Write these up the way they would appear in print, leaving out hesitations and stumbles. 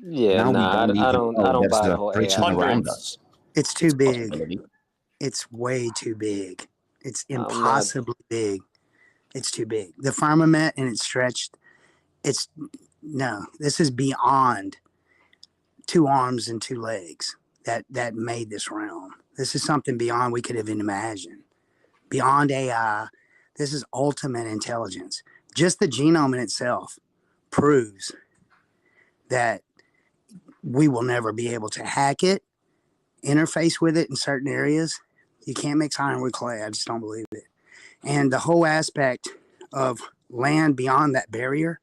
Yeah, Now we nah, don't I even don't know there's buy the the whole operation AI thing. around Hundreds. us. It's too It's a big. possibility. It's way too big. It's I'm not. impossibly big. It's too big. The firmament and it's stretched. It's no. This is beyond 2 arms and 2 legs that made this realm. This is something beyond we could even imagine. Beyond AI. This is ultimate intelligence. Just the genome in itself proves that we will never be able to hack it, interface with it in certain areas. You can't mix iron with clay. I just don't believe it. And the whole aspect of land beyond that barrier,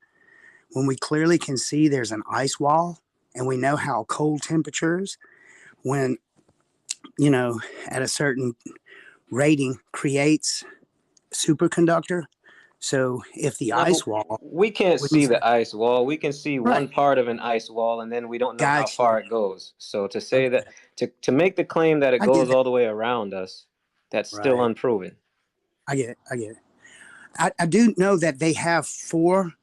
when we clearly can see there's an ice wall and we know how cold temperatures, when, at a certain rating creates superconductor. So if the No, ice wall, we can't see the ice wall. We can see one right, part of an ice wall, and then we don't know how gotcha. far it goes. So to say Okay. that, to make the claim that it I get goes it. all the way around us, that's still Right. unproven. I get it. I do know that they have 4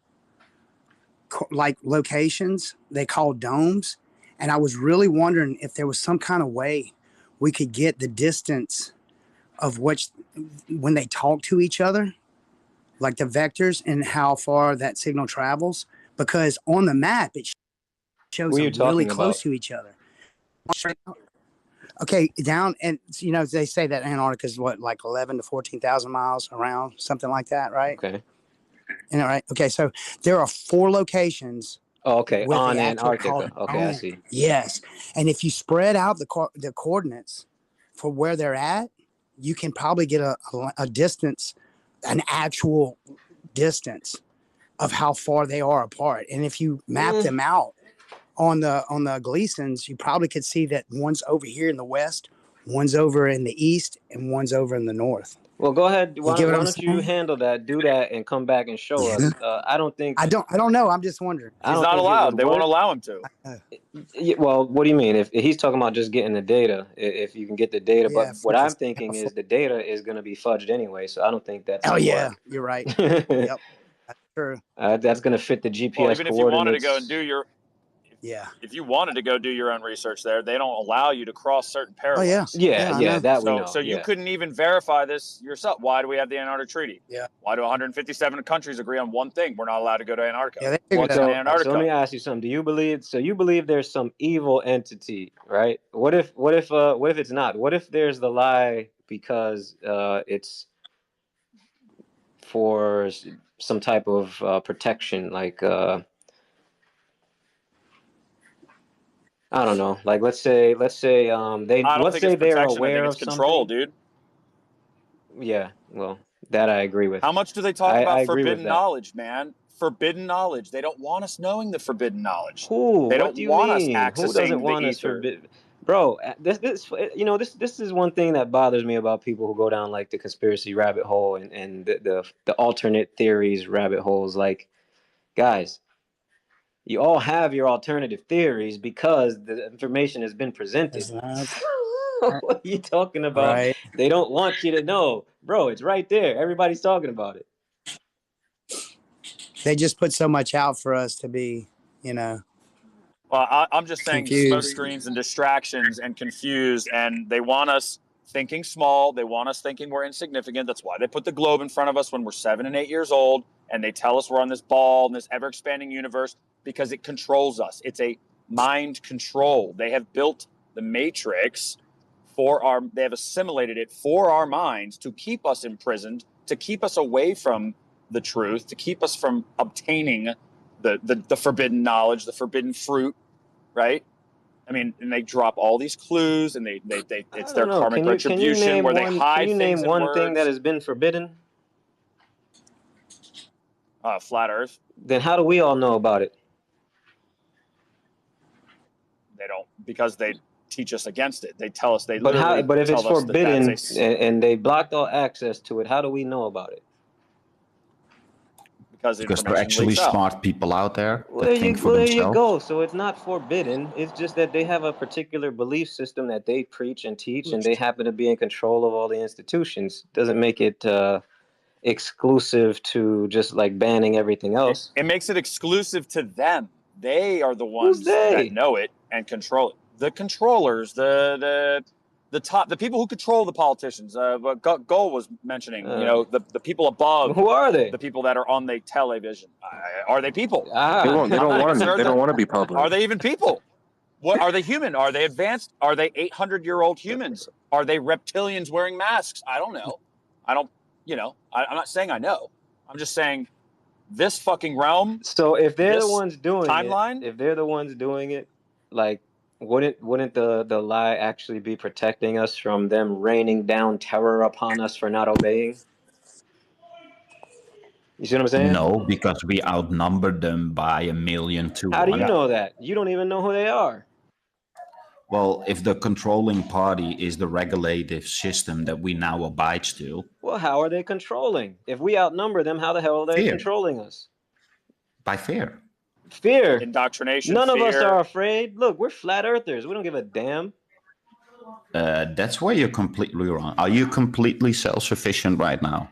locations they call domes, and I was really wondering if there was some kind of way we could get the distance of which when they talk to each other, like the vectors and how far that signal travels, because on the map it shows Who are you them really talking close about? to each other. Okay, down, and they say that Antarctica is what, like 11 to 14,000 miles around, something like that, right? Okay. Right. Okay, so there are 4 locations. Oh, okay. With On the actual Antarctica. Okay, I see. Yes, and if you spread out the coordinates for where they're at, you can probably get a distance, an actual distance of how far they are apart. And if you map them out on the Gleasons, you probably could see that one's over here in the west, one's over in the east, and one's over in the north. Well, go ahead. You Why get what I'm don't you saying? handle that? Do that and come back and show us. I don't think. I don't know. I'm just wondering. I He's don't not think it allowed. would They won't work. allow him to. Well, what do you mean? If he's talking about just getting the data, if you can get the data, Yeah, but what I'm thinking is the data is going to be fudged anyway, so I don't think that's. Oh gonna yeah, work. you're right. Yep, that's true. That's going to fit the GPS Well, even if you wanted to coordinates. go and do your, Yeah. if you wanted to go do your own research there, they don't allow you to cross certain parallels. Oh yeah. Yeah, that we know. So you yeah. couldn't even verify this yourself. Why do we have the Antarctic Treaty? Yeah. Why do 157 countries agree on one thing? We're not allowed to go to Antarctica. Yeah, they figured What's that in out. Antarctica? So let me ask you something. Do you believe? So you believe there's some evil entity, right? What if it's not? What if there's the lie because it's for some type of protection, like I don't know. Like let's say I don't think it's they're protection. I aware think it's of control, something. dude. Yeah, well, that I agree with. How much do they talk I about agree with forbidden that. knowledge, man? Forbidden knowledge. They don't want us knowing the forbidden knowledge. Who? They What don't do you want mean? us Who accessing doesn't the want us ether. forbidden? Bro, this is one thing that bothers me about people who go down like the conspiracy rabbit hole and the alternate theories rabbit holes. Like, guys, you all have your alternative theories because the information has been presented. What are you talking about? Right. They don't want you to know. Bro, it's right there. Everybody's talking about it. They just put so much out for us to be, Well, I'm just saying smoke confused. screens and distractions and confused, and they want us thinking small. They want us thinking we're insignificant. That's why they put the globe in front of us when we're 7 and 8 years old, and they tell us we're on this ball in this ever-expanding universe because it controls us. It's a mind control. They have built the matrix they have assimilated it for our minds to keep us imprisoned, to keep us away from the truth, to keep us from obtaining the forbidden knowledge, the forbidden fruit, right? I mean, and they drop all these clues, and it's their karmic retribution where they hide things in words. Can you name one thing that has been forbidden? Flat Earth. Then how do we all know about it? They don't, because they teach us against it. They tell us But if it's forbidden and they blocked all access to it, how do we know about it? Because there are actually smart people out there that think for there themselves. You go. So it's not forbidden. It's just that they have a particular belief system that they preach and teach, and they happen to be in control of all the institutions. Doesn't make it exclusive to just like banning everything else. It makes it exclusive to them. They are the Who's ones they? that know it and control it. The controllers, the people who control the politicians. What Goal was mentioning, the people above. Who are they? The people that are on the television. Are they people? They don't want to be public. Are they even people? What are they human? Are they advanced? Are they 800-year-old humans? Are they reptilians wearing masks? I don't know. I'm not saying I know. I'm just saying this fucking realm. So if they're the ones doing timeline, if they're the ones doing it, like, wouldn't the lie actually be protecting us from them raining down terror upon us for not obeying? You see what I'm saying? No, because we outnumbered them by 1,000,000 to 1. How do you know that? You don't even know who they are. Well, if the controlling party is the regulative system that we now abide to. Well, how are they controlling? If we outnumber them, how the hell are they controlling us? By fear. Fear. Indoctrination. None of us are afraid. Look, we're flat earthers. We don't give a damn. That's where you're completely wrong. Are you completely self-sufficient right now?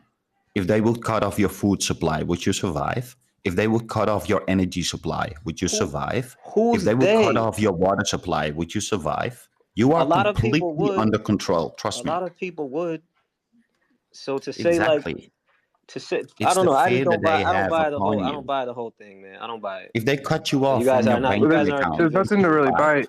If they would cut off your food supply, would you survive? If they would cut off your energy supply, would you survive? If they would cut off your water supply, would you survive? You are completely under control. Trust me. A lot of people would. So to say I don't know. I just don't buy. I don't buy the whole thing, man. I don't buy it. If they cut you off, you guys are not. You guys aren't. There's nothing to really buy.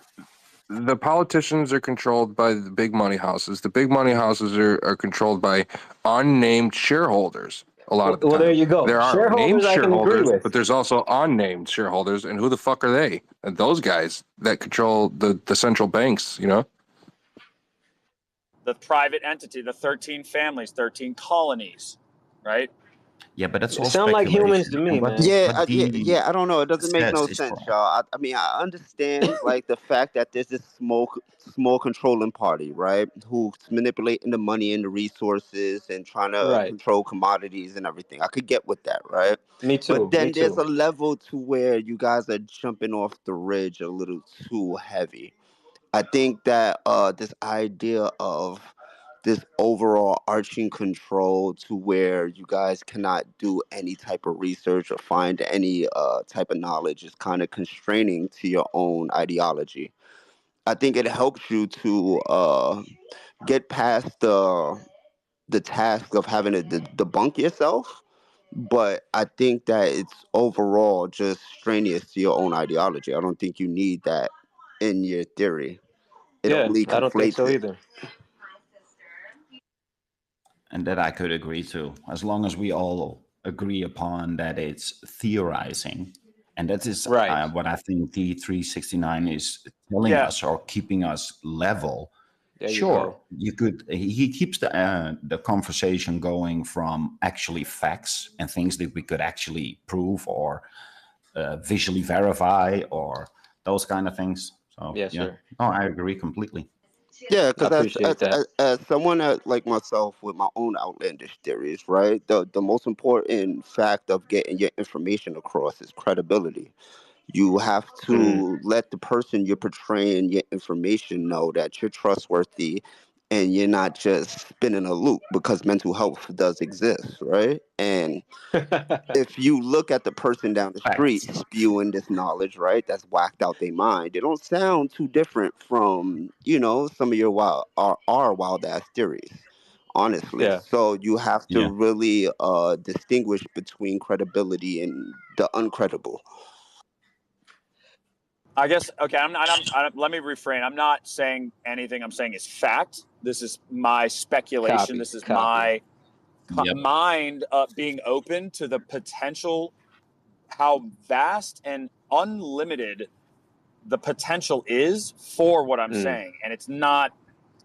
The politicians are controlled by the big money houses. The big money houses are controlled by unnamed shareholders. A lot of the time. Well, there you go. There are named shareholders, but there's also unnamed shareholders. And who the fuck are they? And those guys that control the central banks, The private entity, the 13 families, 13 colonies, right? Yeah, but that's all sound like humans to me, man. Yeah, I don't know. It doesn't make no sense, y'all. I mean, I understand like the fact that there's this small controlling party, right, who's manipulating the money and the resources and trying to control commodities and everything. I could get with that, right? Me too. But then there's a level to where you guys are jumping off the ridge a little too heavy. I think that this idea of this overall arching control to where you guys cannot do any type of research or find any type of knowledge is kind of constraining to your own ideology. I think it helps you to get past the task of having to debunk yourself, but I think that it's overall just strenuous to your own ideology. I don't think you need that in your theory. It only I don't think conflates so it. either. And that I could agree to, as long as we all agree upon that it's theorizing. And that is what I think D369 is telling us, or keeping us level. You could. He keeps the conversation going from actually facts and things that we could actually prove or visually verify or those kind of things. So sure. No, I agree completely. Yeah, because as someone like myself with my own outlandish theories, right? The most important fact of getting your information across is credibility. You have to let the person you're portraying your information know that you're trustworthy and you're not just spinning a loop, because mental health does exist, right? And if you look at the person down the street spewing this knowledge, right, that's whacked out their mind, it don't sound too different from, some of your wild ass theories, honestly. Yeah. So you have to really distinguish between credibility and the uncredible. I guess, okay, let me refrain. I'm not saying anything I'm saying is fact. This is my speculation. This is my mind being open to the potential, how vast and unlimited the potential is for what I'm saying. And it's not,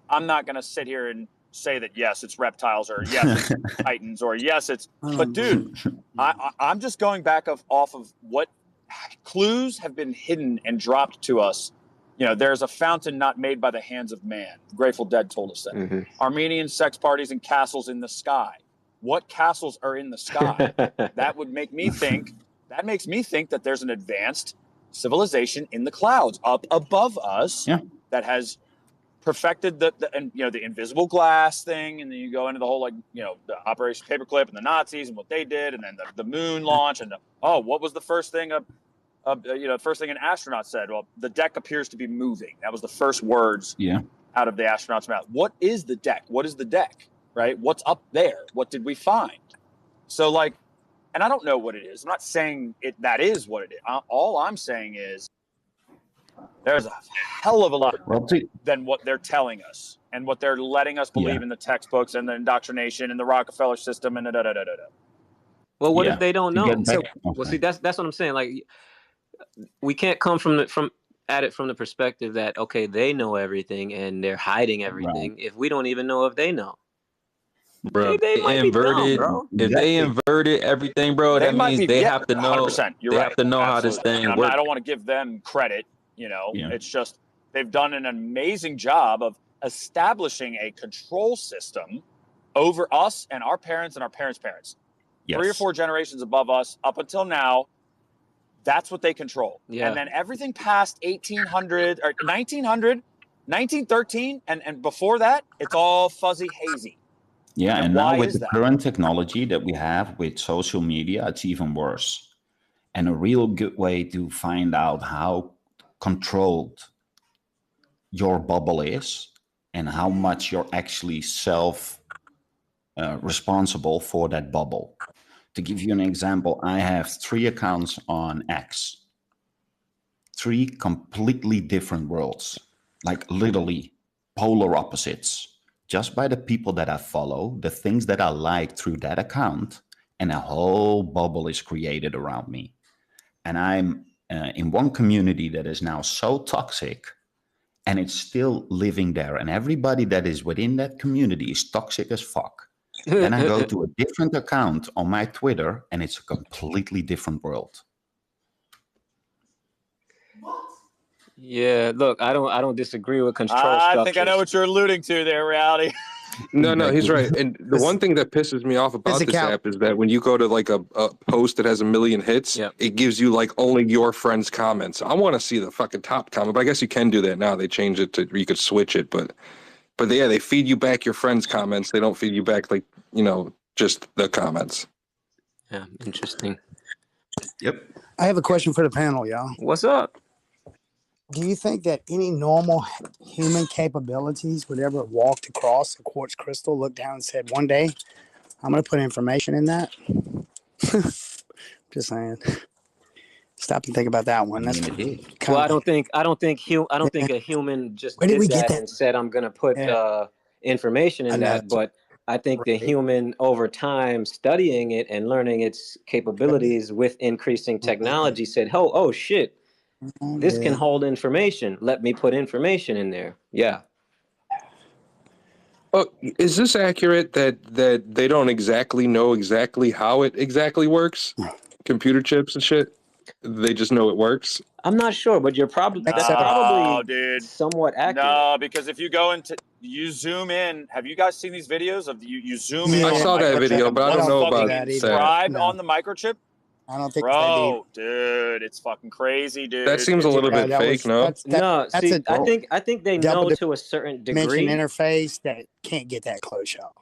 I'm not going to sit here and say that, yes, it's reptiles, or yes, it's titans, or yes, it's, but dude, I'm just going back off of what clues have been hidden and dropped to us. There's a fountain not made by the hands of man. The Grateful Dead told us that. Armenian sex parties and castles in the sky. What castles are in the sky? That makes me think that there's an advanced civilization in the clouds up above us that has perfected the invisible glass thing. And then you go into the whole, the Operation Paperclip and the Nazis and what they did, and then the moon launch and what was the first thing first thing an astronaut said, well, the deck appears to be moving. That was the first words out of the astronaut's mouth. What is the deck? What is the deck, right? What's up there? What did we find? So like, and I don't know what it is. I'm not saying that is what it is. All I'm saying is there's a hell of a lot than what they're telling us and what they're letting us believe in the textbooks and the indoctrination and the Rockefeller system and da-da-da-da-da. Well, what if they don't know? Well, see, that's what I'm saying. Like, we can't come at it from the perspective that, okay, they know everything and they're hiding everything if we don't even know if they know. Bro, they might inverted, be dumb, bro. If they inverted everything, bro, that means they have to know. 100%. You're they right. have to know how this thing works. I don't want to give them credit. It's just they've done an amazing job of establishing a control system over us and our parents and our parents' parents. 3 or 4 generations above us up until now. That's what they control. Yeah. And then everything past 1800 or 1900, 1913, and before that, it's all fuzzy, hazy. Yeah, and now with the current technology that we have with social media, it's even worse. And a real good way to find out how controlled your bubble is and how much you're actually responsible for that bubble. To give you an example, I have 3 accounts on X. 3 completely different worlds, like literally polar opposites. Just by the people that I follow, the things that I like through that account, and a whole bubble is created around me. And I'm in one community that is now so toxic, and it's still living there. And everybody that is within that community is toxic as fuck. Then I go to a different account on my Twitter, and it's a completely different world. Yeah, look, I don't disagree with control structures. I think I know what you're alluding to there, Reality. No, he's right. And the one thing that pisses me off about this app is that when you go to like a post that has 1 million hits, it gives you like only your friends' comments. I want to see the fucking top comment, but I guess you can do that now. They changed it to you could switch it, but yeah, they feed you back your friends' comments. They don't feed you back like, just the comments. Yeah, interesting. Yep. I have a question for the panel, y'all. What's up? Do you think that any normal human capabilities would ever walked across a quartz crystal, looked down and said, one day, I'm going to put information in that? Just saying. Stop and think about that one. That's well, I don't think a human just did that and said, I'm going to put information in that. But I think the human over time studying it and learning its capabilities with increasing technology said, oh shit. This can hold information. Let me put information in there. Yeah. Oh, is this accurate that they don't exactly know exactly how it exactly works? Computer chips and shit? They just know it works? I'm not sure, but you're probably somewhat accurate. No, because if you you zoom in. Have you guys seen these videos of you zoom in? I saw that video, but I don't know about that. Inscribed on the microchip? I don't think Bro, dude, it's fucking crazy, dude. That seems a little bit fake, no? I think they know to a certain degree. Interface that can't get that close, y'all.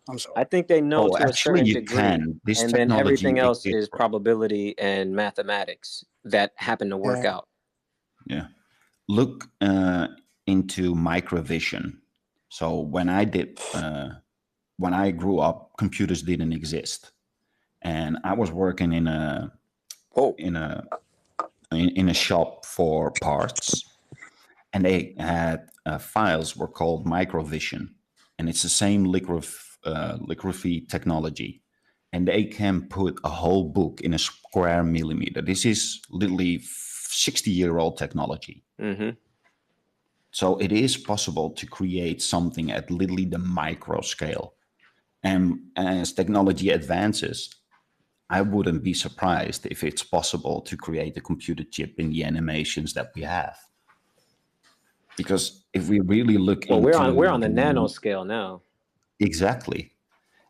I'm sorry. I think they know to a certain degree, and then everything else is probability and mathematics that happen to work out. Yeah. Look into microvision. So when I grew up, computers didn't exist. And I was working in a shop for parts, and they had files were called microvision, and it's the same lithography technology, and they can put a whole book in a square millimeter. This is literally 60-year-old technology. Mm-hmm. So it is possible to create something at literally the micro scale, and as technology advances, I wouldn't be surprised if it's possible to create a computer chip in the animations that we have. Because if we really look into... we're on the nanoscale now. Exactly.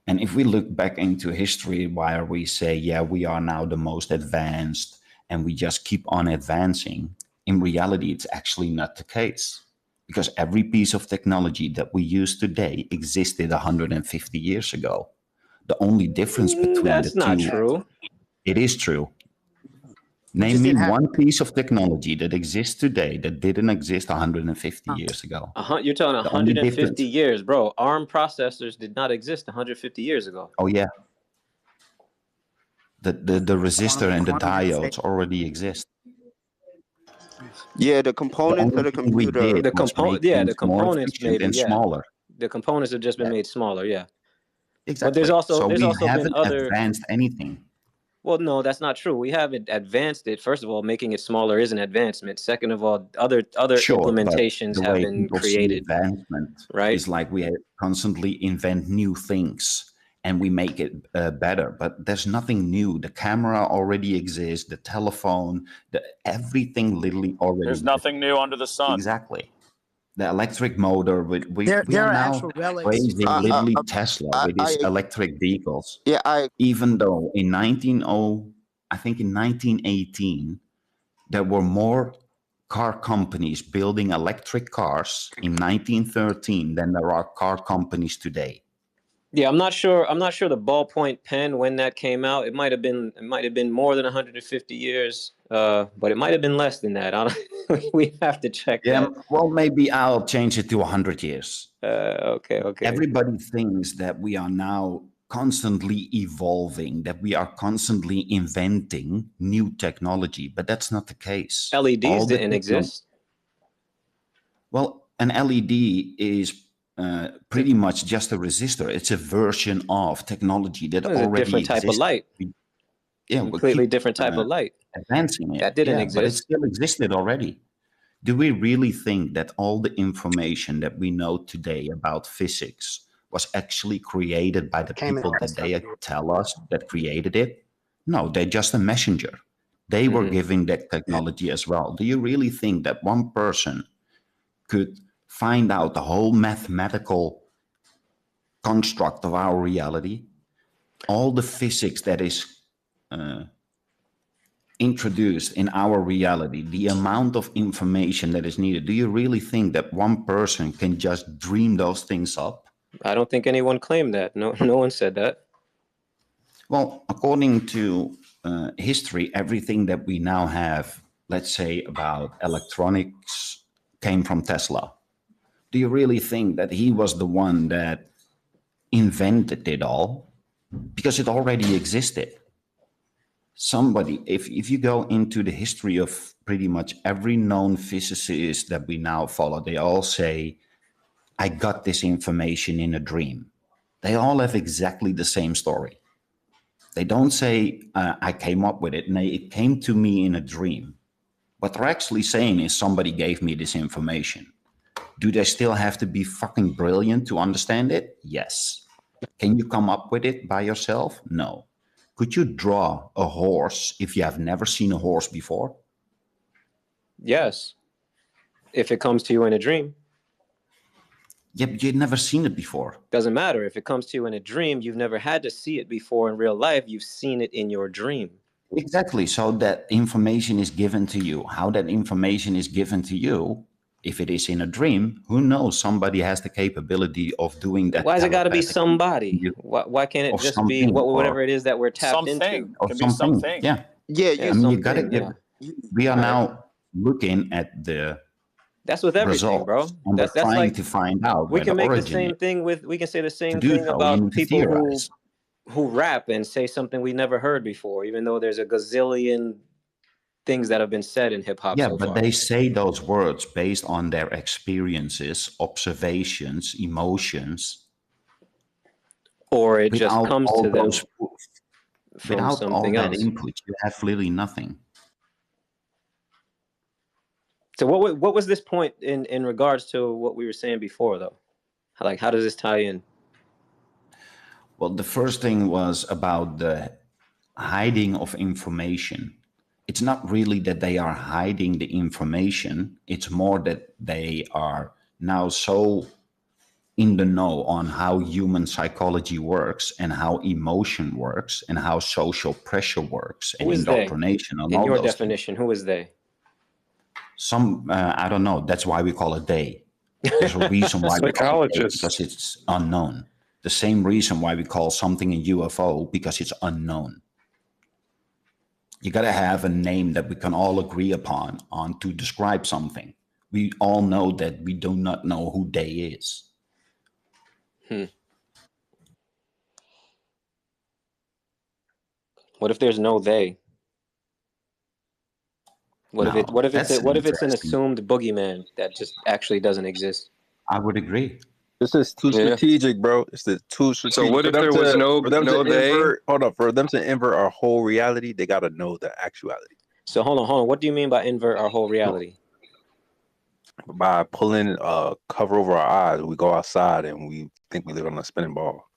And if we look back into history, where we say, yeah, we are now the most advanced, and we just keep on advancing, in reality, it's actually not the case. Because every piece of technology that we use today existed 150 years ago. The only difference between that's the two... That's not true. It is true. Name me one piece of technology that exists today that didn't exist 150 years ago. You're talking 150 years, bro. ARM processors did not exist 150 years ago. Oh yeah. The resistor and the diodes already exist. Yeah, the components of the computer. The components maybe, and smaller. The components have just been made smaller, yeah. Exactly. But there's also haven't been other advanced anything. Well, no, that's not true. We haven't advanced it. First of all, making it smaller is an advancement. Second of all, other implementations have been created. Advancement, right? It's like we constantly invent new things and we make it better. But there's nothing new. The camera already exists. The telephone, everything literally already. There's nothing new under the sun. Exactly. The electric motor, we are now praising literally Tesla with his electric vehicles. Yeah, even though in 1918, there were more car companies building electric cars in 1913 than there are car companies today. Yeah, I'm not sure the ballpoint pen when that came out. It might have been more than 150 years, but it might have been less than that. We have to check that. Well, maybe I'll change it to 100 years. Okay. Everybody thinks that we are now constantly evolving, that we are constantly inventing new technology, but that's not the case. LEDs didn't exist. Well, an LED is pretty much just a resistor. It's a version of technology that already exists. A different type of light. Completely different type of light. Advancing it. That didn't exist. But it still existed already. Do we really think that all the information that we know today about physics was actually created by the people that they tell us that created it? No, they're just a messenger. They were giving that technology as well. Do you really think that one person could find out the whole mathematical construct of our reality, all the physics that is introduced in our reality, the amount of information that is needed? Do you really think that one person can just dream those things up? I don't think anyone claimed that. No one said that. Well, according to history, everything that we now have, let's say about electronics, came from Tesla. Do you really think that he was the one that invented it all? Because it already existed. Somebody, if you go into the history of pretty much every known physicist that we now follow, they all say, I got this information in a dream. They all have exactly the same story. They don't say, I came up with it. No, it came to me in a dream. What they're actually saying is somebody gave me this information. Do they still have to be fucking brilliant to understand it? Yes. Can you come up with it by yourself? No. Could you draw a horse if you have never seen a horse before? Yes. If it comes to you in a dream. Yeah, but you've never seen it before. Doesn't matter. If it comes to you in a dream, you've never had to see it before in real life. You've seen it in your dream. Exactly. So that information is given to you. How that information is given to you, if it is in a dream, who knows? Somebody has the capability of doing that. Why has it got to be somebody? Why can't it just be whatever it is that we're tapped into? Or can something. Be something. Yeah. Yeah. I mean, you got to give. We are now looking at the. That's with everything, bro. That's trying like, to find out. We can make the same thing with. We can say the same thing about people who rap and say something we never heard before, even though there's a gazillion things that have been said in hip hop. Yeah, so but they say those words based on their experiences, observations, emotions, or it just comes to them from without something all that else. Input. You have literally nothing. So what was this point in regards to what we were saying before, though? Like, how does this tie in? Well, the first thing was about the hiding of information. It's not really that they are hiding the information. It's more that they are now so in the know on how human psychology works and how emotion works and how social pressure works and indoctrination. In your definition, who is they? Some, I don't know. That's why we call it they. There's a reason why we call it they, because it's unknown. The same reason why we call something a UFO, because it's unknown. You got to have a name that we can all agree upon on to describe something. We all know that we do not know who they is. What if there's no they? What if it's an assumed boogeyman that just actually doesn't exist? I would agree. This is too strategic, bro. It's too strategic. So what if there was no they? Hold on, for them to invert our whole reality, they got to know the actuality. So hold on. What do you mean by invert our whole reality? By pulling a cover over our eyes, we go outside and we think we live on a spinning ball.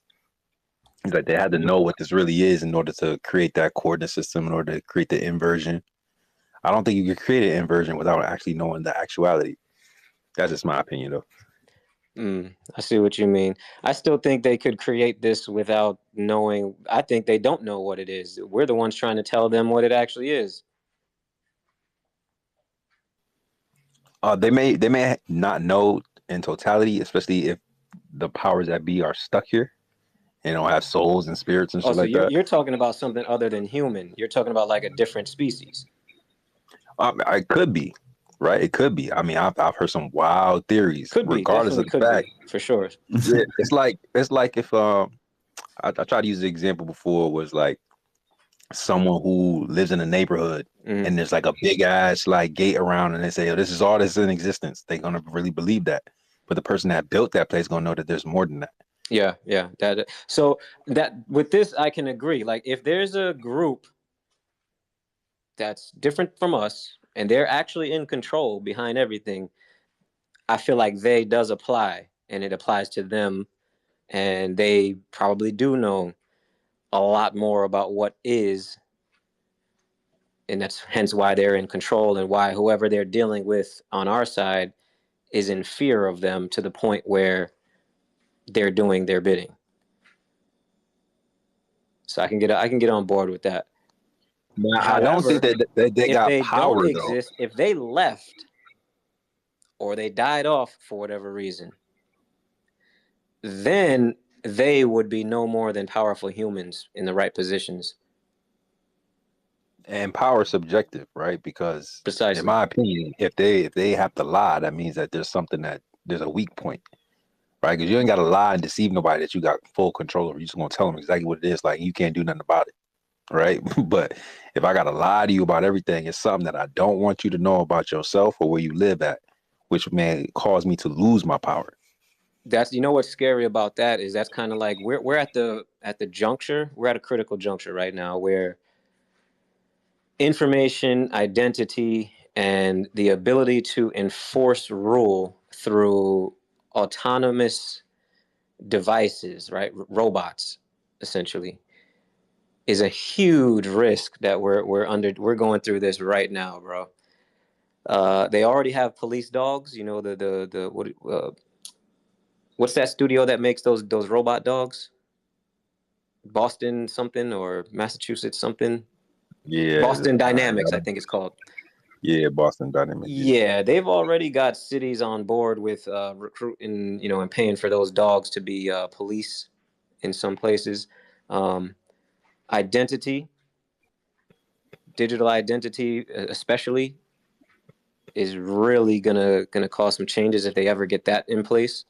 It's like they had to know what this really is in order to create that coordinate system, in order to create the inversion. I don't think you could create an inversion without actually knowing the actuality. That's just my opinion, though. I see what you mean. I still think they could create this without knowing. I think they don't know what it is. We're the ones trying to tell them what it actually is. They may not know in totality, especially if the powers that be are stuck here and don't have souls and spirits and shit like that. You're talking about something other than human. You're talking about like a different species. It could be. Right, it could be. I mean, I've heard some wild theories, regardless of the fact. For sure. Yeah, it's like if I tried to use the example before, was like someone who lives in a neighborhood and there's like a big ass like gate around, and they say, "Oh, this is all that's in existence." They're gonna really believe that, but the person that built that place gonna know that there's more than that. Yeah. So that with this, I can agree. Like, if there's a group that's different from us, and they're actually in control behind everything, I feel like they does apply, and it applies to them, and they probably do know a lot more about what is, and that's hence why they're in control, and why whoever they're dealing with on our side is in fear of them to the point where they're doing their bidding. So I can get on board with that. However, I don't think that they got power, don't exist, though. If they left or they died off for whatever reason, then they would be no more than powerful humans in the right positions. And power is subjective, right? Because precisely, in my opinion, if they have to lie, that means that there's a weak point, right? Because you ain't got to lie and deceive nobody that you got full control over. You just gonna tell them exactly what it is, like you can't do nothing about it. Right. But if I got to lie to you about everything, it's something that I don't want you to know about yourself or where you live at, which may cause me to lose my power. That's, you know, what's scary about that is that's kind of like we're at the juncture. We're at a critical juncture right now where information, identity, and the ability to enforce rule through autonomous devices, right? Robots, essentially, is a huge risk that we're going through this right now, bro. They already have police dogs. You know, what's that studio that makes those robot dogs? Boston something or Massachusetts something? Yeah, Boston Dynamics, I think it's called. Yeah, Boston Dynamics. Yeah, they've already got cities on board with recruiting, you know, and paying for those dogs to be police in some places. Identity, digital identity, especially, is really gonna cause some changes if they ever get that in place.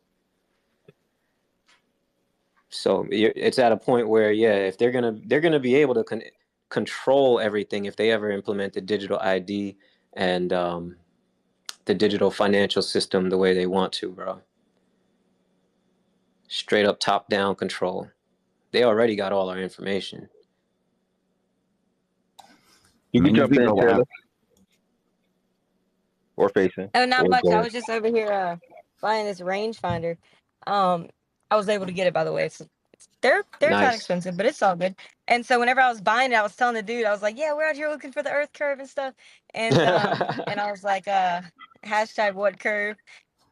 So it's at a point where, yeah, if they're gonna be able to control everything if they ever implement the digital ID and the digital financial system the way they want to, bro. Straight up top down control. They already got all our information. You can jump in, Taylor. Or facing. Oh, not much. I was just over here buying this rangefinder. I was able to get it, by the way. They're nice. Not expensive, but it's all good. And so whenever I was buying it, I was telling the dude, I was like, yeah, we're out here looking for the Earth curve and stuff. And and I was like, hashtag what curve?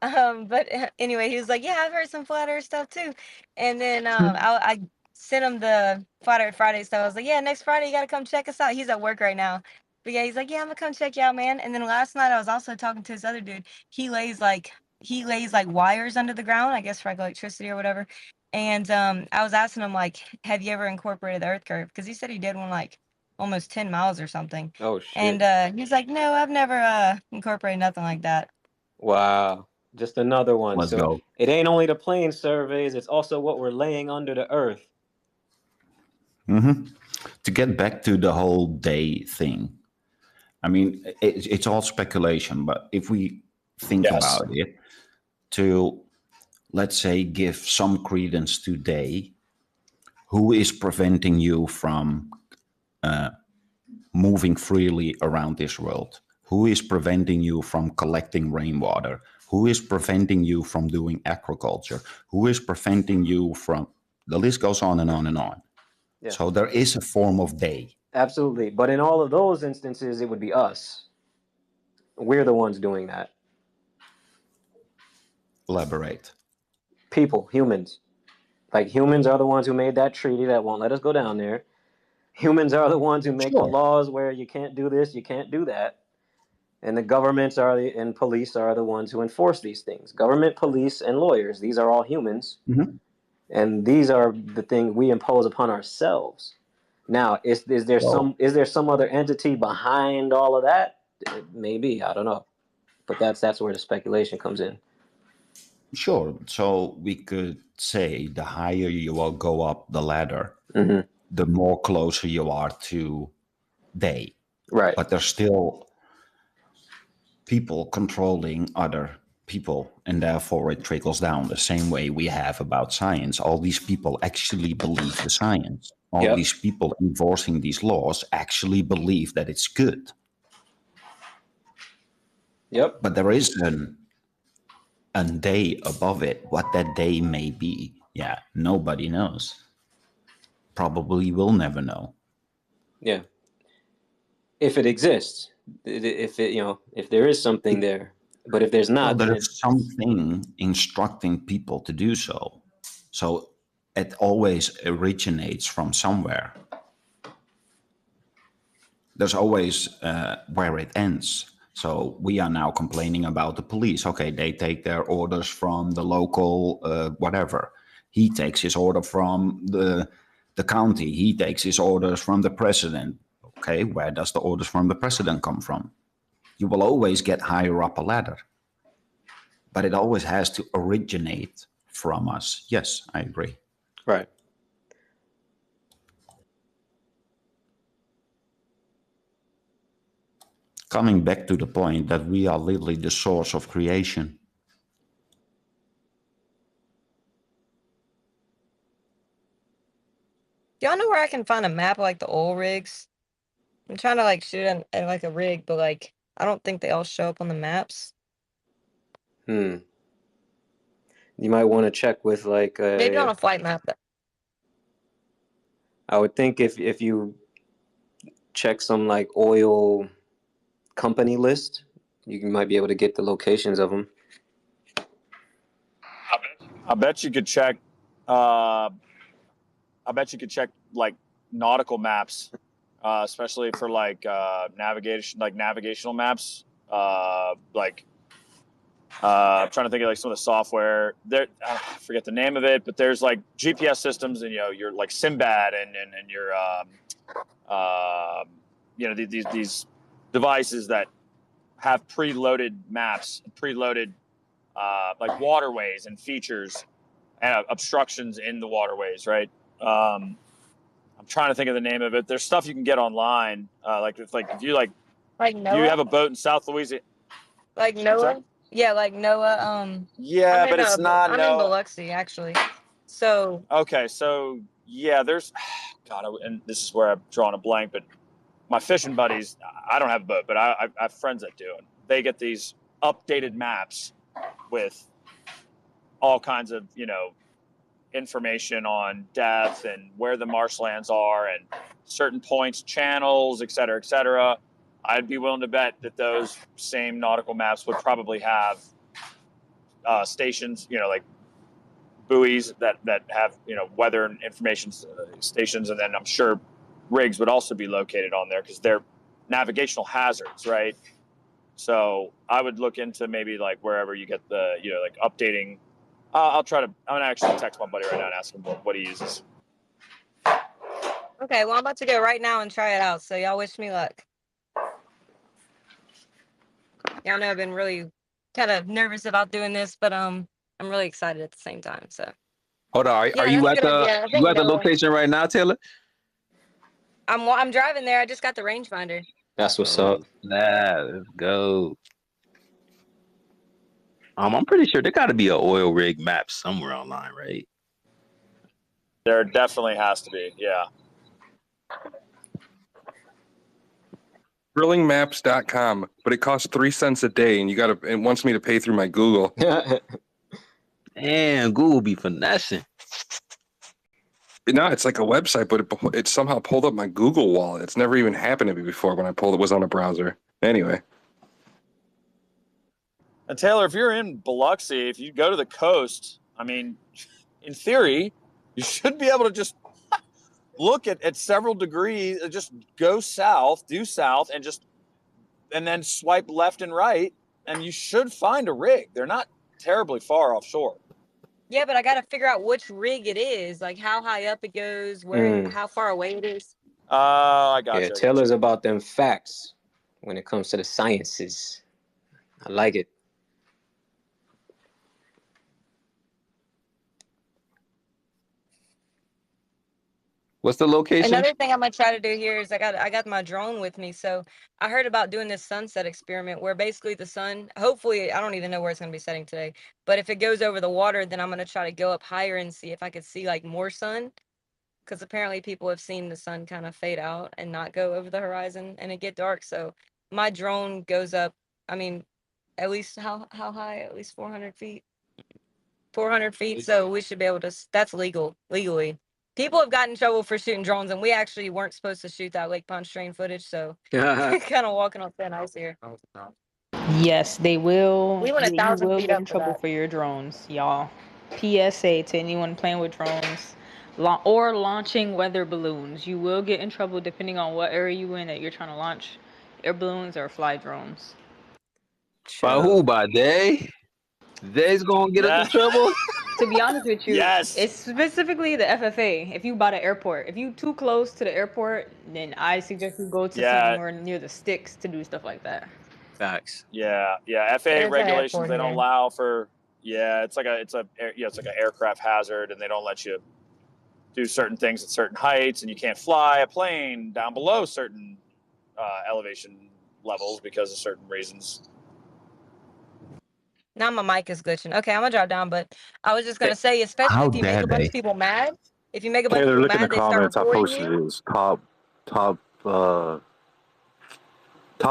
But anyway, he was like, yeah, I've heard some flat Earth stuff too. And then I sent him the Flat Earth Friday stuff. I was like, yeah, next Friday you gotta come check us out. He's at work right now. But yeah, he's like, yeah, I'm gonna come check you out, man. And then last night I was also talking to this other dude. He lays like wires under the ground, I guess for like electricity or whatever. And I was asking him, like, have you ever incorporated the Earth curve? Because he said he did one like almost 10 miles or something. Oh shit. And he's like, no, I've never incorporated nothing like that. Wow. Just another one. Let's So go. it ain't only the plane surveys, it's also what we're laying under the earth. Mm-hmm. To get back to the whole day thing, I mean, it's all speculation, but if we think about it, to, let's say, give some credence to day, who is preventing you from moving freely around this world? Who is preventing you from collecting rainwater? Who is preventing you from doing agriculture? Who is preventing you from, the list goes on and on and on. Yeah. So there is a form of day. Absolutely. But in all of those instances, it would be us. We're the ones doing that. Elaborate. People, humans. Like humans are the ones who made that treaty that won't let us go down there. Humans are the ones who make the laws where you can't do this, you can't do that. And the governments and police are the ones who enforce these things. Government, police, and lawyers, these are all humans. Mm-hmm. And these are the things we impose upon ourselves. Now, is there some other entity behind all of that? Maybe, I don't know. But that's where the speculation comes in. Sure. So we could say the higher you will go up the ladder, mm-hmm. the more closer you are to day. Right. But there's still people controlling other people, and therefore it trickles down the same way we have about science. All these people actually believe the science. All these people enforcing these laws actually believe that it's good. Yep. But there is a day above it. What that day may be, nobody knows. Probably will never know. Yeah. If it exists, if there is something there, but if there's not, well, there's something instructing people to do so. So it always originates from somewhere. There's always where it ends. So we are now complaining about the police. Okay, they take their orders from the local whatever. He takes his order from the county. He takes his orders from the president. Okay, where does the orders from the president come from? You will always get higher up a ladder. But it always has to originate from us. Yes, I agree. Right. Coming back to the point that we are literally the source of creation. Do y'all know where I can find a map of like the oil rigs? I'm trying to like shoot at like a rig, but like I don't think they all show up on the maps. You might want to check with like maybe on a flight map. I would think if you check some like oil company list, you might be able to get the locations of them. I bet you could check. I bet you could check like nautical maps, especially for like navigational maps. I'm trying to think of like some of the software. There, I forget the name of it, but there's like GPS systems, and you're like Sinbad and your these devices that have preloaded maps, preloaded like waterways and features and obstructions in the waterways, right? I'm trying to think of the name of it. There's stuff you can get online, if you like NOAA? You have a boat in South Louisiana, like NOAA. Yeah, like NOAA. Yeah, but it's not. I'm in Biloxi actually. So okay, so yeah, there's and this is where I'm drawing a blank, but my fishing buddies, I don't have a boat, but I have friends that do, and they get these updated maps with all kinds of information on depth and where the marshlands are and certain points, channels, et cetera, et cetera. I'd be willing to bet that those same nautical maps would probably have stations, like buoys that have weather and information stations, and then I'm sure rigs would also be located on there because they're navigational hazards, right? So I would look into maybe like wherever you get the like updating. I'm gonna actually text my buddy right now and ask him what he uses. Okay, well, I'm about to go right now and try it out. So y'all wish me luck. Y'all know I've been really kind of nervous about doing this, but I'm really excited at the same time. So Hold on, yeah, are you that's a at good idea. I think the Noah. location right now, Taylor? I'm driving there. I just got the rangefinder. That's what's up. Nah, let's go. I'm pretty sure there got to be an oil rig map somewhere online, right? There definitely has to be. Yeah. Drillingmaps.com, but it costs 3 cents a day, and it wants me to pay through my Google. Damn, Google be finessing. No, it's like a website, but it somehow pulled up my Google wallet. It's never even happened to me before when it was on a browser. Anyway. And Taylor, if you're in Biloxi, if you go to the coast, I mean, in theory, you should be able to just look at several degrees, just go south, due south, and then swipe left and right, and you should find a rig. They're not terribly far offshore. Yeah, but I got to figure out which rig it is, like how high up it goes, how far away it is. I got you. Yeah, Taylor's about them facts when it comes to the sciences. I like it. What's the location? Another thing I'm gonna try to do here is I got my drone with me. So I heard about doing this sunset experiment where basically the sun, hopefully, I don't even know where it's gonna be setting today, but if it goes over the water, then I'm gonna try to go up higher and see if I could see like more sun. Because apparently people have seen the sun kind of fade out and not go over the horizon and it get dark. So my drone goes up, I mean, at least how high? At least 400 feet. 400 feet. So we should be able to, that's legally. People have gotten in trouble for shooting drones, and we actually weren't supposed to shoot that Lake Pontchartrain footage. So kind of walking on thin ice here. Yes, they will. We went You 1,000 will feet get up in for trouble that. for your drones, y'all. PSA to anyone playing with drones or launching weather balloons. You will get in trouble depending on what area you in that you're trying to launch air balloons or fly drones. By who? By they? They's gonna get us in trouble? To be honest with you, yes. It's specifically the FFA. If you by the airport, if you too close to the airport, then I suggest you go to somewhere near the sticks to do stuff like that. Facts. Yeah. FAA regulations, they don't allow for. Yeah, it's like an aircraft hazard, and they don't let you do certain things at certain heights, and you can't fly a plane down below certain elevation levels because of certain reasons. Now my mic is glitching. Okay, I'm gonna drop down, but I was just gonna say, especially if you make a bunch of people mad, if you make a bunch of people mad, they start reporting you. Top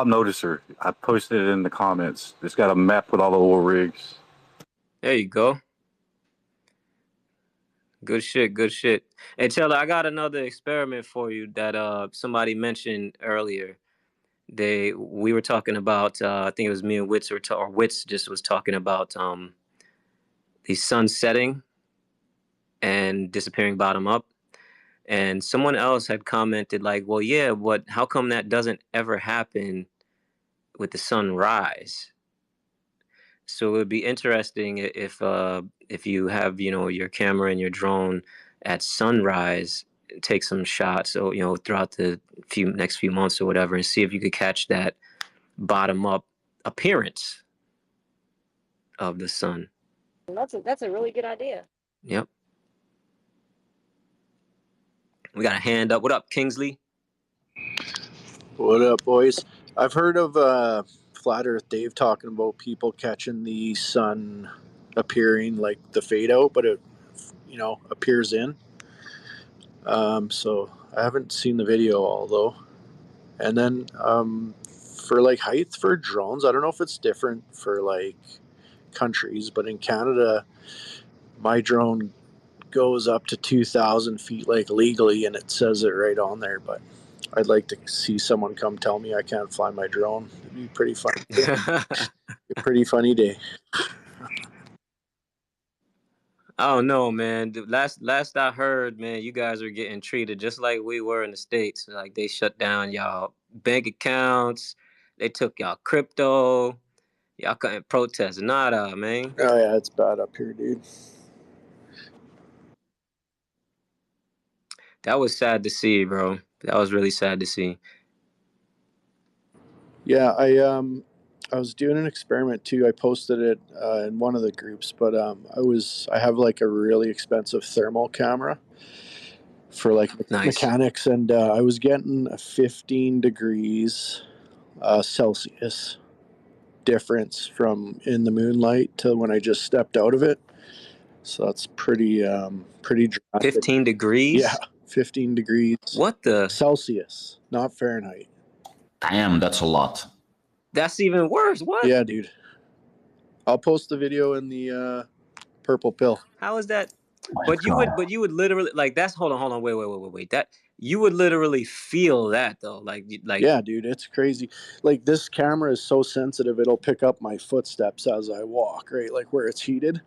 noticer. I posted it in the comments. It's got a map with all the oil rigs. There you go. Good shit. Hey, Taylor, I got another experiment for you that somebody mentioned earlier. We were talking about I think it was me and Wits or Wits just was talking about the sun setting and disappearing bottom up. And someone else had commented like, well, yeah, how come that doesn't ever happen with the sunrise? So it would be interesting if you have, your camera and your drone at sunrise, take some shots, so, throughout the next few months or whatever, and see if you could catch that bottom up appearance of the sun. That's a really good idea. Yep. We got a hand up. What up, Kingsley? What up, boys? I've heard of Flat Earth Dave talking about people catching the sun appearing like the fade out, but it, appears in. So I haven't seen the video, although. And then for like height for drones, I don't know if it's different for like countries, but in Canada, my drone goes up to 2,000 feet like legally, and it says it right on there, but I'd like to see someone come tell me I can't fly my drone. It'd be pretty funny. A pretty funny day. Oh no, man. Last I heard, man, you guys are getting treated just like we were in the States. Like they shut down y'all bank accounts, they took y'all crypto, y'all couldn't protest nada, man. Oh yeah, it's bad up here, dude. That was sad to see, bro. That was really sad to see. Yeah, I was doing an experiment too. I posted it in one of the groups, but I have like a really expensive thermal camera for like mechanics, and I was getting a 15 degrees Celsius difference from in the moonlight to when I just stepped out of it. So that's pretty drastic. 15 degrees? Yeah, 15 degrees. What the? Celsius, not Fahrenheit. Damn, that's a lot. That's even worse. What? Yeah, dude. I'll post the video in the purple pill. How is that? But you would literally like that's hold on, wait. That you would literally feel that though. Like yeah, dude, it's crazy. Like this camera is so sensitive, it'll pick up my footsteps as I walk, right? Like where it's heated.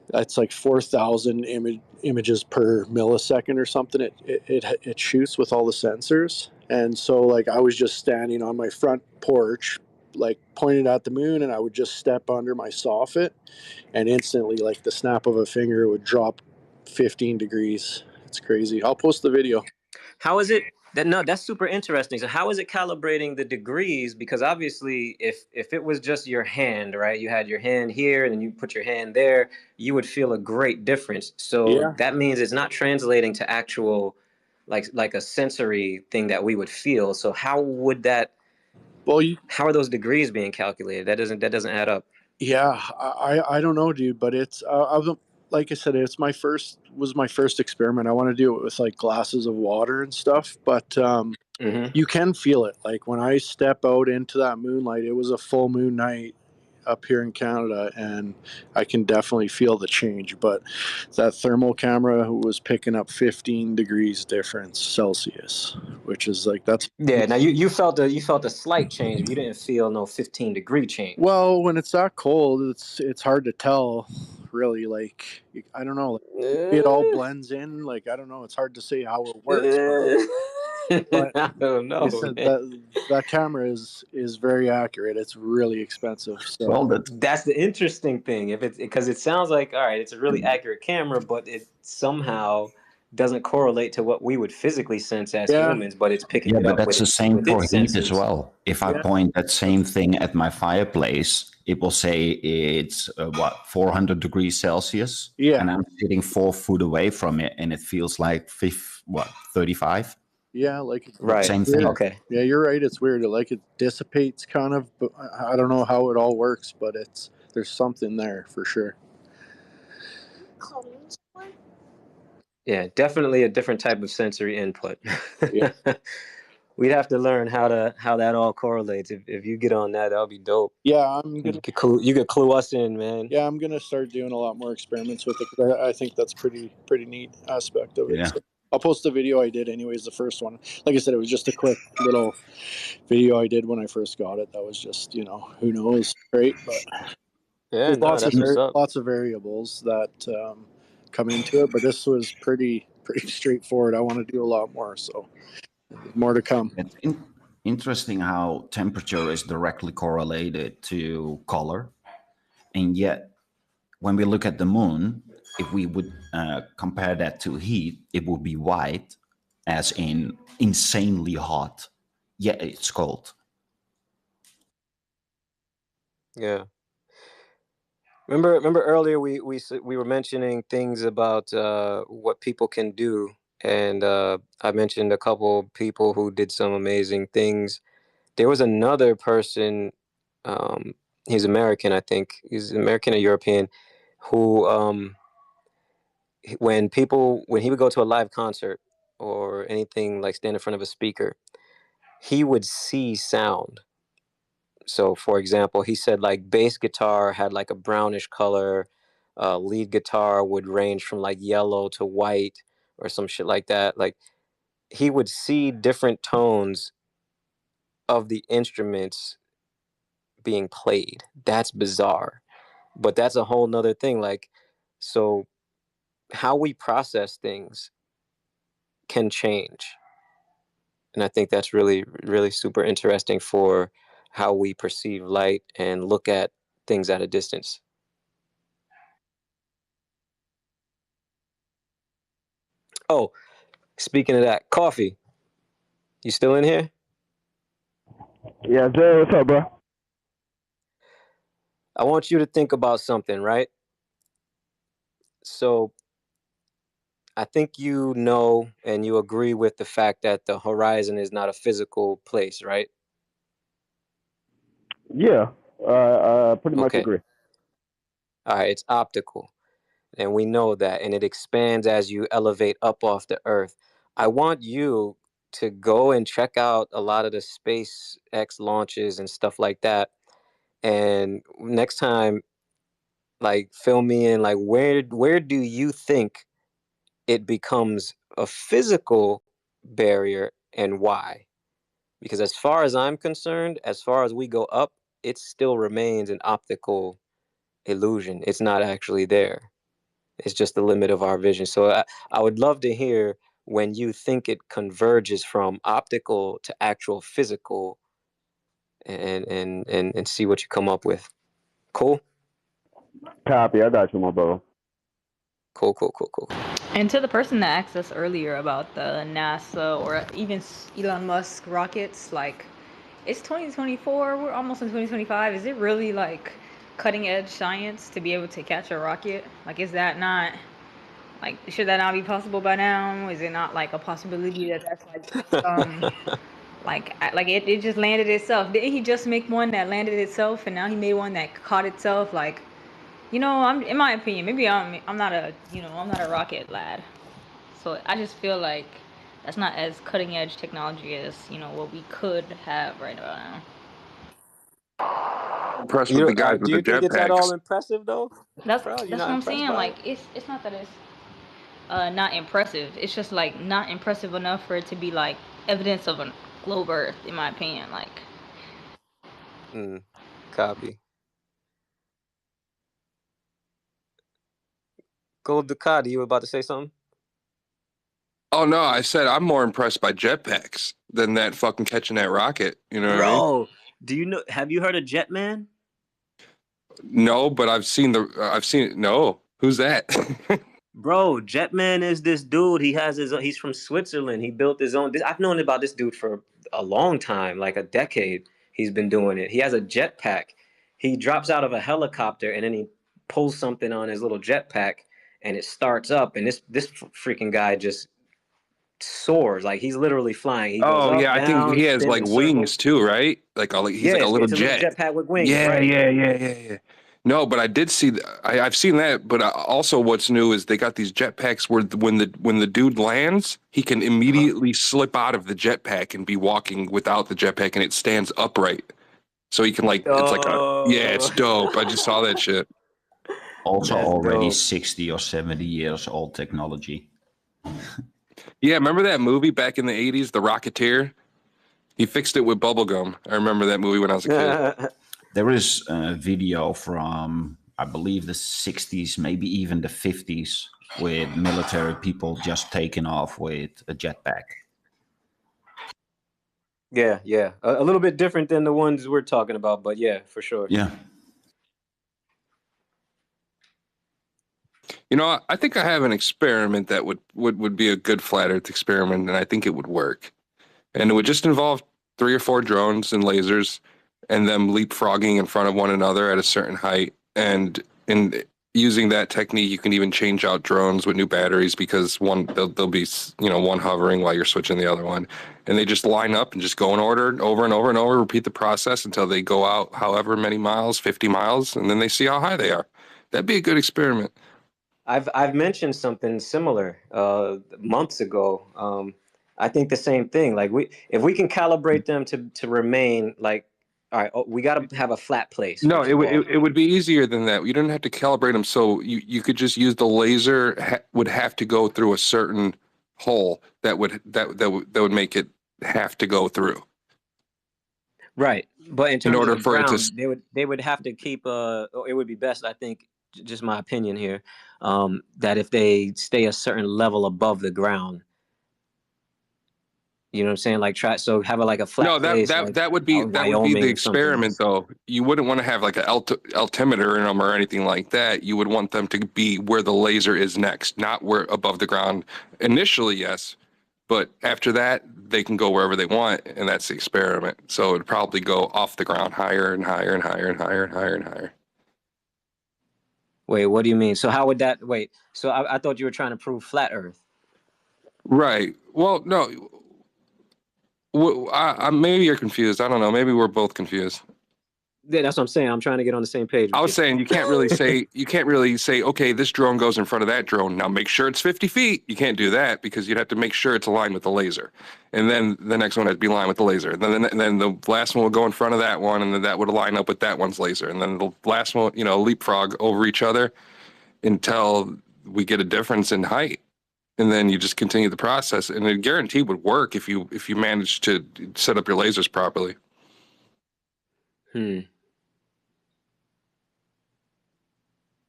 That's like 4,000 images per millisecond or something. It shoots with all the sensors. And so like I was just standing on my front porch, like pointed at the moon, and I would just step under my soffit, and instantly, like the snap of a finger, it would drop 15 degrees. It's crazy. I'll post the video. How is it that that's super interesting. So how is it calibrating the degrees? Because obviously if it was just your hand, right? You had your hand here and then you put your hand there, you would feel a great difference. So that means it's not translating to actual like a sensory thing that we would feel. So how would that how are those degrees being calculated? That doesn't add up. Yeah, I don't know, dude, but it's like I said, was my first experiment. I want to do it with like glasses of water and stuff, but you can feel it. Like when I step out into that moonlight, it was a full moon night up here in Canada, and I can definitely feel the change. But that thermal camera was picking up 15 degrees difference Celsius, which is like that's now you felt a slight change, but you didn't feel no 15-degree change. Well, when it's that cold, it's hard to tell, really. Like I don't know, it all blends in. Like I don't know, it's hard to say how it works. But I don't know. That camera is very accurate. It's really expensive. So that's the interesting thing. If it's because it sounds like all right, it's a really accurate camera, but it somehow doesn't correlate to what we would physically sense as humans, but it's picking it up. But that's the same for heat as well. If I point that same thing at my fireplace, it will say it's 400 degrees Celsius, and I'm sitting 4 foot away from it, and it feels like 35. Yeah, like same thing. Okay. Yeah, you're right. It's weird. It dissipates kind of, but I don't know how it all works, but there's something there for sure. Yeah, definitely a different type of sensory input. Yeah. We'd have to learn how that all correlates. If you get on that, that'll be dope. Yeah, you could clue us in, man. Yeah, I'm gonna start doing a lot more experiments with it, because I think that's pretty neat aspect of it. Yeah. So I'll post the video I did anyways, the first one. Like I said, it was just a quick little video I did when I first got it. That was just, who knows, right? But yeah, there's lots of variables that come into it, but this was pretty straightforward. I want to do a lot more, so more to come. It's interesting how temperature is directly correlated to color, and yet when we look at the moon, if we would compare that to heat, it would be white, as in insanely hot, yet it's cold. Yeah. Remember earlier we were mentioning things about what people can do, and I mentioned a couple people who did some amazing things. There was another person, he's American, I think. He's American or European, who when he would go to a live concert or anything, like stand in front of a speaker, he would see sound. So for example, he said like bass guitar had like a brownish color, lead guitar would range from like yellow to white or some shit like that. Like he would see different tones of the instruments being played. That's bizarre, but that's a whole nother thing. Like, so how we process things can change, and I think that's really, really super interesting for how we perceive light and look at things at a distance. Oh, Speaking of that, Coffee, you still in here? Yeah, Jay, what's up, bro? I want you to think about something, right? So I think you know and you agree with the fact that the horizon is not a physical place, right? Yeah, pretty much Okay. agree. All right, it's optical. And we know that. And it expands as you elevate up off the earth. I want you to go and check out a lot of the SpaceX launches and stuff like that. And next time, like, fill me in, like, where do you think it becomes a physical barrier and why? Because as far as I'm concerned, as far as we go up, it still remains an optical illusion. It's not actually there. It's just the limit of our vision. So I would love to hear when you think it converges from optical to actual physical, and see what you come up with. Cool? Copy. I got you, my brother. Cool. And to the person that asked us earlier about the NASA or even Elon Musk rockets, like, it's 2024, we're almost in 2025. Is it really like cutting edge science to be able to catch a rocket? Like, is that not, like, should that not be possible by now? Is it not like a possibility that that's like it just landed itself? Didn't he just make one that landed itself and now he made one that caught itself? Like, I'm, in my opinion, maybe I'm not a, I'm not a rocket lad. So I just feel like that's not as cutting edge technology as, what we could have right about now. Impressed with the guys with do the you think it's at jetpacks. all impressive though? That's Bro, you're that's not what I'm impressed saying. by Like, it? it's not that it's not impressive. It's just like not impressive enough for it to be like evidence of a globe Earth, in my opinion. Like, Copy. Gold Ducati, you were about to say something? Oh no, I said I'm more impressed by jetpacks than that fucking catching that rocket. You know what I mean? Bro, have you heard of Jetman? No, but I've seen it. No, who's that? Bro, Jetman is this dude. He's from Switzerland. He built his own. I've known about this dude for a long time, like a decade. He's been doing it. He has a jetpack. He drops out of a helicopter and then he pulls something on his little jetpack and it starts up. And this freaking guy just soars. Like, he's literally flying. He goes Oh up, yeah, I think down, he has spins like in wings circles. too, right? He's like a little it's a little jet. jetpack with wings, Yeah, right? yeah. No, but I did see. I've seen that. But also, what's new is they got these jetpacks where when the dude lands, he can immediately slip out of the jetpack and be walking without the jetpack, and it stands upright. So he can it's dope. I just saw that shit. Also, That's already dope. 60 or 70 years old technology. Yeah, remember that movie back in the 80s, The Rocketeer? He fixed it with bubblegum. I remember that movie when I was a kid. There is a video from, I believe, the 60s, maybe even the 50s, with military people just taking off with a jetpack. Yeah. A little bit different than the ones we're talking about, but yeah, for sure. Yeah. I think I have an experiment that would be a good flat Earth experiment, and I think it would work. And it would just involve 3 or 4 drones and lasers, and them leapfrogging in front of one another at a certain height. And in using that technique, you can even change out drones with new batteries because they'll be one hovering while you're switching the other one, and they just line up and just go in order over and over and over. Repeat the process until they go out however many miles, 50 miles, and then they see how high they are. That'd be a good experiment. I've mentioned something similar months ago. I think the same thing. Like, if we can calibrate them to remain like, all right, we got to have a flat place. No, it would be easier than that. You don't have to calibrate them. So you could just use the laser would have to go through a certain hole that would make it have to go through. Right, but in terms order of the for ground, it to they would have to keep. It would be best, I think, just my opinion here, that if they stay a certain level above the ground. You know what I'm saying? Like, have a flat place. That would be the experiment though. You wouldn't want to have like an altimeter in them or anything like that. You would want them to be where the laser is next, not where above the ground. Initially, yes, But after that, they can go wherever they want, and that's the experiment. So it'd probably go off the ground higher and higher and higher and higher and higher and higher. Wait, what do you mean? So how would that, wait, so I thought you were trying to prove flat Earth. Right. Well, no. Maybe you're confused. I don't know. Maybe we're both confused. Yeah, that's what I'm saying. I'm trying to get on the same page. I was saying you can't really say, okay, this drone goes in front of that drone. Now make sure it's 50 feet. You can't do that because you'd have to make sure it's aligned with the laser. And then the next one would be aligned with the laser. And then the last one would go in front of that one, and then that would line up with that one's laser. And then the last one, leapfrog over each other until we get a difference in height. And then you just continue the process. And it guaranteed would work if you manage to set up your lasers properly.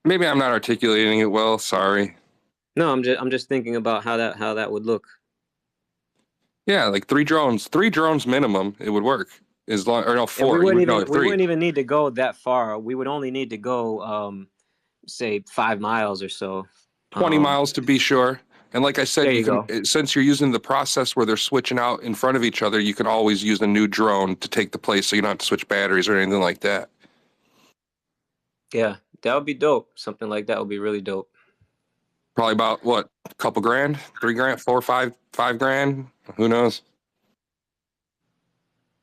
Maybe I'm not articulating it well. Sorry. No, I'm just thinking about how that would look. Yeah, like 3 drones minimum, it would work. As long, or no, 4. We wouldn't even need to go that far. We would only need to go, say 5 miles or so. 20 miles to be sure. And like I said, since you're using the process where they're switching out in front of each other, you can always use a new drone to take the place, so you don't have to switch batteries or anything like that. Yeah, that would be dope. Something like that would be really dope. Probably about what, a couple grand, 3 grand, 4 or 5 grand. Who knows?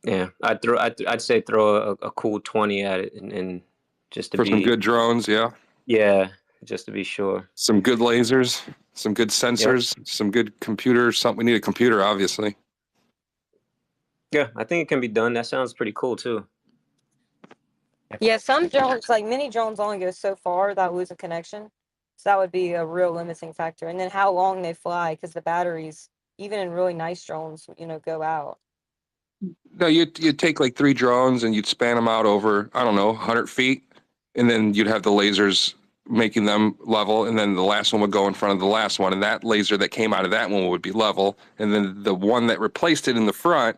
Yeah, I'd say throw a cool 20 at it and just to for some good drones. Yeah. Yeah, just to be sure. Some good lasers, some good sensors, some good computers. We need a computer, obviously. Yeah, I think it can be done. That sounds pretty cool too. Yeah, some drones, like mini drones, only go so far without losing connection. So that would be a real limiting factor. And then how long they fly, because the batteries, even in really nice drones, go out. No, you'd take like 3 drones and you'd span them out over, I don't know, 100 feet. And then you'd have the lasers making them level. And then the last one would go in front of the last one. And that laser that came out of that one would be level. And then the one that replaced it in the front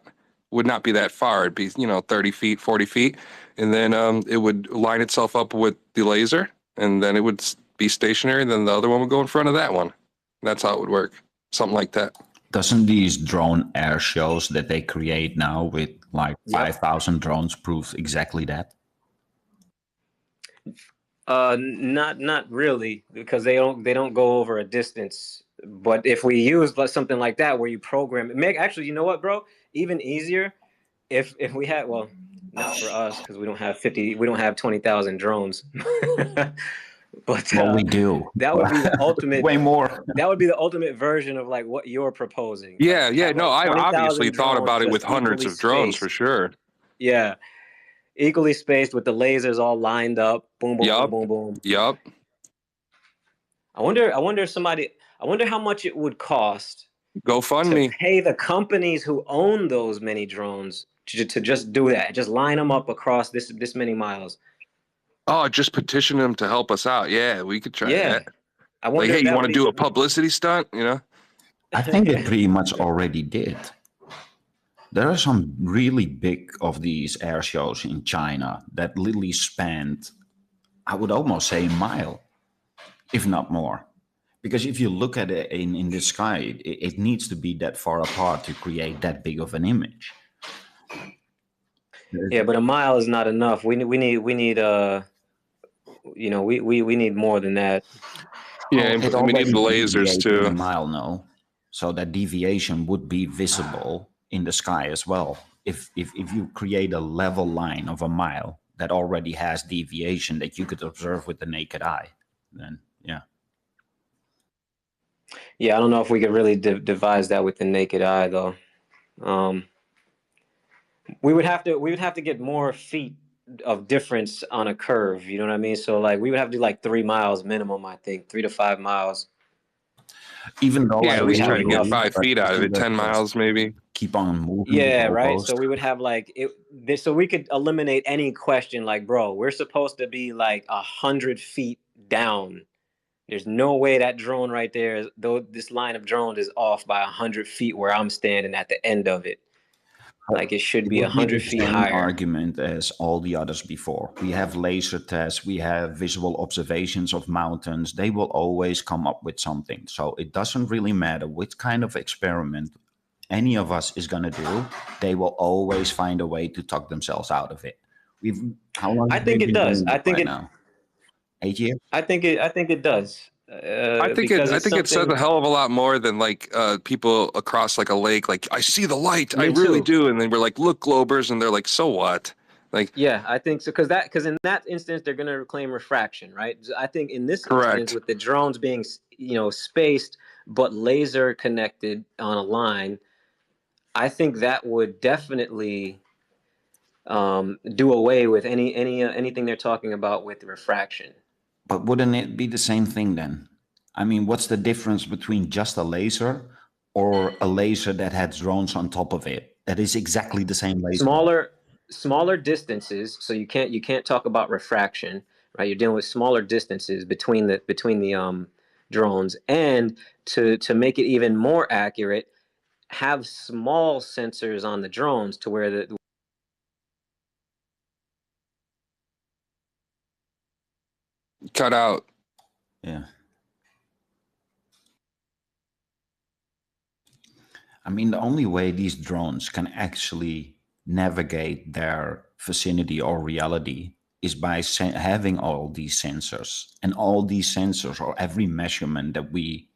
would not be that far. It'd be, 30 feet, 40 feet. And then it would line itself up with the laser. And then it would be stationary. And then the other one would go in front of that one. That's how it would work. Something like that. Doesn't these drone air shows that they create now with like 5,000 drones prove exactly that? Not really, because they don't go over a distance. But if we use something like that where you program it, actually, you know what, bro? Even easier if we had, well, not for us because we don't have 20,000 drones. But we do. That would be the ultimate. Way more. That would be the ultimate version of like what you're proposing. Yeah, no, I obviously thought about it with hundreds of drones for sure. Yeah, equally spaced with the lasers all lined up. Boom, boom, boom, boom, boom. Yup. I wonder how much it would cost. GoFundMe. To pay the companies who own those mini drones to just do that. Just line them up across this many miles. Oh, just petition them to help us out. Yeah, we could try that. I wonder, like, hey, you want to do a publicity stunt? I think it pretty much already did. There are some really big of these air shows in China that literally spanned, I would almost say, a mile, if not more. Because if you look at it in the sky, it needs to be that far apart to create that big of an image. Yeah, but a mile is not enough. We need we need more than that. Yeah, we need the lasers too. A mile, no. So that deviation would be visible in the sky as well. If you create a level line of a mile that already has deviation that you could observe with the naked eye, then yeah. Yeah, I don't know if we could really devise that with the naked eye though. We would have to get more feet of difference on a curve. You know what I mean? So like we would have to do like 3 miles minimum. I think 3 to 5 miles. Even though at least try to get 5 feet out of it, 10 miles maybe. Keep on moving. Yeah, right. So we would have like so we could eliminate any question like, bro, we're supposed to be like 100 feet down. There's no way that drone right there, though this line of drones is off by 100 feet where I'm standing at the end of it. Like it should be It would 100 the feet same higher. argument as all the others before. We have laser tests, we have visual observations of mountains. They will always come up with something. So it doesn't really matter which kind of experiment any of us is going to do. They will always find a way to talk themselves out of it. How long? I think it does. I think it. Now? 8 years. I think it does. I think it says a hell of a lot more than like people across like a lake. Like, I see the light, I really do, and then we're like, look, Globers, and they're like, so what? Like, yeah, I think so, because in that instance they're going to claim refraction, right? I think in this instance, with the drones being spaced but laser connected on a line, I think that would definitely do away with anything they're talking about with refraction. But wouldn't it be the same thing then? I mean, what's the difference between just a laser or a laser that has drones on top of it? That is exactly the same laser. Smaller distances, so you can't talk about refraction, right? You're dealing with smaller distances between the drones, and to make it even more accurate, have small sensors on the drones to where the cut out. Yeah. I mean, the only way these drones can actually navigate their vicinity or reality is by having all these sensors. And all these sensors, or every measurement that we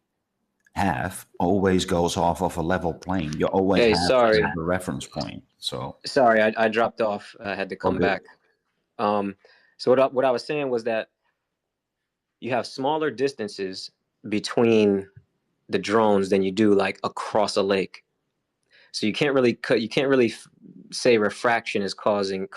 have, always goes off of a level plane. You always have a reference point. So sorry, I dropped off. I had to come back. So what I was saying was that you have smaller distances between the drones than you do like across a lake. So you can't really say refraction is causing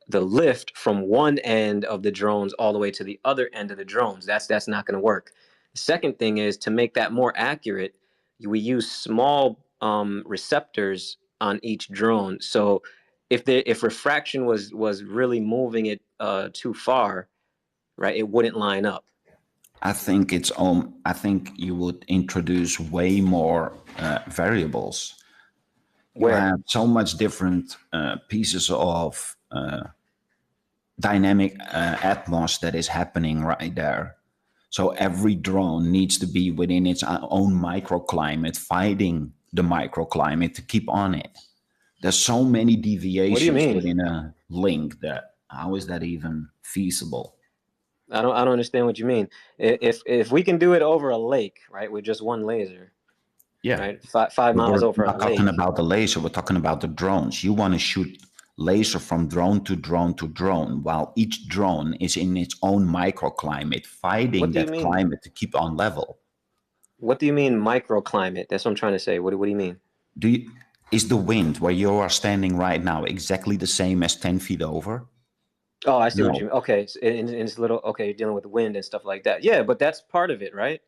the lift from one end of the drones all the way to the other end of the drones. That's not going to work. The second thing is, to make that more accurate, we use small receptors on each drone. So if refraction was really moving it too far, right, it wouldn't line up. I think I think you would introduce way more variables. Where? You have so much different pieces of dynamic atmos that is happening right there. So every drone needs to be within its own microclimate, fighting the microclimate to keep on it. There's so many deviations within a link that how is that even feasible? I don't understand what you mean. If we can do it over a lake, right, with just one laser, yeah, right, 5 miles over a lake. We're not talking about the laser. We're talking about the drones. You want to shoot laser from drone to drone to drone, while each drone is in its own microclimate, fighting that climate to keep on level. What do you mean microclimate? That's what I'm trying to say. What do you mean? Is the wind where you are standing right now exactly the same as 10 feet over? Oh, I see what you mean. Okay, and it's little. Okay, you're dealing with wind and stuff like that. Yeah, but that's part of it, right?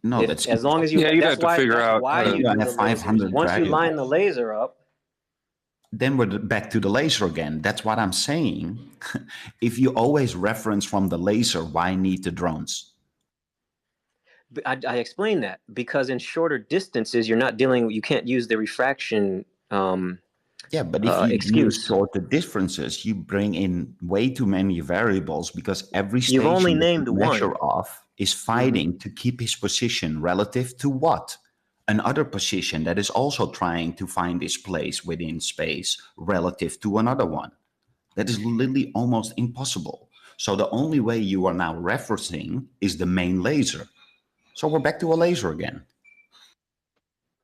No, that's as long as you. Yeah, you'd have to figure out why you have 500. Once you line the laser up, then we're back to the laser again. That's what I'm saying. If you always reference from the laser, why need the drones? I explained that because in shorter distances, you're not dealing. You can't use the refraction. Yeah, but if you use shorter differences, you bring in way too many variables because every station you've only named you measure off is fighting to keep his position relative to what? Another position that is also trying to find its place within space relative to another one. That is literally almost impossible. So the only way you are now referencing is the main laser. So we're back to a laser again.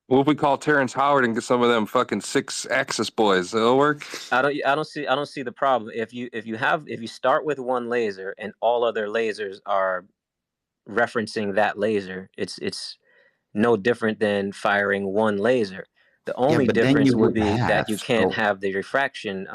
What if we call Terrence Howard and get some of them fucking 6-axis boys? It'll work. I don't see the problem. If you start with one laser and all other lasers are referencing that laser, it's no different than firing one laser. The only difference would be that you can't have the refraction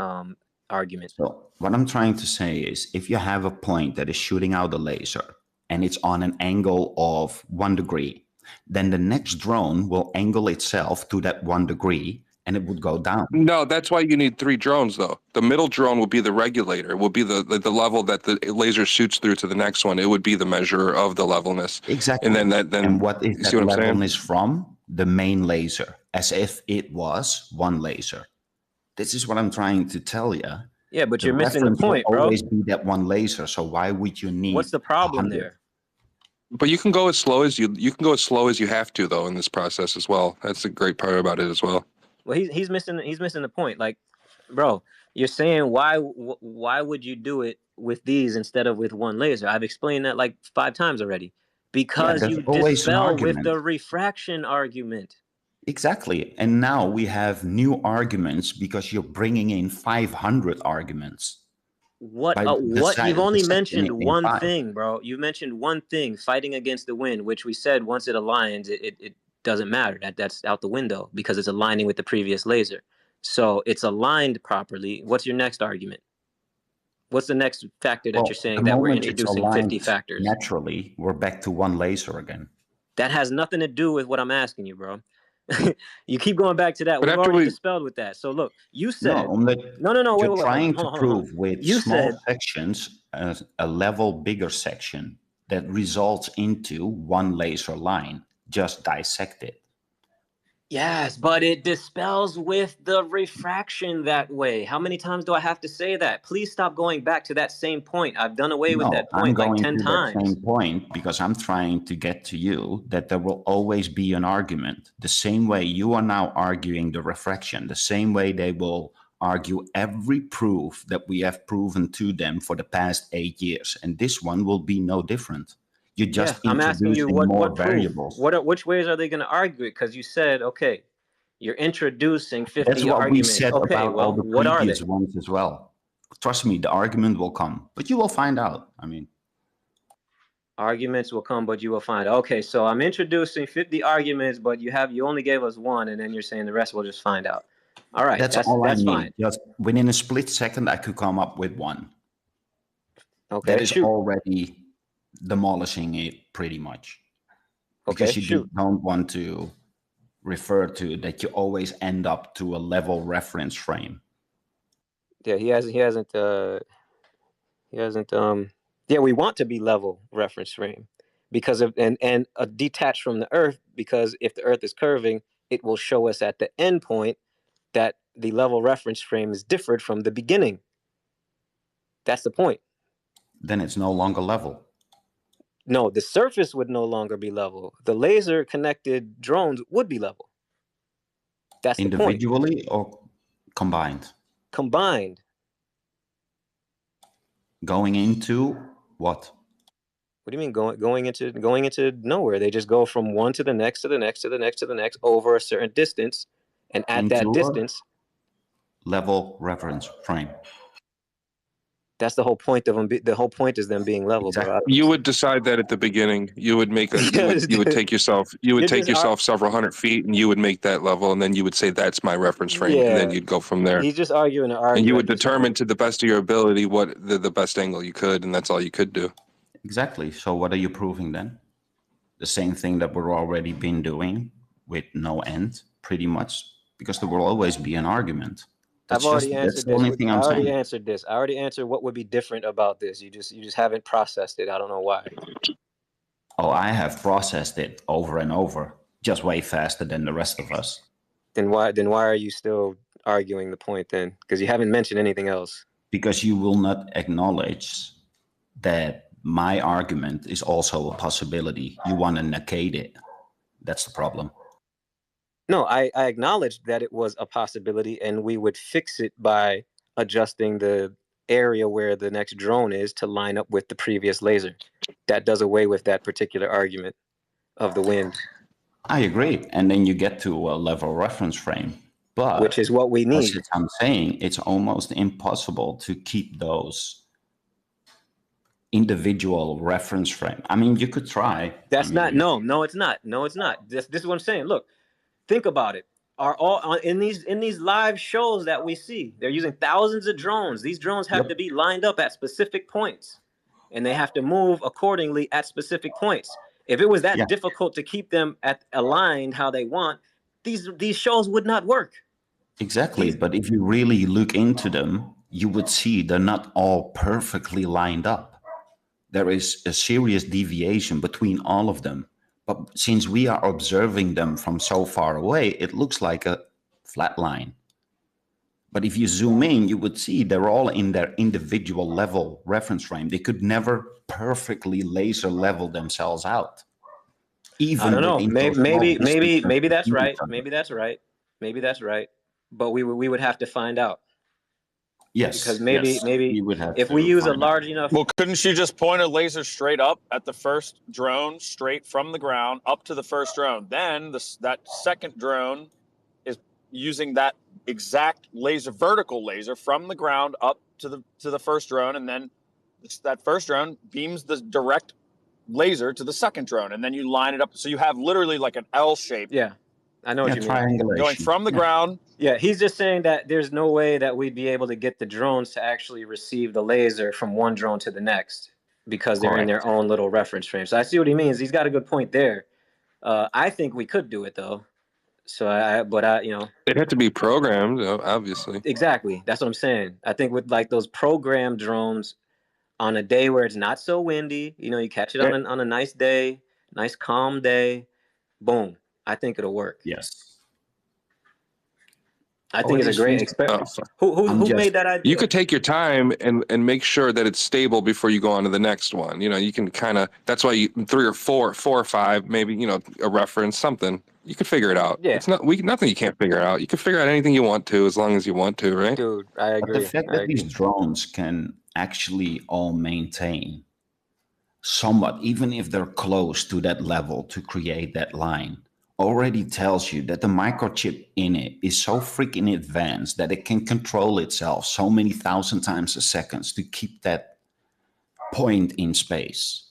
argument. So what I'm trying to say is, if you have a point that is shooting out a laser and it's on an angle of 1 degree, then the next drone will angle itself to that 1 degree and it would go down. No, that's why you need 3 drones, though. The middle drone will be the regulator, will be the level that the laser shoots through to the next one. It would be the measure of the levelness. Exactly. And then and what is that levelness from? The main laser. as if it was one laser. This is what I'm trying to tell you. Yeah, but you're missing the point, will bro. always be that one laser. So why would you need? What's the problem 100? there? But you can go as slow as you can go as slow as you have to, though, in this process as well. That's the great part about it as well. Well, he's missing the point. Like, bro, you're saying why would you do it with these instead of with one laser? I've explained that like 5 times already. Because you dispel with the refraction argument. Exactly. And now we have new arguments because you're bringing in 500 arguments. What you've only mentioned one thing, bro. You mentioned one thing, fighting against the wind, which we said once it aligns, it doesn't matter. That's out the window because it's aligning with the previous laser. So it's aligned properly. What's your next argument? What's the next factor that you're saying that we're introducing 50 factors? Naturally, we're back to one laser again. That has nothing to do with what I'm asking you, bro. You keep going back to that. We've already dispelled with that. So look, you said no. You're trying to prove with small sections a level bigger section that results into one laser line. Just dissect it. Yes, but it dispels with the refraction that way. How many times do I have to say that? Please stop going back to that same point. I've done away with that point like 10 times. That same point because I'm trying to get to you that there will always be an argument. The same way you are now arguing the refraction, the same way they will argue every proof that we have proven to them for the past 8 years. And this one will be no different. You just I'm asking you what variables. Which ways are they going to argue it? Because you said, okay, you're introducing 50 That's what arguments. we said about all the previous ones as well. Trust me, the argument will come, but you will find out. I mean, arguments will come, but you will find out. Okay, so I'm introducing 50 arguments, but you only gave us one, and then you're saying the rest we'll just find out. All right, that's fine. Just within a split second, I could come up with one. Okay, that is already demolishing it pretty much. Because you don't want to refer to that you always end up to a level reference frame. Yeah, he hasn't we want to be level reference frame because of and detached from the earth, because if the earth is curving, it will show us at the end point that the level reference frame is different from the beginning. That's the point. Then it's no longer level. No, the surface would no longer be level. The laser connected drones would be level. That's the point. Individually or combined? Combined. Going into what? What do you mean going into nowhere? They just go from one to the next to the next to the next to the next over a certain distance, and at that distance, level reference frame. That's the whole point of them. The whole point is them being level. Exactly. Bro. You would decide that at the beginning. You would make you would take yourself several hundred feet, and you would make that level, and then you would say that's my reference frame, and then you'd go from there. He's just arguing and you would determine to the best of your ability what the best angle you could, and that's all you could do. Exactly. So what are you proving then? The same thing that we're already been doing with no end, pretty much, because there will always be an argument. I've already answered this. I already answered this. I already answered what would be different about this. You just haven't processed it. I don't know why. Oh, I have processed it over and over, just way faster than the rest of us. Then why are you still arguing the point then? Because you haven't mentioned anything else. Because you will not acknowledge that my argument is also a possibility. You want to negate it. That's the problem. No, I acknowledged that it was a possibility, and we would fix it by adjusting the area where the next drone is to line up with the previous laser. That does away with that particular argument of the wind. I agree. And then you get to a level reference frame. But which is what we need. As I'm saying, it's almost impossible to keep those individual reference frame. I mean, you could try. That's not. No, it's not. No, it's not. This is what I'm saying. Look. Think about it. Are all in these live shows that we see? They're using thousands of drones. These drones have to be lined up at specific points, and they have to move accordingly at specific points. If it was that difficult to keep them aligned how they want, these shows would not work. Exactly. But if you really look into them, you would see they're not all perfectly lined up. There is a serious deviation between all of them. But since we are observing them from so far away, it looks like a flat line. But if you zoom in, you would see they're all in their individual level reference frame. They could never perfectly laser level themselves out. Even I don't know. Maybe that's right. Maybe that's right. Maybe that's right. But we would have to find out. Yes, because maybe we would have if we use a large enough. Well, couldn't you just point a laser straight up at the first drone, straight from the ground up to the first drone? Then that second drone is using that exact laser, vertical laser, from the ground up to the first drone, and then that first drone beams the direct laser to the second drone, and then you line it up so you have literally like an L shape. Yeah, I know what you mean. Going from the ground. Yeah, he's just saying that there's no way that we'd be able to get the drones to actually receive the laser from one drone to the next because they're in their own little reference frame. So I see what he means. He's got a good point there. I think we could do it though. So it'd have to be programmed, obviously. Exactly. That's what I'm saying. I think with like those programmed drones on a day where it's not so windy, you catch it on a nice day, nice calm day, boom. I think it'll work. Yes. I think it's a great experiment. Who made that idea? You could take your time and make sure that it's stable before you go on to the next one. You can kind of, that's why 3 or 4 or 5, maybe, a reference, something. You could figure it out. Yeah. It's nothing you can't figure out. You can figure out anything you want to as long as you want to, right? Dude, I agree. But the fact that these drones can actually all maintain somewhat, even if they're close to that level to create that line, already tells you that the microchip in it is so freaking advanced that it can control itself so many thousand times a second to keep that point in space.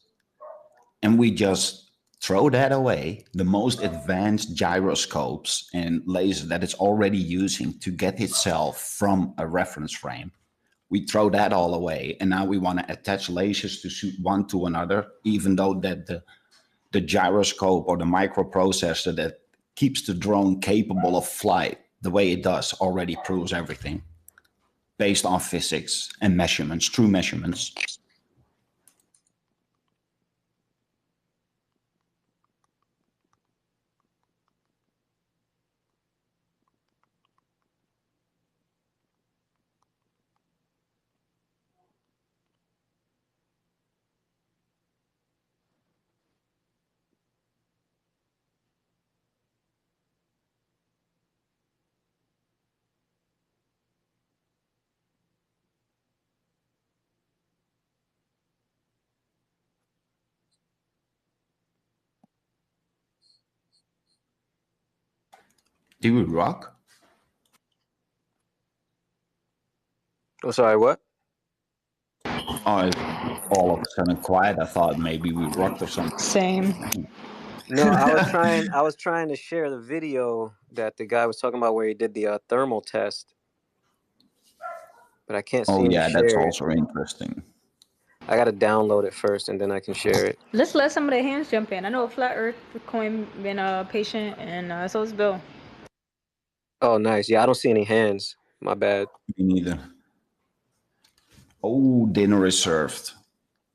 And we just throw that away, the most advanced gyroscopes and lasers that it's already using to get itself from a reference frame. We throw that all away, and now we want to attach lasers to suit one to another, even though that the gyroscope or the microprocessor that keeps the drone capable of flight the way it does already proves everything based on physics and measurements, true measurements. Do we rock? Oh, sorry, what? Oh, it's all of a sudden quiet. I thought maybe we rocked or something. Same. No, I was trying to share the video that the guy was talking about where he did the thermal test, but I can't seem to share that's also interesting. I got to download it first, and then I can share it. Let's let some of the hands jump in. I know Flat Earth Coin been patient, and so is Bill. Oh, nice. Yeah, I don't see any hands. My bad. Me neither. Oh, dinner is served.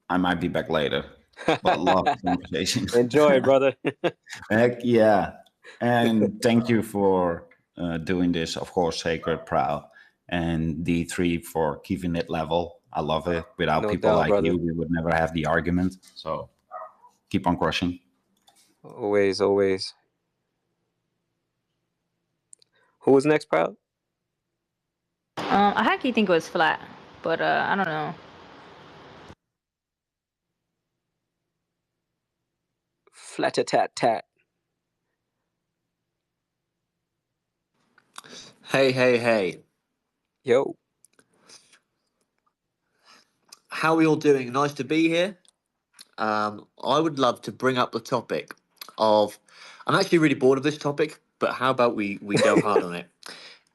I might be back later. But love the conversation. Enjoy, brother. Heck yeah. And thank you for doing this. Of course, Sacred, Proud, and D3 for keeping it level. I love it. Without people like you, we would never have the argument. So keep on crushing. Always, always. Who was next, Proud? I actually think it was Flat, but I don't know. Flat-a-tat-tat. Hey. Yo. How are we all doing? Nice to be here. I would love to bring up the topic of... I'm actually really bored of this topic, but how about we go hard on it?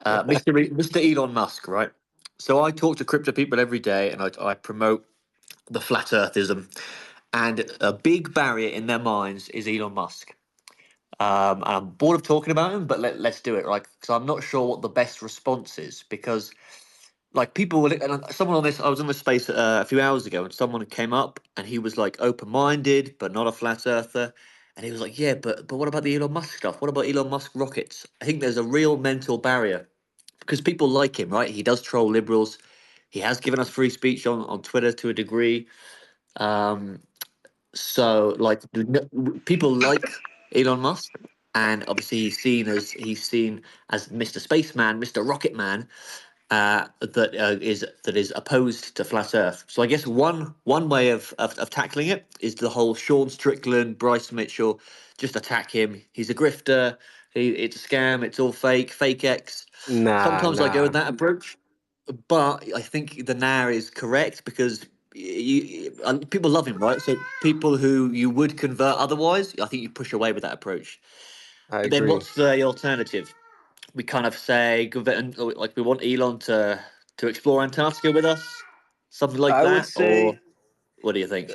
Mr. Elon Musk, right? So I talk to crypto people every day, and I promote the flat earthism. And a big barrier in their minds is Elon Musk. I'm bored of talking about him, but let's do it, right? Because I'm not sure what the best response is, because like people will, and someone on this, I was on this space a few hours ago, and someone came up and he was like open-minded but not a flat earther, And he was like, yeah, but what about the Elon Musk stuff? What about Elon Musk rockets? I think there's a real mental barrier because people like him, right? He does troll liberals. He has given us free speech on Twitter to a degree. So like people like Elon Musk, and obviously he's seen as Mr. Spaceman, Mr. Rocket Man, that is opposed to flat Earth. So I guess one way of tackling it is the whole Sean Strickland, Bryce Mitchell, just attack him. He's a grifter. It's a scam. It's all fake. Fake X. Sometimes I go with that approach, but I think the Nair is correct because people love him, right? So people who you would convert otherwise, I think you push away with that approach. I But then agree. what's the alternative? We kind of say, like, we want Elon to explore Antarctica with us, something like I would that, or say what do you think?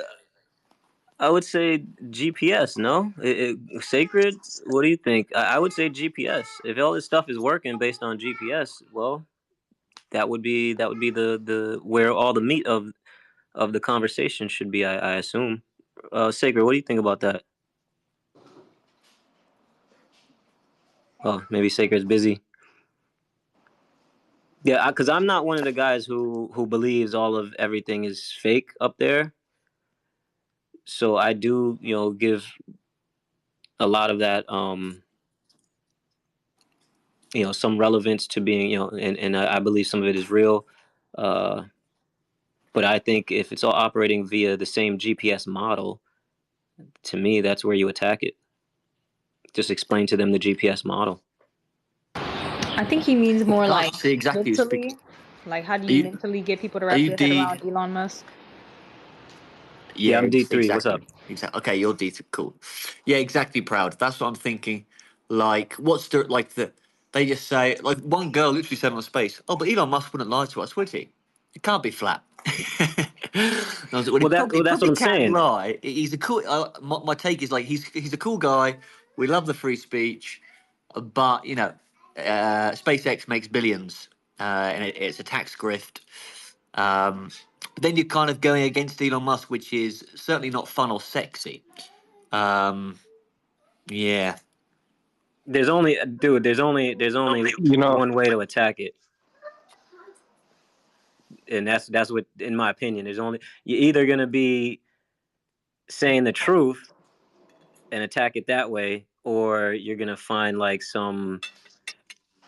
GPS. No, sacred. What do you think? I would say GPS. If all this stuff is working based on GPS, well, that would be the where all the meat of the conversation should be. I assume. Sacred. What do you think about that? Oh, maybe Sacred's busy. Yeah, because I'm not one of the guys who believes all of everything is fake up there. So I do, give a lot of that, some relevance to being, and I believe some of it is real. But I think if it's all operating via the same GPS model, to me, that's where you attack it. Just explain to them the GPS model. I think he means more like exactly. mentally. Like, how do you mentally get people to wrap their head around Elon Musk? Yeah, I'm D3. Exactly. What's up? Exactly. Okay, you're D3. Cool. Yeah, exactly. Proud. That's what I'm thinking. Like, what's the? They just say, like, one girl literally said on Space, "Oh, but Elon Musk wouldn't lie to us, would he? It can't be flat." I was like, that's what I'm saying. Lie. He's a cool. My take is like he's a cool guy. We love the free speech, but SpaceX makes billions, and it's a tax grift. But then you're kind of going against Elon Musk, which is certainly not fun or sexy. Yeah. There's only one way to attack it. And that's what, in my opinion, you're either gonna be saying the truth and attack it that way, or you're gonna find like some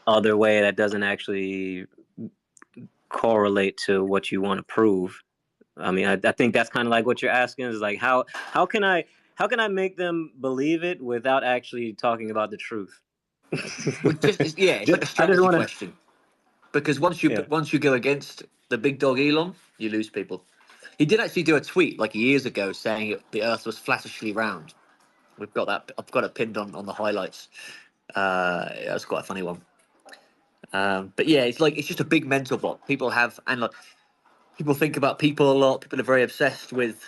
other way that doesn't actually correlate to what you want to prove. I mean, I think that's kind of like what you're asking is like how can I make them believe it without actually talking about the truth? It's like a strategy question. Because once you go against the big dog Elon, you lose people. He did actually do a tweet like years ago saying the Earth was flattishly round. We've got that. I've got it pinned on the highlights. That's quite a funny one. But yeah, it's just a big mental block. People have, and like people think about people a lot. People are very obsessed with.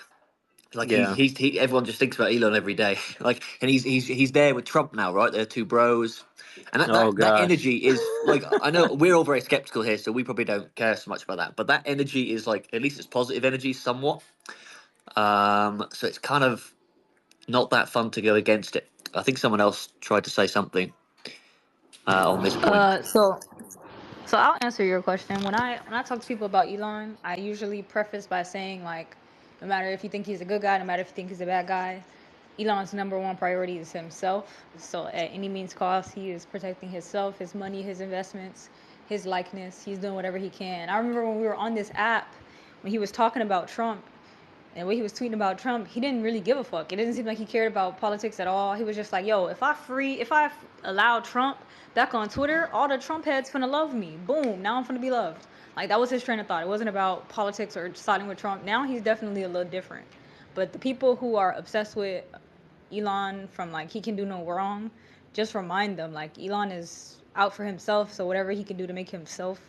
Like everyone just thinks about Elon every day. Like, and he's there with Trump now, right? They're two bros, and that energy is like, I know we're all very skeptical here, so we probably don't care so much about that. But that energy is like, at least it's positive energy somewhat. So it's kind of not that fun to go against it. I think someone else tried to say something on this point. So I'll answer your question. When I talk to people about Elon, I usually preface by saying, like, no matter if you think he's a good guy, no matter if you think he's a bad guy, Elon's #1 priority is himself. So at any means cost, he is protecting himself, his money, his investments, his likeness. He's doing whatever he can. I remember when we were on this app, when he was talking about Trump, and when he was tweeting about Trump, he didn't really give a fuck. It didn't seem like he cared about politics at all. He was just like, yo, if I allow Trump back on Twitter, all the Trump heads finna love me. Boom, now I'm finna be loved. Like, that was his train of thought. It wasn't about politics or siding with Trump. Now he's definitely a little different. But the people who are obsessed with Elon from, like, he can do no wrong, just remind them, like, Elon is out for himself, so whatever he can do to make himself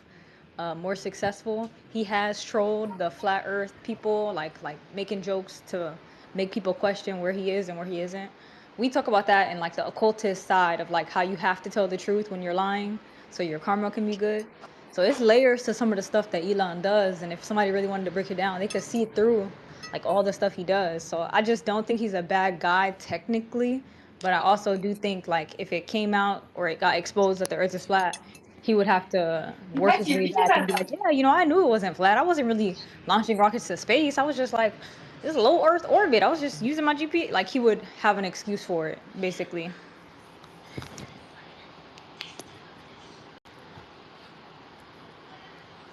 more successful. He has trolled the flat earth people, like making jokes to make people question where he is and where he isn't. We talk about that in like the occultist side of like how you have to tell the truth when you're lying so your karma can be good. So it's layers to some of the stuff that Elon does, and if somebody really wanted to break it down, they could see through like all the stuff he does. So I just don't think he's a bad guy technically, but I also do think like if it came out or it got exposed that the Earth is flat, he would have to work his way back and be like, yeah, you know, I knew it wasn't flat. I wasn't really launching rockets to space. I was just like, this low Earth orbit. I was just using my GPS. Like he would have an excuse for it, basically.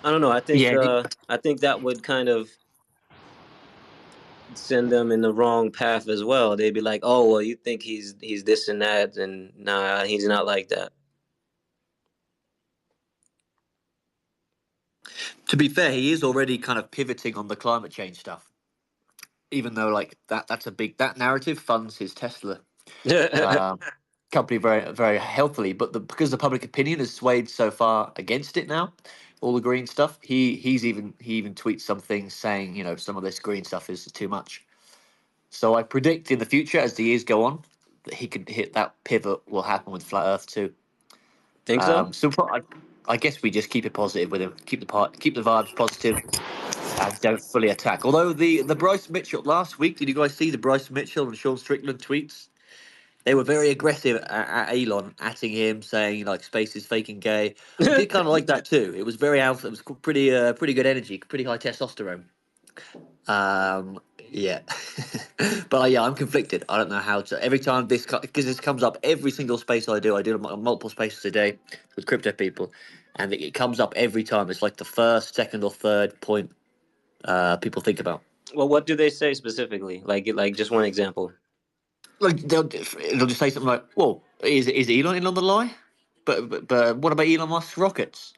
I don't know. I think that would kind of send them in the wrong path as well. They'd be like, "Oh, well, you think he's this and that, and nah, he's not like that." To be fair, he is already kind of pivoting on the climate change stuff, even though like that's a big that narrative funds his Tesla company very healthily. But because the public opinion has swayed so far against it now, all the green stuff, he even tweets some things saying, you know, some of this green stuff is too much. So I predict in the future, as the years go on, that he could hit that pivot will happen with Flat Earth too. Think so? So I guess we just keep it positive with him, keep the vibes positive, and don't fully attack. Although the Bryce Mitchell last week, did you guys see the Bryce Mitchell and Sean Strickland tweets? They were very aggressive at Elon, atting him, saying like space is fake and gay. I did kind of like that too. It was very alpha. It was pretty good energy, pretty high testosterone. Yeah, but yeah, I'm conflicted. I don't know how to. Every time because this comes up every single space I do multiple spaces a day with crypto people, and it comes up every time. It's like the first, second, or third point people think about. Well, what do they say specifically? Like just one example. Like it'll just say something like, "Well, is Elon in on the lie?" But what about Elon Musk's rockets?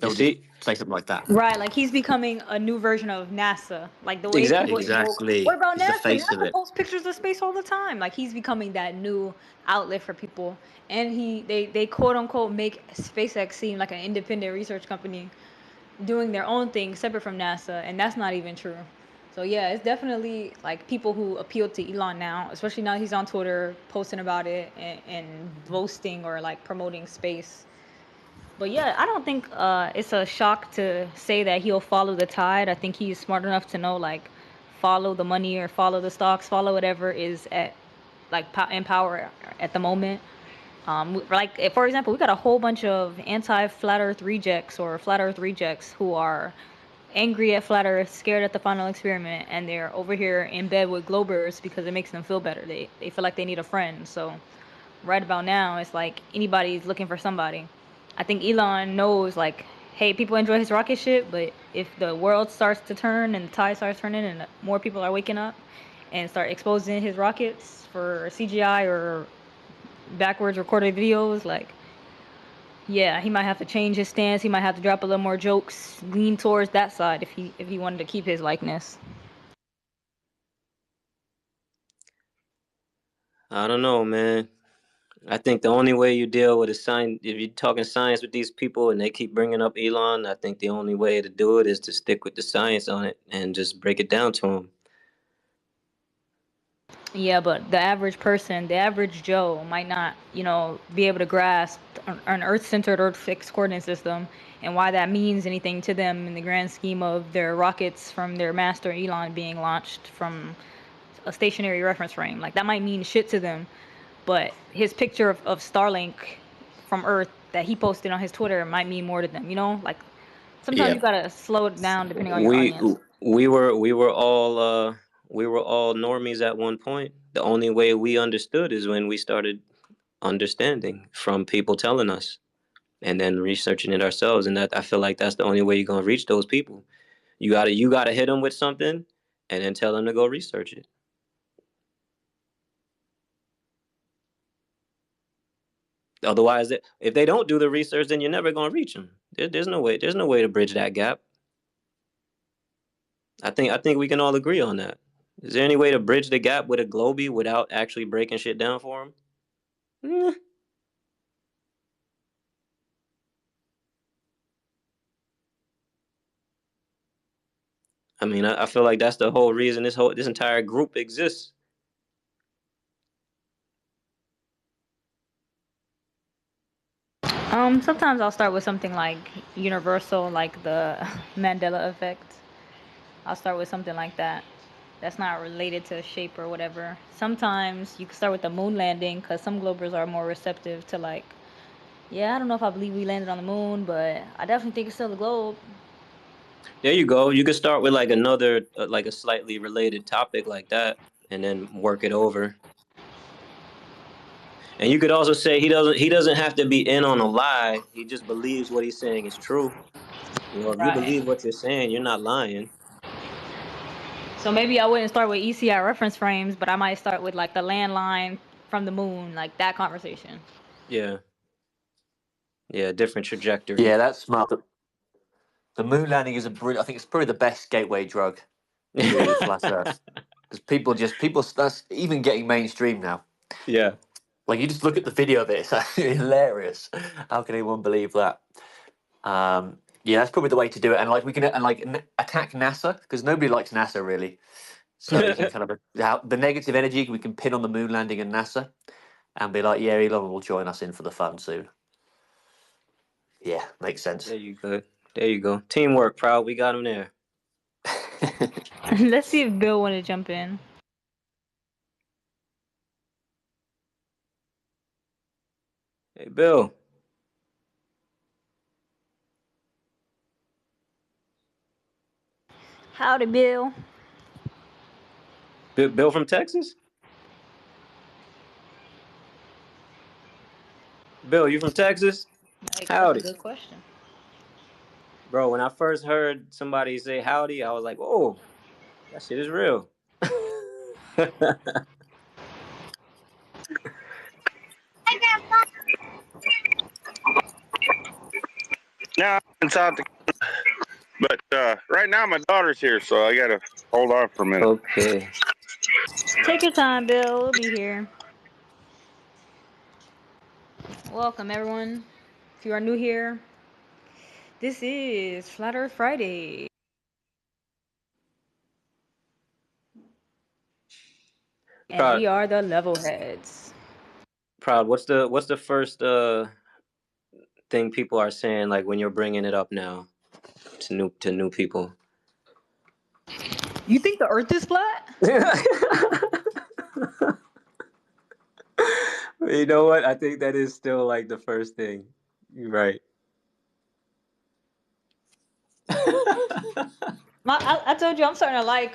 They'll just say something like that. Right, like he's becoming a new version of NASA. Like the way people invoke, what about He's the NASA? face of NASA it. posts pictures of space all the time. Like he's becoming that new outlet for people. And they quote unquote make SpaceX seem like an independent research company doing their own thing separate from NASA, and that's not even true. So yeah, it's definitely like people who appeal to Elon now, especially now he's on Twitter posting about it and boasting or like promoting space. But yeah, I don't think it's a shock to say that he'll follow the tide. I think he's smart enough to know like follow the money or follow the stocks, follow whatever is at like in power at the moment. Like for example, we got a whole bunch of anti-flat Earth rejects or flat Earth rejects who are angry at flat Earth, scared at the final experiment, and they're over here in bed with Globers because it makes them feel better. They feel like they need a friend. So right about now, it's like anybody's looking for somebody. I think Elon knows like, hey, people enjoy his rocket ship, but if the world starts to turn and the tide starts turning and more people are waking up and start exposing his rockets for CGI or backwards recorded videos, like, yeah, he might have to change his stance. He might have to drop a little more jokes, lean towards that side if he wanted to keep his likeness. I don't know, man. I think the only way you deal with if you're talking science with these people and they keep bringing up Elon, I think the only way to do it is to stick with the science on it and just break it down to them. Yeah, but the average person, the average Joe, might not, be able to grasp an Earth-centered, Earth-fixed coordinate system and why that means anything to them in the grand scheme of their rockets from their master Elon being launched from a stationary reference frame. Like that might mean shit to them, but his picture of Starlink from Earth that he posted on his Twitter might mean more to them. Like sometimes you gotta slow it down depending on your audience. We were all normies at one point. The only way we understood is when we started understanding from people telling us and then researching it ourselves. And that I feel like that's the only way you're gonna reach those people. You gotta hit them with something and then tell them to go research it. Otherwise, if they don't do the research, then you're never gonna reach them. There's no way to bridge that gap. I think we can all agree on that. Is there any way to bridge the gap with a Globie without actually breaking shit down for him? I mean, I feel like that's the whole reason this entire group exists. Sometimes I'll start with something like universal, like the Mandela effect. I'll start with something like that. that's not related to shape or whatever. Sometimes you can start with the moon landing because some globers are more receptive to like, yeah, I don't know if I believe we landed on the moon, but I definitely think it's still a globe. There you go. You could start with like another, like a slightly related topic like that, and then work it over. And you could also say he doesn't have to be in on a lie. He just believes what he's saying is true. You know, if you believe what you're saying, you're not lying. So maybe I wouldn't start with ECI reference frames, but I might start with like the landline from the moon, like that conversation. Yeah. Yeah, different trajectory. Yeah, that's smart. The moon landing is I think it's probably the best gateway drug to flat Earth, because people that's even getting mainstream now. Yeah. Like you just look at the video of it, it's actually hilarious. How can anyone believe that? Yeah, that's probably the way to do it. And like we can attack NASA because nobody likes NASA really. So you can kind of the negative energy we can pin on the moon landing and NASA, and be like, yeah, Elon will join us in for the fun soon. Yeah, makes sense. There you go. There you go. Teamwork, Proud. We got him there. Let's see if Bill want to jump in. Hey, Bill. Howdy, Bill. Bill from Texas? Bill, you from Texas? Howdy. That's a good question. Bro, when I first heard somebody say howdy, I was like, whoa, that shit is real. Now I'm in South Dakota, but right now my daughter's here, so I gotta hold on for a minute. Okay. Take your time, Bill. We'll be here. Welcome, everyone. If you are new here, this is Flat Earth Friday. And we are the level heads. Proud. What's the first thing people are saying like when you're bringing it up now to new people? You think the Earth is flat? You know what? I think that is still like the first thing. You're right. I told you I'm starting to like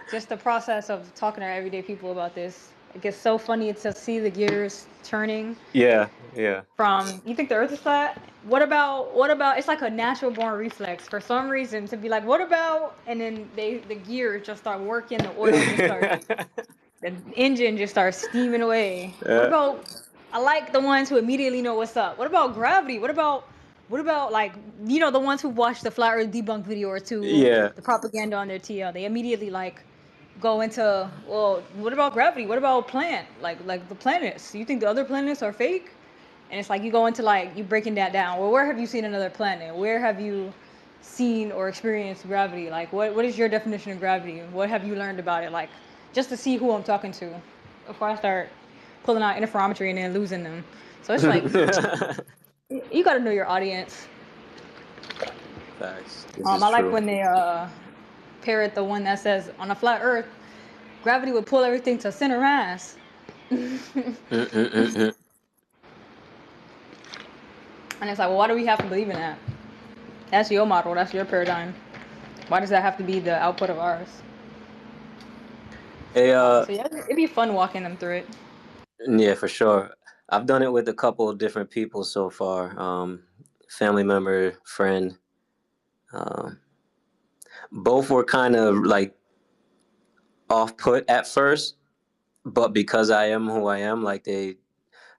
just the process of talking to everyday people about this. It gets so funny to see the gears turning. Yeah. From you think the Earth is flat? What about it's like a natural born reflex for some reason to be like, what about? And then the gears just start working, the oil just starts, the engine just starts steaming away. What about? I like the ones who immediately know what's up. What about gravity? What about like the ones who watch the flat Earth debunk video or two? Yeah. The propaganda on their TL. They immediately like go into, well, what about gravity? What about like the planets? You think the other planets are fake? And it's like you go into like you breaking that down. Well, where have you seen another planet? Where have you seen or experienced gravity? Like what is your definition of gravity? What have you learned about it? Like just to see who I'm talking to before I start pulling out interferometry and then losing them. So it's like you got to know your audience. Facts. I like when they parrot the one that says on a flat Earth, gravity would pull everything to center mass. And it's like, well, why do we have to believe in that? That's your model. That's your paradigm. Why does that have to be the output of ours? Hey, so yeah, it'd be fun walking them through it. Yeah, for sure. I've done it with a couple of different people so far. Family member, friend. Both were kind of like off-put at first, but because I am who I am, like they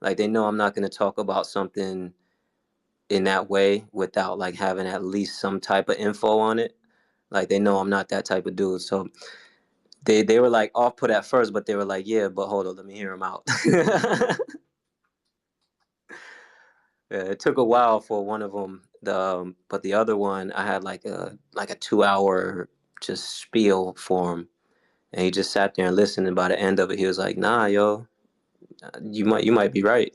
know I'm not going to talk about something in that way without like having at least some type of info on it. Like they know I'm not that type of dude. So they were like off-put at first, but they were like, yeah, but hold on, let me hear him out. Yeah, it took a while for one of them, but the other one I had like a 2 hour just spiel for him, and he just sat there and listened. And by the end of it, he was like, "Nah, yo, you might be right."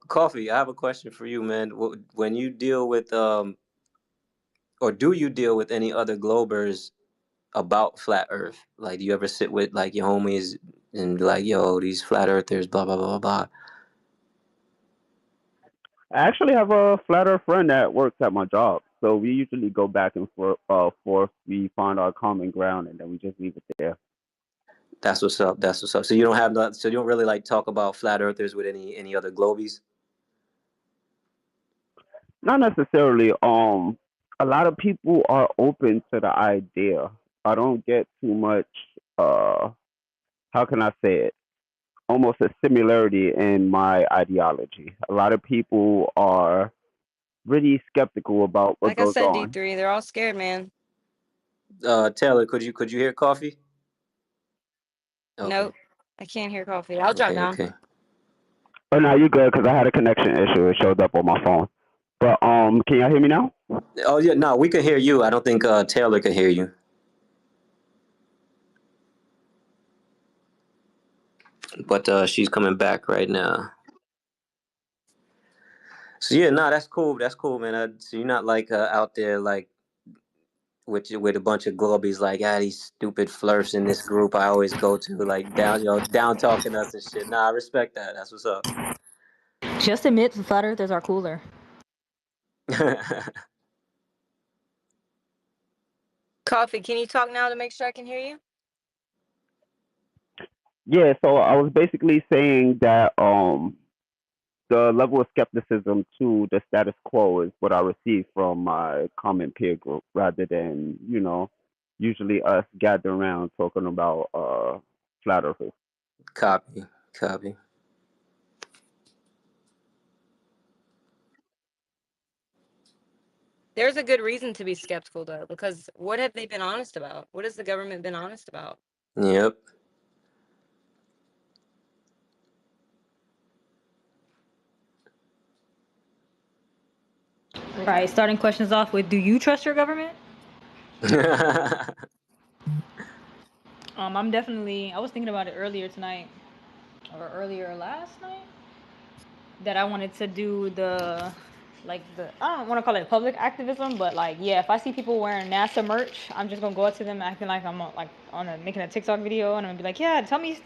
Coffee. I have a question for you, man. When you deal with or do you deal with any other Globers about flat Earth? Like, do you ever sit with like your homies and be like, "Yo, these flat Earthers, blah blah blah blah"? I actually have a flat earth friend that works at my job. So we usually go back and forth. We find our common ground and then we just leave it there. That's what's up. That's what's up. So you don't have that. So you don't really like talk about flat earthers with any other globies. Not necessarily. A lot of people are open to the idea. I don't get too much. How can I say it? Almost a similarity in my ideology. A lot of people are really skeptical about what Like I goes said, on. D3, they're all scared, man. Taylor, could you hear Coffee? Okay. Nope, I can't hear Coffee. I'll drop down. Okay. Oh no, you're good because I had a connection issue. It showed up on my phone. But can y'all hear me now? Oh yeah, no, we can hear you. I don't think Taylor can hear you. But she's coming back right now. So yeah, no, that's cool. That's cool, man. So you're not like out there like with a bunch of globies like these stupid flirts in this group I always go to, like down talking us and shit. Nah, I respect that. That's what's up. Just admit the flat earthers are cooler. Coffee, can you talk now to make sure I can hear you? Yeah, so I was basically saying that the level of skepticism to the status quo is what I receive from my common peer group rather than, usually us gathering around talking about flat earthers. Copy. There's a good reason to be skeptical though, because what have they been honest about? What has the government been honest about? Yep. Right, starting questions off with, do you trust your government? I was thinking about it earlier tonight, or earlier last night, that I wanted to do I don't want to call it public activism, but like, yeah, if I see people wearing NASA merch, I'm just gonna go up to them acting like I'm making a TikTok video, and I'm gonna be like, yeah, tell me,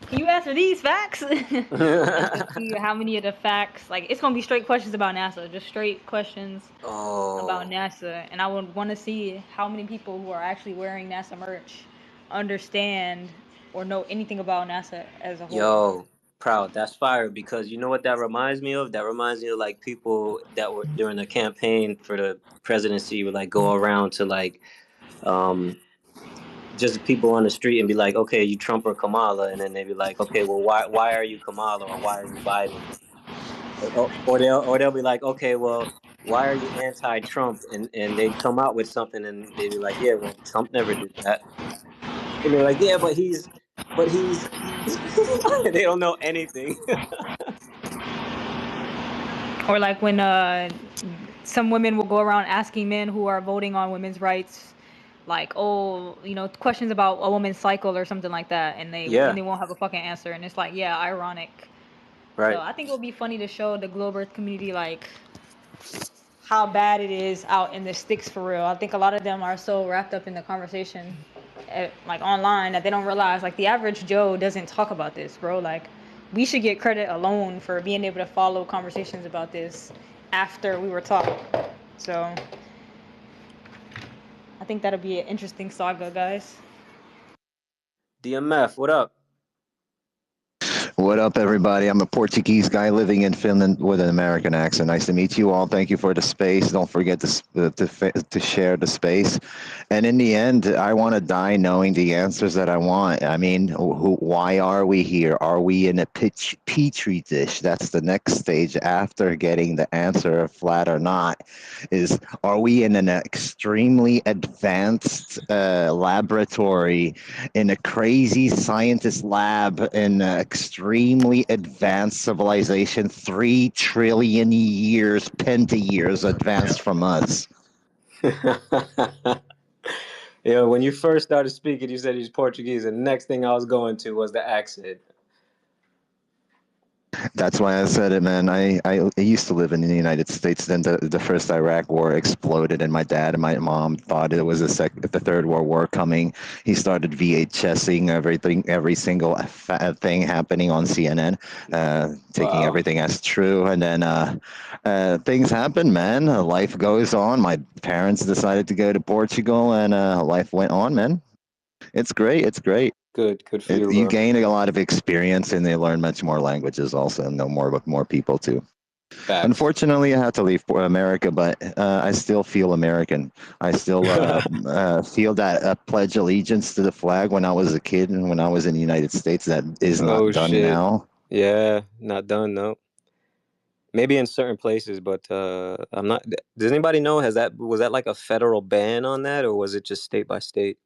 can you answer these facts? And to see how many of the facts, like, it's gonna be straight questions about NASA, just straight questions about NASA, and I would want to see how many people who are actually wearing NASA merch understand or know anything about NASA as a whole. Yo, proud. That's fire, because you know what that reminds me of? That reminds me of like people that were during the campaign for the presidency would like go around to like just people on the street and be like, okay, you Trump or Kamala, and then they'd be like, okay, well, why are you Kamala or why are you Biden? Or they'll be like, okay, well, why are you anti-Trump? And they'd come out with something and they'd be like, yeah, well, Trump never did that. And they're like, yeah, but he's they don't know anything. Or like when some women will go around asking men who are voting on women's rights, like, oh, questions about a woman's cycle or something like that, and they won't have a fucking answer, and it's like, yeah, ironic. Right. So I think it would be funny to show the Globe Earth community like how bad it is out in the sticks for real. I think a lot of them are so wrapped up in the conversation, like online, that they don't realize like the average Joe doesn't talk about this, bro. Like, we should get credit alone for being able to follow conversations about this after we were taught. So I think that'll be an interesting saga, guys. DMF, what up? What up, everybody? I'm a Portuguese guy living in Finland with an American accent. Nice to meet you all. Thank you for the space. Don't forget to share the space. And in the end, I want to die knowing the answers that I want. I mean, why are we here? Are we in a petri dish? That's the next stage after getting the answer, flat or not. Are we in an extremely advanced laboratory, in a crazy scientist lab, in an extremely advanced civilization, 3 trillion years, penta-years advanced from us? Yeah, when you first started speaking, you said he's Portuguese, and the next thing I was going to was the accent. That's why I said it, man. I used to live in the United States. Then the first Iraq war exploded, and my dad and my mom thought it was the Third World War coming. He started VHSing everything, every single thing happening on CNN, taking everything as true. And then things happen, man. Life goes on. My parents decided to go to Portugal, and life went on, man. It's great. It's great. Good for you, You bro. gain a lot of experience, and they learn much more languages also, and know more with more people too. Facts. Unfortunately, I had to leave America, but I still feel American. I still feel that pledge allegiance to the flag when I was a kid and when I was in the United States. That is not done now. Yeah, not done. No. Maybe in certain places, but I'm not. Does anybody know? Was that like a federal ban on that, or was it just state by state?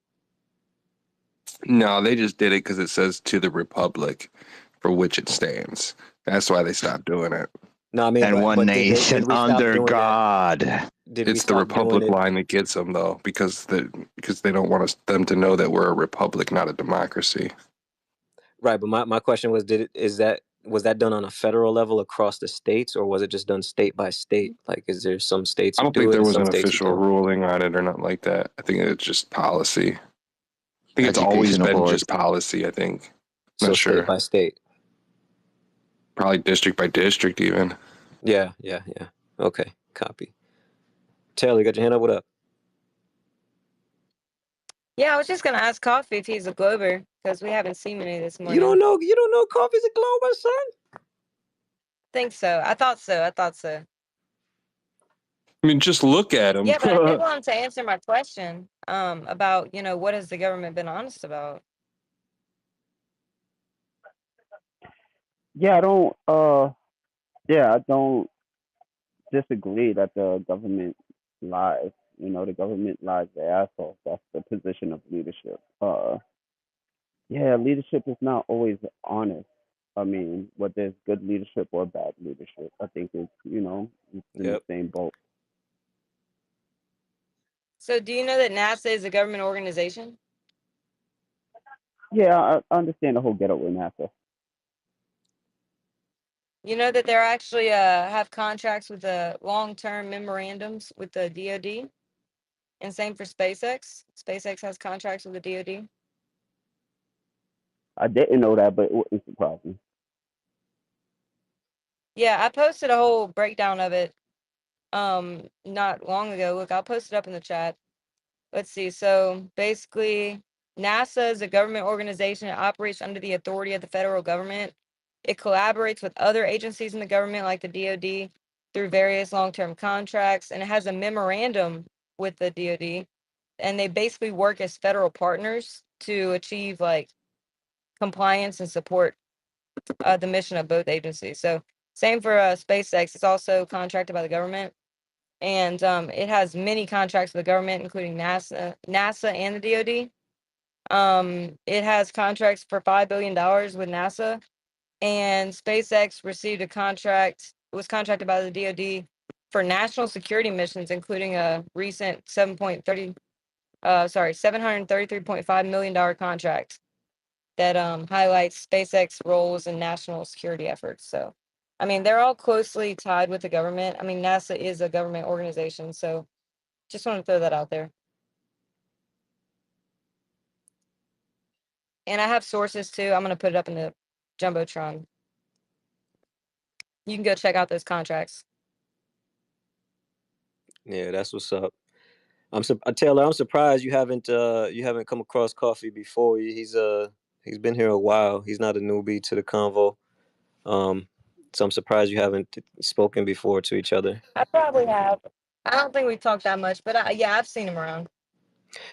No, they just did it because it says "to the republic for which it stands." That's why they stopped doing it. No, I mean, and one nation under God. It's the republic line that gets them, though, because they don't want them to know that we're a republic, not a democracy. Right, but my question was, was that done on a federal level across the states, or was it just done state by state? Like, is there some states I don't think there was an official ruling on it or nothing like that. I think it's just policy. I think it's always been just policy, I think. So state by state. Probably district by district, even. Yeah. Okay, copy. Taylor, you got your hand up? What up? Yeah, I was just gonna ask Coffee if he's a Glober, because we haven't seen many this morning. You don't know Coffee's a Glober, son? Think so. I thought so. I mean, just look at him. Yeah, but I did want him to answer my question about, what has the government been honest about? Yeah, I don't disagree that the government lies. The government lies their ass off. That's the position of leadership. Leadership is not always honest. I mean, whether there's good leadership or bad leadership, I think it's in the same boat. So do you know that NASA is a government organization? Yeah, I understand the whole get up with NASA. You know that they're actually have contracts with the long-term memorandums with the DoD, and same for SpaceX. SpaceX has contracts with the DoD. I didn't know that, but it wouldn't surprise me. Yeah, I posted a whole breakdown of it not long ago. Look, I'll post it up in the chat. Let's see. So basically, NASA is a government organization that operates under the authority of the federal government. It collaborates with other agencies in the government, like the DoD, through various long-term contracts, and it has a memorandum with the DoD. And they basically work as federal partners to achieve like compliance and support the mission of both agencies. So same for SpaceX. It's also contracted by the government. And it has many contracts with the government, including NASA and the DoD. It has contracts for $5 billion with NASA, and SpaceX received a contract. Was contracted by the DoD for national security missions, including a recent $733.5 million contract that highlights SpaceX roles in national security efforts. So, I mean, they're all closely tied with the government. I mean, NASA is a government organization, so just want to throw that out there. And I have sources too. I'm going to put it up in the Jumbotron. You can go check out those contracts. Yeah, that's what's up. Taylor, I'm surprised you haven't come across Coffee before. He's been here a while. He's not a newbie to the convo. So I'm surprised you haven't spoken before to each other. I probably have. I don't think we've talked that much, but I've seen him around.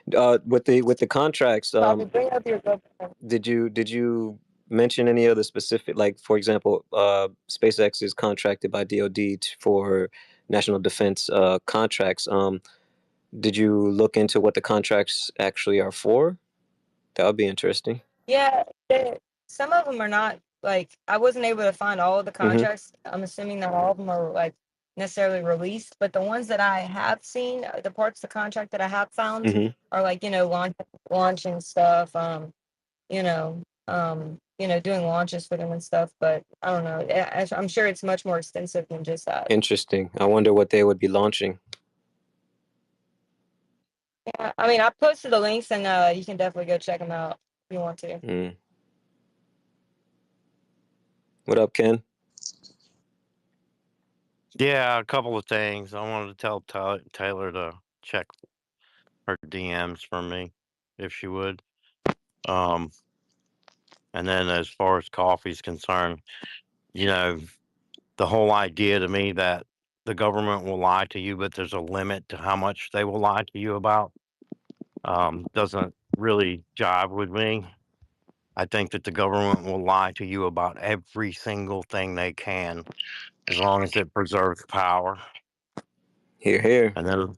With the contracts, bring up your did you mention any other specific, like for example, SpaceX is contracted by DoD for national defense contracts. Did you look into what the contracts actually are for? That would be interesting. Yeah, some of them are not, like, I wasn't able to find all of the contracts. I'm assuming not all of them are like necessarily released, but the ones that I have seen, the parts of the contract that I have found are like, launching stuff, doing launches for them and stuff. But I don't know. I'm sure it's much more extensive than just that. Interesting. I wonder what they would be launching. Yeah, I mean, I posted the links, and you can definitely go check them out if you want to. What up, Ken? Yeah, a couple of things. I wanted to tell Taylor to check her DMs for me, if she would. And then as far as coffee's concerned, the whole idea to me that the government will lie to you, but there's a limit to how much they will lie to you about, doesn't really jive with me. I think that the government will lie to you about every single thing they can, as long as it preserves power. Hear, hear. And then,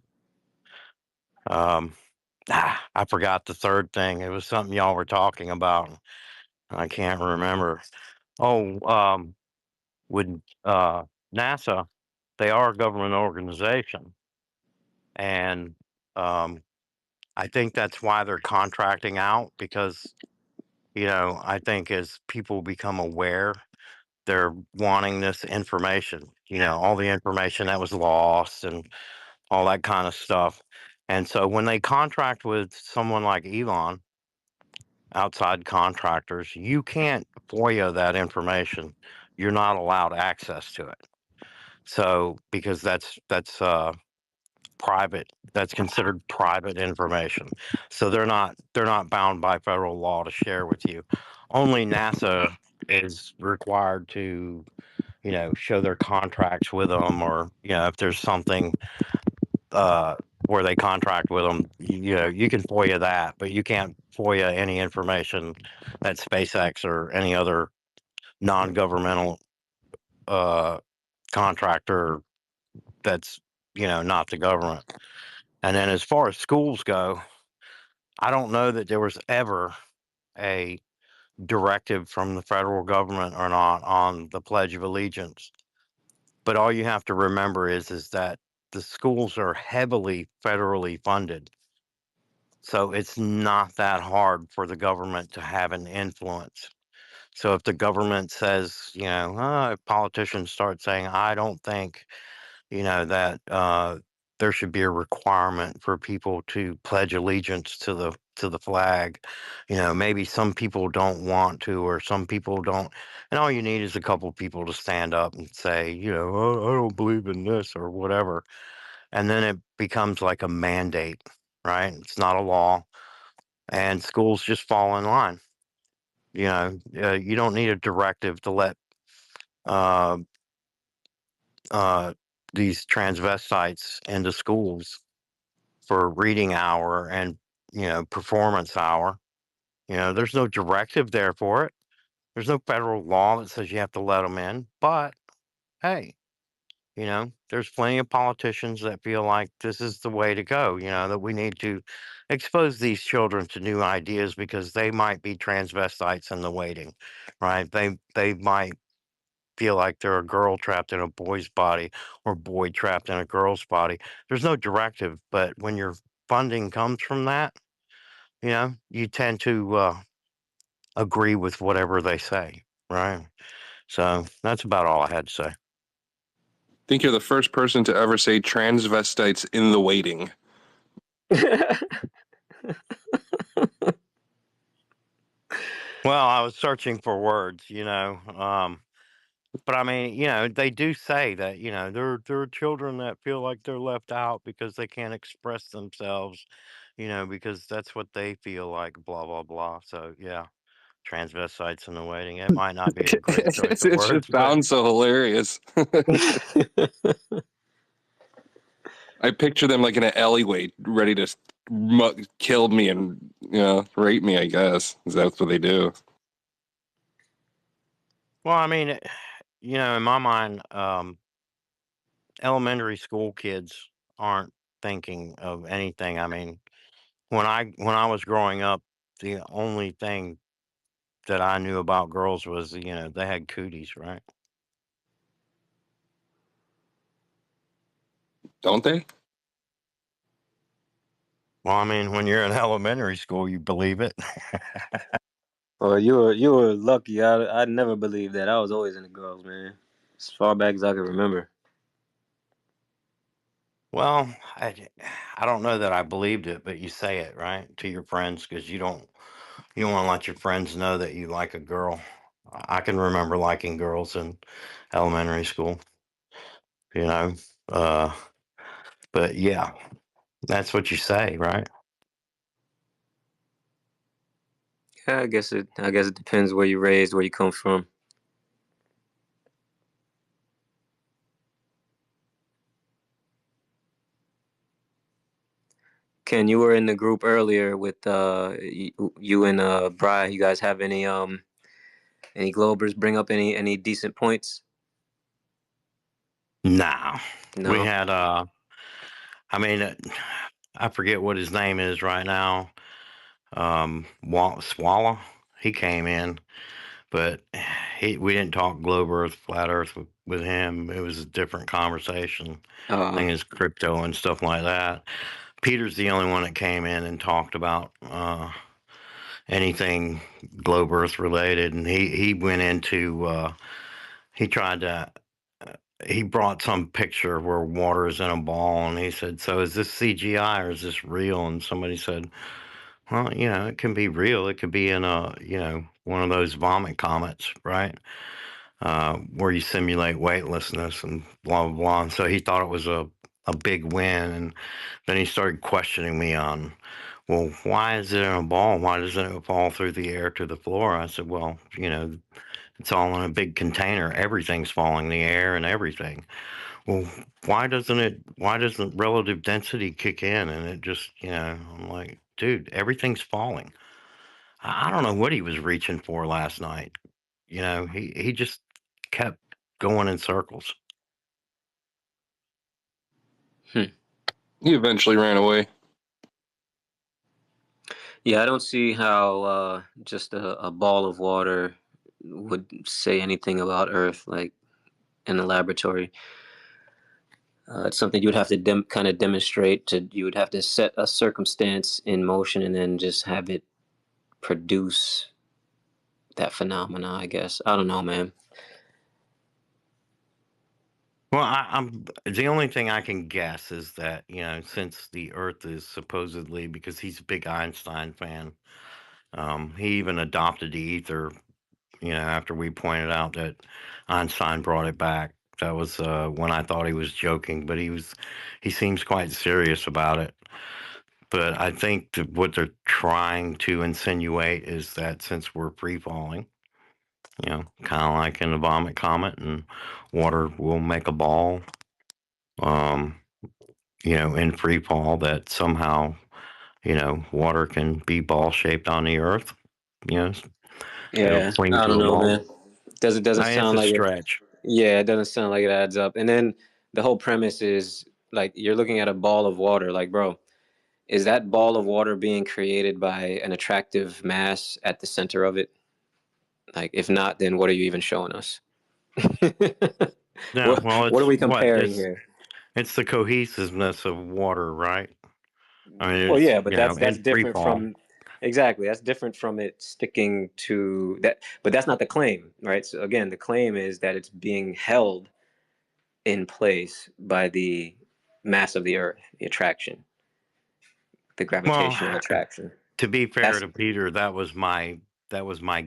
I forgot the third thing. It was something y'all were talking about. I can't remember. Oh, with NASA, they are a government organization, and I think that's why they're contracting out, because I think as people become aware, they're wanting this information. All the information that was lost and all that kind of stuff. And so when they contract with someone like Elon, outside contractors, you can't FOIA that information. You're not allowed access to it. So because that's private, that's considered private information. So they're not bound by federal law to share with you. Only NASA is required to show their contracts with them, or if there's something where they contract with them, you can FOIA that, but you can't FOIA any information that SpaceX or any other non-governmental contractor that's not the government. And then as far as schools go, I don't know that there was ever a directive from the federal government or not on the Pledge of Allegiance. But all you have to remember is that the schools are heavily federally funded. So it's not that hard for the government to have an influence. So if the government says, if politicians start saying, I don't think, that there should be a requirement for people to pledge allegiance to the flag. Maybe some people don't want to, or some people don't. And all you need is a couple people to stand up and say, I don't believe in this or whatever. And then it becomes like a mandate, right? It's not a law. And schools just fall in line. You don't need a directive to let uh, these transvestites into schools for reading hour and performance hour. There's no directive there for it. There's no federal law that says you have to let them in. But hey, there's plenty of politicians that feel like this is the way to go. That we need to expose these children to new ideas because they might be transvestites in the waiting, right? They might feel like they're a girl trapped in a boy's body, or boy trapped in a girl's body. There's no directive, but when your funding comes from that, you tend to agree with whatever they say, right? So that's about all I had to say. I think you're the first person to ever say transvestites in the waiting. Well, I was searching for words, but I mean, they do say that, there are children that feel like they're left out because they can't express themselves, because that's what they feel like, blah, blah, blah. So, yeah, transvestites in the waiting. It might not be a great choice of It words. just sounds so hilarious. I picture them like in an alleyway, ready to kill me and rape me. I guess that's what they do. Well, I mean, in my mind, elementary school kids aren't thinking of anything. I mean, when I was growing up, the only thing that I knew about girls was they had cooties, right? Don't they? Well, I mean, when you're in elementary school, you believe it. Oh, you were lucky. I never believed that. I was always into girls, man. As far back as I can remember. Well, I don't know that I believed it, but you say it, right, to your friends, because you don't want to let your friends know that you like a girl. I can remember liking girls in elementary school, you know. Uh, but yeah, that's what you say, right? Yeah, I guess it depends where you're raised, where you come from. Ken, you were in the group earlier with you and Bri. You guys have any Globers bring up any decent points? No. We No. had I mean, I forget what his name is right now. Swalla. He came in, but we didn't talk globe Earth, flat Earth with him. It was a different conversation. I think it's crypto and stuff like that. Peter's the only one that came in and talked about anything globe Earth related, and he went into he tried to. He brought some picture where water is in a ball, and he said, "So is this CGI or is this real?" And somebody said, "Well, it can be real. It could be in one of those vomit comets, right? Where you simulate weightlessness and blah, blah, blah." And so he thought it was a big win. And then he started questioning me on, well, why is it in a ball? Why doesn't it fall through the air to the floor? I said, well, it's all in a big container. Everything's falling in the air and everything. Well, why doesn't relative density kick in? And it just, I'm like, dude, everything's falling. I don't know what he was reaching for last night. He just kept going in circles. He eventually ran away. Yeah, I don't see how just a ball of water would say anything about Earth, like in the laboratory. It's something you would have to kind of demonstrate. You would have to set a circumstance in motion and then just have it produce that phenomena, I guess. I don't know, man. Well, I'm the only thing I can guess is that, since the Earth is supposedly, because he's a big Einstein fan, he even adopted the ether, after we pointed out that Einstein brought it back. That was when I thought he was joking, but he seems quite serious about it. But I think that what they're trying to insinuate is that since we're free falling, kind of like in a vomit comet, and water will make a ball, in free fall, that somehow, water can be ball shaped on the Earth. It'll cling I to don't a know, ball. man. Doesn't It's sound a like it. stretch. Yeah, it doesn't sound like it adds up. And then the whole premise is like you're looking at a ball of water. Like, bro, is that ball of water being created by an attractive mass at the center of it? Like, if not, then what are you even showing us? Yeah, well, what are it's we comparing here? It's the cohesiveness of water, right? I mean, Well, it's yeah, but that's in free different fall. from exactly. That's different from it sticking to that. But that's not the claim, right? So again, the claim is that it's being held in place by the mass of the Earth, the attraction, the gravitational Well, attraction. to be fair That's to Peter, that was my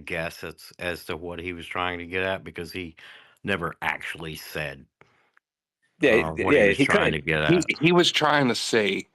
guess as to what he was trying to get at, because he never actually said what he yeah. was He trying couldn't. to get at. He was trying to say,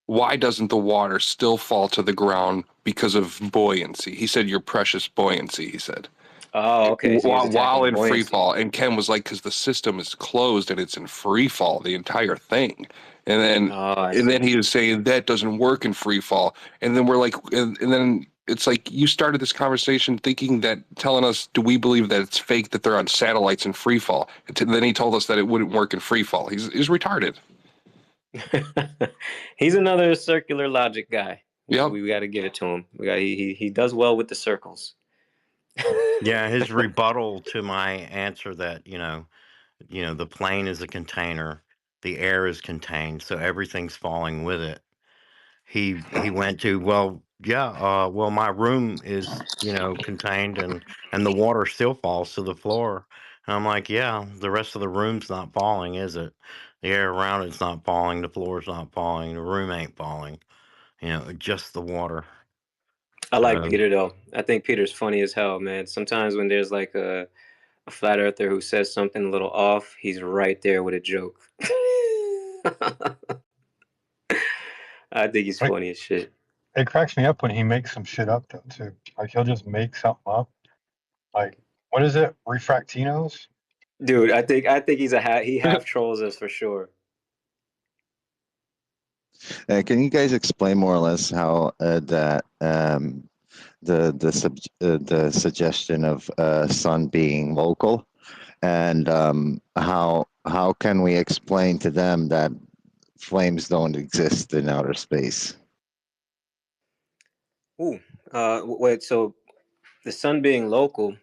why doesn't the water still fall to the ground because of buoyancy? He said, your precious buoyancy, he said. Oh, okay. So he was While attacking in free buoyancy. fall. And Ken was like, because the system is closed and it's in free fall, the entire thing. And then he was saying that doesn't work in free fall. And then we're like, and then it's like you started this conversation telling us, do we believe that it's fake that they're on satellites in free fall? And then he told us that it wouldn't work in free fall. He's retarded. He's another circular logic guy. Yep. We got to give it to him. He does well with the circles. Yeah, his rebuttal to my answer that the plane is a container, the air is contained, so everything's falling with it. He went to, well, Yeah, well, my room is, contained, and the water still falls to the floor. And I'm like, yeah, the rest of the room's not falling, is it? The air around it's not falling, the floor's not falling, the room ain't falling. Just the water. I like So, Peter though. I think Peter's funny as hell, man. Sometimes when there's like a flat earther who says something a little off, he's right there with a joke. I think he's funny as shit. It cracks me up when he makes some shit up though too. Like he'll just make something up. Like what is it? Refractinos? Dude, I think he half trolls us for sure. Can you guys explain more or less how that the suggestion of sun being local, and how can we explain to them that flames don't exist in outer space? Ooh, wait. So the sun being local,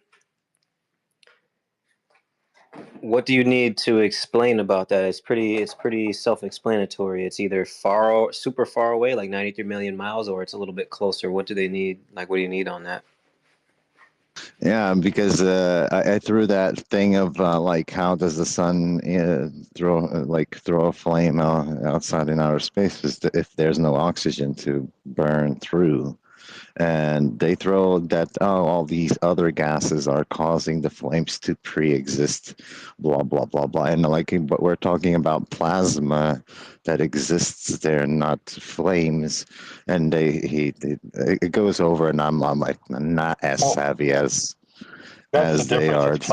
what do you need to explain about that? It's pretty self-explanatory. It's either super far away, like 93 million miles, or it's a little bit closer. What do they need? Like, what do you need on that? Yeah, because I threw that thing of like how does the sun throw a flame outside in outer space if there's no oxygen to burn through. And they throw that all these other gases are causing the flames to pre-exist, blah blah blah blah. And but we're talking about plasma that exists there, not flames. And it goes over, and I'm like not as savvy as That's the they difference. are. It's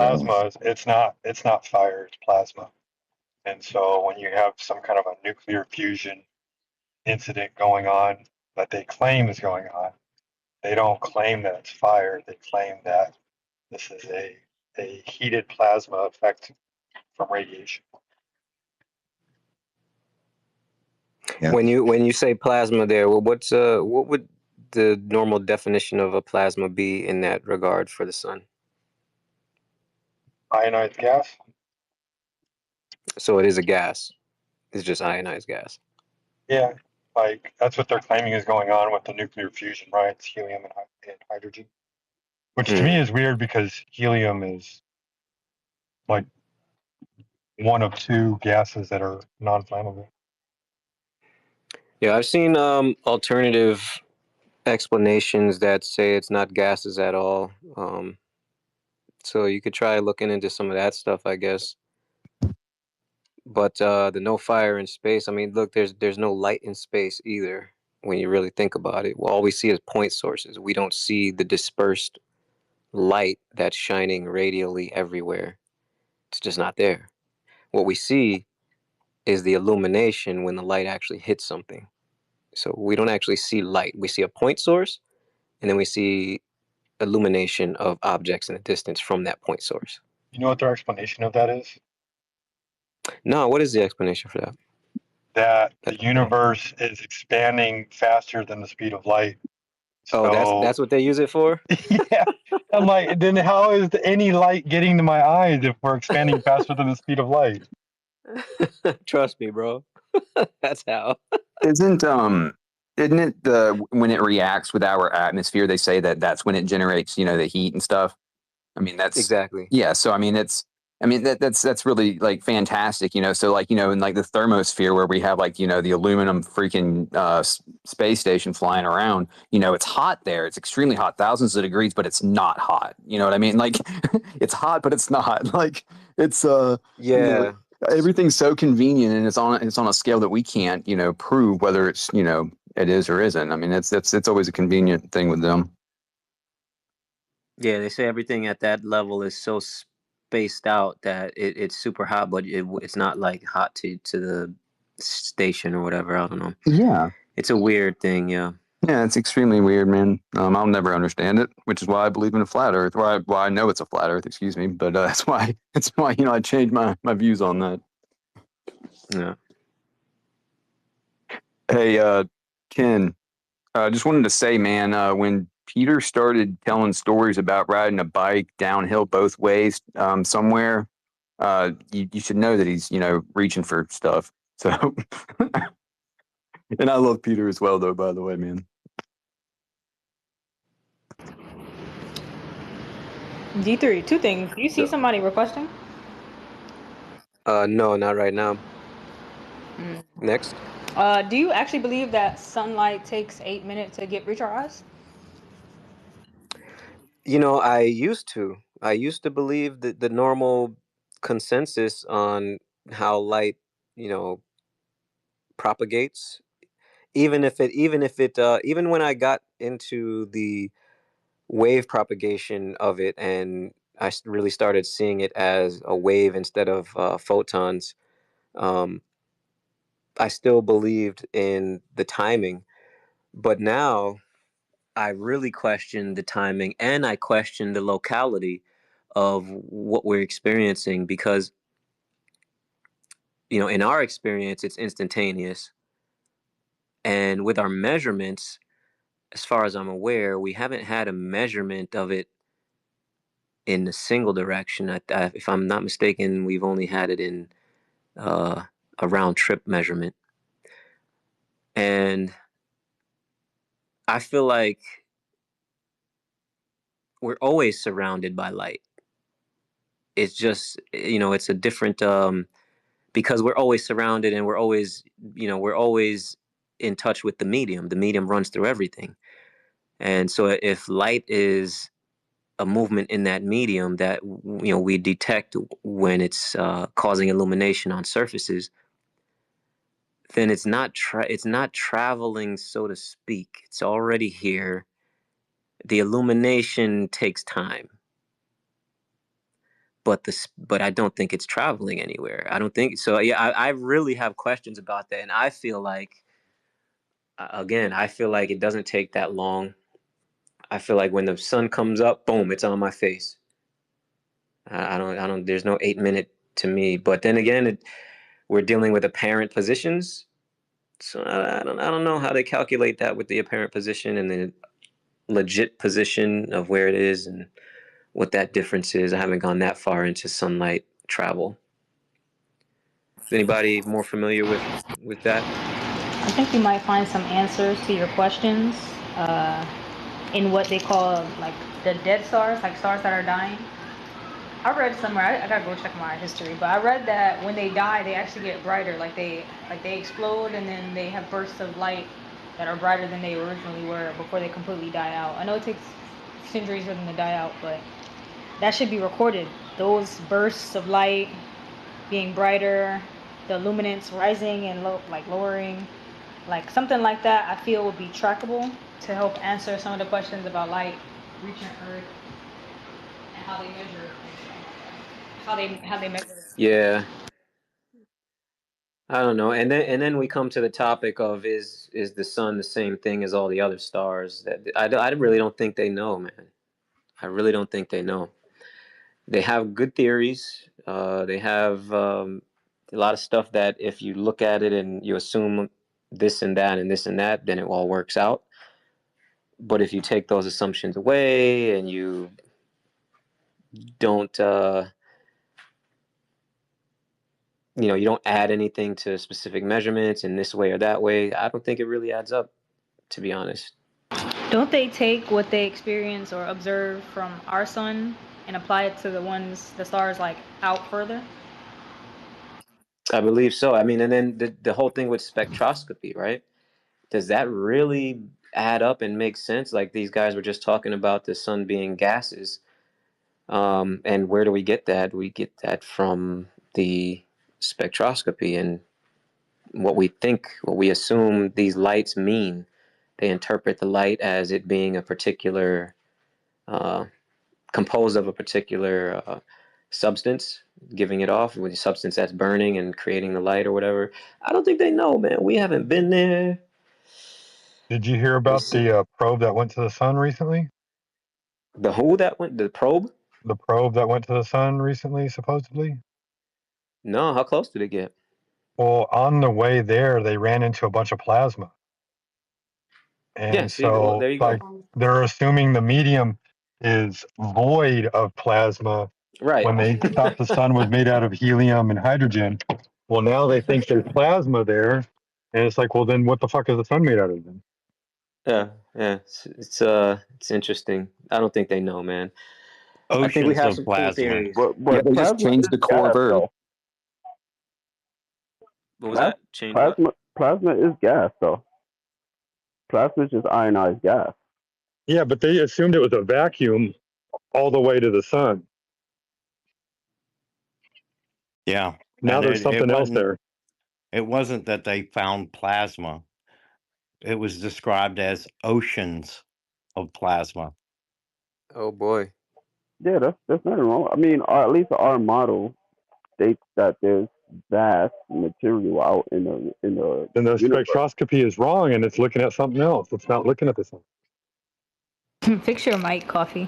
plasma. It's not fire. It's plasma. And so when you have some kind of a nuclear fusion incident going on that they claim is going on, they don't claim that it's fire. They claim that this is a heated plasma effect from radiation. Yeah. When you say plasma, there, what would the normal definition of a plasma be in that regard for the sun? Ionized gas. So it is a gas. It's just ionized gas. Yeah, like that's what they're claiming is going on with the nuclear fusion, right? It's helium and hydrogen, which to me is weird because helium is like one of two gases that are non-flammable. Yeah, I've seen alternative explanations that say it's not gases at all. So you could try looking into some of that stuff, I guess. But the no fire in space, I mean, look, there's no light in space either when you really think about it. Well, all we see is point sources. We don't see the dispersed light that's shining radially everywhere. It's just not there. What we see is the illumination when the light actually hits something. So we don't actually see light. We see a point source, and then we see illumination of objects in the distance from that point source. You know what their explanation of that is? No, what is the explanation for that? That the universe is expanding faster than the speed of light. Oh, that's what they use it for? Yeah. I'm like, then how is any light getting to my eyes if we're expanding faster than the speed of light? Trust me, bro. That's how. Isn't it when it reacts with our atmosphere, they say that's when it generates, the heat and stuff. I mean, that's exactly. Yeah. So, that's really like fantastic, so like, in like the thermosphere where we have like, the aluminum freaking space station flying around, it's hot there. It's extremely hot, thousands of degrees, but it's not hot. You know what I mean? Like it's hot, but it's not like it's, yeah. Everything's so convenient, and it's on a scale that we can't, prove whether it's, it is or isn't. I mean, it's always a convenient thing with them. Yeah, they say everything at that level is so spaced out that it's super hot, but it's not like hot to the station or whatever. I don't know. Yeah, it's a weird thing. Yeah. Yeah, it's extremely weird, man. I'll never understand it, which is why I believe in a flat Earth. Why I know it's a flat Earth. Excuse me, but that's why I changed my views on that. Yeah. Hey, Ken, just wanted to say, man, when Peter started telling stories about riding a bike downhill both ways somewhere, you should know that he's reaching for stuff. So, and I love Peter as well, though. By the way, man. D3, two things. Do you see somebody requesting? No, not right now. Next. Do you actually believe that sunlight takes 8 minutes to reach our eyes? I used to believe that the normal consensus on how light, propagates, even when I got into the wave propagation of it, and really started seeing it as a wave instead of photons. um, I still believed in the timing, but now I really question the timing, and I question the locality of what we're experiencing, because in our experience it's instantaneous, and with our measurements, as far as I'm aware, we haven't had a measurement of it in a single direction. If I'm not mistaken, we've only had it in a round trip measurement. And I feel like we're always surrounded by light. It's just, it's a different, because we're always surrounded, and we're always in touch with the medium. The medium runs through everything. And so if light is a movement in that medium that we detect when it's causing illumination on surfaces, then it's not traveling, so to speak. It's already here. The illumination takes time, but I don't think it's traveling anywhere. I don't think so. Yeah, I really have questions about that, and I feel like, again, it doesn't take that long. I feel like when the sun comes up, boom, it's on my face. I don't. There's no 8 minute to me. But then again, we're dealing with apparent positions, so I don't know how they calculate that with the apparent position and the legit position of where it is, and what that difference is. I haven't gone that far into sunlight travel. Is anybody more familiar with that? I think you might find some answers to your questions in what they call like the dead stars, like stars that are dying. I read somewhere, I gotta go check my history, but I read that when they die, they actually get brighter. Like they explode, and then they have bursts of light that are brighter than they originally were before they completely die out. I know it takes centuries for them to die out, but that should be recorded. Those bursts of light being brighter, the luminance rising and lowering, like something like that, I feel would be trackable to help answer some of the questions about light reaching Earth and how they measure it. How they measure it. Yeah, I don't know. And then we come to the topic of, is the sun the same thing as all the other stars? That I really don't think they know, man. I really don't think they know. They have good theories. They have a lot of stuff that if you look at it and you assume this and that and this and that, then it all works out. But if you take those assumptions away and you don't, you don't add anything to specific measurements in this way or that way, I don't think it really adds up, to be honest. Don't they take what they experience or observe from our sun and apply it to the stars like out further? I believe so. I mean, and then the whole thing with spectroscopy, right? Does that really add up and make sense? Like, these guys were just talking about the sun being gases. And where do we get that? We get that from the spectroscopy and what we assume these lights mean. They interpret the light as it being a particular, composed of a particular substance, giving it off with a substance that's burning and creating the light or whatever. I don't think they know, man. We haven't been there. Did you hear about the probe that went to the sun recently? The probe? The probe that went to the sun recently, supposedly? No, how close did it get? Well, on the way there, they ran into a bunch of plasma. And yeah, see, well, there you go. They're assuming the medium is void of plasma. Right. When they thought the sun was made out of helium and hydrogen. Well, now they think there's plasma there. And it's like, well, then what the fuck is the sun made out of then? Yeah, it's interesting. I don't think they know, man. Oceans I think we have of some cool plasma. theories. Yeah, they just changed the core of Earth. What was that? Change what? Plasma is gas, though. Plasma is just ionized gas. Yeah, but they assumed it was a vacuum all the way to the sun. Yeah. Now there's something else there. It wasn't that they found plasma. It was described as oceans of plasma. Oh boy. Yeah, that's nothing wrong. I mean, or at least our model states that there's vast material out in the Then the universe. spectroscopy is wrong, and it's looking at something else. It's not looking at the sun. Fix your mic, Coffee.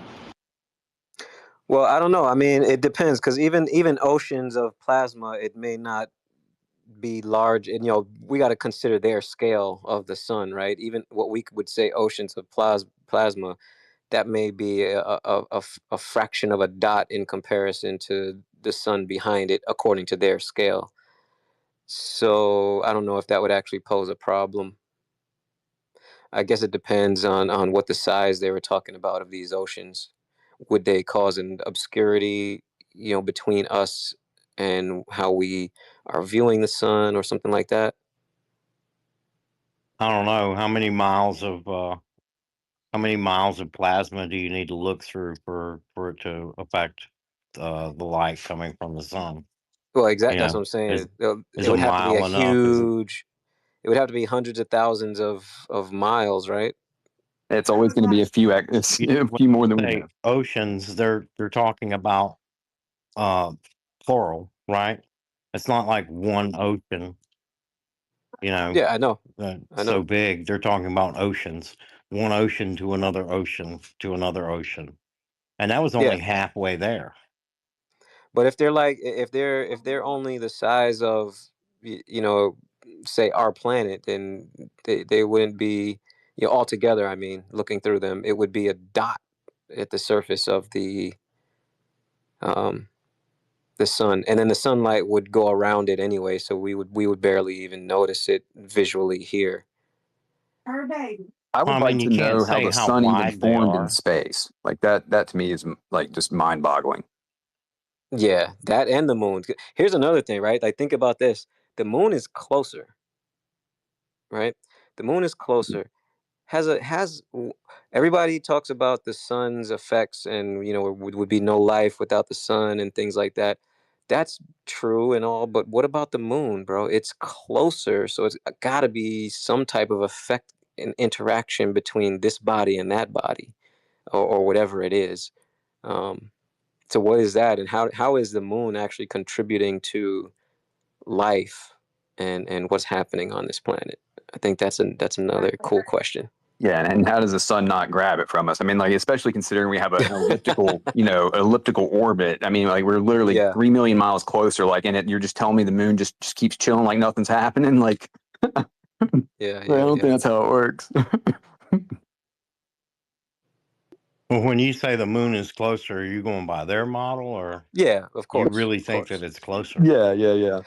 Well, I don't know. I mean, it depends because even oceans of plasma, it may not be large, and we got to consider their scale of the sun, right? Even what we would say oceans of plasma, that may be a fraction of a dot in comparison to the sun behind it, according to their scale. So I don't know if that would actually pose a problem. I guess it depends on what the size they were talking about of these oceans. Would they cause an obscurity, between us and how we are viewing the sun or something like that? I don't know how many miles of plasma do you need to look through for it to affect the light coming from the sun? Well, exactly. That's what I'm saying. It would have to be a huge. It would have to be hundreds of thousands of miles, right? It's always going to be a few more than we have. Oceans, they're talking about plural, right? It's not like one ocean. Yeah, I know. So big. They're talking about oceans, one ocean to another ocean to another ocean, and that was only halfway there. But if they're only the size of, say our planet, then they wouldn't be, altogether. I mean, looking through them, it would be a dot at the surface of the sun, and then the sunlight would go around it anyway, so we would barely even notice it visually here. I would like to know how the sun even formed in space. Like that to me is like just mind-boggling. Yeah, that and the moon. Here's another thing, right? Like, think about this. The moon is closer, right? The moon is closer. Everybody talks about the sun's effects, and would be no life without the sun and things like that. That's true and all, but what about the moon, bro? It's closer, so it's got to be some type of effect and interaction between this body and that body, or whatever it is. So what is that, and how is the moon actually contributing to life and what's happening on this planet? I think that's another cool question. Yeah, and how does the sun not grab it from us? I mean, like, especially considering we have an elliptical, elliptical orbit. I mean, like, we're literally 3 million miles closer. Like, and you're just telling me the moon just keeps chilling like nothing's happening. Like, I don't think that's how it works. Well, when you say the moon is closer, are you going by their model, or of course, you really think that it's closer? Yeah.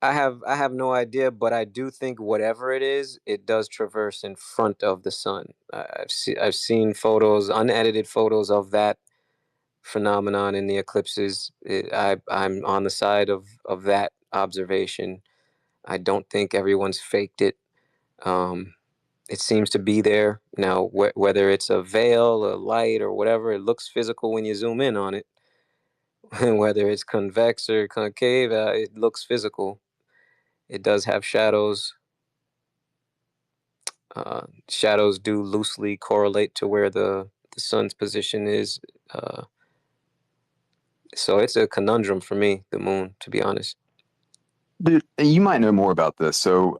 I have no idea, but I do think whatever it is, it does traverse in front of the sun. I've seen photos, unedited photos of that phenomenon in the eclipses. I'm on the side of that observation. I don't think everyone's faked it. It seems to be there now. Whether it's a veil, a light, or whatever, it looks physical when you zoom in on it. And whether it's convex or concave, it looks physical. It does have shadows. Shadows do loosely correlate to where the sun's position is. So it's a conundrum for me, the moon, to be honest. Dude, you might know more about this. So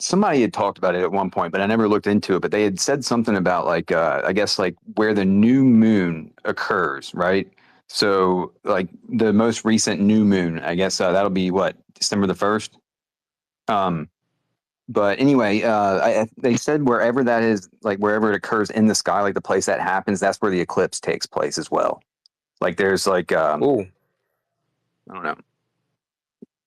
somebody had talked about it at one point, but I never looked into it. But they had said something about, like, I guess, like, where the new moon occurs, right? So, like, the most recent new moon, I guess that'll be what, December the 1st? But anyway, they said wherever that is, like, wherever it occurs in the sky, like the place that happens, that's where the eclipse takes place as well. Like, there's like, I don't know.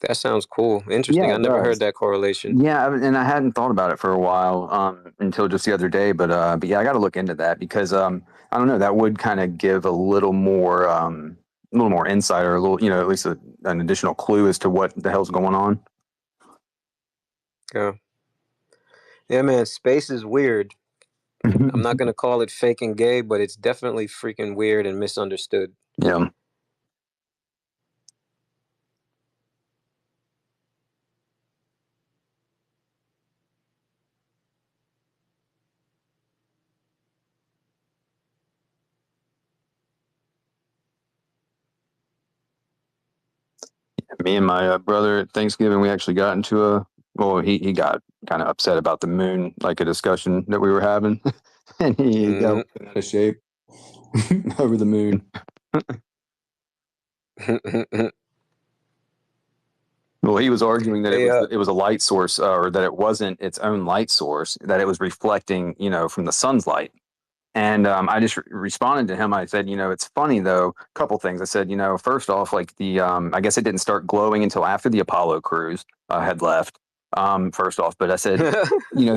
That sounds cool. Interesting. Yeah, I it never heard does. that correlation. Yeah, and I hadn't thought about it for a while until just the other day. But yeah, I got to look into that because I don't know. That would kind of give a little more insight or a little, at least an additional clue as to what the hell's going on. Yeah. Yeah, man. Space is weird. I'm not gonna call it fake and gay, but it's definitely freaking weird and misunderstood. Yeah. Me and my brother at Thanksgiving, we actually got into he got kind of upset about the moon, like a discussion that we were having, and he got out of shape over the moon. Well, he was arguing that it was a light source, or that it wasn't its own light source, that it was reflecting, from the sun's light. And I just responded to him. I said, it's funny though. A couple things. I said, first off, like I guess it didn't start glowing until after the Apollo crews had left. First off, but I said,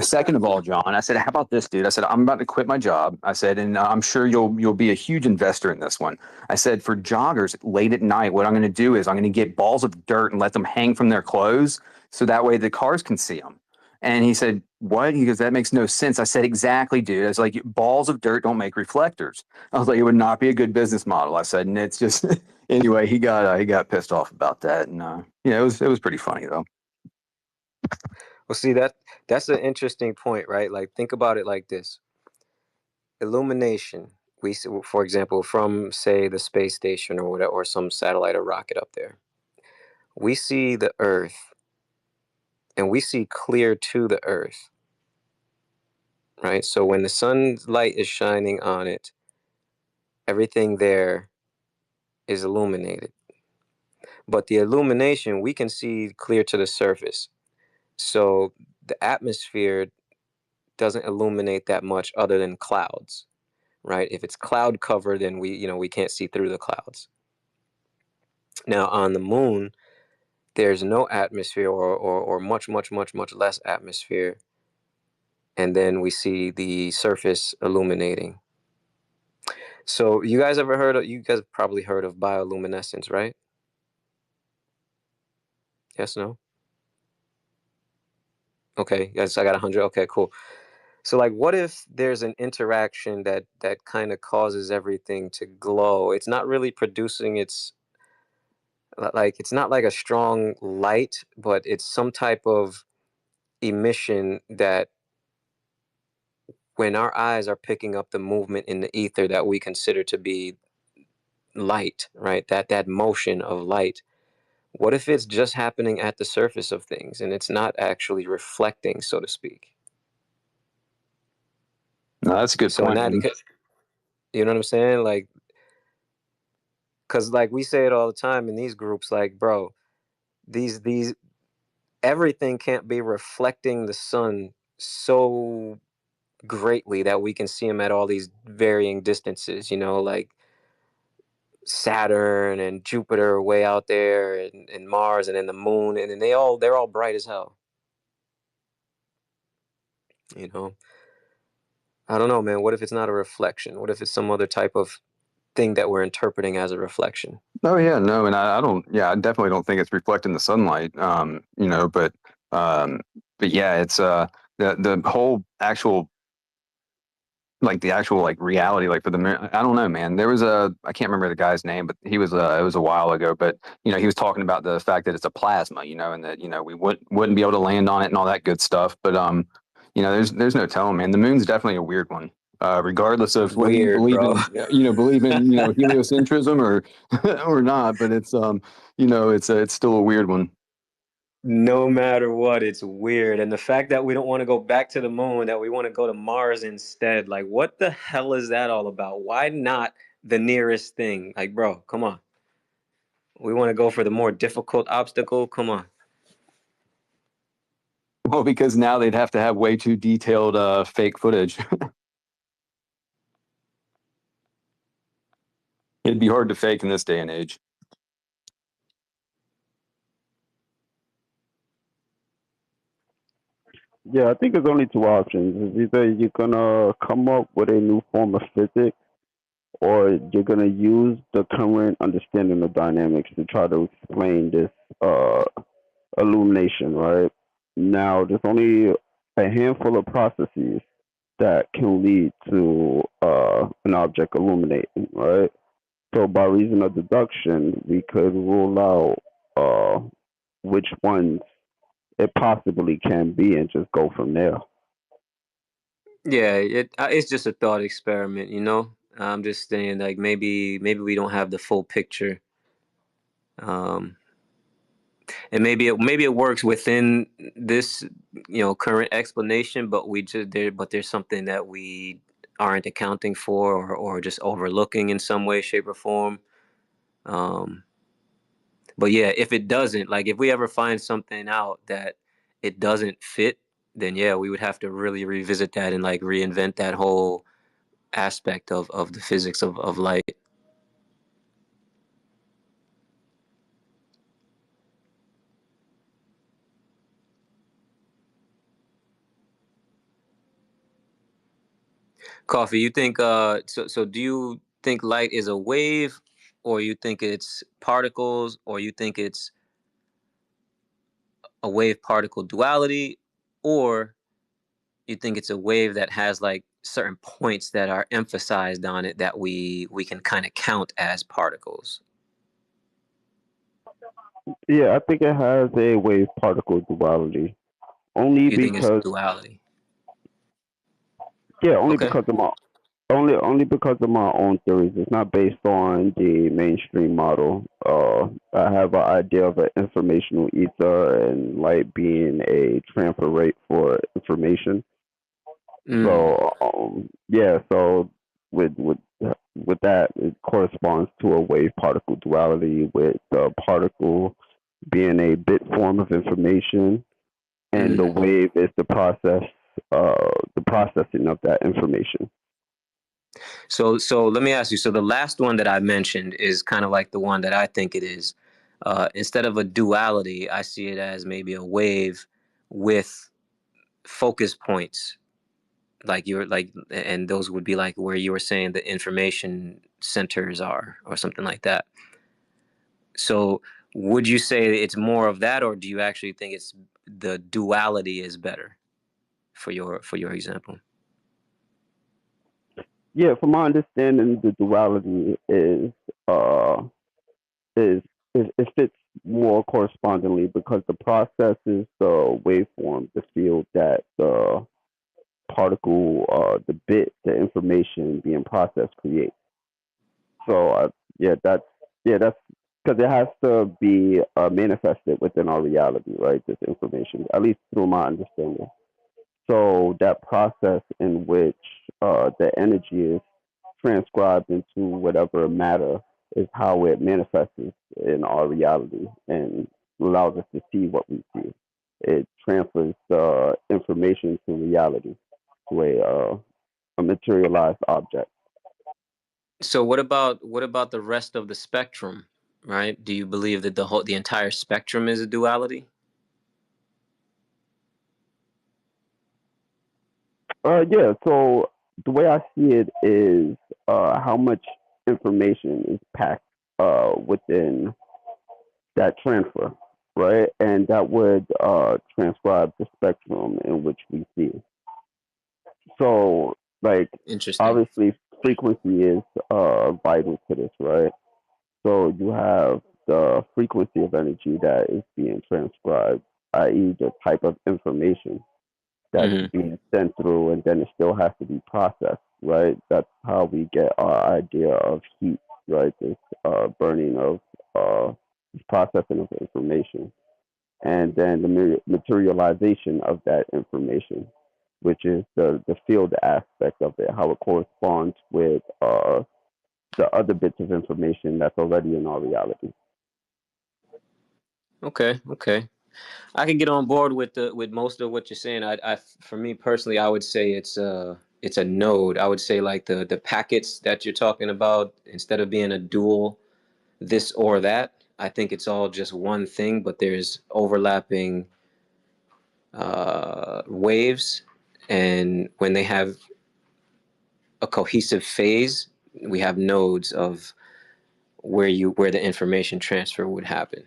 second of all, John, I said, how about this, dude? I said, I'm about to quit my job. I said, and I'm sure you'll be a huge investor in this one. I said, for joggers late at night, what I'm going to do is I'm going to get balls of dirt and let them hang from their clothes, so that way the cars can see them. And he said, what? He goes, that makes no sense. I said, exactly, dude. I was like, balls of dirt don't make reflectors. I was like, it would not be a good business model. I said, and it's just, anyway, he got pissed off about that. And, it was pretty funny though. Well, see, that's an interesting point, right? Like, think about it like this. Illumination, we see, for example, from, say, the space station or whatever, or some satellite or rocket up there, we see the Earth and we see clear to the Earth, right? So when the sun's light is shining on it, everything there is illuminated. But the illumination, we can see clear to the surface. So the atmosphere doesn't illuminate that much other than clouds, right? If it's cloud cover, then we can't see through the clouds. Now on the moon, there's no atmosphere or much less atmosphere. And then we see the surface illuminating. So you guys probably heard of bioluminescence, right? Yes, no? Okay, yes, I got 100. Okay, cool. So like, what if there's an interaction that kind of causes everything to glow? It's not really producing it's not like a strong light, but it's some type of emission that when our eyes are picking up the movement in the ether that we consider to be light, right? That motion of light. What if it's just happening at the surface of things and it's not actually reflecting, so to speak? No, that's a good point. You know what I'm saying? Like, because like we say it all the time in these groups, like, bro, these everything can't be reflecting the sun so greatly that we can see them at all these varying distances, like Saturn and Jupiter are way out there, and Mars, and then the moon, and then they're all bright as hell. I don't know, man. What if it's not a reflection? What if it's some other type of thing that we're interpreting as a reflection? Oh yeah, no, and I don't. Yeah, I definitely don't think it's reflecting the sunlight. But yeah, it's the whole actual, like the actual like reality, like for the moon. I don't know, man. There was I can't remember the guy's name, but he was it was a while ago. But he was talking about the fact that it's a plasma, and that we wouldn't be able to land on it and all that good stuff. But there's no telling, man. The moon's definitely a weird one. Regardless of whether you believe in heliocentrism or not, but it's it's still a weird one. No matter what, it's weird. And the fact that we don't want to go back to the moon, that we want to go to Mars instead, like, what the hell is that all about? Why not the nearest thing? Like, bro, come on. We want to go for the more difficult obstacle? Come on. Well, because now they'd have to have way too detailed fake footage. It'd be hard to fake in this day and age. Yeah, I think there's only two options. It's either you're gonna come up with a new form of physics, or you're gonna use the current understanding of dynamics to try to explain this uh, illumination, right? Now, there's only a handful of processes that can lead to an object illuminating, right? So, by reason of deduction, we could rule out which ones it possibly can be and just go from there. Yeah, it's just a thought experiment, you know. I'm just saying, like maybe we don't have the full picture, um, and maybe it works within this, you know, current explanation, but there's something that we aren't accounting for, or just overlooking in some way, shape, or form. Um, but yeah, if it doesn't, like if we ever find something out that it doesn't fit, then yeah, we would have to really revisit that and like reinvent that whole aspect of the physics of light. Coffee, you think so do you think light is a wave, or you think it's particles, or you think it's a wave particle duality, or you think it's a wave that has like certain points that are emphasized on it that we can kind of count as particles? Yeah, I think it has a wave particle duality. Only You think it's because duality? yeah, only Okay. because of my only because of my own theories. It's not based on the mainstream model. I have an idea of an informational ether and light being a transfer rate for information. So yeah, so with that, it corresponds to a wave particle duality, with the particle being a bit form of information, and the wave is the processing of that information. So let me ask you. So the last one that I mentioned is kind of like the one that I think it is. Instead of a duality, I see it as maybe a wave with focus points, like you're like, and those would be like where you were saying the information centers are, or something like that. So would you say it's more of that, or do you actually think it's the duality is better for your example? Yeah, from my understanding, the duality uh is it fits more correspondingly because the process is the waveform, the field that the particle, the bit, the information being processed creates. So that's because it has to be manifested within our reality, right? This information, at least through my understanding. So that process in which the energy is transcribed into whatever matter is how it manifests in our reality and allows us to see what we see. It transfers the information to reality, to a materialized object. So what about the rest of the spectrum, right? Do you believe that the entire spectrum is a duality? Yeah. So the way I see it is how much information is packed within that transfer, right? And that would transcribe the spectrum in which we see. So, like, Interesting. obviously, frequency is vital to this, right? So you have the frequency of energy that is being transcribed, i.e., the type of information that is being sent through, and then it still has to be processed, right? That's how we get our idea of heat, right? This burning of this processing of information, and then the materialization of that information, which is the field aspect of it, how it corresponds with the other bits of information that's already in our reality. Okay. I can get on board with most of what you're saying. For me personally, I would say it's a node. I would say like the packets that you're talking about, instead of being a dual this or that, I think it's all just one thing, but there's overlapping waves, and when they have a cohesive phase, we have nodes of where the information transfer would happen.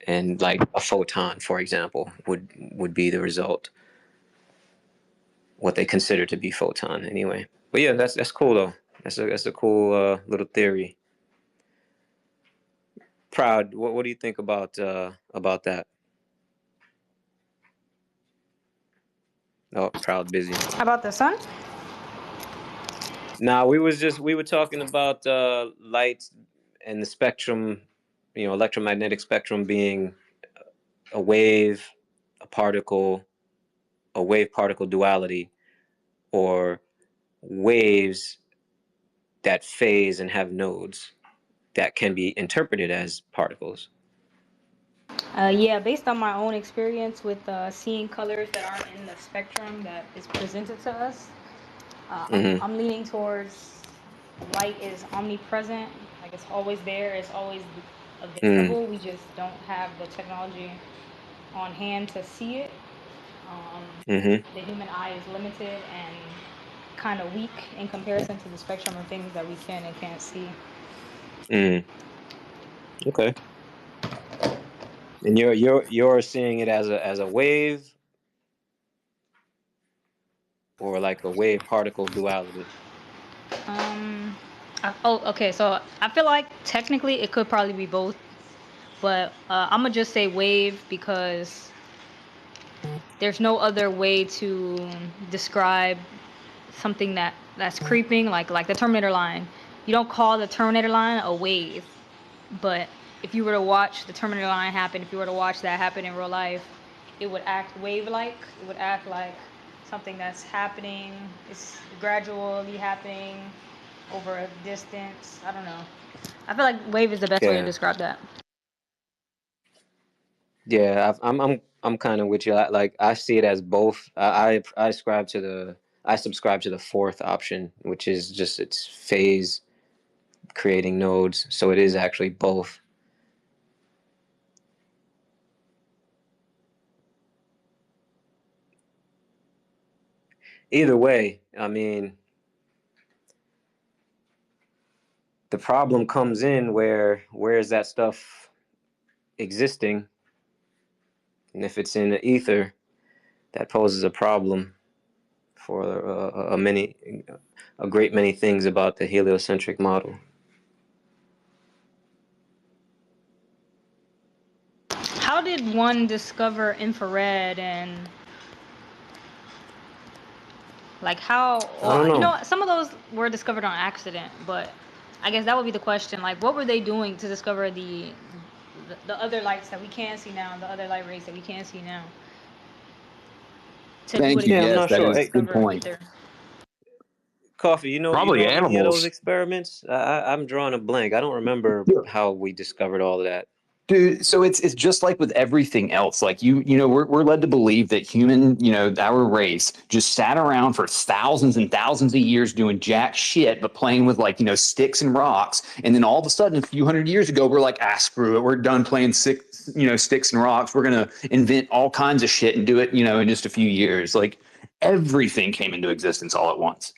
And like a photon, for example, would be the result, what they consider to be photon anyway. But yeah, that's cool though. That's a cool little theory. Proud, what do you think about that? Oh, Proud busy. About the sun? Nah, we were talking about light and the spectrum, electromagnetic spectrum being a wave, a particle, a wave-particle duality, or waves that phase and have nodes that can be interpreted as particles. Yeah, based on my own experience with seeing colors that aren't in the spectrum that is presented to us, I'm leaning towards light is omnipresent, like it's always there, it's always available. We just don't have the technology on hand to see it. The human eye is limited and kind of weak in comparison to the spectrum of things that we can and can't see. Okay. And you're seeing it as a wave, or like a wave particle duality? Okay. So I feel like technically it could probably be both, but I'm gonna just say wave because there's no other way to describe something that's creeping, like the Terminator line. You don't call the Terminator line a wave, but if you were to watch the Terminator line happen, if you were to watch that happen in real life, it would act wave-like. It would act like something that's happening. It's gradually happening over a distance. I don't know. I feel like wave is the best way to describe that. Yeah, I'm kind of with you. Like I see it as both. I subscribe to the fourth option, which is just its phase creating nodes. So it is actually both. Either way, I mean, the problem comes in where is that stuff existing? And if it's in the ether, that poses a problem for a great many things about the heliocentric model. How did one discover infrared and like how? I don't know. You know, some of those were discovered on accident, but I guess that would be the question. Like, what were they doing to discover the other lights that we can see now, the other light rays that we can see now? Thank you. Yes, that is a good point. Coffee, you know Probably any of those animals. experiments? I'm drawing a blank. I don't remember how we discovered all of that. Dude, so it's just like with everything else. Like we're led to believe that our race just sat around for thousands and thousands of years doing jack shit, but playing with sticks and rocks. And then all of a sudden, a few hundred years ago, we're like, screw it, we're done playing sticks and rocks. We're gonna invent all kinds of shit and do it, in just a few years. Like everything came into existence all at once,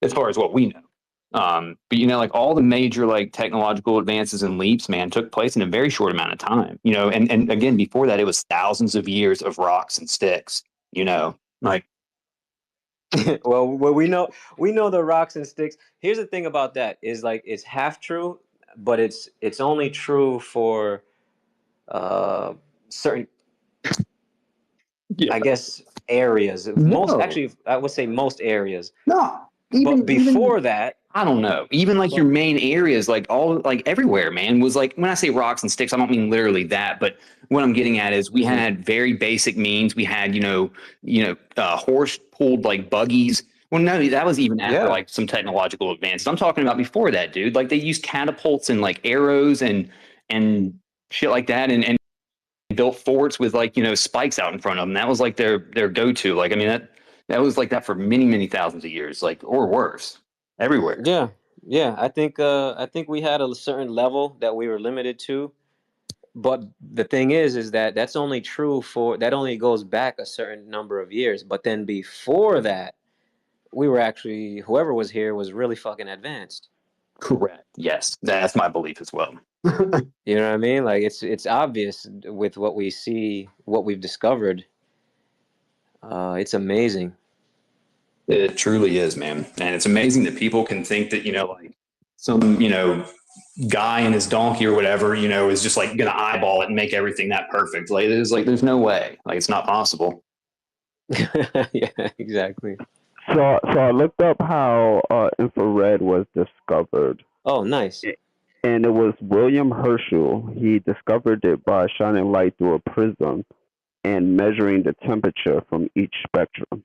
as far as what we know. But like all the major technological advances and leaps, man, took place in a very short amount of time. And again, before that, it was thousands of years of rocks and sticks. Like. well, we know the rocks and sticks. Here's the thing about that is it's half true, but it's only true for certain, I guess, areas. Actually, I would say most areas. No, but before that, I don't know. Even your main areas, everywhere, man, was when I say rocks and sticks, I don't mean literally that, but what I'm getting at is we had very basic means. We had, horse pulled buggies. Well, no, that was even after some technological advances. I'm talking about before that, dude. They used catapults and arrows and shit like that, and built forts with spikes out in front of them. That was their go-to. That was like that for many, many thousands of years, or worse, everywhere. Yeah. I think we had a certain level that we were limited to, But the thing is that that's only true that only goes back a certain number of years. But then before that, we were actually, whoever was here was really fucking advanced. Correct. Yes, that's my belief as well. You know what I mean? Like it's obvious with what we see, what we've discovered. It's amazing. It truly is, man. And it's amazing that people can think that, like some, guy and his donkey or whatever, is just like going to eyeball it and make everything that perfect. Like, it's like, there's no way. Like, it's not possible. Yeah, exactly. So I looked up how infrared was discovered. Oh, nice. And it was William Herschel. He discovered it by shining light through a prism and measuring the temperature from each spectrum.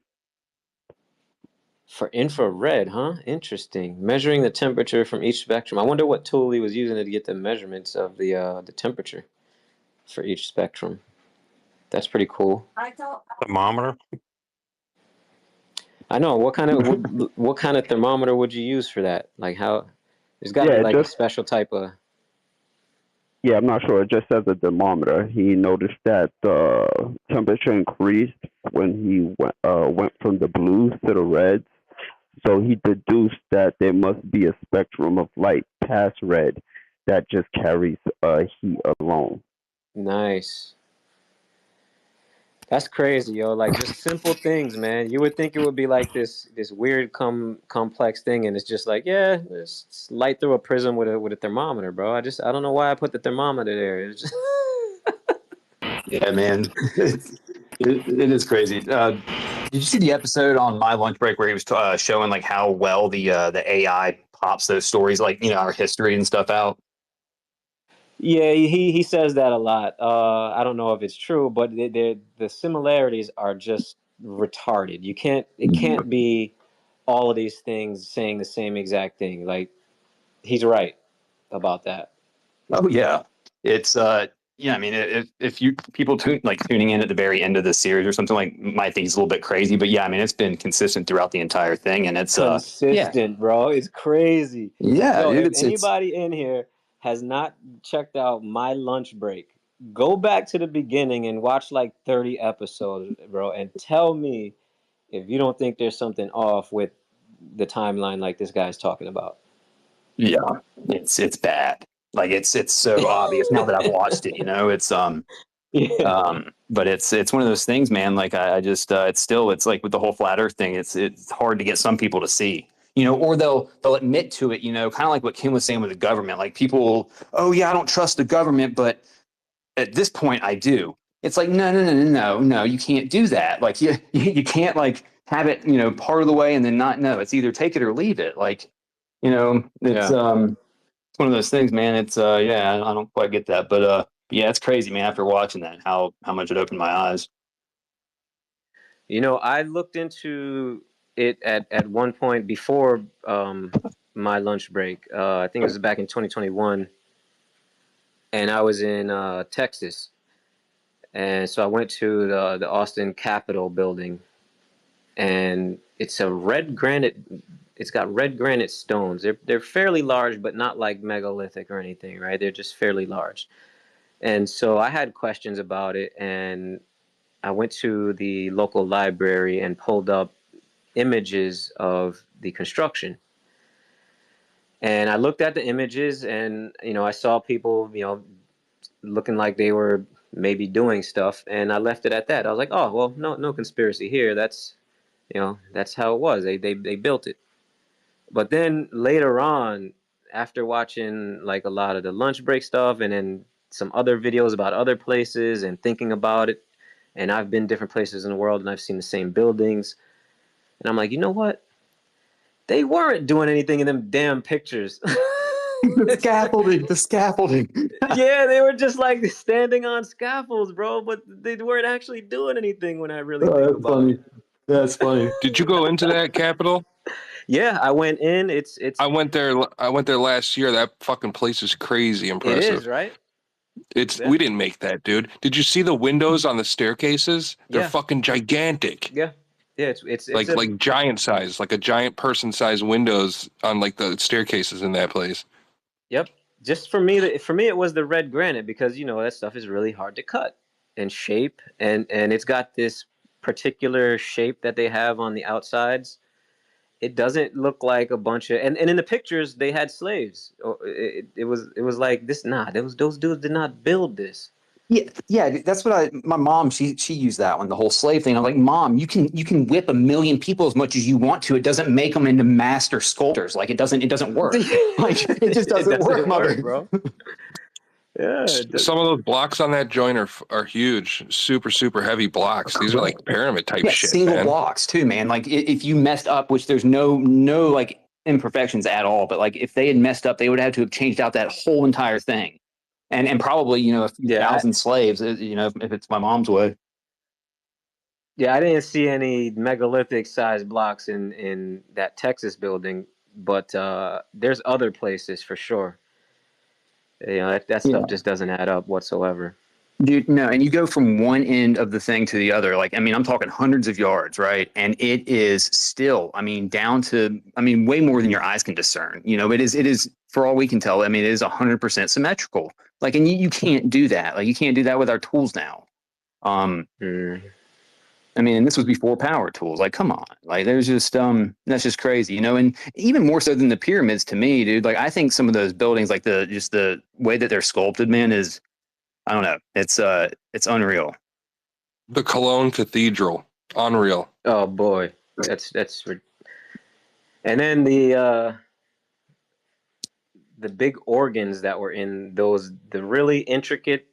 For infrared, huh? Interesting. Measuring the temperature from each spectrum. I wonder what tool he was using to get the measurements of the temperature for each spectrum. That's pretty cool. Thermometer. I know. What kind of thermometer would you use for that? Like how? There's got to be like a special type of. Yeah, I'm not sure. It just says a thermometer. He noticed that the temperature increased when he went from the blues to the reds. So he deduced that there must be a spectrum of light past red that just carries heat alone. Nice. That's crazy, yo. Like just simple things, man. You would think it would be like this weird complex thing, and it's just like, yeah, it's light through a prism with a thermometer, bro. I don't know why I put the thermometer there. It's just... Yeah, man. It is crazy. Did you see the episode on My Lunch Break where he was showing like how well the AI pops those stories, like our history and stuff out? Yeah, he says that a lot. I don't know if it's true, but the similarities are just retarded. It can't be all of these things saying the same exact thing. Like he's right about that. Oh yeah, it's yeah. I mean, if you people tuning in at the very end of the series or something like might think it's a little bit crazy, but yeah, I mean, it's been consistent throughout the entire thing, and it's consistent, bro. It's crazy. Yeah, yo, dude, if anybody in here has not checked out My Lunch Break, go back to the beginning and watch like 30 episodes, bro, and tell me if you don't think there's something off with the timeline like this guy's talking about. Yeah, it's bad. Like it's so obvious now that I've watched it. But it's one of those things, man. Like I just it's like with the whole flat Earth thing. It's hard to get some people to see. Or they'll admit to it. Kind of like what Kim was saying with the government. Like people, oh yeah, I don't trust the government, but at this point I do. It's like no, you can't do that. Like you can't like have it part of the way and then not. No, it's either take it or leave it. Like it's one of those things, man. It's yeah, I don't quite get that, but yeah, it's crazy, man. After watching that, how much it opened my eyes. I looked into it at one point before My Lunch Break. I think it was back in 2021, and I was in Texas, and so I went to the Austin Capitol building, and it's a red granite. It's got red granite stones. They're fairly large, but not like megalithic or anything, right? They're just fairly large. And so I had questions about it, and I went to the local library and pulled up images of the construction. And I looked at the images, and I saw people, looking like they were maybe doing stuff, and I left it at that. I was like, oh well, no conspiracy here. That's that's how it was. They built it. But then later on, after watching like a lot of the lunch break stuff and then some other videos about other places and thinking about it, and I've been different places in the world and I've seen the same buildings, and I'm like, you know what? They weren't doing anything in them damn pictures. The scaffolding. Yeah, they were just like standing on scaffolds, bro, but they weren't actually doing anything when I really think about it. That's funny. Did you go into that Capitol? Yeah, I went in. It's. I went there last year. That fucking place is crazy impressive. It is, right? We didn't make that, dude. Did you see the windows on the staircases? They're fucking gigantic. Yeah. Yeah, it's like giant size, like a giant person size windows on like the staircases in that place. Yep. just for me, it was the red granite because that stuff is really hard to cut and shape, and it's got this particular shape that they have on the outsides. It doesn't look like a bunch of and in the pictures they had slaves. It was like this. Nah, those dudes did not build this. Yeah, that's what my mom, she used that one, the whole slave thing. I'm like, Mom, you can whip 1 million people as much as you want to. It doesn't make them into master sculptors. Like it doesn't work. Like it just doesn't work, mother. Bro. Yeah. Some of those blocks on that joint are huge, super heavy blocks. These are like pyramid type shit, single man. blocks too, man. Like if you messed up, which there's no like imperfections at all, but like if they had messed up, they would have to have changed out that whole entire thing. And probably, a few thousand slaves, if it's my mom's way. Yeah, I didn't see any megalithic sized blocks in that Texas building, but there's other places for sure. That stuff just doesn't add up whatsoever. Dude, no, and you go from one end of the thing to the other. Like, I mean, I'm talking hundreds of yards, right? And it is still, I mean, down to, way more than your eyes can discern. It is, for all we can tell, it is 100% symmetrical. Like, and you can't do that. Like, you can't do that with our tools now. And this was before power tools. Like, come on. Like, there's just, that's just crazy, and even more so than the pyramids to me, dude. Like, I think some of those buildings, like the way that they're sculpted, man, is, I don't know. It's unreal. The Cologne Cathedral, unreal. Oh boy, that's. And then the big organs that were in the really intricate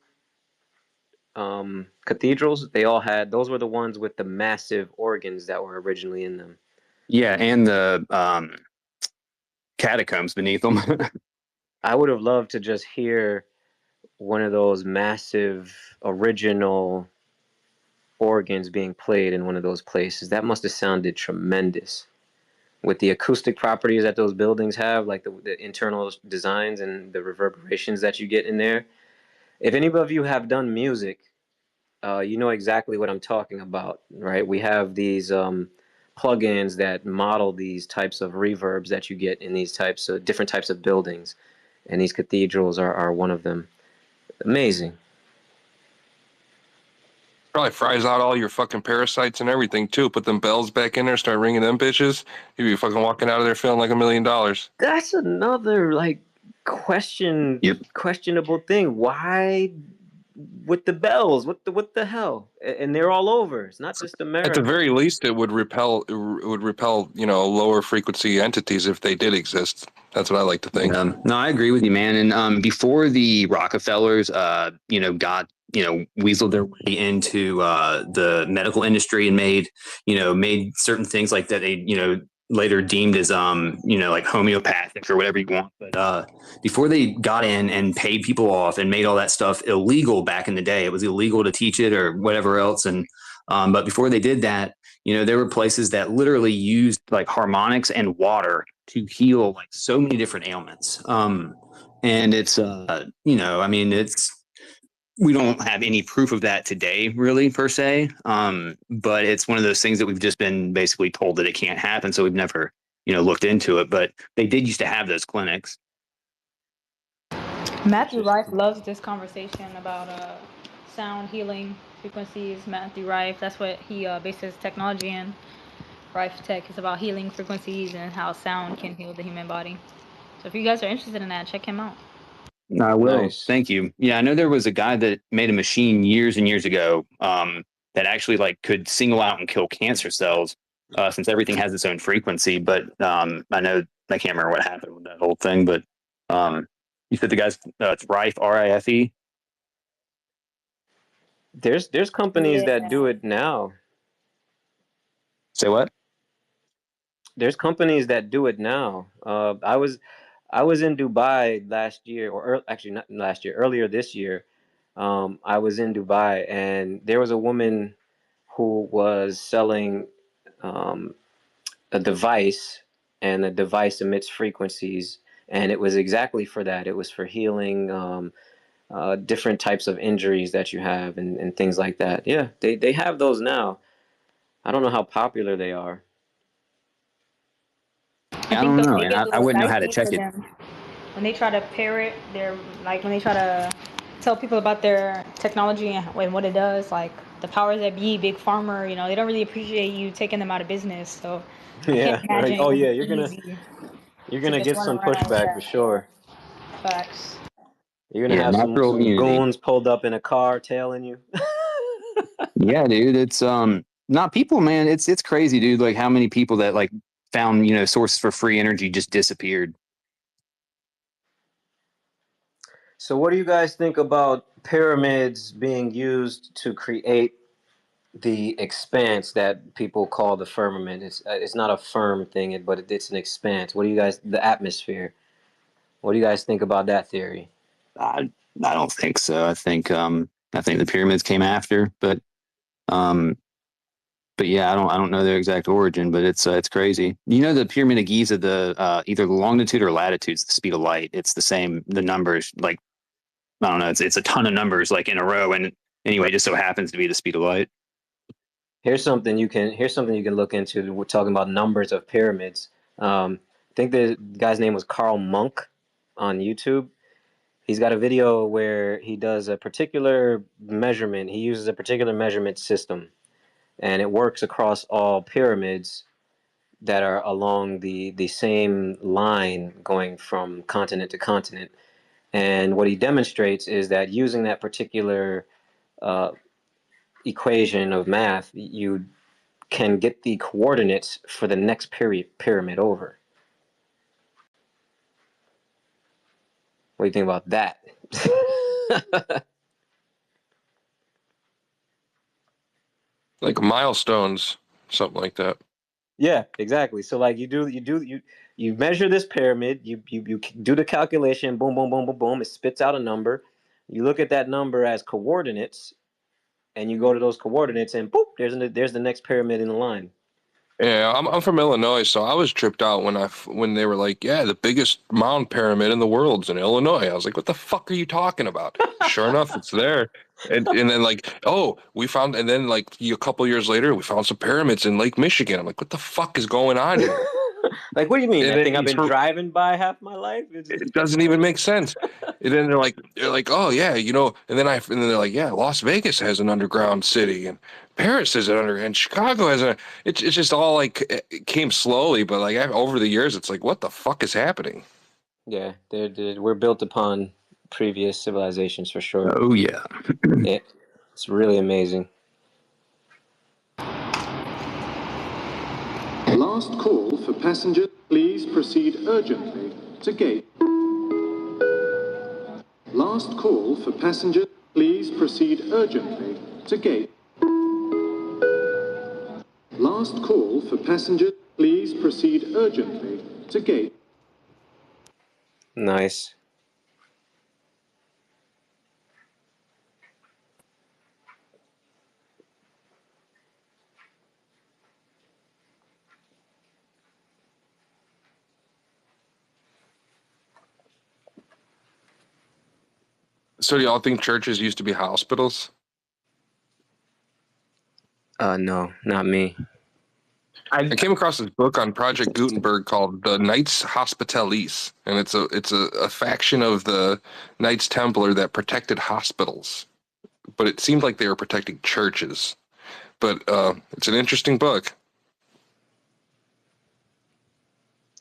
cathedrals. Those were the ones with the massive organs that were originally in them. Yeah, and the catacombs beneath them. I would have loved to just hear one of those massive original organs being played in one of those places. That must have sounded tremendous with the acoustic properties that those buildings have, like the internal designs and the reverberations that you get in there. If any of you have done music, you know exactly what I'm talking about, right? We have these plugins that model these types of reverbs that you get in these different types of buildings, and these cathedrals are one of them. Amazing. Probably fries out all your fucking parasites and everything too. Put them bells back in there, start ringing them bitches. You'd be fucking walking out of there feeling like $1 million. That's another questionable thing. Why with the bells? What the hell? And they're all over. It's not just America. At the very least, it would repel. Lower frequency entities if they did exist. That's what I like to think. No, I agree with you, man. And before the Rockefellers, got weaseled their way into the medical industry and made certain things like that they later deemed as like homeopathic or whatever you want. But before they got in and paid people off and made all that stuff illegal back in the day, it was illegal to teach it or whatever else. And but before they did that, there were places that literally used like harmonics and water to heal like so many different ailments. And it's we don't have any proof of that today, really, per se. But it's one of those things that we've just been basically told that it can't happen. So we've never, looked into it. But they did used to have those clinics. Matthew Rife loves this conversation about sound healing frequencies. Matthew Rife, that's what he bases technology in. Rife Tech is about healing frequencies and how sound can heal the human body. So if you guys are interested in that, check him out. I will. Nice. Thank you. Yeah, I know there was a guy that made a machine years and years ago that actually could single out and kill cancer cells since everything has its own frequency. But I know I can't remember what happened with that whole thing. But you said the guy's it's Rife, R-I-F-E. There's companies that do it now. Say what? There's companies that do it now. I was in Dubai last year, or actually not last year, earlier this year. I was in Dubai, and there was a woman who was selling a device, and the device emits frequencies, and it was exactly for that. It was for healing different types of injuries that you have and things like that. Yeah, they have those now. I don't know how popular they are. I don't know. I wouldn't know how to check it. when they try to parrot their, like when they try to tell people about their technology and what it does, like the powers that be, big pharma, you know, they don't really appreciate you taking them out of business. So I can't Yeah. Like, imagine oh it would yeah, be easy you're to gonna just get run some around. pushback for Yeah, sure. facts. You're gonna Yeah, have natural some immunity. goons pulled up in a car tailing you. Yeah, dude, it's not people, man. It's crazy, dude. Like how many people that like found, you know, sources for free energy just disappeared. So what do you guys think about pyramids being used to create the expanse that people call the firmament? It's not a firm thing, but it's an expanse. What do you guys, the atmosphere? What do you guys think about that theory? I don't think so. I think the pyramids came after, um but yeah, I don't know their exact origin, but it's crazy. You know, the Pyramid of Giza, the either the longitude or latitude is the speed of light. It's the same. The numbers, like I don't know, it's a ton of numbers like in a row, and anyway, it just so happens to be the speed of light. Here's something you can look into. We're talking about numbers of pyramids. I think the guy's name was Carl Monk on YouTube. He's got a video where he does a particular measurement. He uses a particular measurement system, and it works across all pyramids that are along the same line going from continent to continent. And what he demonstrates is that using that particular uh, equation of math, you can get the coordinates for the next pyramid over. What do you think about that? Like milestones, something like that. Yeah, exactly. So like you measure this pyramid, you do the calculation, boom, boom, boom, boom, boom. It spits out a number. You look at that number as coordinates, and you go to those coordinates, and boop, there's the next pyramid in the line. Yeah, I'm from Illinois, so I was tripped out when they were like, yeah, the biggest mound pyramid in the world's in Illinois. I was like, what the fuck are you talking about? Sure enough, it's there. And then like, oh, we found, and then like a couple years later, we found some pyramids in Lake Michigan. I'm like, what the fuck is going on here? Like, what do you mean? And That then thing I've been driving by half my life? it doesn't even make sense. And then they're like, oh yeah, you know. And then they're like, yeah, Las Vegas has an underground city, and Paris has an underground, Chicago has a. It's just all like it came slowly, but like over the years, it's like, what the fuck is happening? Yeah, we're built upon previous civilizations for sure. Oh yeah, it's really amazing. Last call for passengers. Please proceed urgently to gate. Last call for passengers. Please proceed urgently to gate. Last call for passengers. Please proceed urgently to gate. Nice. So do y'all think churches used to be hospitals? No, not me. I came across this book on Project Gutenberg called the Knights Hospitalis, and it's a faction of the Knights Templar that protected hospitals, but it seemed like they were protecting churches. But it's an interesting book.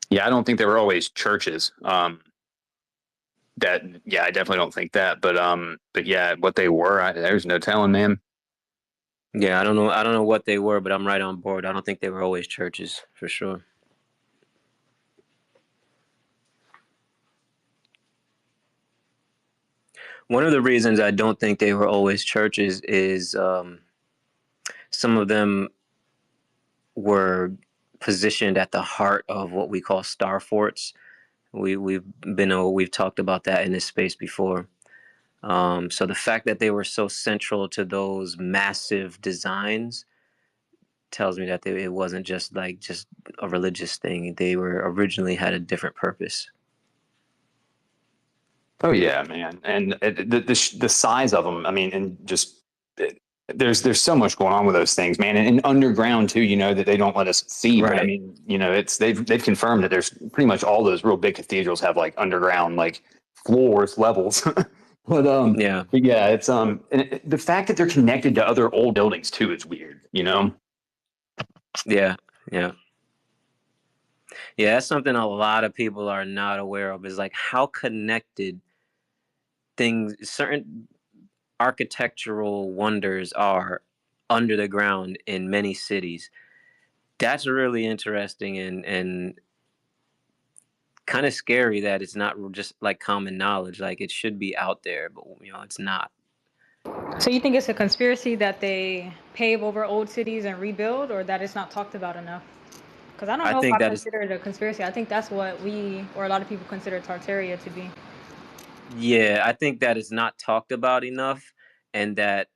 Yeah, I don't think they were always churches. I definitely don't think that. But yeah, what they were, there's no telling, man. Yeah, I don't know what they were, but I'm right on board. I don't think they were always churches, for sure. One of the reasons I don't think they were always churches is some of them were positioned at the heart of what we call star forts. We've talked about that in this space before. So the fact that they were so central to those massive designs tells me that it wasn't just a religious thing. They were originally had a different purpose. Oh yeah, man, and the size of them. I mean, and just there's so much going on with those things, man, and underground too. You know that they don't let us see, but I mean, you know, it's they've confirmed that there's pretty much all those real big cathedrals have like underground like floors, levels. But yeah, it's and the fact that they're connected to other old buildings too is weird, you know. Yeah, yeah. Yeah, that's something a lot of people are not aware of, is like how connected things, certain architectural wonders are under the ground in many cities. That's really interesting and kind of scary that it's not just like common knowledge. Like it should be out there, but you know, it's not. So you think it's a conspiracy that they pave over old cities and rebuild, or that it's not talked about enough? Because I don't I know if think I that is, consider it a conspiracy. I think that's what we, or a lot of people, consider Tartaria to be. yeah, I think that it's not talked about enough, and that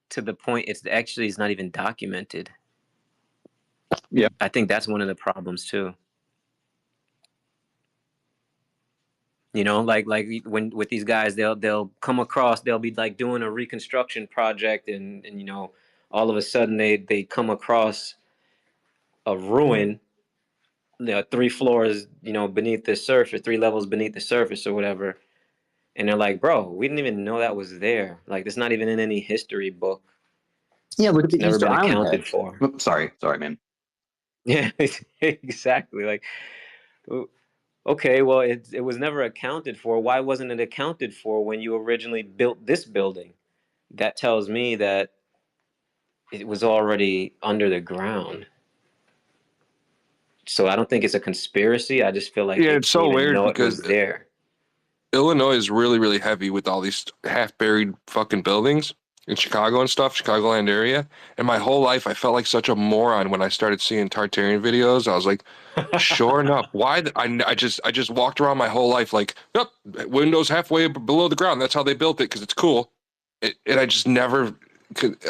to the point it's actually is not even documented. Yeah, I think that's one of the problems too. You know, like when with these guys, they'll come across, they'll be like doing a reconstruction project, and you know, all of a sudden they come across a ruin, you know, 3 floors, you know, beneath the surface, 3 levels beneath the surface or whatever, and they're like, bro, we didn't even know that was there. Like, it's not even in any history book. Yeah, look at It's the never Easter been Island accounted heads. for. Oops, sorry, man. Yeah, exactly. Like, okay, well, it was never accounted for. Why wasn't it accounted for when you originally built this building? That tells me that it was already under the ground. So I don't think it's a conspiracy. I just feel like Yeah, they it's didn't so even weird know it because was there. Illinois is really, really heavy with all these half-buried fucking buildings in Chicago and stuff, Chicagoland area. And my whole life, I felt like such a moron when I started seeing Tartarian videos. I was like, sure enough, why? I just walked around my whole life like, yep, windows halfway below the ground. That's how they built it because it's cool. And I just never.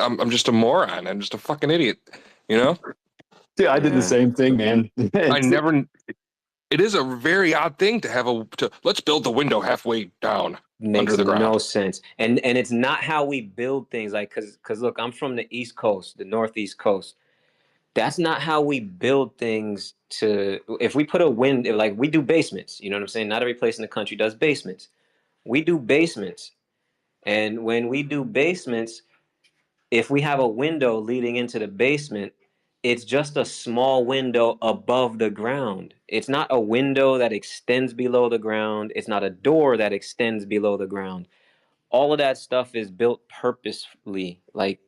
I'm just a moron. I'm just a fucking idiot. You know? Dude, I did the same thing, man. I never. It is a very odd thing to have let's build the window halfway down Makes under the ground. no sense. And it's not how we build things. Like, cause look, I'm from the East Coast, the Northeast Coast. That's not how we build things. If we put a like we do basements, you know what I'm saying? Not every place in the country does basements. We do basements. And when we do basements, if we have a window leading into the basement, it's just a small window above the ground. It's not a window that extends below the ground. It's not a door that extends below the ground. All of that stuff is built purposefully. Like,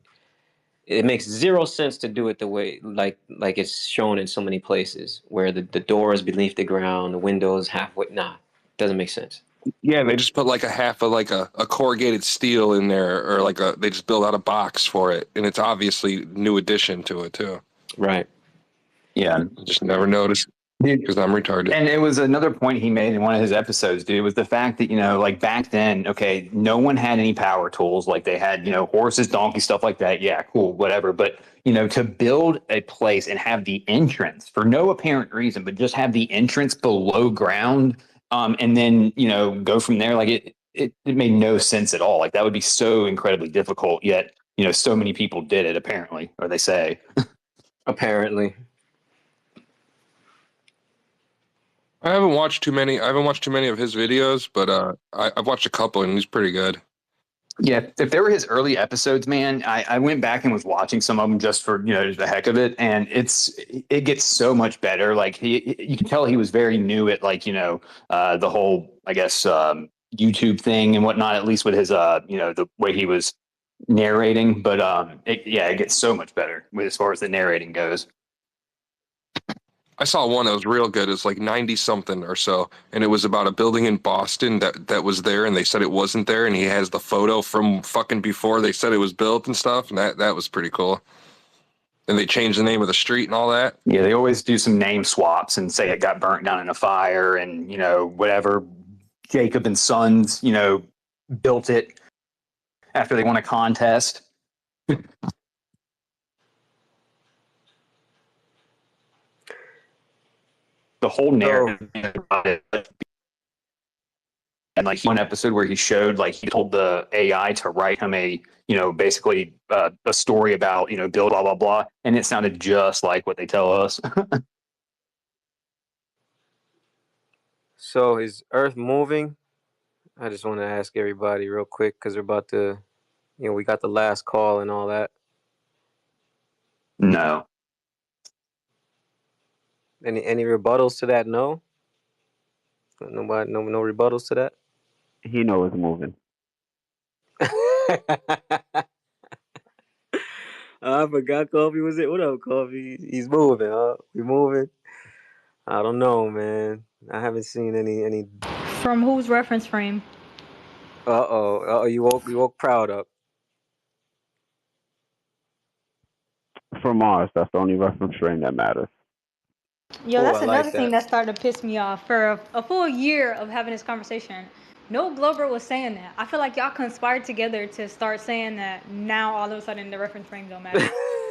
it makes zero sense to do it the way like it's shown in so many places where the door is beneath the ground, the window is halfway. Nah, doesn't make sense. Yeah, and they just put like a half of like a corrugated steel in there, or like they just build out a box for it, and it's obviously new addition to it too. Right. Yeah. I just never noticed because I'm retarded. And it was another point he made in one of his episodes, dude, was the fact that, you know, like back then, okay, no one had any power tools. Like they had, you know, horses, donkeys, stuff like that. Yeah, cool, whatever. But, you know, to build a place and have the entrance for no apparent reason, but just have the entrance below ground, and then, you know, go from there. Like it made no sense at all. Like that would be so incredibly difficult. Yet, you know, so many people did it apparently, or they say. Apparently. I haven't watched too many of his videos, but I've watched a couple, and he's pretty good. Yeah, if they were his early episodes, man, I went back and was watching some of them just for, you know, the heck of it, and it gets so much better. Like you can tell he was very new at, like, you know, the whole, I guess, YouTube thing and whatnot. At least with his you know, the way he was narrating, but it gets so much better with as far as the narrating goes. I saw one that was real good. It's like 90 something or so, and it was about a building in Boston that was there, and they said it wasn't there, and he has the photo from fucking before they said it was built and stuff, and that was pretty cool. And they changed the name of the street and all that. Yeah, they always do some name swaps and say it got burnt down in a fire, and, you know, whatever. Jacob and Sons, you know, built it after they won a contest. The whole narrative about it, like one episode where he showed like he told the AI to write him a basically a story about build blah blah blah, and it sounded just like what they tell us. So is Earth moving? I just want to ask everybody real quick because we're about to, we got the last call and all that. No. Any rebuttals to that? No. Nobody. No rebuttals to that. He knows it's moving. I forgot Coffee was it. What up, Coffee? He's moving, huh? We moving. I don't know, man. I haven't seen any. From whose reference frame? You woke Proud up. From Mars, that's the only reference frame that matters. Yo, that's another thing that started to piss me off. For a full year of having this conversation, no Glober was saying that. I feel like y'all conspired together to start saying that now all of a sudden the reference frames don't matter.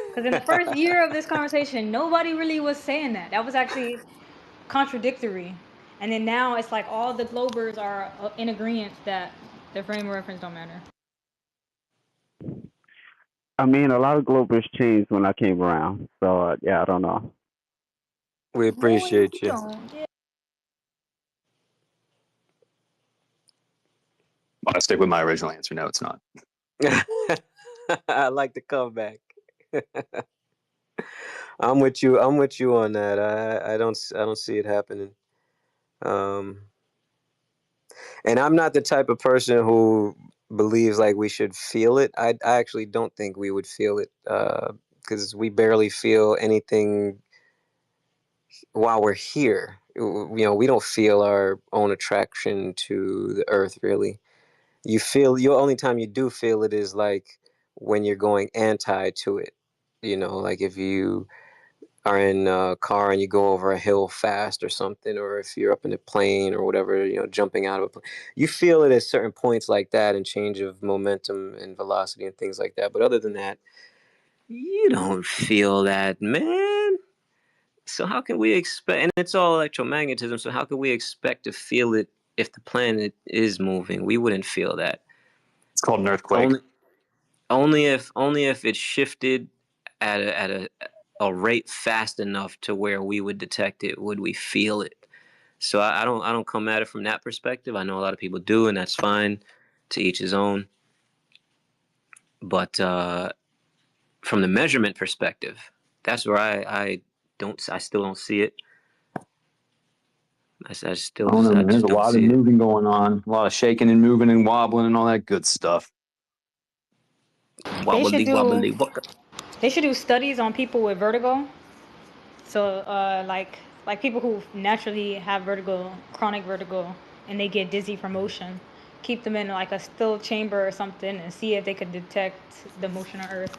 Because in the first year of this conversation, nobody really was saying that. That was actually contradictory. And then now it's like all the Globers are in agreement that the frame of reference don't matter. I mean, a lot of Globers changed when I came around. So, yeah, I don't know. We appreciate you. I stick with my original answer. No, it's not. I like the comeback. I'm with you on that. I don't see it happening. And I'm not the type of person who believes like we should feel it. I actually don't think we would feel it because we barely feel anything while we're here. We don't feel our own attraction to the earth really. The only time you do feel it is like when you're going anti to it. Like if you are in a car and you go over a hill fast or something, or if you're up in a plane or whatever, jumping out of a plane, you feel it at certain points like that and change of momentum and velocity and things like that. But other than that, you don't feel that, man. So how can we expect, and it's all electromagnetism, so how can we expect to feel it if the planet is moving? We wouldn't feel that. It's called an earthquake. Only if it shifted at a rate fast enough to where we would detect it, would we feel it. So I don't come at it from that perspective. I know a lot of people do, and that's fine. To each his own. But from the measurement perspective, that's where I still don't see it. There's a lot of moving going on, a lot of shaking and moving and wobbling and all that good stuff. They should do studies on people with vertigo. So like people who naturally have vertigo, chronic vertigo, and they get dizzy from motion, keep them in like a still chamber or something and see if they could detect the motion of Earth.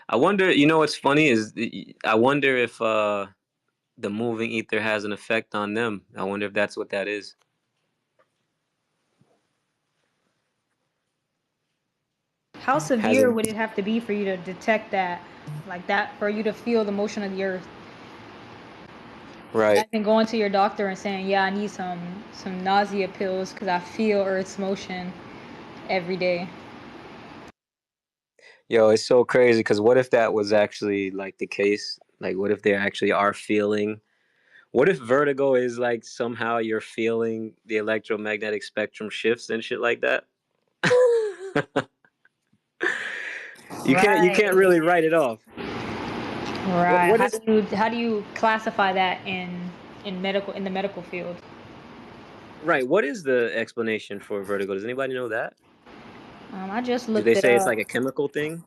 I wonder, what's funny is I wonder if the moving ether has an effect on them. I wonder if that's what that is. How severe would it have to be for you to detect that, like that, for you to feel the motion of the Earth? Right. And going to your doctor and saying, yeah, I need some nausea pills because I feel Earth's motion every day. Yo, it's so crazy because what if that was actually like the case? Like, what if they actually are feeling? What if vertigo is like somehow you're feeling the electromagnetic spectrum shifts and shit like that? You can't really write it off. Right. How do you classify that in the medical field? Right. What is the explanation for vertigo? Does anybody know that? I just looked Do they it say up. it's like a chemical thing?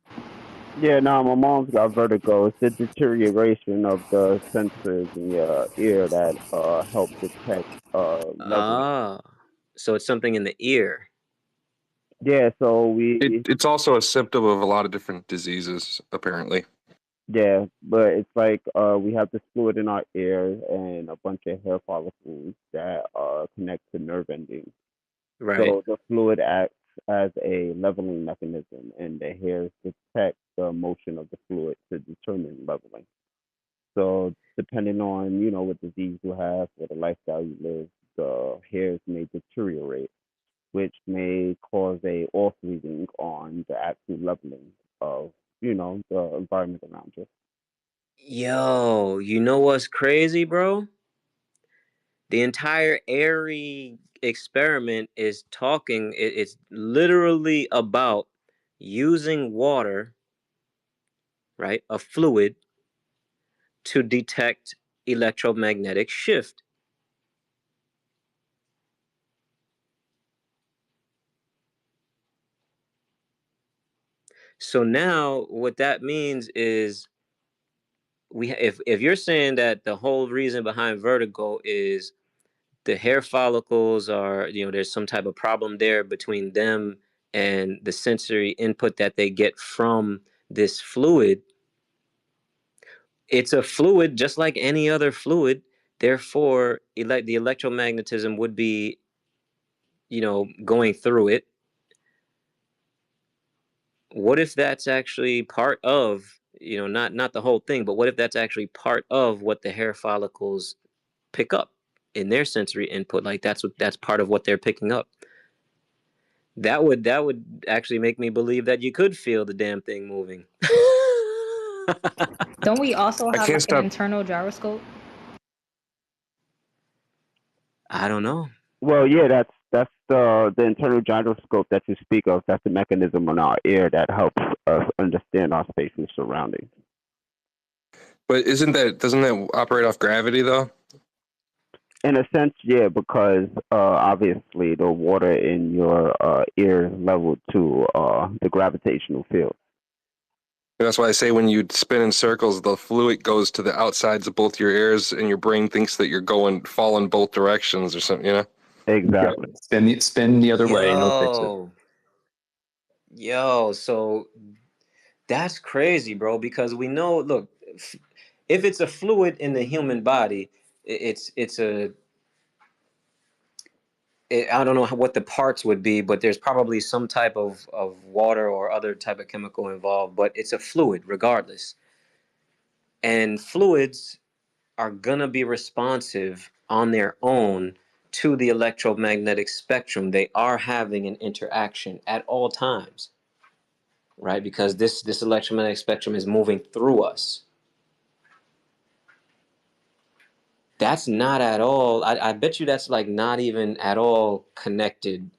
Yeah, no, my mom's got vertigo. It's the deterioration of the sensors in your ear that help detect leveling. So it's something in the ear. Yeah, so it's also a symptom of a lot of different diseases, apparently. Yeah, but it's like we have this fluid in our ears and a bunch of hair follicles that connect to nerve endings. Right. So the fluid acts as a leveling mechanism, and the hairs detect the motion of the fluid to determine leveling. So depending on, what disease you have or the lifestyle you live, the hairs may deteriorate, which may cause a off reading on the actual leveling of, the environment around you. Yo, you know what's crazy, bro? The entire Airy experiment is talking, it's literally about using water, right? A fluid to detect electromagnetic shift. So now what that means is if you're saying that the whole reason behind vertigo is the hair follicles are, there's some type of problem there between them and the sensory input that they get from this fluid. It's a fluid just like any other fluid. Therefore, the electromagnetism would be, going through it. What if that's actually part of, not the whole thing, but what if that's actually part of what the hair follicles pick up in their sensory input? Like that's part of what they're picking up. That would actually make me believe that you could feel the damn thing moving. Don't we also I have can't like an stop. internal gyroscope? I don't know. Well, yeah, that's the internal gyroscope that you speak of. That's the mechanism on our ear that helps us understand our space and surroundings. But doesn't that operate off gravity though? In a sense, yeah, because obviously the water in your ear is leveled to the gravitational field. And that's why I say when you spin in circles, the fluid goes to the outsides of both your ears, and your brain thinks that you're falling both directions or something. Exactly. Spin the other way, and it'll fix it. Yo, so that's crazy, bro. Because we know, look, if it's a fluid in the human body, I don't know what the parts would be, but there's probably some type of water or other type of chemical involved, but it's a fluid regardless. And fluids are gonna be responsive on their own to the electromagnetic spectrum. They are having an interaction at all times, right? Because this electromagnetic spectrum is moving through us. That's not at all, I bet you that's like not even at all connected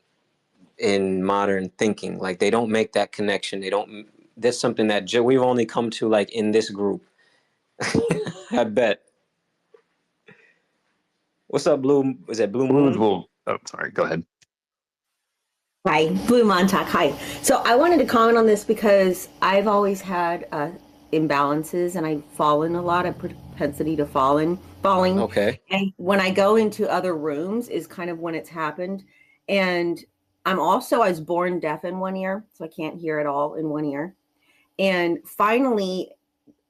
in modern thinking. Like they don't make that connection. That's something that we've only come to like in this group. I bet. What's up, Blue? Is that Blue Moon? Oh, sorry. Go ahead. Hi, Blue Montauk. Hi. So I wanted to comment on this because I've always had imbalances and I've fallen a lot, a propensity to falling. Okay. And when I go into other rooms is kind of when it's happened. And I was born deaf in one ear, so I can't hear at all in one ear. And finally,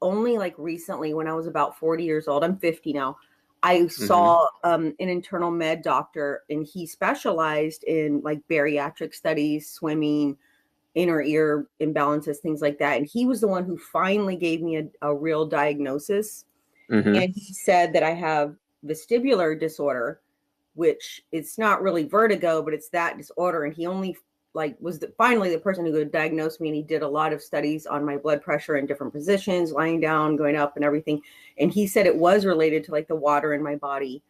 only like recently when I was about 40 years old, I'm 50 now, I saw an internal med doctor, and he specialized in like bariatric studies, swimming, inner ear imbalances, things like that. And he was the one who finally gave me a real diagnosis. And he said that I have vestibular disorder, which it's not really vertigo, but it's that disorder. And he only was finally the person who could diagnose me. And he did a lot of studies on my blood pressure in different positions, lying down, going up and everything. And he said it was related to like the water in my body.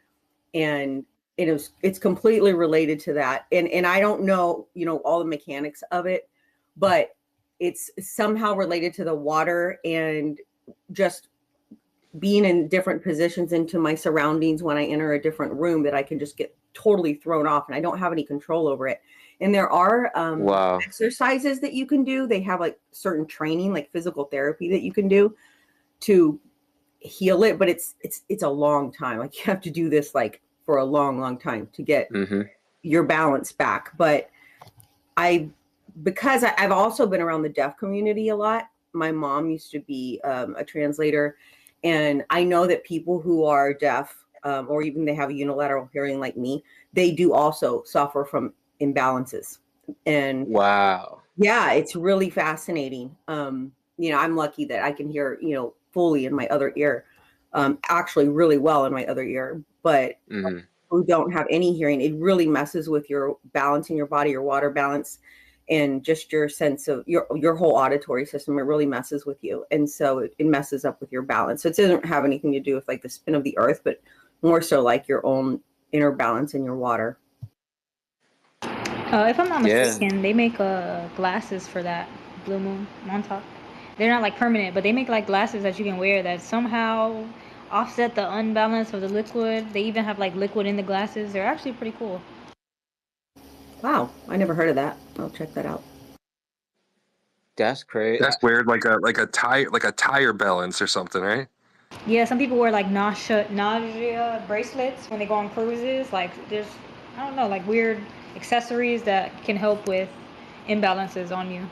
And it's completely related to that. And I don't know, all the mechanics of it, but it's somehow related to the water and just being in different positions into my surroundings when I enter a different room that I can just get totally thrown off and I don't have any control over it. And there are exercises that you can do. They have like certain training, like physical therapy that you can do to heal it. But it's a long time. Like you have to do this like for a long, long time to get your balance back. But because I've also been around the deaf community a lot. My mom used to be a translator. And I know that people who are deaf, or even they have a unilateral hearing like me, they do also suffer from imbalances. And wow, yeah, it's really fascinating. I'm lucky that I can hear, fully in my other ear, actually really well in my other ear, but who don't have any hearing, it really messes with your balance in your body, your water balance, and just your sense of your whole auditory system. It really messes with you. And so it messes up with your balance. So it doesn't have anything to do with like the spin of the earth, but more so like your own inner balance in your water. If I'm not mistaken, they make glasses for that blue moon Montauk. They're not like permanent, but they make like glasses that you can wear that somehow offset the unbalance of the liquid. They even have like liquid in the glasses. They're actually pretty cool. Wow, I never heard of that. I'll check that out. That's crazy. That's weird, like a tire balance or something, right? Yeah, some people wear like nausea bracelets when they go on cruises. Like there's, I don't know, like weird accessories that can help with imbalances on you.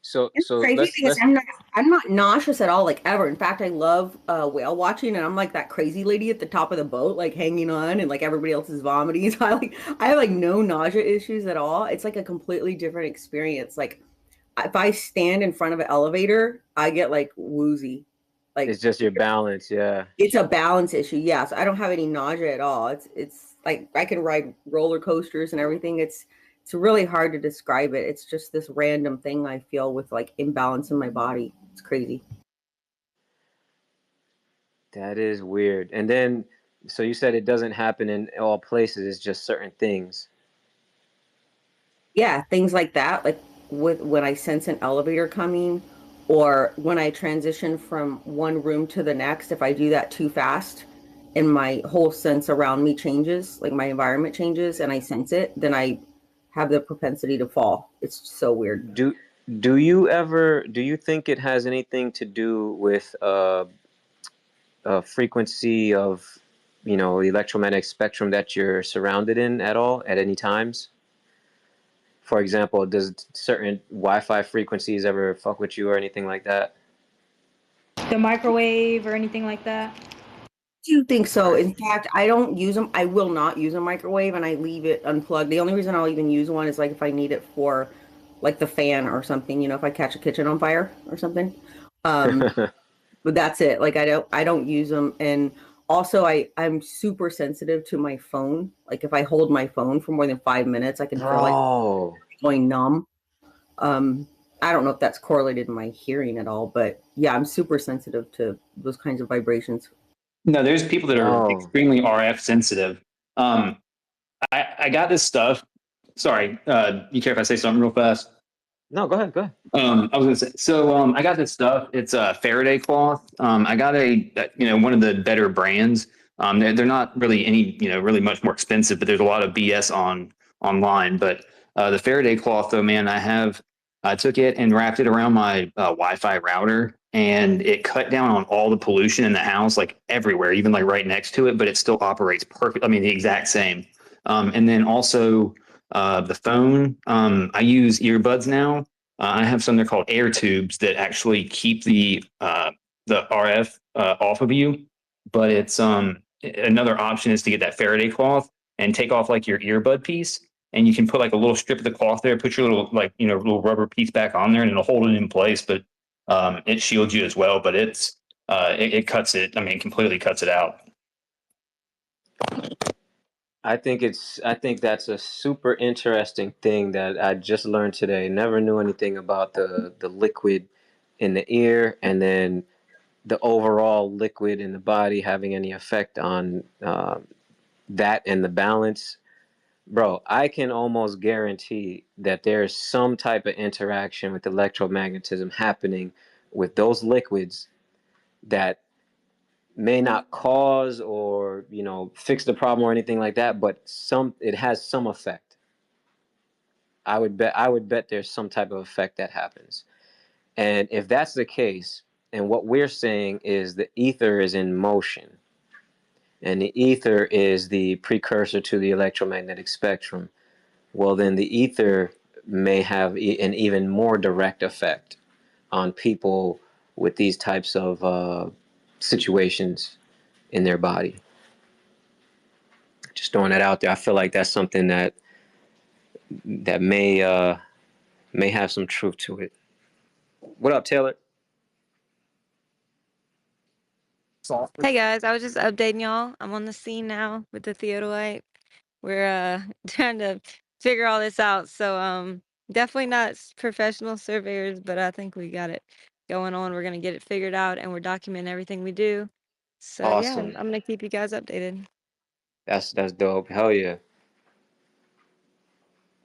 So crazy because I'm not nauseous at all, like ever. In fact, I love whale watching, and I'm like that crazy lady at the top of the boat, like hanging on, and like everybody else is vomiting. So I have like no nausea issues at all. It's like a completely different experience. Like if I stand in front of an elevator, I get like woozy. Like it's just your balance, yeah. It's a balance issue, yeah. So I don't have any nausea at all. It's like I can ride roller coasters and everything. It's really hard to describe it. It's just this random thing I feel with like imbalance in my body. It's crazy. That is weird. And then, so you said it doesn't happen in all places. It's just certain things. Yeah, things like that. Like when I sense an elevator coming, or when I transition from one room to the next, if I do that too fast and my whole sense around me changes, like my environment changes and I sense it, then I have the propensity to fall. It's so weird. Do you think it has anything to do with frequency of, electromagnetic spectrum that you're surrounded in at all at any times? For example, does certain Wi-Fi frequencies ever fuck with you or anything like that? The microwave or anything like that? Do you think so? In fact, I don't use them. I will not use a microwave, and I leave it unplugged. The only reason I'll even use one is like if I need it for like the fan or something, if I catch a kitchen on fire or something. But that's it. Like I don't use them. And also I'm super sensitive to my phone. Like if I hold my phone for more than 5 minutes, I can feel like going numb. I don't know if that's correlated to my hearing at all, but yeah, I'm super sensitive to those kinds of vibrations. No, there's people that are extremely RF sensitive. I got this stuff. Sorry, you care if I say something real fast? No, go ahead. I was gonna say, so I got this stuff. It's a Faraday cloth. I got one of the better brands. They're not really really much more expensive, but there's a lot of BS online. But the Faraday cloth, though, man, I took it and wrapped it around my Wi-Fi router, and it cut down on all the pollution in the house, like everywhere, even like right next to it. But it still operates perfect. I mean, the exact same. And then also the phone. I use earbuds now. I have some, they're called air tubes that actually keep the RF off of you. But it's another option is to get that Faraday cloth and take off like your earbud piece, and you can put like a little strip of the cloth there, put your little little rubber piece back on there, and it'll hold it in place. But it shields you as well. But it cuts it. I mean, completely cuts it out. I think that's a super interesting thing that I just learned today. Never knew anything about the liquid in the ear, and then the overall liquid in the body having any effect on that and the balance. Bro, I can almost guarantee that there's some type of interaction with electromagnetism happening with those liquids that may not cause or fix the problem or anything like that, but it has some effect. I would bet there's some type of effect that happens. And if that's the case, and what we're saying is the ether is in motion, and the ether is the precursor to the electromagnetic spectrum, well, then the ether may have an even more direct effect on people with these types of situations in their body. Just throwing that out there. I feel like that's something that may have some truth to it. What up, Taylor? Hey guys, I was just updating y'all. I'm on the scene now with the theodolite. We're trying to figure all this out. So definitely not professional surveyors, but I think we got it going on. We're gonna get it figured out, and we're documenting everything we do. So yeah, I'm Awesome. gonna keep you guys updated. That's dope. Hell yeah.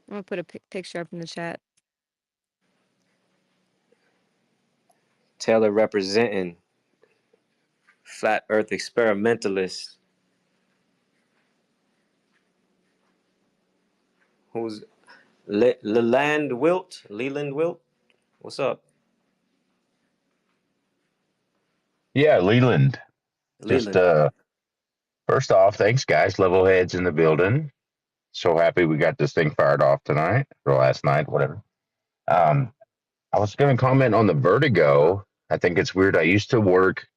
I'm gonna put a picture up in the chat. Taylor representing flat Earth experimentalist. Who's Leland Wilt? Leland Wilt? What's up? Yeah, Leland. Just Leland. first off, thanks guys. Level heads in the building. So happy we got this thing fired off tonight or last night, whatever. I was going to comment on the vertigo. I think it's weird. I used to work.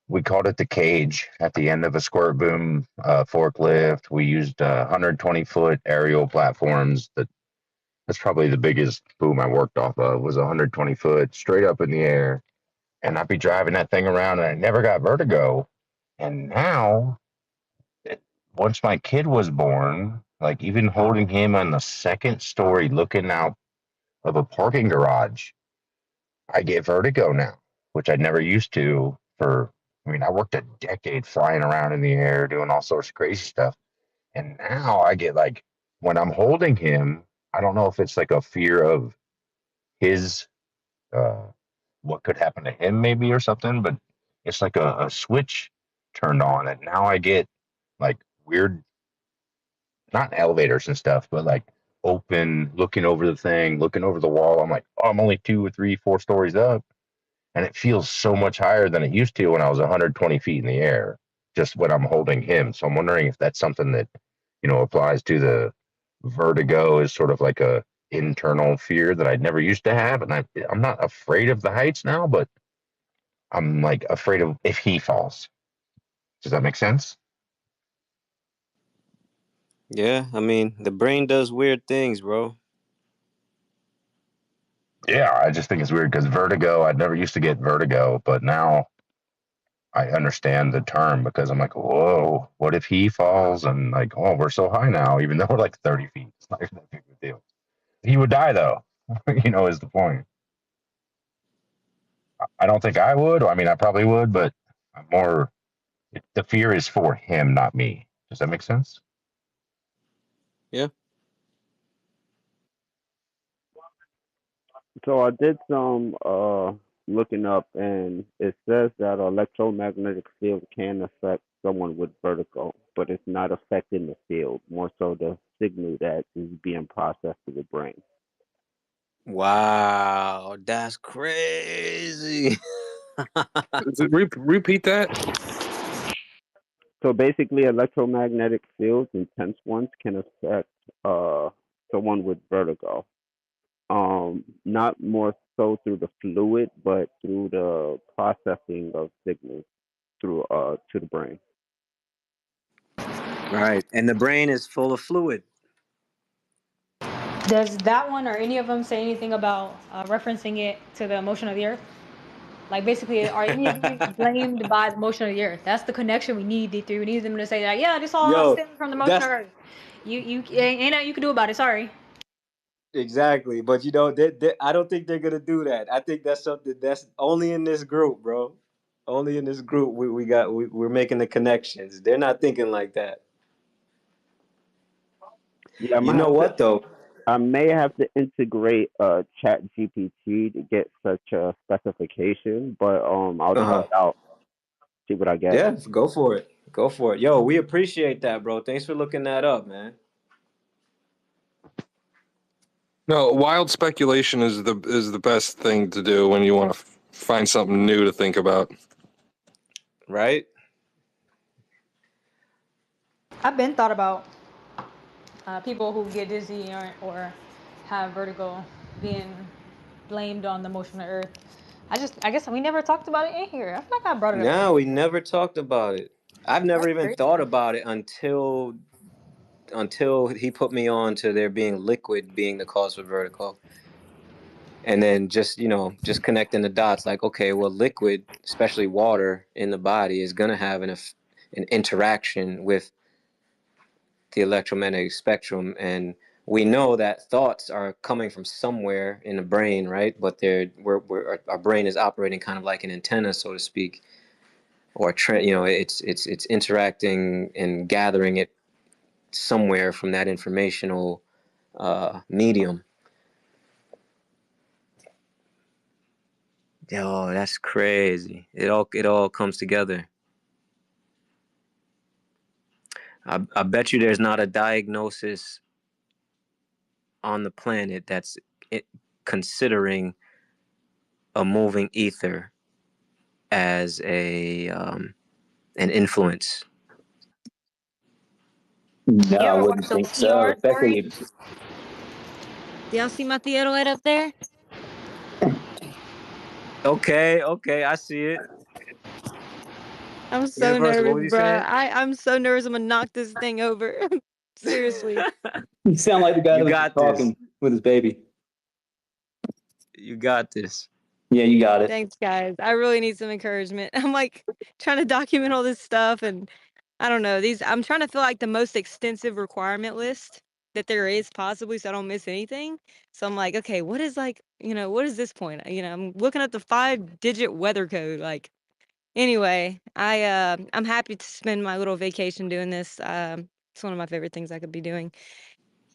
We called it the cage at the end of a squirt boom forklift. We used 120-foot aerial platforms. That's probably the biggest boom I worked off of was 120 foot straight up in the air. And I'd be driving that thing around and I never got vertigo. And now, once my kid was born, like even holding him on the second story looking out of a parking garage, I get vertigo now, which I never used to I worked a decade flying around in the air doing all sorts of crazy stuff. And now I get like, when I'm holding him, I don't know if it's like a fear of his, what could happen to him maybe or something, but it's like a switch turned on. And now I get like weird, not elevators and stuff, but like open, looking over the thing, looking over the wall. I'm like, oh, I'm only 2 or 3, 4 stories up. And it feels so much higher than it used to when I was 120 feet in the air, just when I'm holding him. So I'm wondering if that's something that, applies to the vertigo is sort of like a internal fear that I'd never used to have. And I'm not afraid of the heights now, but I'm like afraid of if he falls. Does that make sense? Yeah, I mean, the brain does weird things, bro. Yeah, I just think it's weird because vertigo, I'd never used to get vertigo, but now I understand the term because I'm like, whoa, what if he falls? And like, oh, we're so high now, even though we're like 30 feet. It's not even that big of a deal. He would die though, is the point. I don't think I would. I mean, I probably would, but I'm more, the fear is for him, not me. Does that make sense? Yeah. So I did some looking up, and it says that electromagnetic field can affect someone with vertigo, but it's not affecting the field, more so the signal that is being processed to the brain. Wow, that's crazy. Repeat that. So basically, electromagnetic fields, intense ones, can affect someone with vertigo. Not more so through the fluid, but through the processing of signals through to the brain. Right, and the brain is full of fluid. Does that one or any of them say anything about referencing it to the motion of the earth? Like basically, are any of these blamed by the motion of the earth? That's the connection we need, D3. We need them to say that, yeah, this all stems from the motion of earth. You ain't nothing you can do about it. Sorry. Exactly, but I don't think they're gonna do that. I think that's something that's only in this group, bro. Only in this group we're making the connections. They're not thinking like that. Yeah, you know what though? I may have to integrate Chat GPT to get such a specification, but I'll try it out. See what I get. Yeah, go for it. Go for it. Yo, we appreciate that, bro. Thanks for looking that up, man. No, wild speculation is the best thing to do when you want to find something new to think about. Right? I've been thought about people who get dizzy or have vertigo being blamed on the motion of Earth. I guess we never talked about it in here. I feel like I brought it up. No, we never talked about it. I've never even thought about it until he put me on to there being liquid being the cause for vertigo. And then just connecting the dots, like, okay, well, liquid, especially water in the body, is going to have an interaction with the electromagnetic spectrum. And we know that thoughts are coming from somewhere in the brain, right? But our brain is operating kind of like an antenna, so to speak, or it's interacting and gathering it somewhere from that informational medium. Yo, that's crazy. It all comes together. I bet you there's not a diagnosis on the planet that's considering a moving ether as an influence. No, I wouldn't think so. Especially Do y'all see my theater light up there? Okay, I see it. I'm so nervous, bro. I'm so nervous I'm gonna knock this thing over. Seriously. You sound like the guy that was got talking with his baby. You got this. Yeah, you got it. Thanks, guys. I really need some encouragement. I'm like trying to document all this stuff, and I don't know. I'm trying to feel like the most extensive requirement list that there is possibly, so I don't miss anything. So I'm like, okay, what is what is this point? I'm looking at the 5-digit weather code. Like, anyway, I'm happy to spend my little vacation doing this. It's one of my favorite things I could be doing.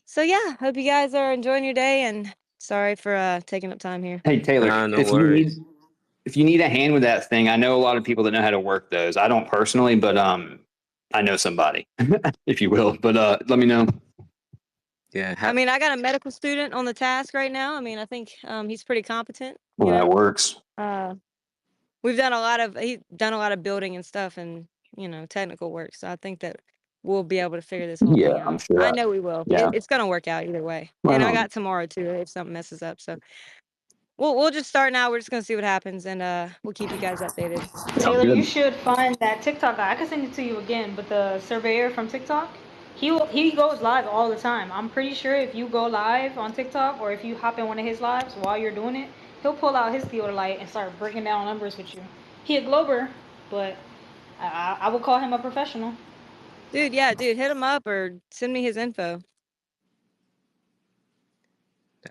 So yeah, hope you guys are enjoying your day, and sorry for taking up time here. Hey Taylor, no if worries. if you need a hand with that thing, I know a lot of people that know how to work those. I don't personally, but I know somebody, if you will. But let me know. Yeah. I mean, I got a medical student on the task right now. I mean, I think he's pretty competent. Well, that works. He's done a lot of building and stuff, and technical work. So I think that we'll be able to figure this whole thing out. I'm sure. I know we will. Yeah. It's gonna work out either way. Right And I on. got tomorrow too if something messes up. So we'll just start now. We're just gonna see what happens, and we'll keep you guys updated. Taylor, you should find that TikTok guy. I can send it to you again, but the surveyor from TikTok, he goes live all the time. I'm pretty sure if you go live on TikTok or if you hop in one of his lives while you're doing it, he'll pull out his theodolite and start breaking down numbers with you. He a Glober, but I will call him a professional. Dude, yeah, hit him up or send me his info.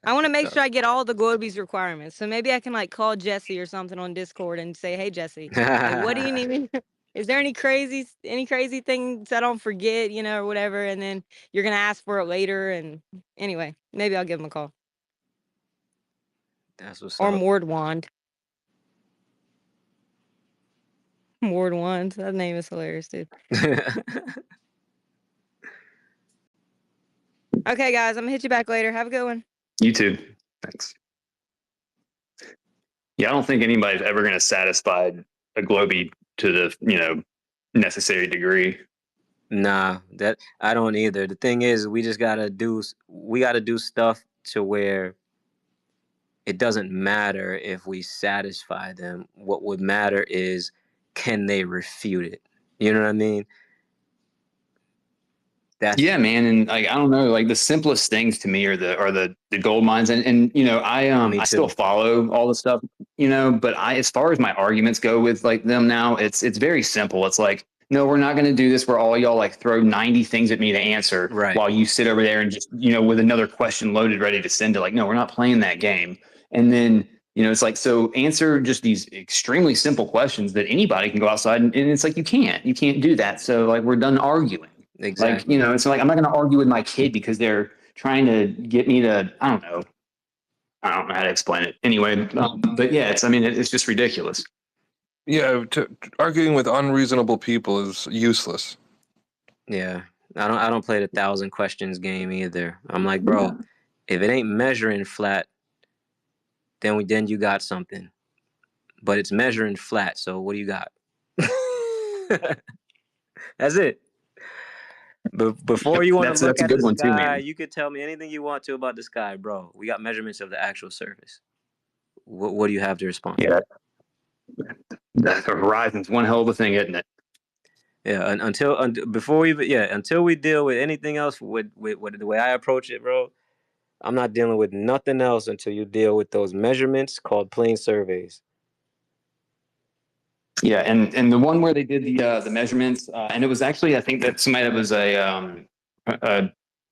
I want to make sure I get all the Globies requirements. So maybe I can call Jesse or something on Discord and say, "Hey Jesse, what do you need? Is there any crazy things I don't forget, or whatever?" And then you're gonna ask for it later. And anyway, maybe I'll give him a call. That's what's or up. Mord Wand. Mord Wand. That name is hilarious, dude. Okay, guys, I'm gonna hit you back later. Have a good one. You too. Thanks. Yeah, I don't think anybody's ever going to satisfy a Globie to the necessary degree. Nah, that I don't either. The thing is, we gotta do stuff to where it doesn't matter if we satisfy them. What would matter is, can they refute it? You know what I mean? Yeah, man, and I don't know, the simplest things to me are the gold mines, and I still follow all the stuff, but as far as my arguments go with them now, it's very simple. It's like, no, we're not going to do this where all y'all throw 90 things at me to answer while you sit over there and just with another question loaded ready to send it. No, we're not playing that game. And then it's so answer just these extremely simple questions that anybody can go outside and it's you can't do that. So we're done arguing. Exactly. It's I'm not going to argue with my kid because they're trying to get me to, I don't know how to explain it. Anyway, but yeah, it's just ridiculous. Yeah, arguing with unreasonable people is useless. Yeah, I don't play the 1,000 questions game either. I'm like, bro, if it ain't measuring flat, then you got something. But it's measuring flat, so what do you got? That's it. But before you want to look at the sky, you could tell me anything you want to about the sky, bro. We got measurements of the actual surface. What do you have to respond? Yeah, the horizon's one hell of a thing, isn't it? Yeah, until we deal with anything else with the way I approach it, bro. I'm not dealing with nothing else until you deal with those measurements called plane surveys. Yeah, and the one where they did the measurements, and it was actually, I think that somebody that was a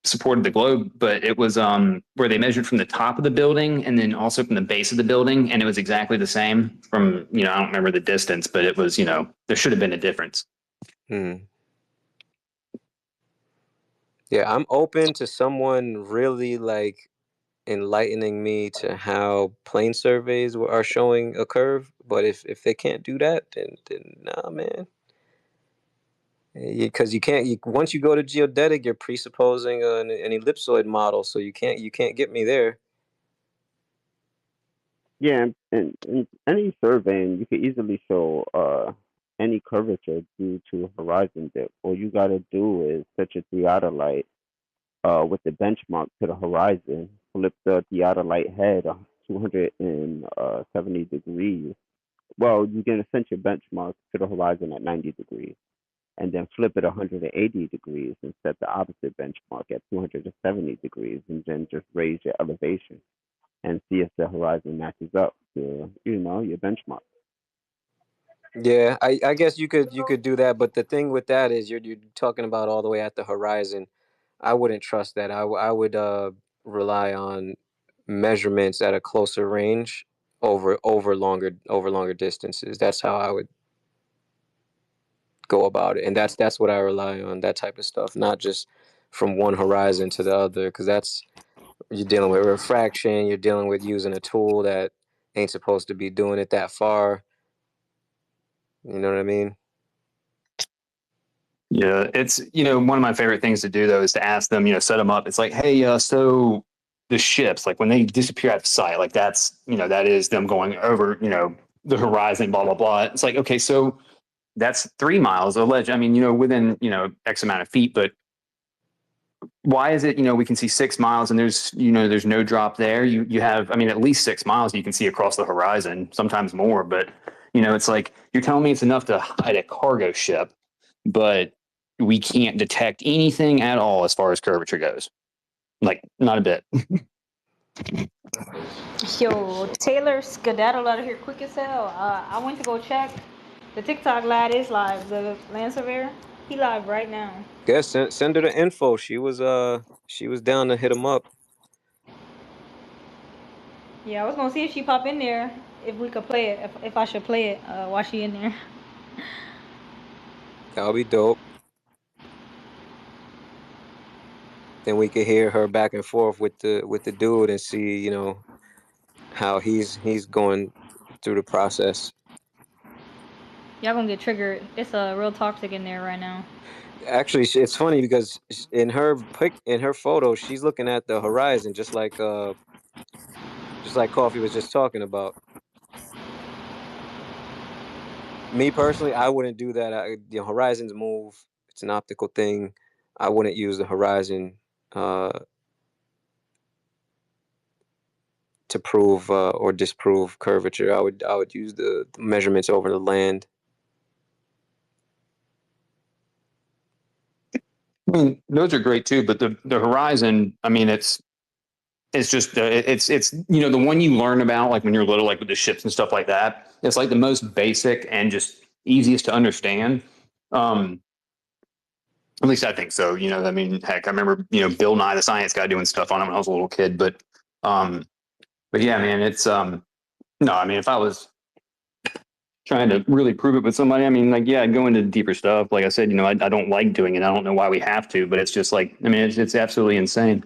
supported the globe, but it was where they measured from the top of the building and then also from the base of the building, and it was exactly the same from, I don't remember the distance, but it was, there should have been a difference. Yeah, I'm open to someone really like enlightening me to how plane surveys are showing a curve, but if they can't do that, then nah, man. Because you can't. Once you go to geodetic, you're presupposing an ellipsoid model, so you can't get me there. Yeah, and any surveying, you can easily show any curvature due to horizon dip. All you gotta do is set your theodolite with the benchmark to the horizon, flip the theodolite head 270 degrees. Well, you're gonna set your benchmark to the horizon at 90 degrees, and then flip it 180 degrees and set the opposite benchmark at 270 degrees, and then just raise your elevation and see if the horizon matches up to your benchmark. Yeah, I guess you could do that, but the thing with that is you're talking about all the way at the horizon. I wouldn't trust that. I would rely on measurements at a closer range over longer distances. That's how I would go about it, and that's what I rely on, that type of stuff, not just from one horizon to the other, because that's you're dealing with refraction. You're dealing with using a tool that ain't supposed to be doing it that far. You know what I mean? Yeah, it's, one of my favorite things to do though is to ask them, set them up. It's like, hey, so the ships, like when they disappear out of sight, like that's, that is them going over, the horizon, blah, blah, blah. It's like, okay, so that's 3 miles of ledge. I mean, within, X amount of feet, but why is it, we can see 6 miles and there's no drop there. You have, I mean, at least 6 miles you can see across the horizon, sometimes more, but it's like, you're telling me it's enough to hide a cargo ship, but we can't detect anything at all as far as curvature goes. Like, not a bit. Yo, Taylor skedaddled out of here quick as hell. I went to go check. The TikTok lad is live. The land surveyor, he live right now. Guess send her the info. She was down to hit him up. Yeah, I was gonna see if she pop in there, if we could play it, if I should play it while she in there. That'll be dope. Then we could hear her back and forth with the dude and see, how he's going through the process. Y'all gonna get triggered. It's real toxic in there right now. Actually, it's funny because in her photo, she's looking at the horizon, just like Coffee was just talking about. Me personally, I wouldn't do that. Horizons move. It's an optical thing. I wouldn't use the horizon to prove or disprove curvature. I would use the measurements over the land. I mean, those are great too, but the horizon, I mean, it's just it's the one you learn about like when you're little, like with the ships and stuff like that. It's like the most basic and just easiest to understand. At least I think so. I mean, heck, I remember Bill Nye the Science Guy doing stuff on it when I was a little kid. But yeah, man, it's no. I mean, if I was trying to really prove it with somebody, I mean, like, yeah, I'd go into deeper stuff. Like I said, I don't like doing it. I don't know why we have to, but it's just like, I mean, it's absolutely insane.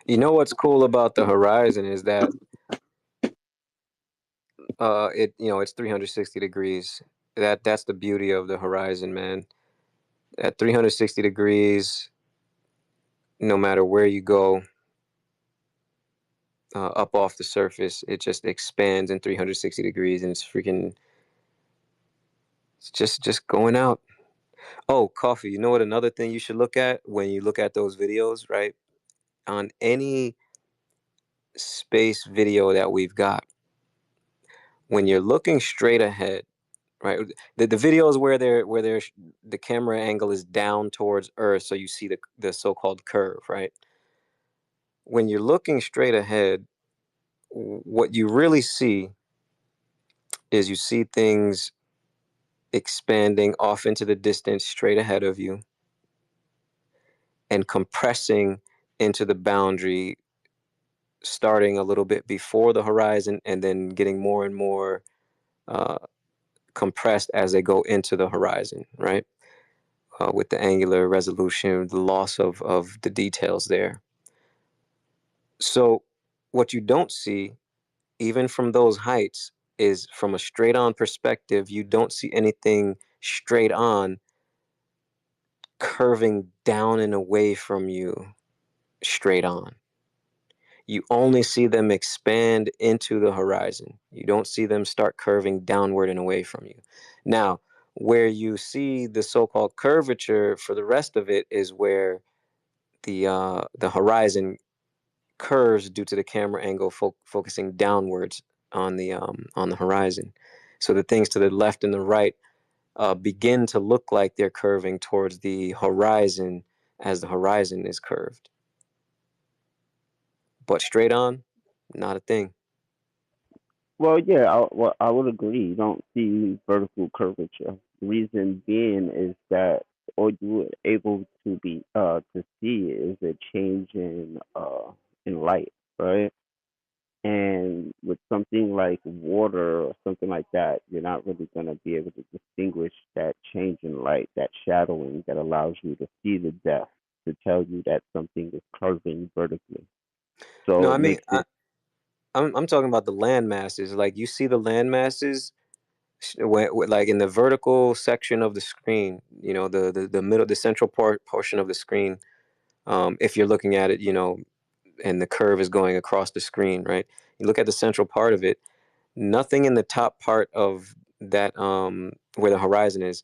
You know what's cool about the horizon is that it's 360 degrees. That's the beauty of the horizon, man. At 360 degrees, no matter where you go up off the surface, it just expands in 360 degrees, and it's just going out. Oh, Coffee, you know what? Another thing you should look at when you look at those videos, right? On any space video that we've got, when you're looking straight ahead, right? The videos where the camera angle is down towards Earth, so you see the so-called curve, right? when you're looking straight ahead, what you really see is you see things expanding off into the distance straight ahead of you and compressing into the boundary, starting a little bit before the horizon and then getting more and more compressed as they go into the horizon, right? With the angular resolution, the loss of the details there. So what you don't see, even from those heights, is from a straight on perspective, you don't see anything straight on curving down and away from you straight on. You only see them expand into the horizon. You don't see them start curving downward and away from you. Now, where you see the so-called curvature for the rest of it is where the horizon curves due to the camera angle focusing downwards on the horizon. So the things to the left and the right begin to look like they're curving towards the horizon as the horizon is curved. But straight on, not a thing. Well, yeah, I would agree. You don't see vertical curvature. The reason being is that all you are able to see is a change in light, right? And with something like water or something like that, you're not really going to be able to distinguish that change in light, that shadowing that allows you to see the depth to tell you that something is curving vertically. So No, it I mean, makes it. I'm talking about the land masses. Like you see the land masses like in the vertical section of the screen, you know, the middle, the central portion of the screen. If you're looking at it, you know, and the curve is going across the screen, right? You look at the central part of it, nothing in the top part of that, where the horizon is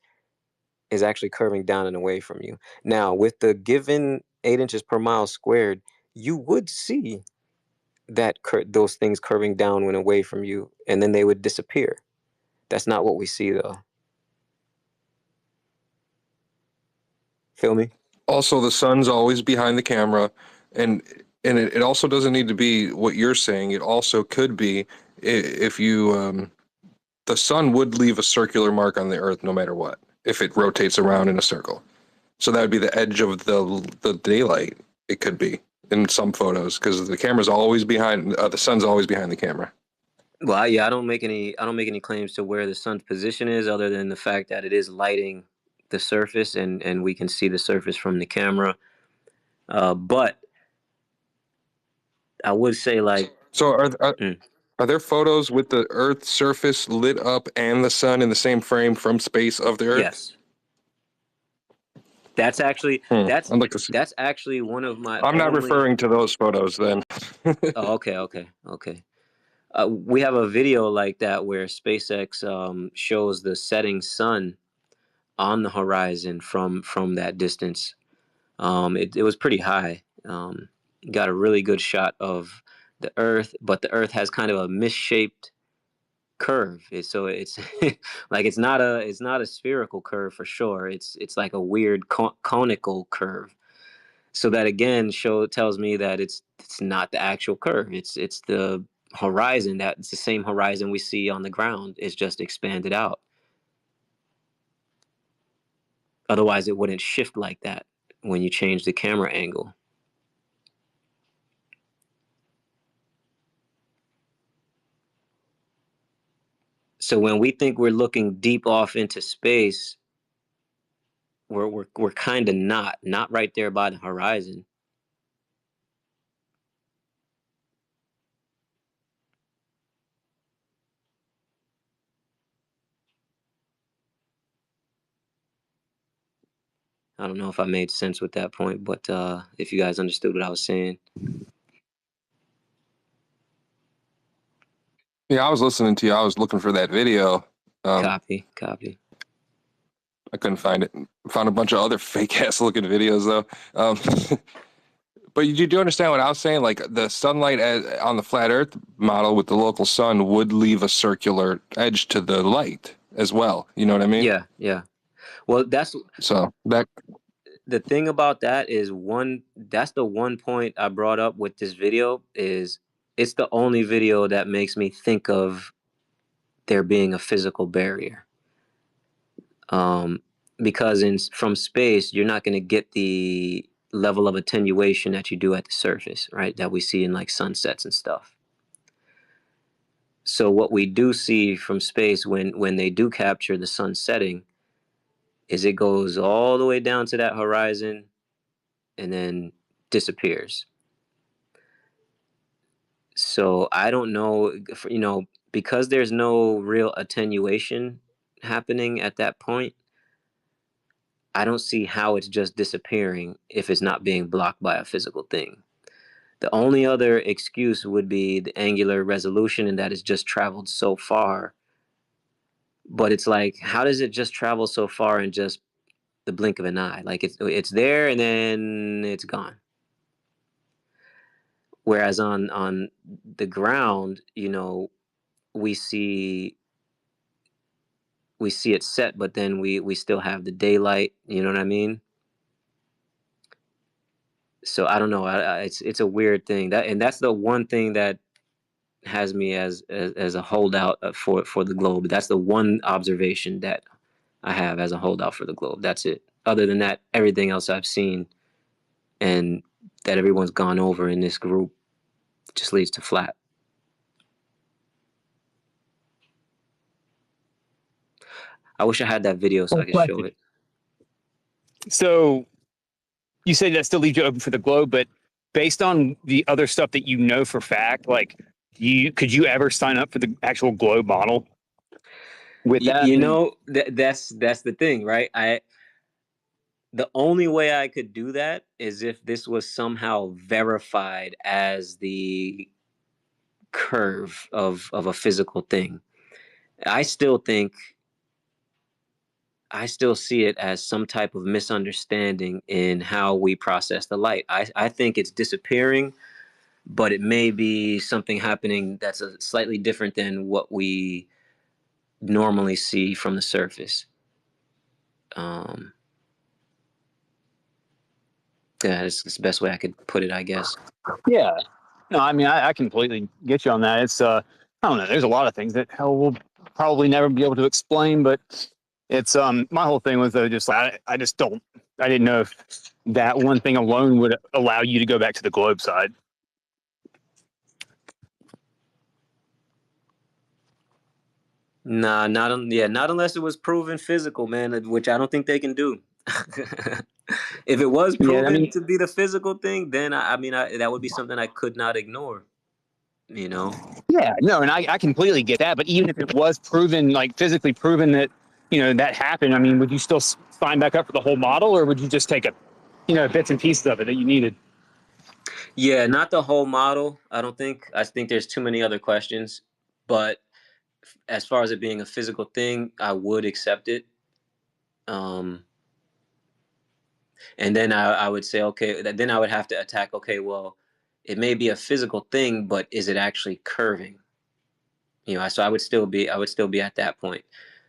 actually curving down and away from you. Now, with the given 8 inches per mile squared, you would see that those things curving down and away from you, and then they would disappear. That's not what we see, though. Feel me? Also, the sun's always behind the camera, and it also doesn't need to be what you're saying. It also could be if you the sun would leave a circular mark on the Earth no matter what if it rotates around in a circle. So that would be the edge of the daylight. It could be in some photos because the camera's always behind. The sun's always behind the camera. Well, yeah, I don't make any claims to where the sun's position is, other than the fact that it is lighting the surface, and we can see the surface from the camera. But I would say, like, so are there photos with the Earth's surface lit up and the sun in the same frame from space of the Earth? Yes. That's actually that's actually one of my. I'm not referring to those photos then. Oh, okay. We have a video like that where SpaceX shows the setting sun on the horizon from that distance. It was pretty high. Got a really good shot of the Earth, but the Earth has kind of a misshaped curve. So it's like it's not a spherical curve for sure. It's like a weird conical curve. So that again tells me that it's not the actual curve. It's the horizon. It's the same horizon we see on the ground. It's just expanded out. Otherwise, it wouldn't shift like that when you change the camera angle. So when we think we're looking deep off into space, we're kind of not right there by the horizon. I don't know if I made sense with that point, but if you guys understood what I was saying. Yeah, I was listening to you. I was looking for that video. Copy. I couldn't find it. Found a bunch of other fake ass looking videos though. But you do understand what I was saying? Like the sunlight on the flat Earth model with the local sun would leave a circular edge to the light as well. You know what I mean? Yeah. Well, that's the thing about that is that's the one point I brought up with this video is it's the only video that makes me think of there being a physical barrier. Because from space, you're not going to get the level of attenuation that you do at the surface, right? That we see in like sunsets and stuff. So what we do see from space when they do capture the sun setting is it goes all the way down to that horizon and then disappears. So I don't know, because there's no real attenuation happening at that point, I don't see how it's just disappearing if it's not being blocked by a physical thing. The only other excuse would be the angular resolution, and that it's just traveled so far. But it's like, how does it just travel so far in just the blink of an eye? Like it's there and then it's gone. Whereas on the ground, we see it set, but then we still have the daylight. You know what I mean? So I don't know. It's a weird thing. That's the one thing that has me as a holdout for the globe. That's the one observation that I have as a holdout for the globe. That's it. Other than that, everything else I've seen and that everyone's gone over in this group just leads to flat. I wish I had that video so I could show it. So you say that still leaves you open for the globe, but based on the other stuff that you know for fact, like could you ever sign up for the actual globe model with that? That's the thing, right? The only way I could do that is if this was somehow verified as the curve of a physical thing. I still see it as some type of misunderstanding in how we process the light. I think it's disappearing, but it may be something happening that's slightly different than what we normally see from the surface. Yeah, it's the best way I could put it, I guess. Yeah. No, I mean, I completely get you on that. It's, I don't know. There's a lot of things that hell we'll probably never be able to explain, but it's, my whole thing was just, I didn't know if that one thing alone would allow you to go back to the globe side. Nah, not unless it was proven physical, man, which I don't think they can do. If it was proven to be the physical thing, then that would be something I could not ignore. Yeah, no, and I completely get that. But even if it was proven, like physically proven that that happened, I mean, would you still sign back up for the whole model, or would you just take bits and pieces of it that you needed? Yeah, not the whole model. I think there's too many other questions. But as far as it being a physical thing, I would accept it. And then I would say, okay, then I would have to attack, okay, well, it may be a physical thing, but is it actually curving? So I would still be at that point.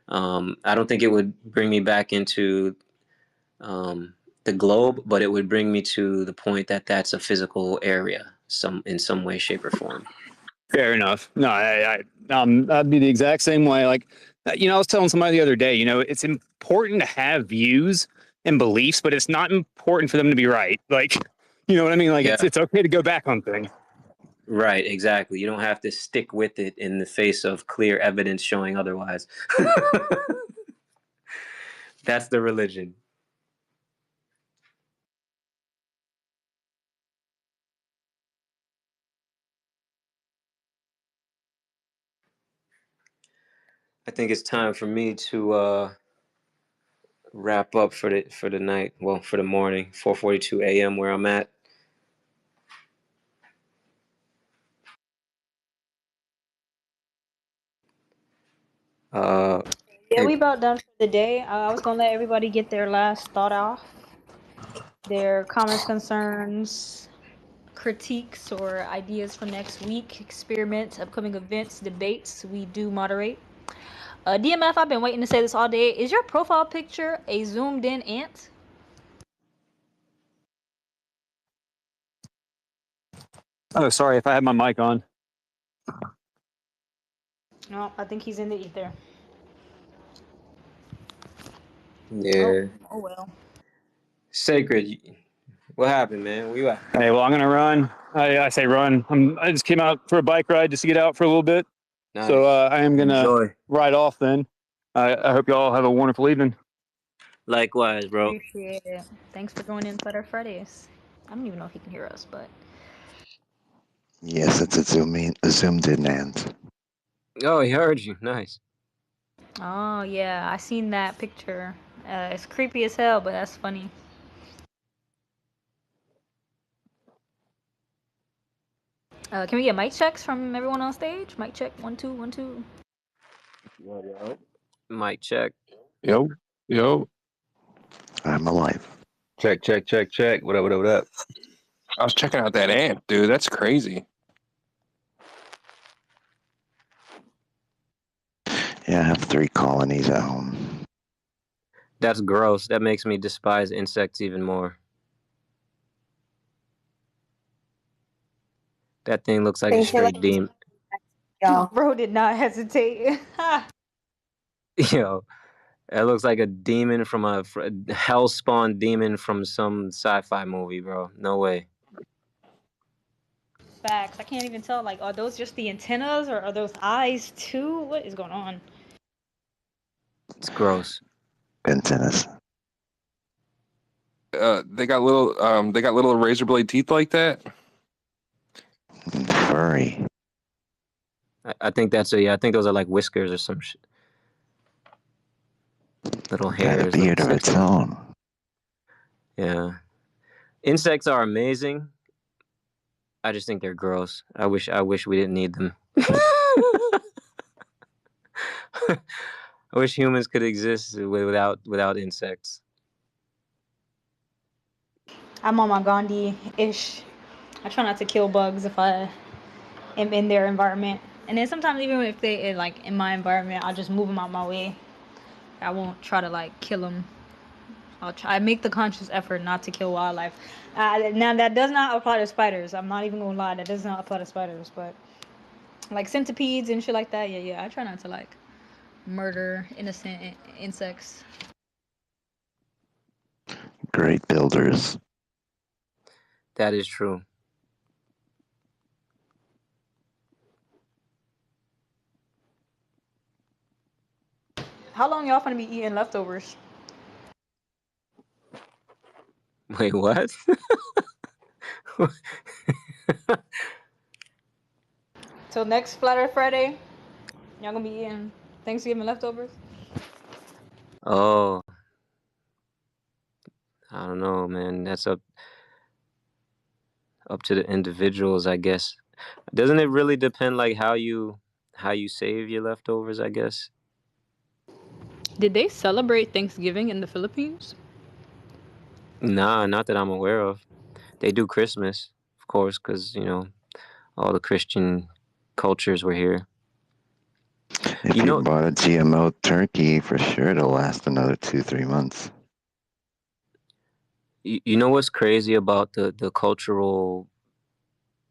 I don't think it would bring me back into the globe, but it would bring me to the point that that's a physical area in some way, shape, or form. Fair enough. No, I'd be the exact same way. Like, I was telling somebody the other day, it's important to have views and beliefs, but it's not important for them to be right. Like, you know what I mean? Like, it's okay to go back on things. Right, exactly. You don't have to stick with it in the face of clear evidence showing otherwise. That's the religion. I think it's time for me to wrap up for the night. Well, for the morning, 4:42 a.m. where I'm at. Yeah, we about done for the day. I was gonna let everybody get their last thought off, their comments, concerns, critiques, or ideas for next week, experiments, upcoming events, debates. We do moderate. DMF, I've been waiting to say this all day. Is your profile picture a zoomed in ant? Oh, sorry if I had my mic on. No, I think he's in the ether. Yeah. Oh well. Sacred. What happened, man? Where you at? Hey, well, I'm gonna run. I say run. I just came out for a bike ride just to get out for a little bit. Nice. So I am gonna Enjoy. ride off then. I hope you all have a wonderful evening. Likewise, bro. Appreciate it. Thanks for joining Flutter Fridays. I don't even know if he can hear us, but Yes, it's a zoomed in and. Oh, he heard you. Nice. oh yeah, I seen that picture. It's creepy as hell, but that's funny. Can we get mic checks from everyone on stage? Mic check 1 2 1 2. Mic check. Yo. I'm alive. Check. What up? What up? I was checking out that ant, dude. That's crazy. Yeah, I have 3 colonies at home. That's gross. That makes me despise insects even more. That thing looks like a straight demon. Bro did not hesitate. Yo, that looks like a demon from a hell-spawned demon from some sci-fi movie, bro. No way. Facts. I can't even tell. Like, are those just the antennas or are those eyes too? What is going on? It's gross. Antennas. They got little razor blade teeth like that. Furry. I think that's I think those are like whiskers or some shit. Little hairs. Got a beard of its own. Yeah. Insects are amazing. I just think they're gross. I wish we didn't need them. I wish humans could exist without insects. I'm on my Gandhi-ish. I try not to kill bugs if I am in their environment. And then sometimes even if they like in my environment, I'll just move them out my way. I won't try to like kill them. I make the conscious effort not to kill wildlife. Now that does not apply to spiders. I'm not even gonna lie, that does not apply to spiders. But like centipedes and shit like that, yeah. I try not to like murder innocent insects. Great builders. That is true. How long y'all gonna be eating leftovers? Wait, what? Till next Flatter Friday, y'all gonna be eating Thanksgiving leftovers? Oh, I don't know, man. That's up to the individuals, I guess. Doesn't it really depend like how you save your leftovers, I guess? Did they celebrate Thanksgiving in the Philippines? Nah, not that I'm aware of. They do Christmas, of course, because, all the Christian cultures were here. If you bought a GMO turkey, for sure it'll last another 2-3 months. You know what's crazy about the cultural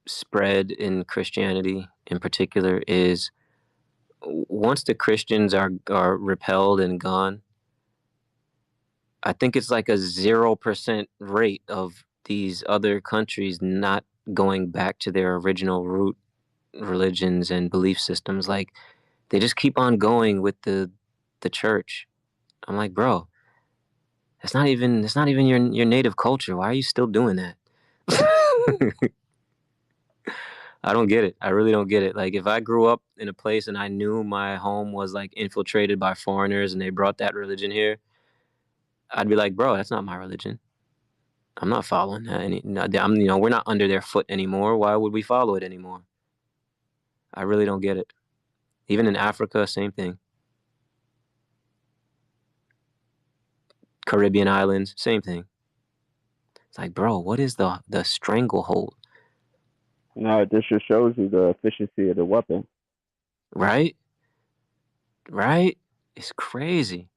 spread in Christianity in particular is once the Christians are repelled and gone, I think it's like a 0% rate of these other countries not going back to their original root religions and belief systems. Like they just keep on going with the church. I'm like, bro, that's not even your native culture. Why are you still doing that? I don't get it. I really don't get it. Like if I grew up in a place and I knew my home was like infiltrated by foreigners and they brought that religion here, I'd be like, bro, that's not my religion. I'm not following that. We're not under their foot anymore. Why would we follow it anymore? I really don't get it. Even in Africa, same thing. Caribbean islands, same thing. It's like, bro, what is the stranglehold? No, it just shows you the efficiency of the weapon. Right? Right? It's crazy.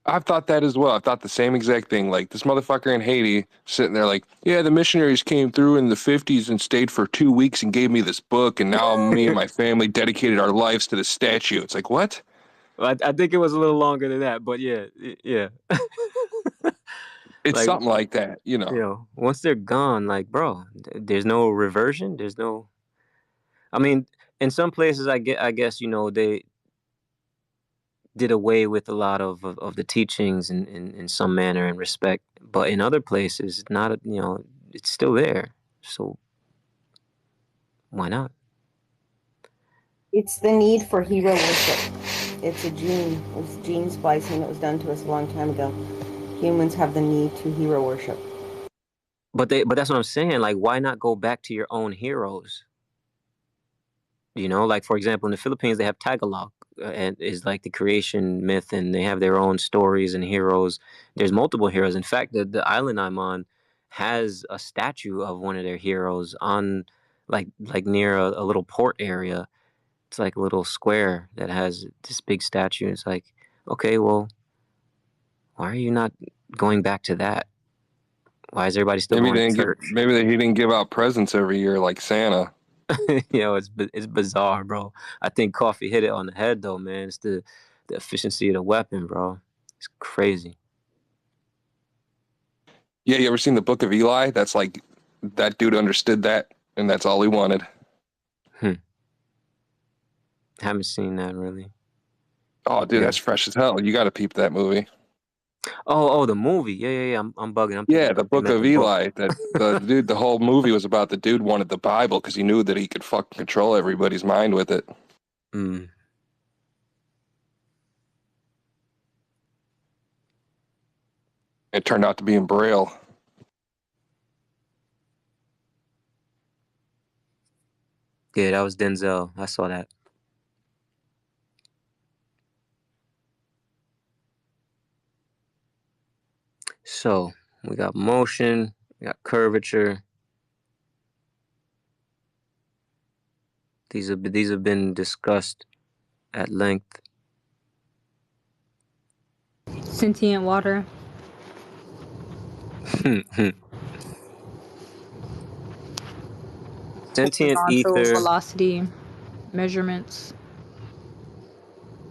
I've thought that as well. I've thought the same exact thing. Like this motherfucker in Haiti sitting there like, yeah, the missionaries came through in the 50s and stayed for 2 weeks and gave me this book. And now me and my family dedicated our lives to the statue. It's like, what? Well, I think it was a little longer than that, but yeah. It's Like, something like that, you know. Once they're gone, like, bro, there's no reversion. There's no. I mean, in some places, I guess they did away with a lot of the teachings in some manner and respect, but in other places, not it's still there. So why not? It's the need for hero worship. It's a gene. It's gene splicing that was done to us a long time ago. Humans have the need to hero worship. But that's what I'm saying. Like, why not go back to your own heroes? Like, for example, in the Philippines, they have Tagalog, and is like the creation myth, and they have their own stories and heroes. There's multiple heroes. In fact, the island I'm on has a statue of one of their heroes on, like near a little port area. It's like a little square that has this big statue. It's like, okay, well, why are you not going back to that? Why is everybody still going to church? Maybe he didn't give out presents every year like Santa. It's bizarre, bro. I think Coffee hit it on the head, though, man. It's the efficiency of the weapon, bro. It's crazy. Yeah, you ever seen the Book of Eli? That's like, that dude understood that, and that's all he wanted. Haven't seen that, really. Oh, dude, that's fresh as hell. You got to peep that movie. Oh, the movie. Yeah. I'm bugging. Yeah, the Book of Eli. That the dude. The whole movie was about the dude wanted the Bible because he knew that he could fucking control everybody's mind with it. It turned out to be in Braille. Yeah, that was Denzel. I saw that. So we got motion, we got curvature. These have been discussed at length. Sentient water. Sentient ether. Velocity measurements.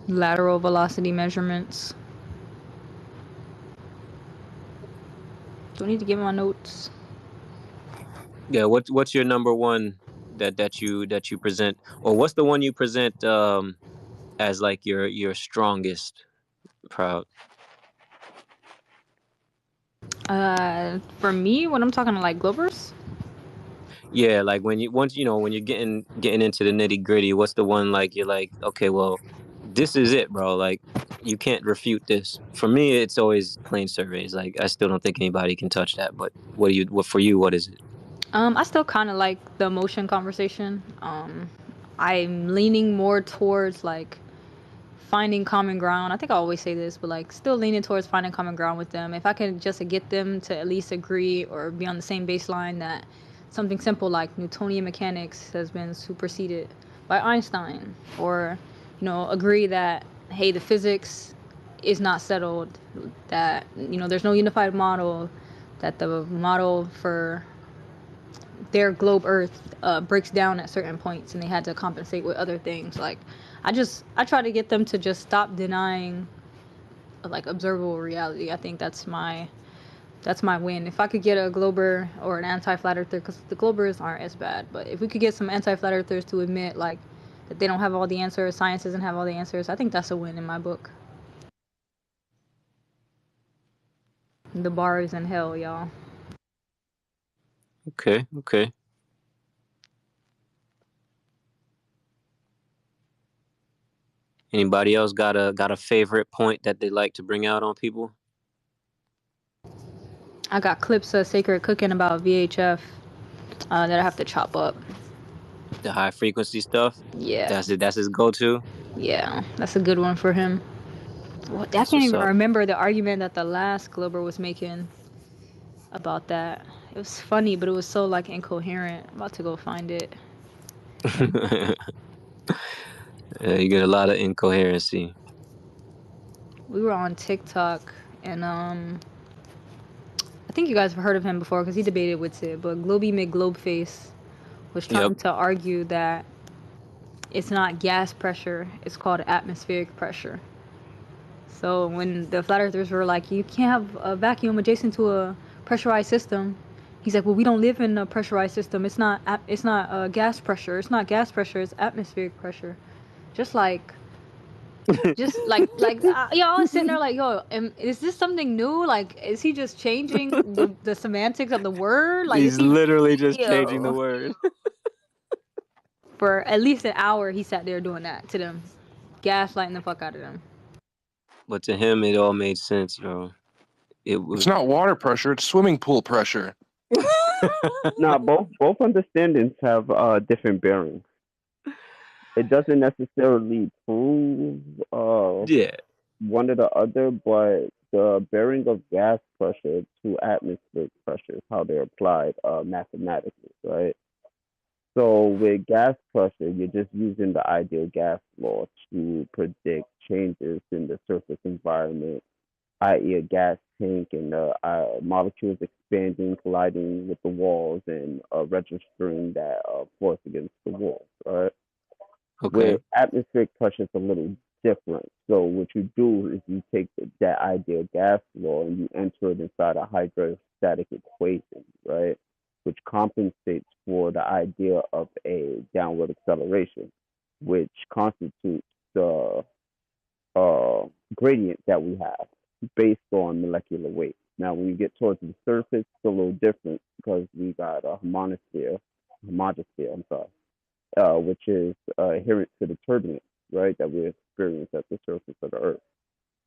Lateral velocity measurements. Do I need to give my notes? Yeah, what's your number one that you present, or what's the one you present as like your strongest? Proud. For me, when I'm talking to like Globers. Yeah, like when you're getting into the nitty gritty, what's the one like you're like, okay, well, this is it, bro. Like you can't refute this. For me, it's always plain surveys. Like I still don't think anybody can touch that. But what for you? What is it? I still kind of like the emotion conversation. I'm leaning more towards like finding common ground. I think I always say this, but like still leaning towards finding common ground with them. If I can just get them to at least agree or be on the same baseline that something simple like Newtonian mechanics has been superseded by Einstein, or agree that hey, the physics is not settled, that there's no unified model, that the model for their globe Earth breaks down at certain points and they had to compensate with other things. Like I try to get them to just stop denying like observable reality. I think that's my win. If I could get a Glober or an anti-flat earther, because the Globers aren't as bad, but if we could get some anti-flat earthers to admit like that they don't have all the answers, science doesn't have all the answers, I think that's a win in my book. The bar is in hell, y'all. Okay. Anybody else got a favorite point that they like to bring out on people? I got clips of Sacred Cooking about VHF that I have to chop up. The high frequency stuff? Yeah. That's his go-to? Yeah, that's a good one for him. I can't even remember the argument that the last Glober was making about that. It was funny, but it was so like incoherent. I'm about to go find it. You get a lot of incoherency. we were on TikTok, and I think you guys have heard of him before because he debated with it. But Globey McGlobeface was trying to argue that it's not gas pressure; it's called atmospheric pressure. So when the flat earthers were like, "You can't have a vacuum adjacent to a pressurized system," he's like, "Well, we don't live in a pressurized system. It's not gas pressure. It's not gas pressure. It's atmospheric pressure." Just like y'all is sitting there like, yo, is this something new? Like, is he just changing the semantics of the word? Like, He's literally just changing the word. For at least an hour, he sat there doing that to them, gaslighting the fuck out of them. But to him, it all made sense, bro. It's not water pressure; it's swimming pool pressure. Nah, both understandings have different bearings. It doesn't necessarily prove one or the other, but the bearing of gas pressure to atmospheric pressure is how they're applied mathematically, right? So with gas pressure, you're just using the ideal gas law to predict changes in the surface environment, i.e. a gas tank and molecules expanding, colliding with the walls, and registering that force against the walls, right? Okay. With atmospheric pressure, it's a little different. So what you do is you take that ideal gas law and you enter it inside a hydrostatic equation, right? Which compensates for the idea of a downward acceleration, which constitutes the gradient that we have based on molecular weight. Now, when you get towards the surface, it's a little different because we got a homosphere, which is inherent to the turbulence, right, that we experience at the surface of the Earth.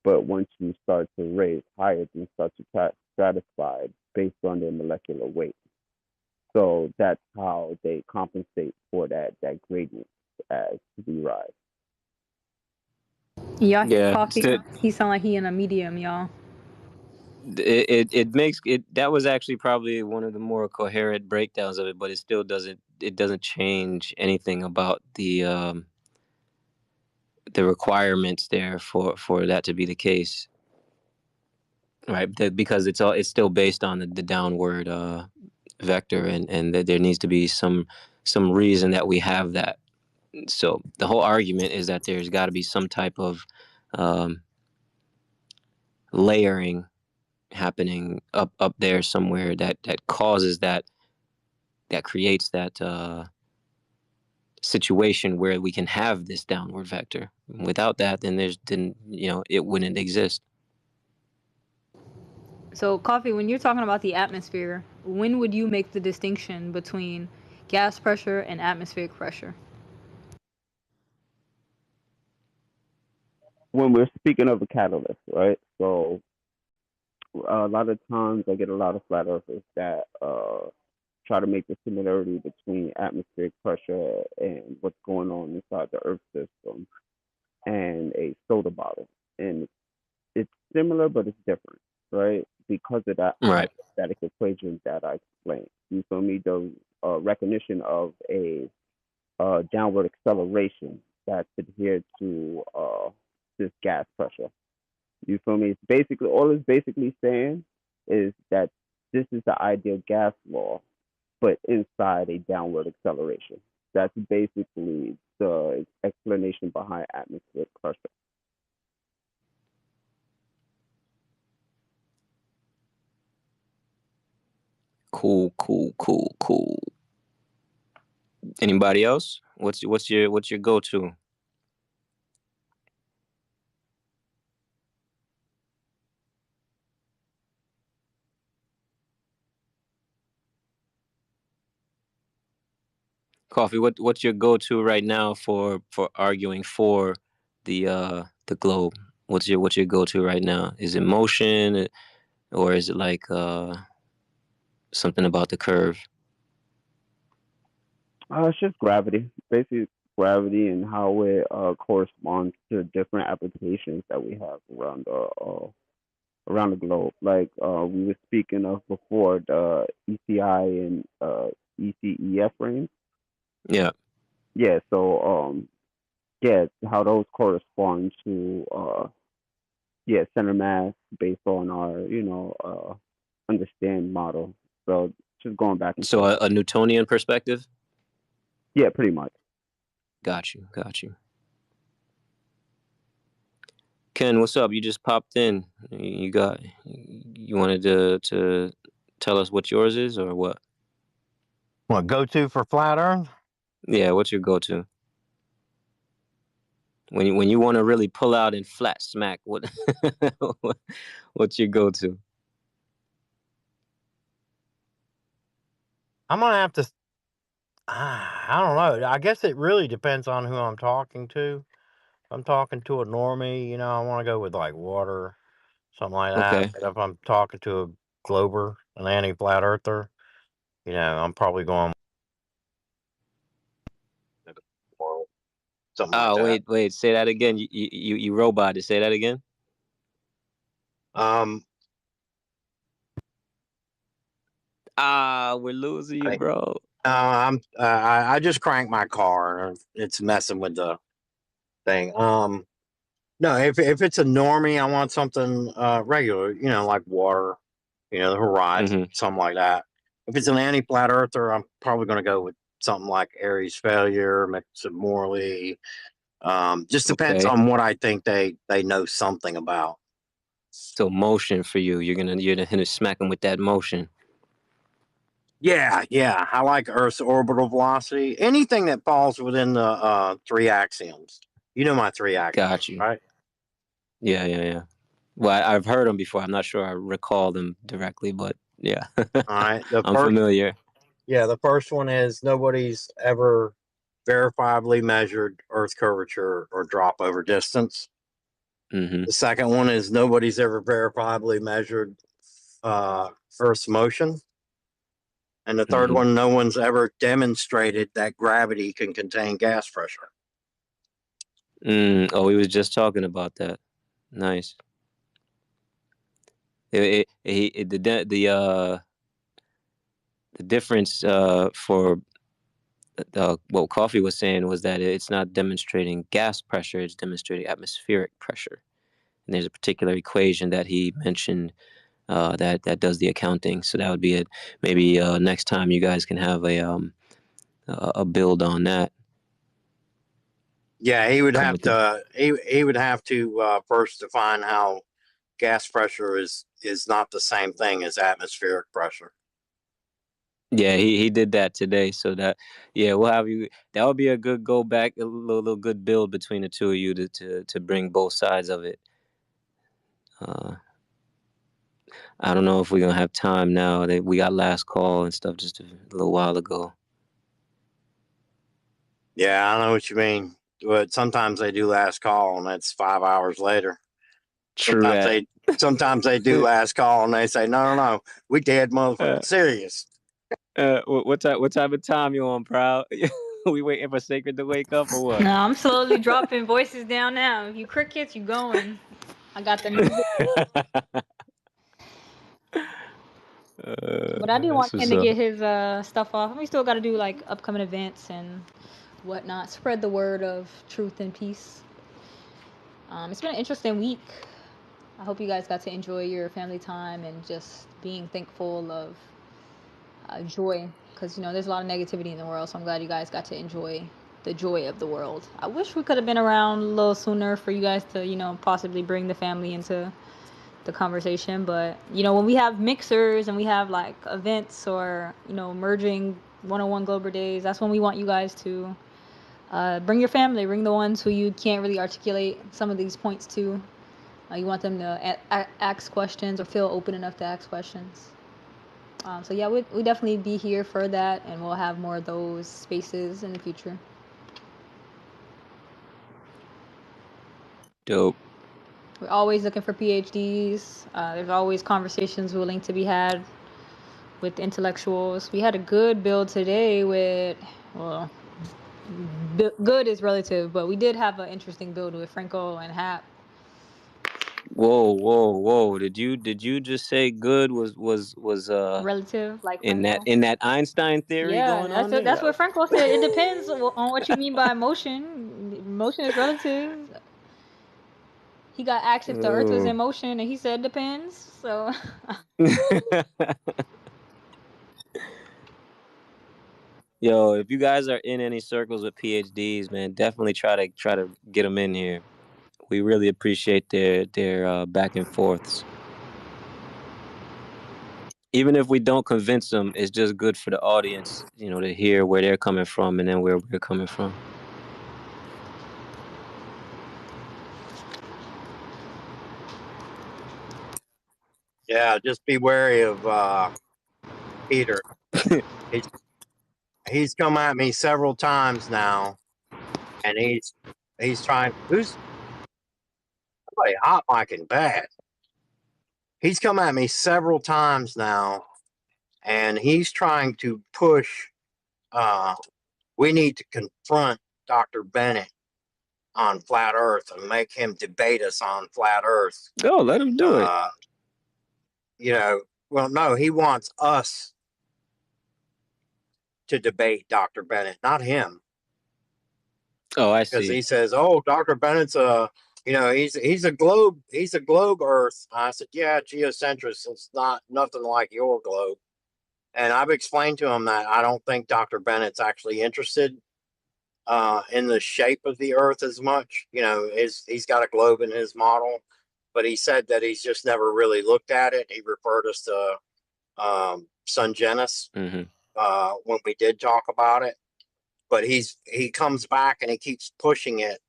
But once you start to raise higher, you start to stratify based on their molecular weight. So that's how they compensate for that gradient as we rise. Y'all hear Coffee? He sound like he in a medium, y'all. It makes it. That was actually probably one of the more coherent breakdowns of it, but it still doesn't. It doesn't change anything about the requirements there for that to be the case, right? Because it's still based on the downward vector, and that there needs to be some reason that we have that. So the whole argument is that there's got to be some type of layering happening up there somewhere that causes that creates that situation where we can have this downward vector. Without that, then it wouldn't exist. So, Coffee, when you're talking about the atmosphere, when would you make the distinction between gas pressure and atmospheric pressure? When we're speaking of a catalyst, right? So a lot of times I get a lot of flat earthers that try to make the similarity between atmospheric pressure and what's going on inside the Earth system and a soda bottle. And it's similar, but it's different, right? Because of that static equation that I explained. You feel me? The recognition of a downward acceleration that's adhered to this gas pressure. You feel me? It's basically all it's basically saying is that this is the ideal gas law, but inside a downward acceleration. That's basically the explanation behind atmospheric pressure. Cool. Anybody else? What's your go-to? Coffee, what's your go-to right now for arguing for the globe? What's your go-to right now? Is it motion, or is it like something about the curve? It's just gravity, basically gravity and how it corresponds to different applications that we have around the globe. Like we were speaking of before, the ECI and ECEF frames. Yeah. Yeah. So how those correspond to center mass based on our understand model. So just going back and so a Newtonian perspective. Yeah, pretty much. Got you. Ken, what's up? You just popped in. You wanted to tell us what yours is or what? What go-to for flat Earth? Yeah, what's your go-to? When you want to really pull out and flat smack, what's your go-to? I'm gonna have to. I don't know. I guess it really depends on who I'm talking to. If I'm talking to a normie, I want to go with like water, something like that. Okay. But if I'm talking to a glober, an anti-flat earther, I'm probably going. Something like that. Wait, say that again. You roboted. Say that again. We're losing you, bro. I just cranked my car. It's messing with the thing. No, if it's a normie, I want something regular, like water, the horizon, something like that. If it's an anti-flat earther, I'm probably going to go with something like Aries Failure, Morley. Just depends on what I think they know something about. So motion for you, you're gonna smack them with that motion. Yeah. I like Earth's orbital velocity. Anything that falls within the 3 axioms. You know my 3 axioms. Got you. Right? Yeah. Well, I've heard them before. I'm not sure I recall them directly, but yeah. All right. I'm familiar. Yeah, the first one is nobody's ever verifiably measured Earth curvature or drop over distance. Mm-hmm. The second one is nobody's ever verifiably measured Earth's motion. And the third one, no one's ever demonstrated that gravity can contain gas pressure. Oh, we was just talking about that. Nice. The difference for what Coffee was saying was that it's not demonstrating gas pressure; it's demonstrating atmospheric pressure. And there's a particular equation that he mentioned that does the accounting. So that would be it. Maybe next time you guys can have a build on that. Yeah, he would have to. He would have to first define how gas pressure is not the same thing as atmospheric pressure. Yeah, he did that today. So we'll have you. That would be a good go back, a little good build between the two of you to bring both sides of it. I don't know if we're gonna have time now. We got last call and stuff just a little while ago. Yeah, I know what you mean. But sometimes they do last call and it's 5 hours later. True. Sometimes they do last call and they say, no, we dead motherfucker. Serious. What type of time you on, Proud? We waiting for Sacred to wake up or what? No, I'm slowly dropping voices down now. If you crickets, you going. I got the music. But I do want Ken to get his stuff off. We still got to do like upcoming events and whatnot. Spread the word of truth and peace. It's been an interesting week. I hope you guys got to enjoy your family time and just being thankful of joy. Because, there's a lot of negativity in the world. So I'm glad you guys got to enjoy the joy of the world. I wish we could have been around a little sooner for you guys to, possibly bring the family into the conversation. But when we have mixers and we have like events or merging 101 Glober days, that's when we want you guys to bring your family, bring the ones who you can't really articulate some of these points to. You want them to ask questions or feel open enough to ask questions. So yeah, we definitely be here for that, and we'll have more of those spaces in the future. Dope. We're always looking for PhDs. There's always conversations willing to be had with intellectuals. We had a good build today with, good is relative, but we did have an interesting build with Franco and Hap. Whoa! Did you just say good was relative, like in Franco? that Einstein theory going on? Yeah, that's what Franco said. It depends on what you mean by motion. Motion is relative. He got asked if the Earth was in motion, and he said depends. So. Yo, if you guys are in any circles with PhDs, man, definitely try to get them in here. We really appreciate their back and forths. Even if we don't convince them, it's just good for the audience, to hear where they're coming from and then where we're coming from. Yeah, just be wary of Peter. He's come at me several times now, and he's trying. Who's somebody hot micing bad? He's come at me several times now, and he's trying to push. We need to confront Dr. Bennett on flat Earth and make him debate us on flat Earth. Oh, let him do it. Well, no, he wants us to debate Dr. Bennett, not him. Oh, I see. Because he says, "Oh, Dr. Bennett's he's a globe Earth." I said, "Yeah, geocentric. It's nothing like your globe." And I've explained to him that I don't think Dr. Bennett's actually interested in the shape of the Earth as much. He's got a globe in his model, but he said that he's just never really looked at it. He referred us to Sungenis when we did talk about it. But he comes back and he keeps pushing it.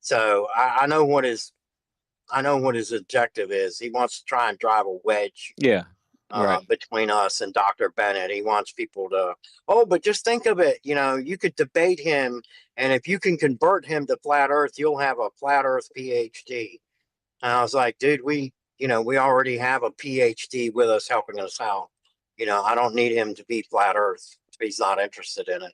So I know what his objective is. He wants to try and drive a wedge. Yeah. Right. Between us and Dr. Bennett. He wants people to, but just think of it, you could debate him, and if you can convert him to flat Earth, you'll have a flat Earth PhD. And I was like, dude, we already have a PhD with us helping us out. I don't need him to be flat Earth if he's not interested in it.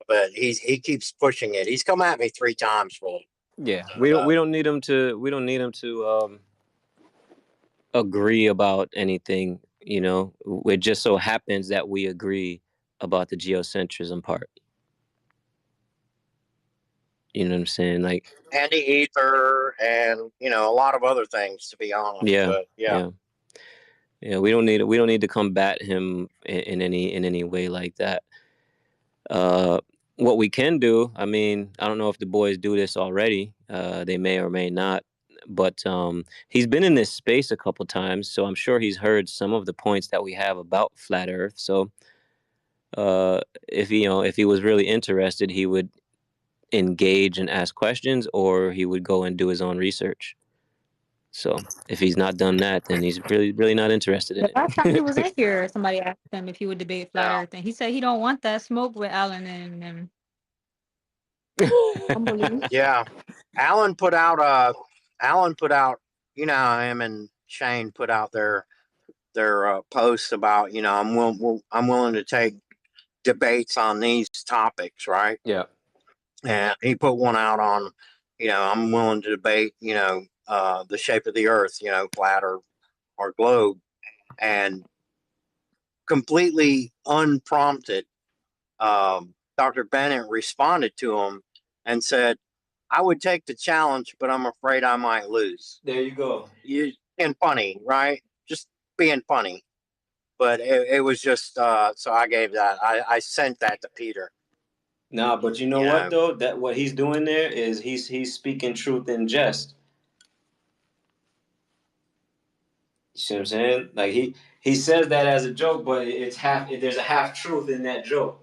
But he keeps pushing it. He's come at me 3 times for it. Yeah, we don't need him to agree about anything. It just so happens that we agree about the geocentrism part. You know what I'm saying? Like anti-ether and a lot of other things, to be honest. Yeah, but yeah. We don't need to combat him in any way like that. What we can do, I mean, I don't know if the boys do this already. They may or may not. But he's been in this space a couple times, so I'm sure he's heard some of the points that we have about flat Earth. So if he was really interested, he would engage and ask questions, or he would go and do his own research. So if he's not done that, then he's really not interested in it. Last time he was in here, somebody asked him if he would debate flat Earth, and he said he don't want that smoke with Alan and them. Yeah, Alan put out him and Shane put out their posts about I'm willing to take debates on these topics, right? Yeah. And he put one out on I'm willing to debate the shape of the Earth, flat or globe, and completely unprompted, Dr. Bennett responded to him and said, "I would take the challenge, but I'm afraid I might lose." There you go. You're being funny, right? Just being funny. But it was just so I gave that. I sent that to Peter. Nah, but you know what though? That what he's doing there is he's speaking truth in jest. You see what I'm saying? Like he says that as a joke, but there's a half truth in that joke.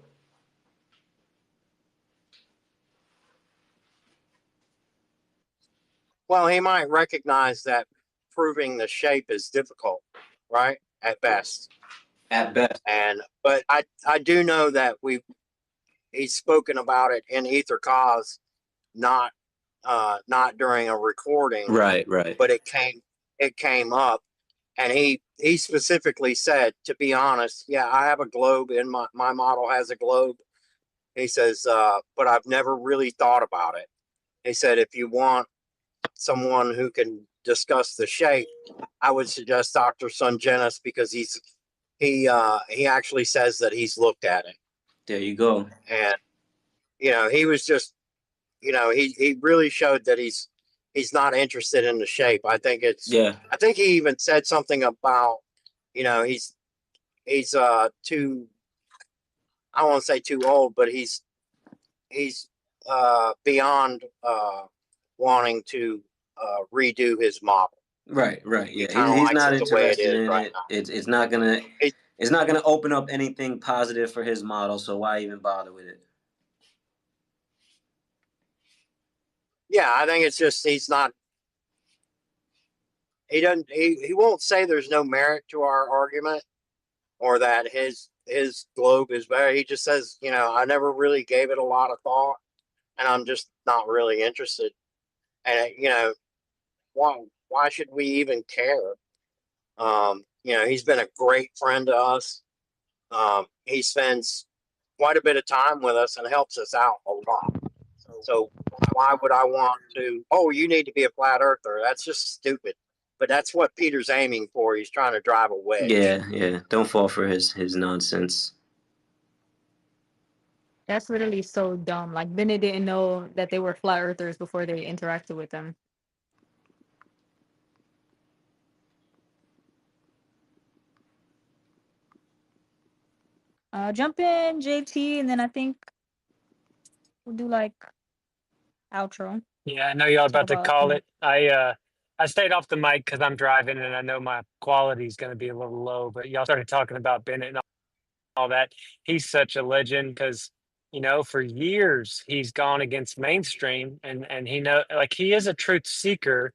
Well, he might recognize that proving the shape is difficult, right? At best. At best. But I do know that he's spoken about it in Ether Cause, not during a recording. Right. But it came up, and he specifically said, to be honest, yeah, I have a globe in my model has a globe. He says, but I've never really thought about it. He said, if you want someone who can discuss the shape, I would suggest Dr. Sungenis, because he actually says that he's looked at it. There you go. And he was just he really showed that he's he's not interested in the shape. I think it's. Yeah. I think he even said something about, he's too. I don't want to say too old, but he's beyond wanting to redo his model. Right. Yeah. He kind of He's likes not it the way it interested is in right it. now. It's not gonna open up anything positive for his model. So why even bother with it? Yeah, I think it's just he's not. He doesn't. He won't say there's no merit to our argument, or that his globe is better. He just says, I never really gave it a lot of thought, and I'm just not really interested. And why should we even care? He's been a great friend to us. He spends quite a bit of time with us and helps us out a lot. So why would I want to? Oh, you need to be a flat earther. That's just stupid. But that's what Peter's aiming for. He's trying to drive a wedge. Yeah. Don't fall for his nonsense. That's literally so dumb. Like Bennett didn't know that they were flat earthers before they interacted with them. Jump in, JT, and then I think we'll do like outro. Yeah, I know y'all about to call it. I stayed off the mic because I'm driving and I know my quality is going to be a little low. But y'all started talking about Bennett and all that. He's such a legend because for years he's gone against mainstream and he is a truth seeker.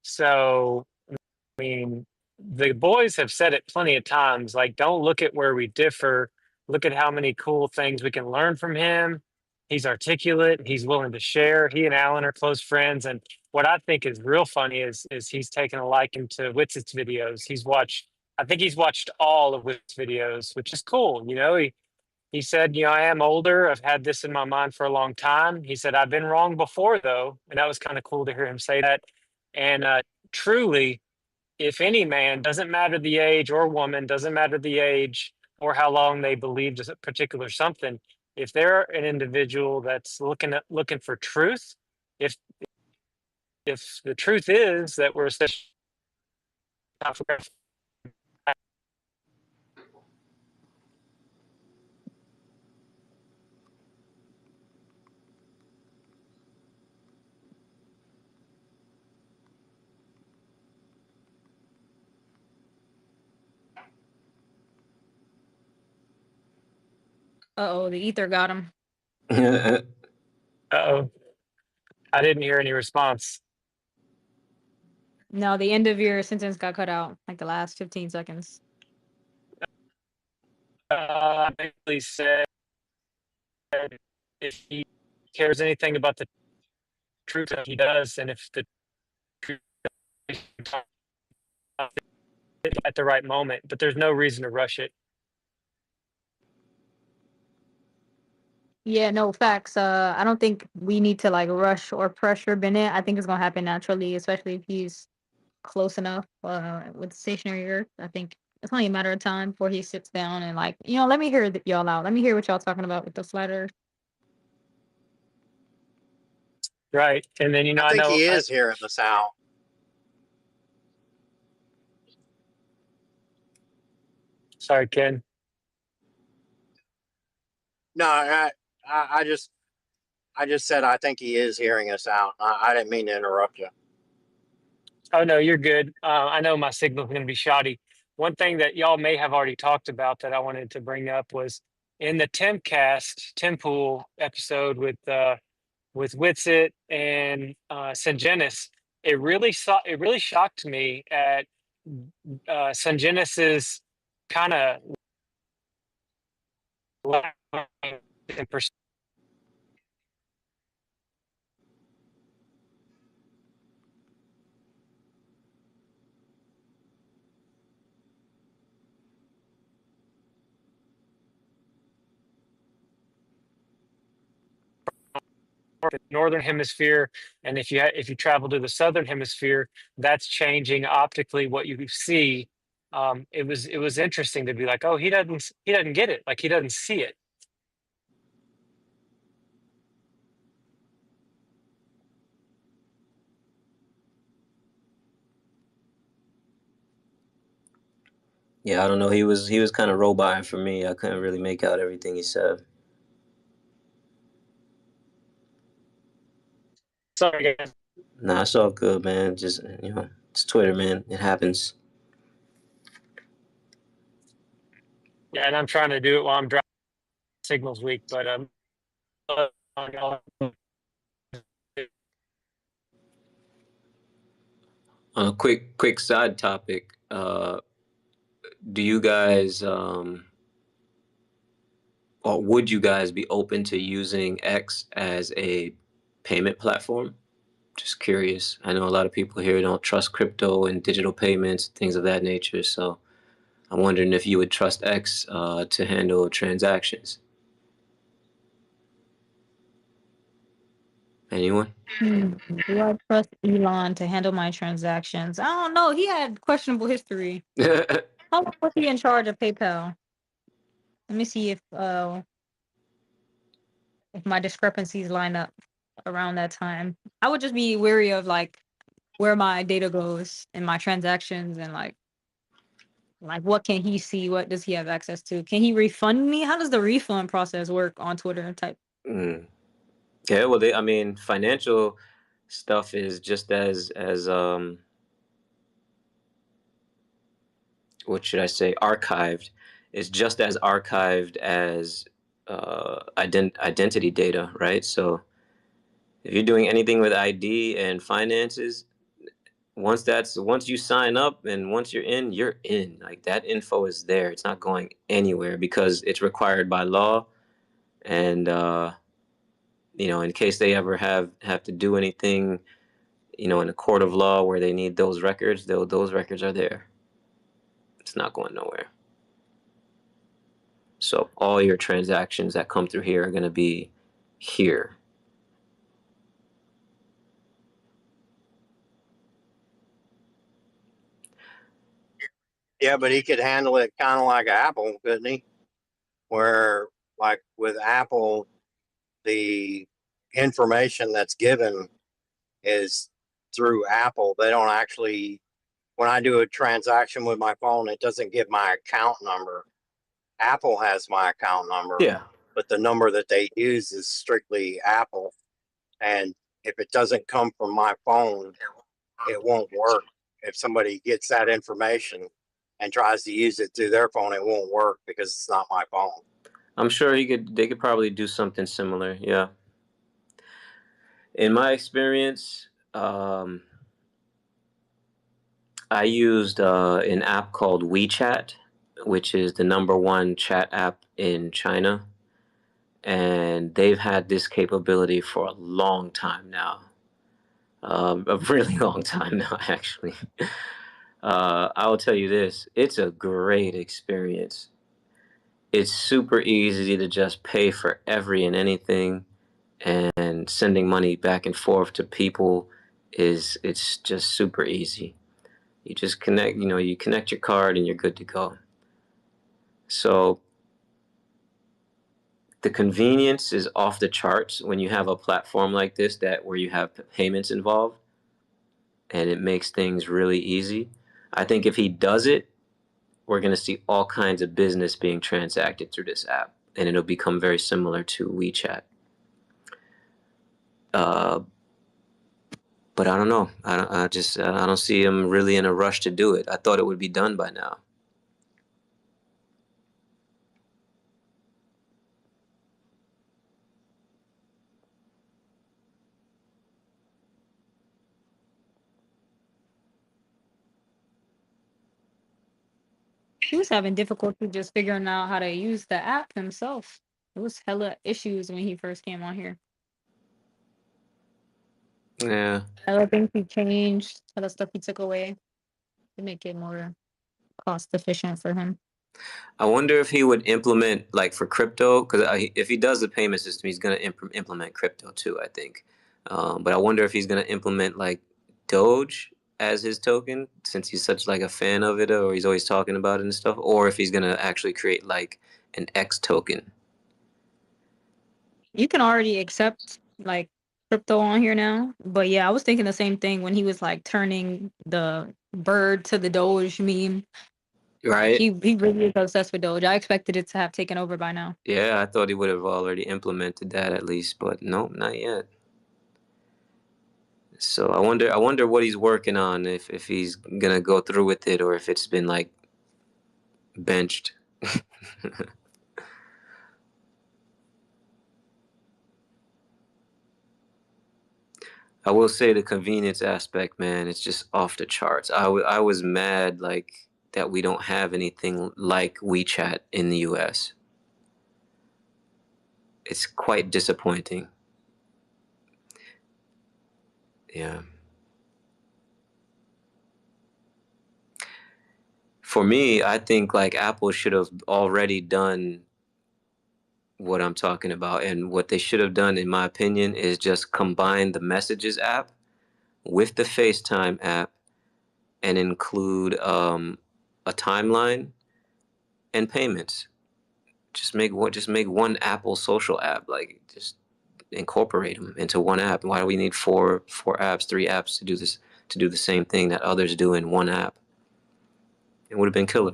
So I mean, the boys have said it plenty of times. Like, don't look at where we differ. Look at how many cool things we can learn from him. He's articulate. He's willing to share. He and Alan are close friends. And what I think is real funny is he's taken a liking to Witz's videos. I think he's watched all of Witz's videos, which is cool. He said, I am older. I've had this in my mind for a long time. He said, I've been wrong before, though. And that was kind of cool to hear him say that. And truly, if any man, doesn't matter the age, or woman, doesn't matter the age or how long they believed a particular something, if they're an individual that's looking for truth, if the truth is that we're such Uh-oh, the ether got him. Uh-oh. I didn't hear any response. No, the end of your sentence got cut out, like the last 15 seconds. Basically said if he cares anything about the truth, he does, and if the truth at the right moment, but there's no reason to rush it. Yeah, no, facts. I don't think we need to like rush or pressure Bennett. I think it's gonna happen naturally, especially if he's close enough with stationary Earth. I think it's only a matter of time before he sits down and like, let me hear y'all out. Let me hear what y'all talking about with the flat Earth. Right, and then I think he is hearing us out. Sorry, Ken. No, I just said I think he is hearing us out. I didn't mean to interrupt you. Oh no, you're good. I know my signal's going to be shoddy. One thing that y'all may have already talked about that I wanted to bring up was in the Tim Pool episode with Witsit and Sangenis. It really shocked me at Sangenis's kind of the northern hemisphere, and if you travel to the southern hemisphere, that's changing optically what you see. It was interesting to be like, oh, he doesn't get it, like he doesn't see it. Yeah, I don't know. He was kind of roboting for me. I couldn't really make out everything he said. Sorry, guys. Nah, it's all good, man. Just it's Twitter, man. It happens. Yeah, and I'm trying to do it while I'm driving. Signal's weak, but On a quick side topic, do you guys or would you guys be open to using X as a payment platform? Just curious. I know a lot of people here don't trust crypto and digital payments, things of that nature. So I'm wondering if you would trust X to handle transactions. Anyone? Do I trust Elon to handle my transactions? I don't know. He had questionable history. How long was he in charge of PayPal? Let me see if my discrepancies line up around that time. I would just be wary of like where my data goes and my transactions and like what can he see? What does he have access to? Can he refund me? How does the refund process work on Twitter type? Yeah, well, I mean, financial stuff is just as what should I say, archived. It's just as archived as identity data, right? So if you're doing anything with ID and finances, once you sign up and once you're in, you're in. Like that info is there. It's not going anywhere because it's required by law. And in case they ever have to do anything, in a court of law where they need those records, those records are there. It's not going nowhere. So all your transactions that come through here are going to be here. Yeah, but he could handle it kind of like Apple, couldn't he? Where, like with Apple, the information that's given is through Apple. They don't actually, when I do a transaction with my phone, it doesn't give my account number. Apple has my account number. Yeah. But the number that they use is strictly Apple. And if it doesn't come from my phone, it won't work. If somebody gets that information and tries to use it through their phone, it won't work because it's not my phone. I'm sure they could probably do something similar. Yeah. In my experience, I used an app called WeChat, which is the #1 chat app in China. And they've had this capability for a long time now. A really long time now, actually. I will tell you this, it's a great experience. It's super easy to just pay for every and anything, and sending money back and forth to people it's just super easy. You just connect, you connect your card and you're good to go. So the convenience is off the charts when you have a platform like this where you have payments involved, and it makes things really easy. I think if he does it, we're going to see all kinds of business being transacted through this app, and it'll become very similar to WeChat. But I don't know. I don't see him really in a rush to do it. I thought it would be done by now. He was having difficulty just figuring out how to use the app himself. It was hella issues when he first came on here. Yeah. Hella things he changed, hella stuff he took away to make it more cost efficient for him. I wonder if he would implement, like for crypto, because if he does the payment system, he's going to implement crypto too, I think. But I wonder if he's going to implement like Doge as his token, since he's such like a fan of it, or he's always talking about it and stuff, or if he's going to actually create like an X token. You can already accept like crypto on here now, but yeah, I was thinking the same thing when he was like turning the bird to the Doge meme. Right? He really is obsessed with Doge. I expected it to have taken over by now. Yeah, I thought he would have already implemented that at least, but nope, not yet. So I wonder what he's working on, if he's gonna go through with it or if it's been like benched. I will say the convenience aspect, man, it's just off the charts. I was mad like that we don't have anything like WeChat in the US. It's quite disappointing. Yeah. For me, I think like Apple should have already done what I'm talking about, and what they should have done, in my opinion, is just combine the Messages app with the FaceTime app and include a timeline and payments. Just make one Apple social app. Like just incorporate them into one app. Why do we need four apps, three apps to do this, to do the same thing that others do in one app? It would have been killer.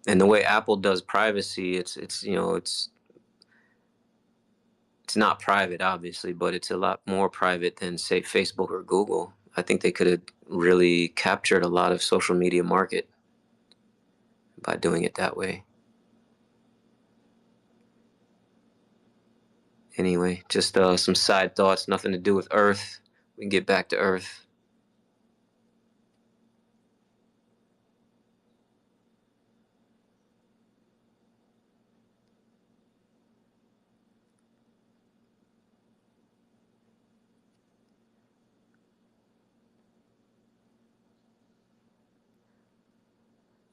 And the way Apple does privacy, it's not private, obviously, but it's a lot more private than, say, Facebook or Google. I think they could have really captured a lot of social media market by doing it that way. Anyway, just some side thoughts, nothing to do with Earth. We can get back to Earth.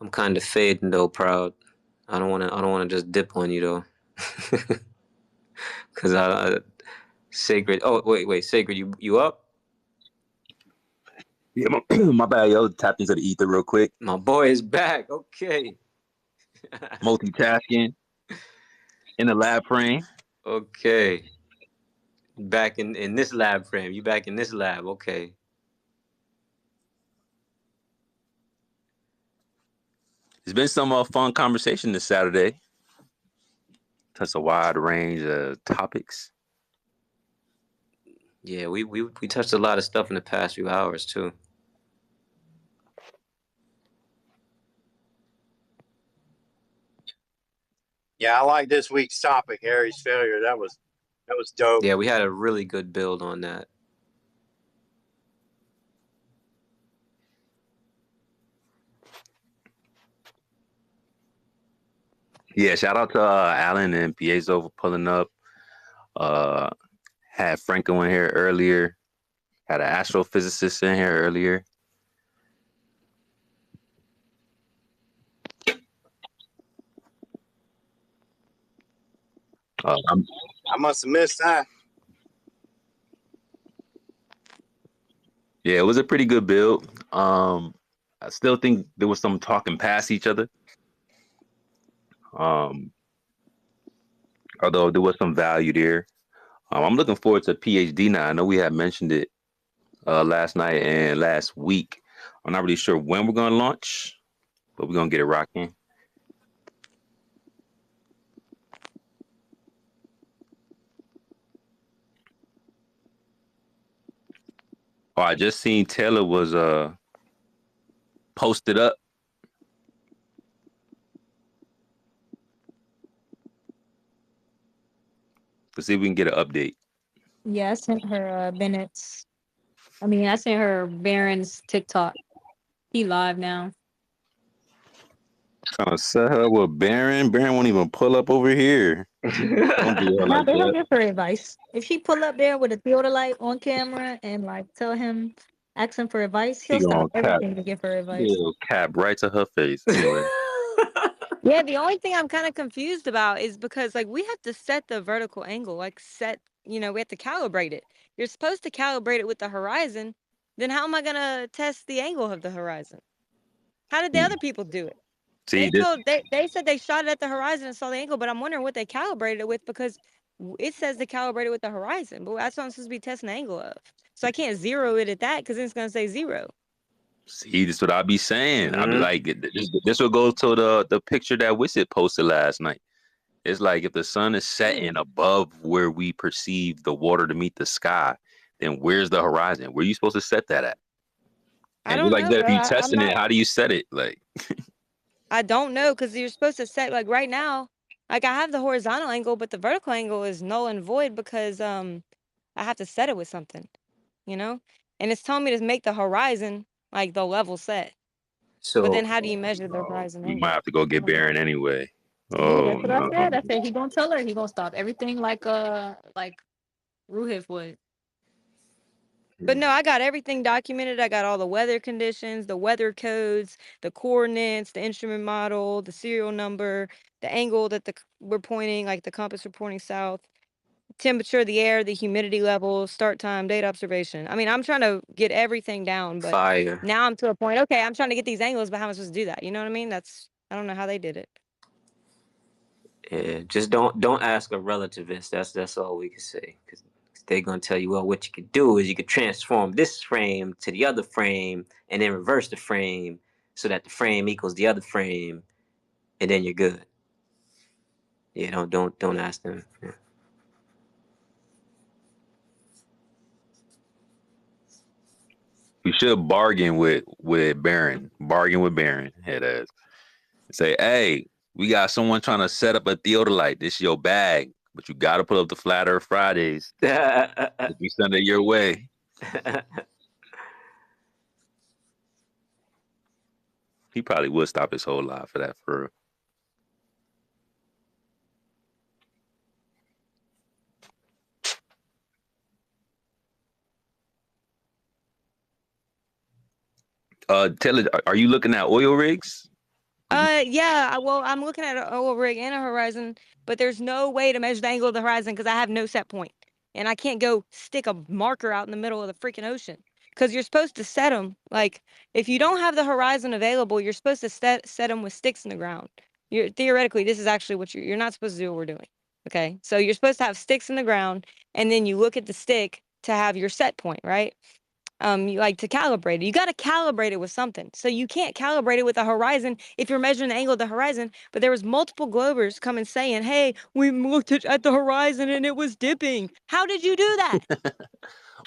I'm kind of fading though, Proud. I don't wanna just dip on you though. Cause Sacred. Oh wait, Sacred, you up? Yeah, my bad, yo. Tapped into the ether real quick. My boy is back. Okay. Multitasking in the lab frame. Okay. Back in this lab frame. You back in this lab. Okay. It's been some fun conversation this Saturday. Touched a wide range of topics. Yeah, we touched a lot of stuff in the past few hours too. Yeah, I like this week's topic, Harry's failure. That was dope. Yeah, we had a really good build on that. Yeah, shout out to Alan and Piezo for pulling up. Had Franco in here earlier. Had an astrophysicist in here earlier. I must have missed that. Yeah, it was a pretty good build. I still think there was some talking past each other. Although there was some value there. I'm looking forward to PhD now. I know we had mentioned it last night and last week. I'm not really sure when we're going to launch, but we're going to get it rocking. Oh, I just seen Taylor was posted up. Let's see if we can get an update. Yeah, I sent her Bennett's. I sent her Baron's TikTok. He live now. Trying to set her up with Baron. Baron won't even pull up over here. Don't do her like They don't that. give her advice. If she pull up there with a theodolite on camera and like ask him for advice, he'll stop everything to give her advice. He'll cap right to her face. Anyway. Yeah, the only thing I'm kind of confused about is because like we have to set the vertical angle, we have to calibrate it. You're supposed to calibrate it with the horizon. Then how am I gonna test the angle of the horizon? How did the other people do it? See, they said they shot it at the horizon and saw the angle, but I'm wondering what they calibrated it with because it says they calibrated with the horizon, but that's what I'm supposed to be testing the angle of. So I can't zero it at that because it's going to say 0. See, this is what I be saying. I be Mhm. like, this will go to the picture that Wissit posted last night. It's like if the sun is setting above where we perceive the water to meet the sky, then where's the horizon? Where are you supposed to set that at? I And you're don't like, know, that if bro. you I'm testing it, not. how do you set it? Like, I don't know because you're supposed to set like right now. Like I have the horizontal angle, but the vertical angle is null and void because I have to set it with something, you know. And it's telling me to make the horizon like the level set. But then So how do you measure the horizon we might angle? have to go I get don't know. Baron anyway. See, Oh that's what I no. said. I said he gonna tell her. He gonna stop everything like Ruhif would. But no, I got everything documented. I got all the weather conditions, the weather codes, the coordinates, the instrument model, the serial number, the angle that we're pointing, like the compass we're pointing south, temperature of the air, the humidity level, start time, date observation. I mean, I'm trying to get everything down, but fire. now I'm to a point, okay, I'm trying to get these angles, but how am I supposed to do that? You know what I mean? I don't know how they did it. Yeah, just don't ask a relativist. That's all we can say. Because they're gonna tell you, well, what you could do is you could transform this frame to the other frame and then reverse the frame so that the frame equals the other frame, and then you're good. Yeah, don't ask them. Yeah. We should bargain with Baron. Bargain with Baron. Head ass. Say, hey, we got someone trying to set up a theodolite. This is your bag, but you got to put up the Flat Earth Fridays. If we send it your way. He probably would stop his whole life for that, for real. Taylor, are you looking at oil rigs? Yeah, well, I'm looking at an oil rig and a horizon, but there's no way to measure the angle of the horizon because I have no set point. And I can't go stick a marker out in the middle of the freaking ocean because you're supposed to set them. Like, if you don't have the horizon available, you're supposed to set them with sticks in the ground. Theoretically, this is actually what you're not supposed to do what we're doing. Okay, so you're supposed to have sticks in the ground, and then you look at the stick to have your set point, right? You like to calibrate it. You got to calibrate it with something. So you can't calibrate it with a horizon if you're measuring the angle of the horizon. But there was multiple Globers coming saying, "Hey, we looked at the horizon and it was dipping." How did you do that?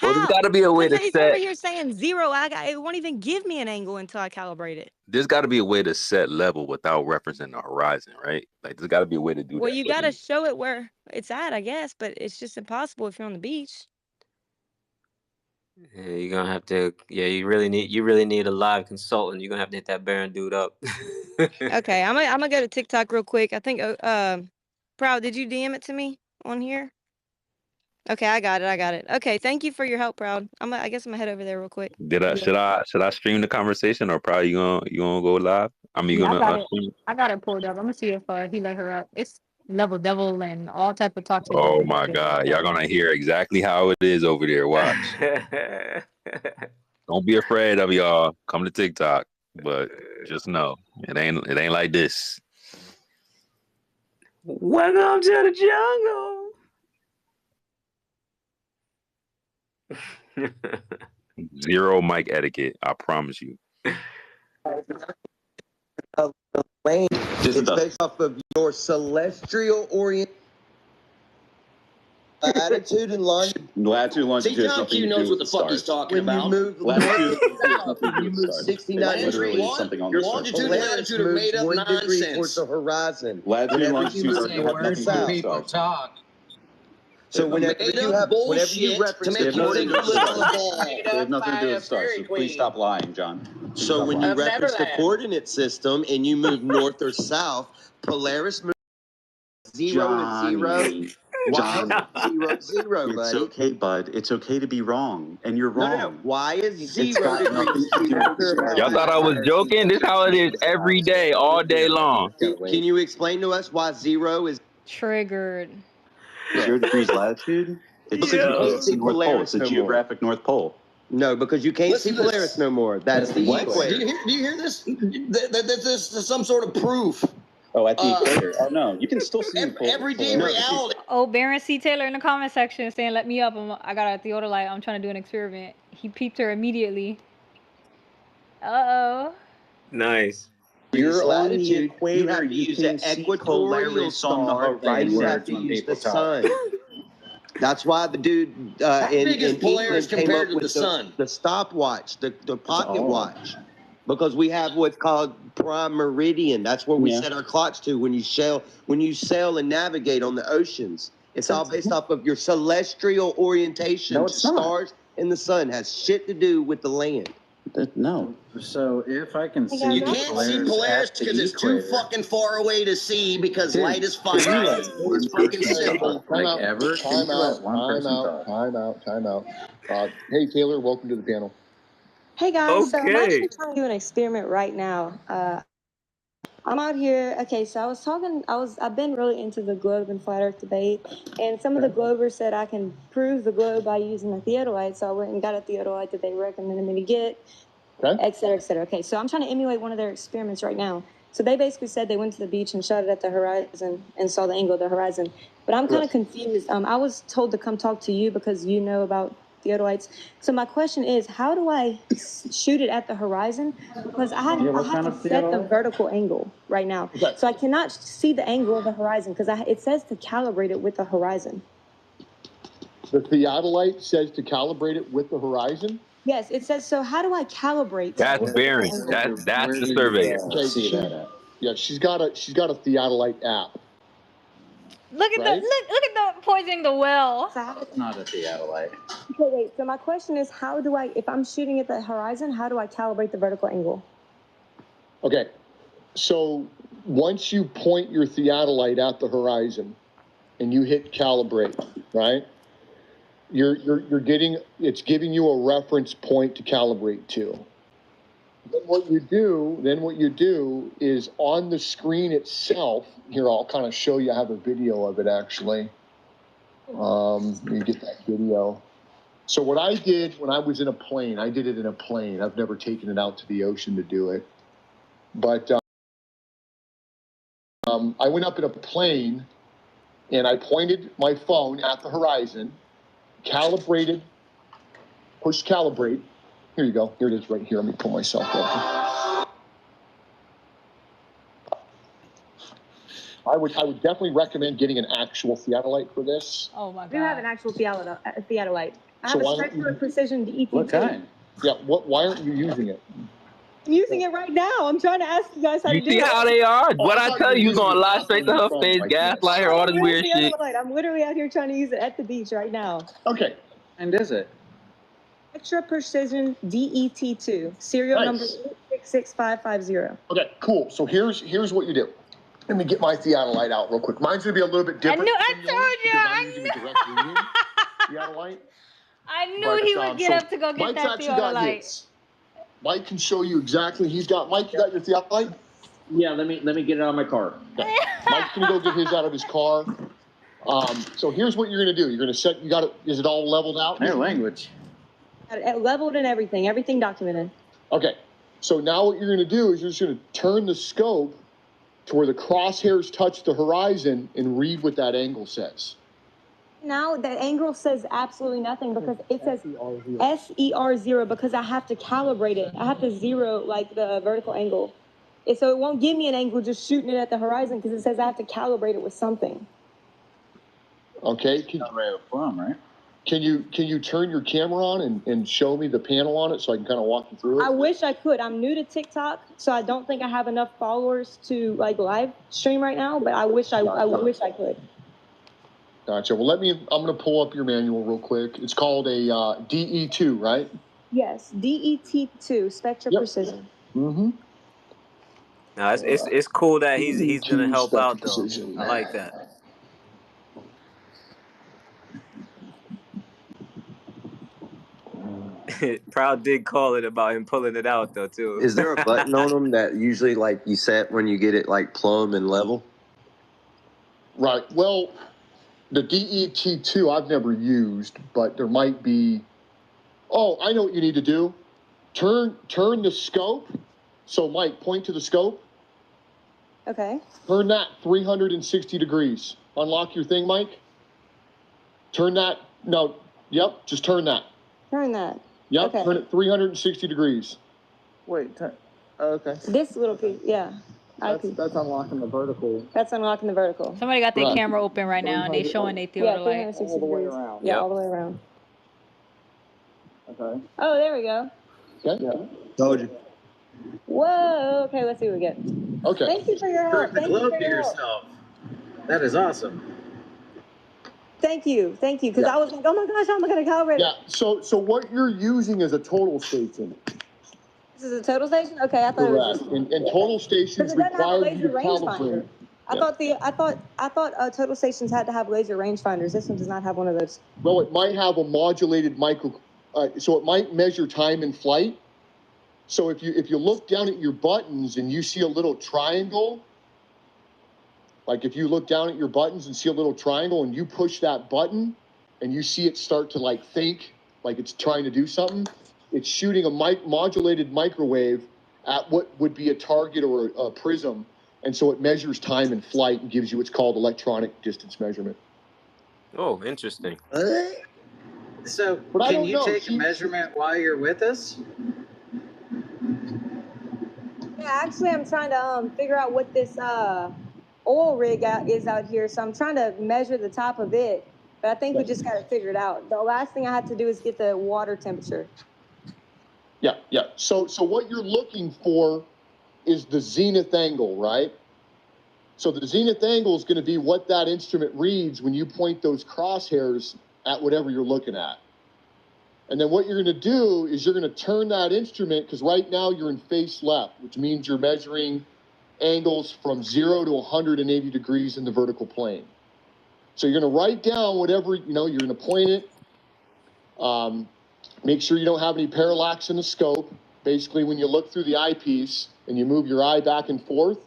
Well, there's How? got to be a way to He's over set. here saying 0. It won't even give me an angle until I calibrate it. There's got to be a way to set level without referencing the horizon, right? Like, there's got to be a way to do Well, that. you got to show it where it's at, I guess, but it's just impossible if you're on the beach. Yeah, you're gonna have to. Yeah, you really need a live consultant. You're gonna have to hit that Baron dude up. Okay, I'm gonna go to TikTok real quick. I think Proud, did you DM it to me on here? Okay, I got it. Okay, thank you for your help, Proud. I guess I'm gonna head over there real quick. Should I stream the conversation, or probably you gonna go live? I mean, you Yeah, I gonna got it. stream? I got it pulled up. I'm gonna see if he let her up. It's level devil and all type of toxic. Oh my God, y'all gonna hear exactly how it is over there. Watch. Don't be afraid of y'all. Come to TikTok, but just know it ain't like this. Welcome to the jungle. Zero mic etiquette. I promise you. Of the lane. It's based off of your celestial orient latitude and longitude. Latitude and longitude. See, John Q knows what the fuck he's talking about. When you move Latitude north, you move 69 degrees. something on Your the longitude and latitude are made up nonsense. Towards the horizon. Latitude and longitude are north and south. talk. So whenever you reference to make you think you live on the ball. They have nothing to do with stars. So please stop lying, John. So when you reference the coordinate system and you move north or south, Polaris moves 0 to 0. John, 0, 0, buddy. It's okay, bud. It's okay to be wrong, and you're wrong. No. Why is 0 degrees? Y'all thought I was joking? This is how it is every day, all day long. Can you explain to us why 0 is triggered? 0 degrees latitude? It's the North Pole. It's the geographic North Pole. No, because you can't see Polaris no more. That's the equator. Do you hear this? This is some sort of proof. Oh, at the equator. Oh no, you can still see everyday reality. Oh, Baron C. Taylor in the comment section saying, "Let me up. I got a theodolite. I'm trying to do an experiment." He peeped her immediately. Uh-oh. Nice. You're on the You equator. have to use an on equatorial the star, and you have to use the sun. That's why the dude How in big is England Polaris came compared up to with the sun? the stopwatch, the pocket watch, because we have what's called prime meridian. That's where we set our clocks to when you sail and navigate on the oceans. It's all based off of your celestial orientation. No, it's not. Stars and the sun has shit to do with the land. No. So if I can see, You can't see Polaris because it's too fucking far away to see because light is finite. It's fucking simple. Time out. Hey, Taylor, welcome to the panel. Hey guys, so I'm Okay. actually trying to do an experiment right now. I'm out here. Okay, so I've been really into the globe and flat Earth debate, and some of the globers said I can prove the globe by using a theodolite. So I went and got a theodolite that they recommended me to get, et cetera, et cetera. Okay, so I'm trying to emulate one of their experiments right now. So they basically said they went to the beach and shot it at the horizon and saw the angle of the horizon. But I'm kind of confused. I was told to come talk to you because you know about theodolites. So my question is, how do I shoot it at the horizon? Because I have to set the vertical angle right now. So I cannot see the angle of the horizon because it says to calibrate it with the horizon. The theodolite says to calibrate it with the horizon? Yes, it says, so how do I calibrate? That's Barron. That's the surveyor. Yeah, she's got a theodolite app. Look at Right? look at the poisoning the well. Not a theodolite. Okay, wait. So my question is, how do I, if I'm shooting at the horizon, how do I calibrate the vertical angle? Okay, so once you point your theodolite at the horizon and you hit calibrate, right? It's giving you a reference point to calibrate to. Then what you do is on the screen itself, here, I'll kind of show you. I have a video of it actually. Let me get that video. So what I did when I was in a plane, I did it in a plane. I've never taken it out to the ocean to do it. But I went up in a plane and I pointed my phone at the horizon, calibrated, push calibrate. Here you go. Here it is right here. Let me pull myself up. I would definitely recommend getting an actual theodolite for this. Oh my god. I do have an actual theodolite. I So have a why don't Spectra you- Precision DET2. What kind? Yeah, why aren't you using it? I'm using it right now. I'm trying to ask you guys how You to do see it. how they are? What I I thought tell you you, were gonna using lie it straight to her on face, like this. gaslight her, all this weird shit. I'm literally out here trying to use it at the beach right now. Okay. And is it? Spectra Precision DET2, serial Nice. number 66550. Okay, cool. So here's what you do. Let me get my theodolite out real quick. Mine's gonna be a little bit different. I'm using a direct reading theodolite. I knew he would get up to go get Mike's that actually got theodolite. his. Mike can show you exactly. Mike, you got your theodolite? Yeah, let me get it out of my car. Okay. Mike's gonna go get his out of his car. So here's what you're gonna do. You're gonna set. You got it. Is it all leveled out? Their language. Got it leveled and everything documented. Okay. So now what you're gonna do is you're just gonna turn the scope to where the crosshairs touch the horizon and read what that angle says. Now the angle says absolutely nothing because it says SER0 because I have to calibrate it. I have to zero like the vertical angle. And so it won't give me an angle just shooting it at the horizon because it says I have to calibrate it with something. Okay. Right? Can you turn your camera on and show me the panel on it so I can kind of walk you through it? I wish I could. I'm new to TikTok, so I don't think I have enough followers to like live stream right now, but I wish I could. Gotcha. Well, I'm going to pull up your manual real quick. It's called a DE2, right? Yes, DET2, Spectra Precision. Mm-hmm. No, it's cool that he's gonna help Spectra out though. Precision. I like that. Proud did call it about him pulling it out though too. Is there a button on them that usually like you set when you get it like plumb and level? Right. Well, the DET2 I've never used, but there might be. Oh, I know what you need to do. Turn the scope. So, Mike, point to the scope. Okay. Turn that 360 degrees. Unlock your thing, Mike. Turn that. No. Yep. Just turn that. Turn that. Yep. Okay. Turn it 360 degrees. Wait. Okay. This little piece. Yeah. That's unlocking the vertical. That's unlocking the vertical. Somebody got their Right. camera open right now and they showing they Yeah, theodolite. 360 All the way degrees. around. Yeah, Yep. all the way around. Okay. Oh, there we go. Okay. Yeah. Told you. Whoa. Okay, let's see what we get. Okay. Thank you for your help. Perfect Thank you look for at your help. yourself. That is awesome. Thank you. Thank you. Because Yeah. I was like, oh my gosh, how am I going to calibrate Yeah. it? So what you're using is a total station. This is a total station? Okay, I thought it was Correct. just. And total Because stations it doesn't have a require you to laser rangefinder. calibrate. I thought total stations had to have laser rangefinders. This one does not have one of those. Well, it might have a modulated micro, so it might measure time in flight. So if you look down at your buttons and you see a little triangle, like if you look down at your buttons and see a little triangle and you push that button and you see it start to like think, like it's trying to do something, it's shooting a modulated microwave at what would be a target or a prism. And so it measures time in flight and gives you what's called electronic distance measurement. Oh, interesting. So But I can don't you know. take a measurement while you're with us? Yeah, actually, I'm trying to figure out what this oil rig is out here. So I'm trying to measure the top of it. But I think we just got to figure it out. The last thing I have to do is get the water temperature. Yeah, yeah. So what you're looking for is the zenith angle, right? So the zenith angle is going to be what that instrument reads when you point those crosshairs at whatever you're looking at. And then what you're going to do is you're going to turn that instrument, because right now you're in face left, which means you're measuring angles from 0 to 180 degrees in the vertical plane. So you're going to write down whatever, you're going to point it. Make sure you don't have any parallax in the scope. Basically, when you look through the eyepiece and you move your eye back and forth,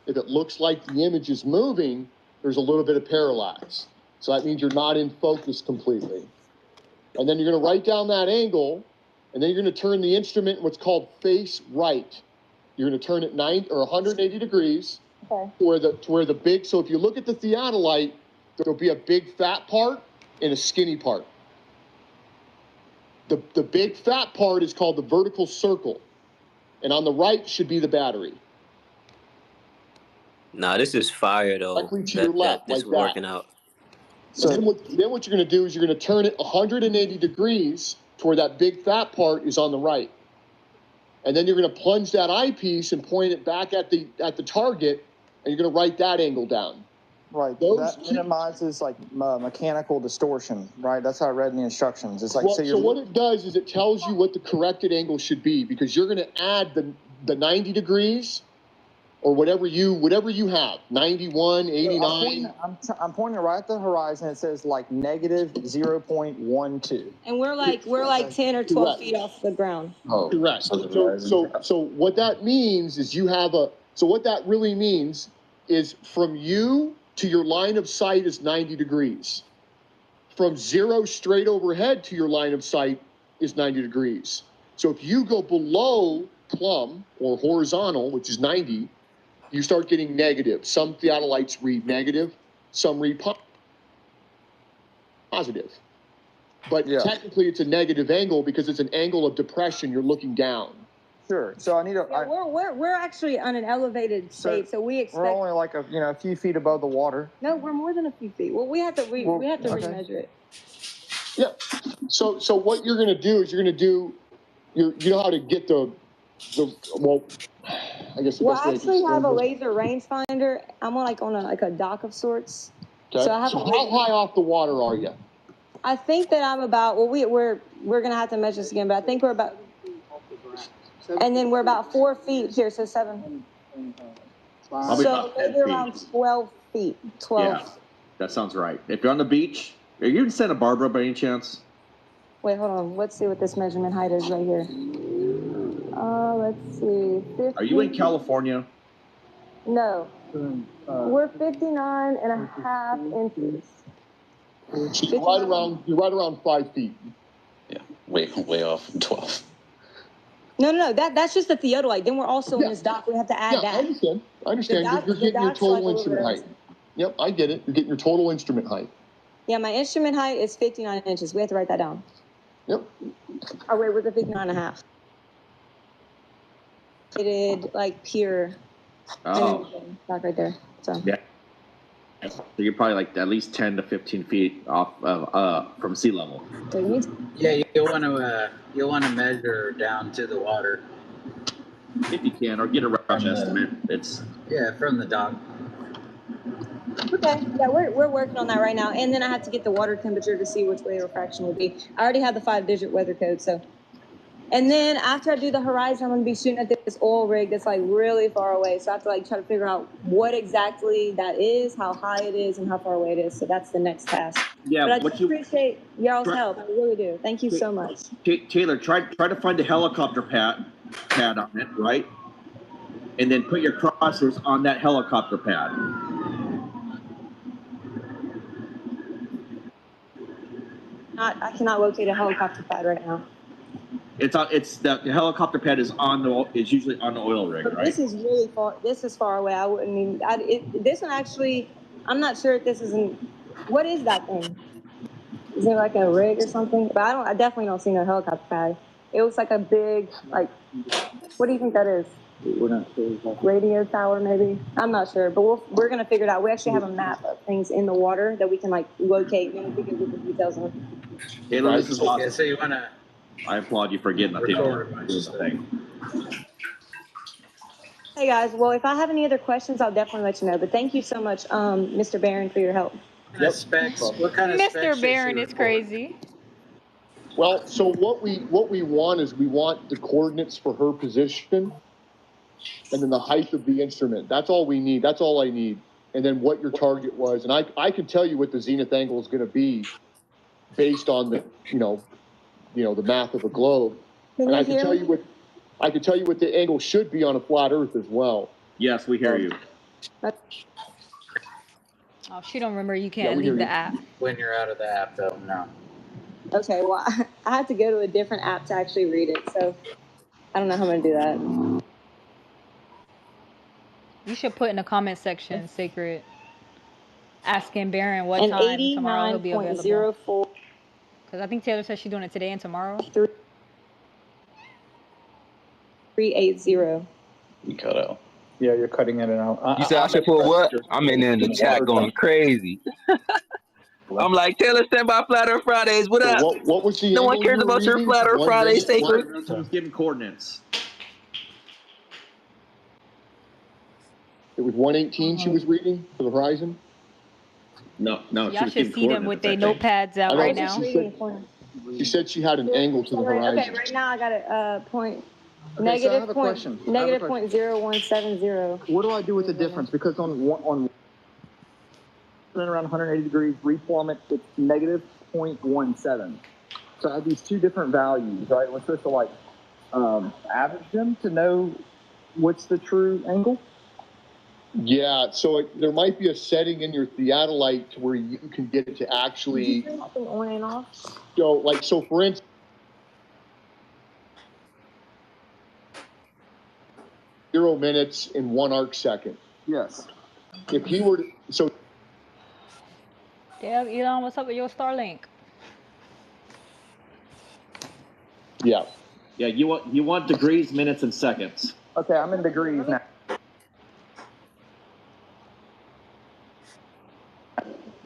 if it looks like the image is moving, there's a little bit of parallax. So that means you're not in focus completely. And then you're going to write down that angle, and then you're going to turn the instrument what's called face right. You're going to turn it 180 degrees to where the big. So if you look at the theodolite, there'll be a big fat part and a skinny part. The big fat part is called the vertical circle, and on the right should be the battery. Nah, this is fire though. Directly to your left, This like is that. working out. So then what you're going to do is you're going to turn it 180 degrees to where that big fat part is on the right. And then you're going to plunge that eyepiece and point it back at the target, and you're going to write that angle down. Right. That minimizes like mechanical distortion, right? That's how I read in the instructions. It's like so what it does is it tells you what the corrected angle should be, because you're going to add the 90 degrees or whatever you have, 91, 89. I'm pointing right at the horizon. It says like negative 0.12. And we're like 10 or 12 feet off the ground. Oh, correct. So what that means is what that really means is from you to your line of sight is 90 degrees. From 0 straight overhead to your line of sight is 90 degrees. So if you go below plumb or horizontal, which is 90, you start getting negative. Some theodolites read negative, some read positive. But technically it's a negative angle because it's an angle of depression. You're looking down. Sure. So I need a. Yeah, we're actually on an elevated state, so we expect. We're only like a few feet above the water. No, we're more than a few feet. Well, we have to remeasure it. Yeah. So what you're going to do is you know how to get the well, I guess. Well, I actually have a laser rangefinder. I'm on a dock of sorts. Okay. So I have. So how high off the water are you? I think that I'm about. Well, we're gonna have to measure this again, but I think we're about. And then we're about 4 feet here, so 7. So maybe around 12 feet. 12. Yeah, that sounds right. If you're on the beach, are you in Santa Barbara by any chance? Wait, hold on. Let's see what this measurement height is right here. Let's see. 50. Are you in California? No. We're 59.5 inches. You're right around 5 feet. Yeah, way off 12. No. That's just the theodolite. Then we're also in this dock. We have to add that. I understand. You're getting your total instrument height. Yep, I get it. You're getting your total instrument height. Yeah, my instrument height is 59 inches. We have to write that down. Yep. Oh, wait, was it 59 and a half? It did like pure. Oh. Dock right there. So. Yeah. So you're probably like at least 10 to 15 feet off of from sea level. Yeah, you'll want to measure down to the water. If you can, or get a rough estimate. From the dock. Okay, yeah, we're working on that right now, and then I have to get the water temperature to see which way refraction will be. I already have the 5-digit weather code, so. And then after I do the horizon, I'm going to be shooting at this oil rig that's like really far away. So I have to like try to figure out what exactly that is, how high it is, and how far away it is. So that's the next task. Yeah, but I just appreciate y'all's help. I really do. Thank you so much. Taylor, try to find a helicopter pad on it, right? And then put your crossers on that helicopter pad. I cannot locate a helicopter pad right now. It's the helicopter pad is usually on the oil rig, right? This is really far. This is far away. I wouldn't even. This one actually, I'm not sure if this isn't. What is that thing? Is it like a rig or something? But I definitely don't see no helicopter pad. It looks like a big what do you think that is? We're not sure. Radio tower, maybe. I'm not sure, but we're gonna figure it out. We actually have a map of things in the water that we can like locate and we can get the details on. Taylor, this is awesome. Yeah, so you wanna. I applaud you for getting the thing. Hey guys, well, if I have any other questions, I'll definitely let you know. But thank you so much, Mr. Barron, for your help. What kind of Mr. Barron is crazy. Well, so what we want is we want the coordinates for her position, and then the height of the instrument. That's all we need. That's all I need. And then what your target was, and I can tell you what the zenith angle is going to be, based on the the math of a globe. And I can tell you what the angle should be on a flat Earth as well. Yes, we hear you. Oh, she don't remember you can't leave the app. When you're out of the app, though, no. Okay, well, I have to go to a different app to actually read it, so I don't know how I'm going to do that. You should put in the comment section, Sacred, asking Barron what time tomorrow he'll be available. Because I think Taylor said she's doing it today and tomorrow. 380. You cut out. Yeah, you're cutting in and out. You said I should put what? I'm in there in the chat going crazy. I'm like, Taylor, stand by Flat Earth Fridays. What up? What was the No one cares about your Flat Earth Fridays, Sacred. Someone's giving coordinates. It was 118 she was reading for the horizon? No. Y'all should see them with their notepads out right now. She said she had an angle to the horizon. Okay, right now I got a point. Okay, so I have a question. Negative 0.0170. What do I do with the difference? Because on around 180 degrees, reform it, it's negative 0.17. So I have these two different values, right? We're supposed to like average them to know what's the true angle? Yeah, so there might be a setting in your theodolite to where you can get it to actually. Did you turn on and off? So for instance, zero minutes in 1 arc second. Yes. If he were to, Damn, Elon, what's up with your Starlink? Yeah. Yeah, you want degrees, minutes, and seconds. Okay, I'm in degrees now.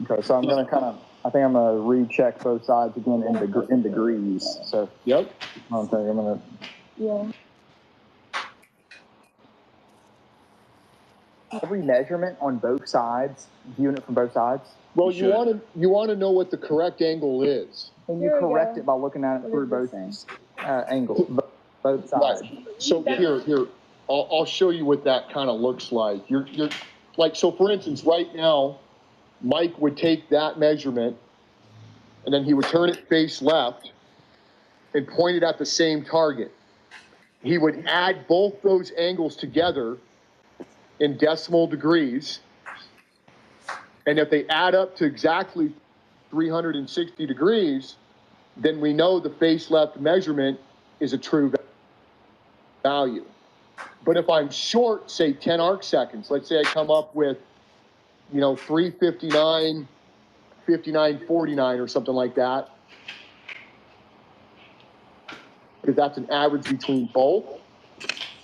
Okay, so I'm gonna I think I'm gonna recheck both sides again in degrees. So yep. I'm gonna. Yeah. Every measurement on both sides, viewing it from both sides. Well, you want to know what the correct angle is. And you correct it by looking at it through both angles, both sides. Right. So here, I'll show you what that kind of looks like. You're like, so for instance, right now, Mike would take that measurement and then he would turn it face left and point it at the same target. He would add both those angles together in decimal degrees. And if they add up to exactly 360 degrees, then we know the face left measurement is a true value. value. But if I'm short, say 10 arc seconds, let's say I come up with, 359, 59.49 or something like that, because that's an average between both.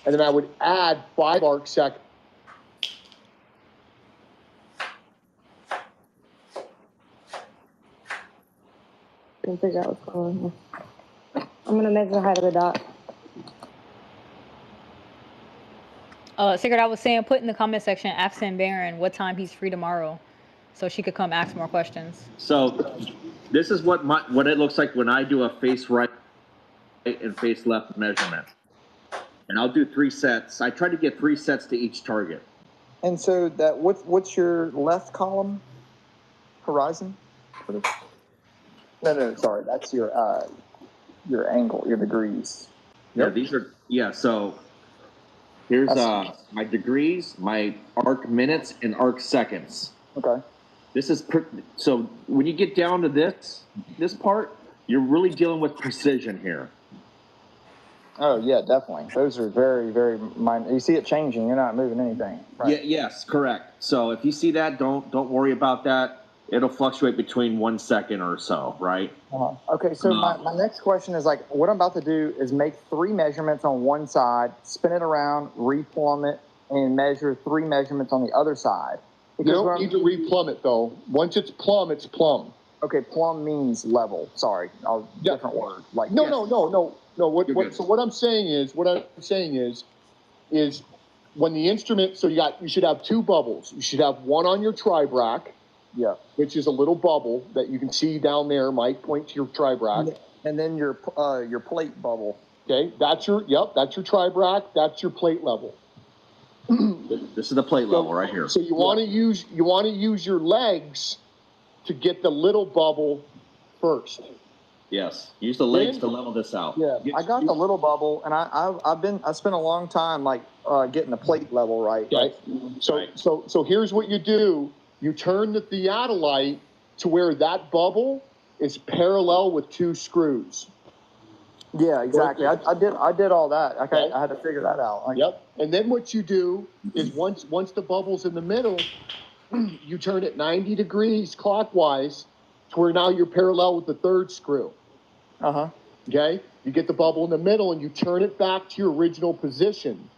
And then I would add 5 arc seconds. Can figure out what's going on here. I'm going to measure the height of the dot. Sigurd, I was saying, put in the comment section, asking Baron what time he's free tomorrow, so she could come ask more questions. So, this is what it looks like when I do a face right and face left measurement, and I'll do 3 sets. I try to get 3 sets to each target. And so that what's your left column? Horizon? No, sorry, that's your angle, your degrees. Yeah, these are so. Here's my degrees, my arc minutes, and arc seconds. Okay. This is so when you get down to this part, you're really dealing with precision here. Oh yeah, definitely. Those are very, very minor. You see it changing. You're not moving anything. Right. Yeah. Yes. Correct. So if you see that, don't worry about that. It'll fluctuate between 1 second or so. Right. Okay. So my next question is like, what I'm about to do is make 3 measurements on one side, spin it around, replumb it, and measure 3 measurements on the other side. You don't need to replumb it though. Once it's plumb, it's plumb. Okay. Plumb means level. Sorry. Different word. Like No. So what I'm saying is when the instrument, so you should have 2 bubbles. You should have one on your tribrac, which is a little bubble that you can see down there. Mike, point to your tribrac, and then your plate bubble. Okay, that's your tribrac. That's your plate level. This is the plate level right here. So you want to use your legs to get the little bubble first. Yes, use the legs to level this out. Yeah, I got the little bubble, and I spent a long time getting the plate level right. Right. So here's what you do: you turn the theodolite to where that bubble is parallel with 2 screws. Yeah, exactly. I did all that. Okay, I had to figure that out. And then what you do is once the bubble's in the middle, you turn it 90 degrees clockwise to where now you're parallel with the 3rd screw. Okay? You get the bubble in the middle and you turn it back to your original position.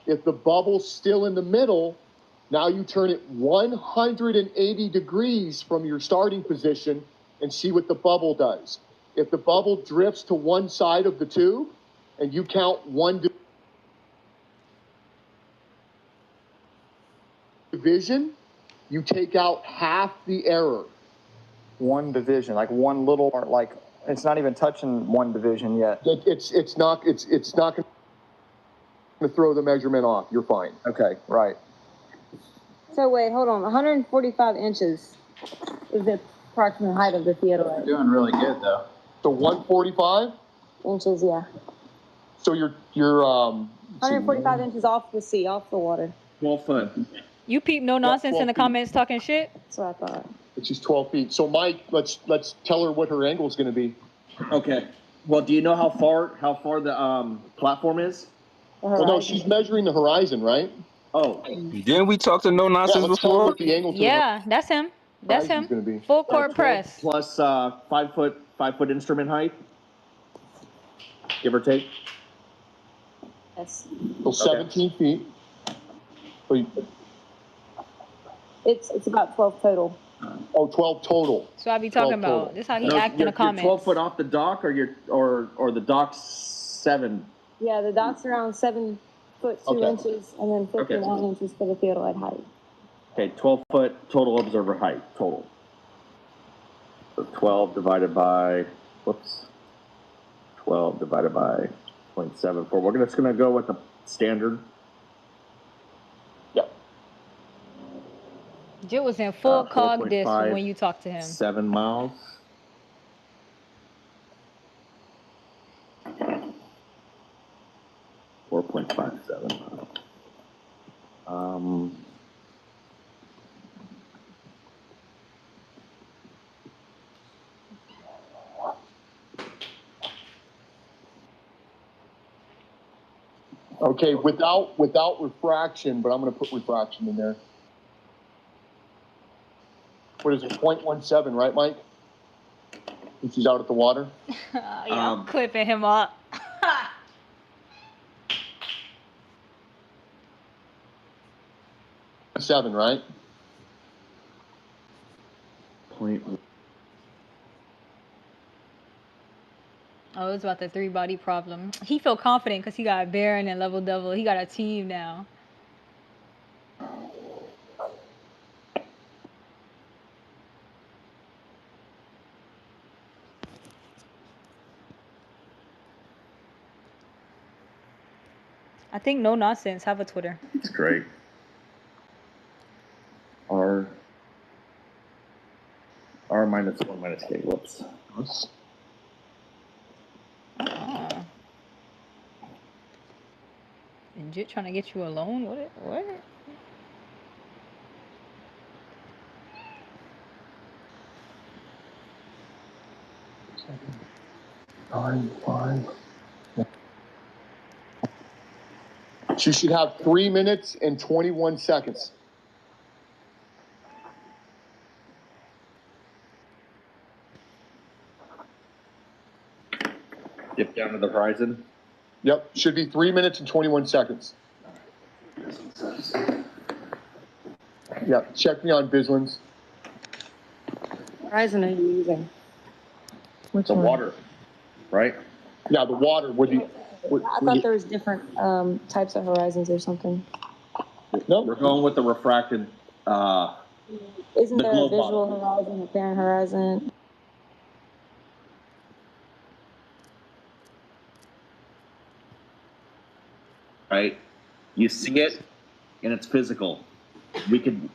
If the bubble's still in the middle, now you turn it 180 degrees from your starting position and see what the bubble does. If the bubble drifts to one side of the tube and you count 1 division, you take out half the error. 1 division, like one little, like it's not even touching 1 division yet. It's not going to throw the measurement off. You're fine. Okay, right. So wait, hold on. 145 inches is the approximate height of the theodolite. You're doing really good though. So 145 inches, yeah. So you're 145 inches off the sea, off the water. 12 foot. You peep no nonsense in the comments talking shit. That's what I thought. She's 12 feet. So Mike, let's tell her what her angle is going to be. Okay. Well, do you know how far the platform is? Well, no, she's measuring the horizon, right? Oh. Didn't we talk to no nonsense before? Yeah, that's him. That's him. Full court press. Plus 5 foot instrument height, give or take. Yes. So 17 feet. It's about 12 total. Oh, 12 total. So I be talking about. This is how he act in the comments. You're 12 foot off the dock, or the dock's 7. Yeah, the dock's around 7 foot 2 inches, and then 59 inches for the theodolite height. Okay, 12 foot total observer height total. So 12 divided by 0.74. We're just gonna go with the standard. Jill was in full cog disc when you talked to him. 7 miles. .57 miles. 4.57 Okay, without refraction, but I'm going to put refraction in there. What is it, 0.17, right, Mike? If he's out at the water? Yeah, I'm clipping him up. 7, right? Oh, it's about the 3-body problem. He feel confident because he got Baron and Level Devil. He got a team now. I think No Nonsense have a Twitter. It's great. R minus 1 minus K. Whoops. Oh. Legit trying to get you alone? What? She should have 3 minutes and 21 seconds. Dip down to the horizon. Yep, should be 3 minutes and 21 seconds. Yep, check me on Bislins. Horizon are you using? The water, right? Yeah, the water. I thought there was different types of horizons or something. No, we're going with the refracted. Isn't there a visual horizon, a Baron horizon? Right? You see it, and it's physical. You could.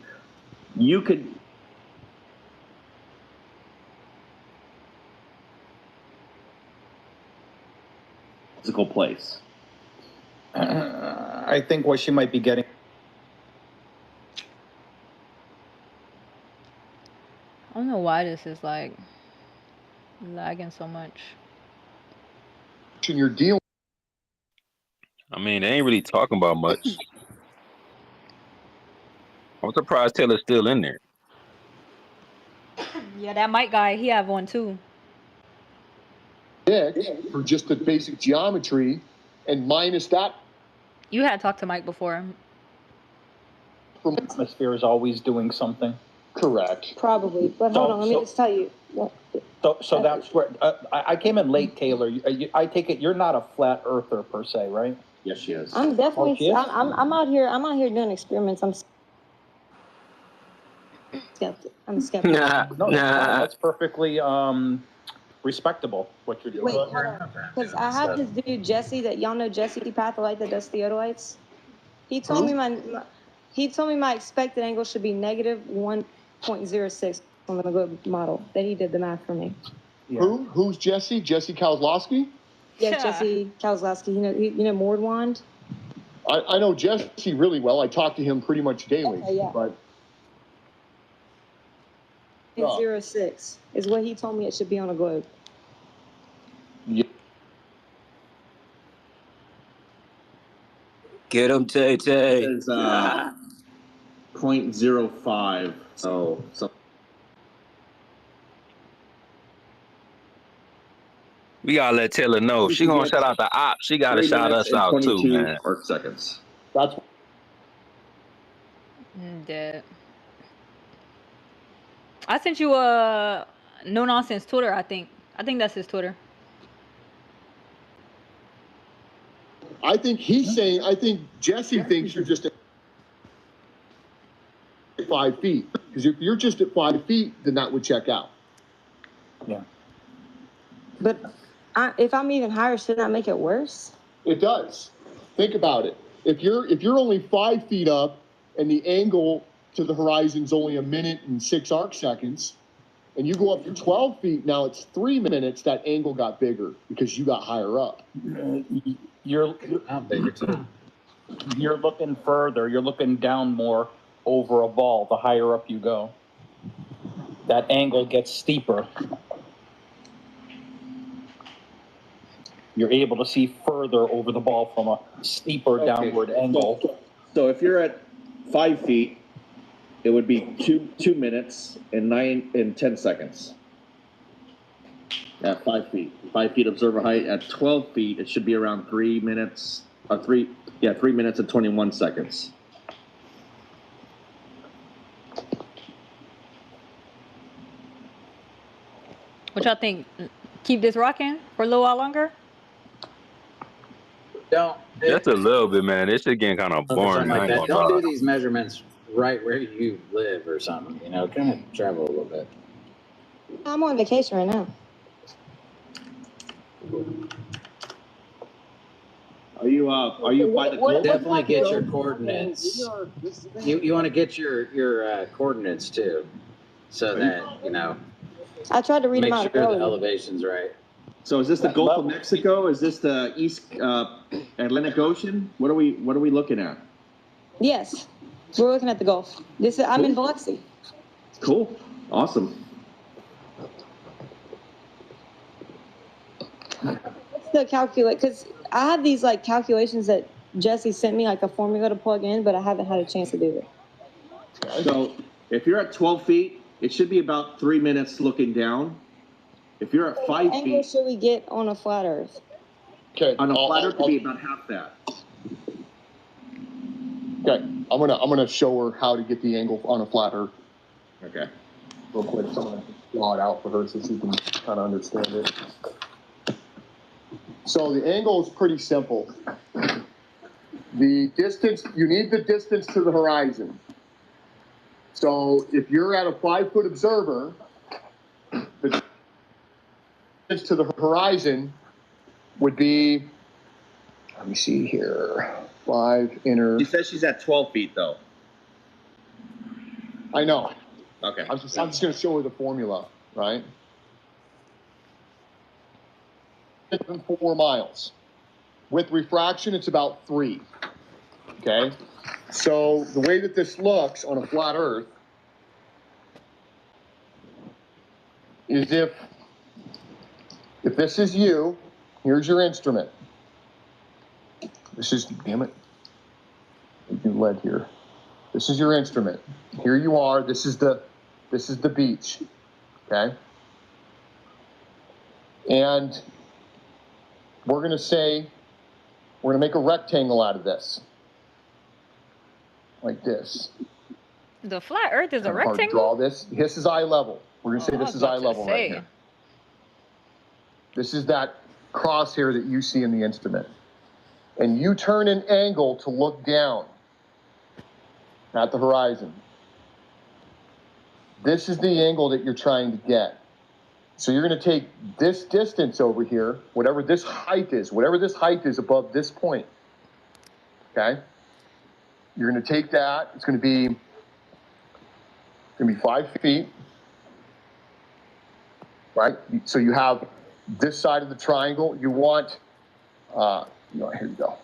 Physical place. I think what she might be getting. I don't know why this is like lagging so much. You're dealing. I mean, they ain't really talking about much. I'm surprised Taylor's still in there. Yeah, that Mike guy, he have one too. For just the basic geometry, and minus that. You had talked to Mike before. Atmosphere is always doing something. Correct. Probably, but hold on, let me just tell you. So that's where I came in late, Taylor. I take it you're not a flat earther per se, right? Yes, she is. I'm definitely. she is? I'm out here. I'm out here doing experiments. I'm skeptic. I'm skeptic. No, that's perfectly respectable what you're doing. Wait, hold on. Because I have this dude Jesse that y'all know Jesse Patholite that does theodolites. He told me my expected angle should be negative 1.06 on the good model. That he did the math for me. Yeah. Who's Jesse? Jesse Kozlowski? Yes, Jesse Kozlowski. You know Mordwand? I know Jesse really well. I talk to him pretty much daily. Okay, yeah. But 0.06 is what he told me it should be on a globe. Yeah. Get him, Tay Tay. It is 0.05. So. We gotta let Taylor know. If she gonna shout out the op, she gotta shout us out too, man. Arc seconds. That's Dead. I sent you a No Nonsense Twitter. I think that's his Twitter. I think he's saying. I think Jesse thinks you're just at 5 feet. Because if you're just at 5 feet, then that would check out. Yeah. But if I'm even higher, shouldn't that make it worse? It does. Think about it. If you're only 5 feet up and the angle to the horizon's only 1 minute and 6 arc seconds, and you go up to 12 feet, now it's 3 minutes, that angle got bigger because you got higher up. You're bigger too. You're looking further. You're looking down more over a ball. The higher up you go, that angle gets steeper. you're able to see further over the ball from a steeper downward angle. So if you're at 5 feet, it would be 2 minutes and 10 seconds. At 5 feet. 5 feet observer height. At 12 feet, it should be around 3 minutes. 3 minutes and 21 seconds. What y'all think? Keep this rocking for a little while longer? Don't. Just a little bit, man. This shit getting kind of boring. Like I ain't that. gonna Don't lie. do these measurements right where you live or something. You know, kind of travel a little bit. I'm on vacation right now. Are you by the goal? Definitely get your coordinates. You want to get your coordinates too, so that you know. I tried to read Make them out sure the earlier. elevation's right. So is this the Gulf of Mexico? Is this the East Atlantic Ocean? What are we looking at? Yes, we're looking at the Gulf. I'm in Biloxi. Cool. Awesome. What's the calculate? Because I have these like calculations that Jesse sent me, like a formula to plug in, but I haven't had a chance to do it. So if you're at 12 feet, it should be about 3 minutes looking down. If you're at 5 What angle feet, should we get on a flat Earth? Okay. on a flat Earth, it'd be about half that. Okay. I'm gonna show her how to get the angle on a flat Earth. Okay. Real quick. So I'm gonna draw it out for her so she can kind of understand it. So the angle is pretty simple. The distance, you need the distance to the horizon. So if you're at a 5-foot observer, the distance to the horizon would be, let me see here, 5 inner. She says she's at 12 feet though. I know. Okay. I'm just going to show her the formula, right? 4 miles. With refraction, it's about 3. Okay? So the way that this looks on a flat Earth is if this is you, here's your instrument. This is, damn it, do lead here. This is your instrument. Here you are. This is the beach. Okay? And we're going to make a rectangle out of this. Like this. The flat Earth is a Hard to rectangle? draw this. This is eye level. We're going to say this is eye level right here. This is that crosshair that you see in the instrument. And you turn an angle to look down at the horizon. This is the angle that you're trying to get. So you're going to take this distance over here, whatever this height is above this point. Okay? You're going to take that. It's going to be 5 feet. Right? So you have this side of the triangle. You want, here you go.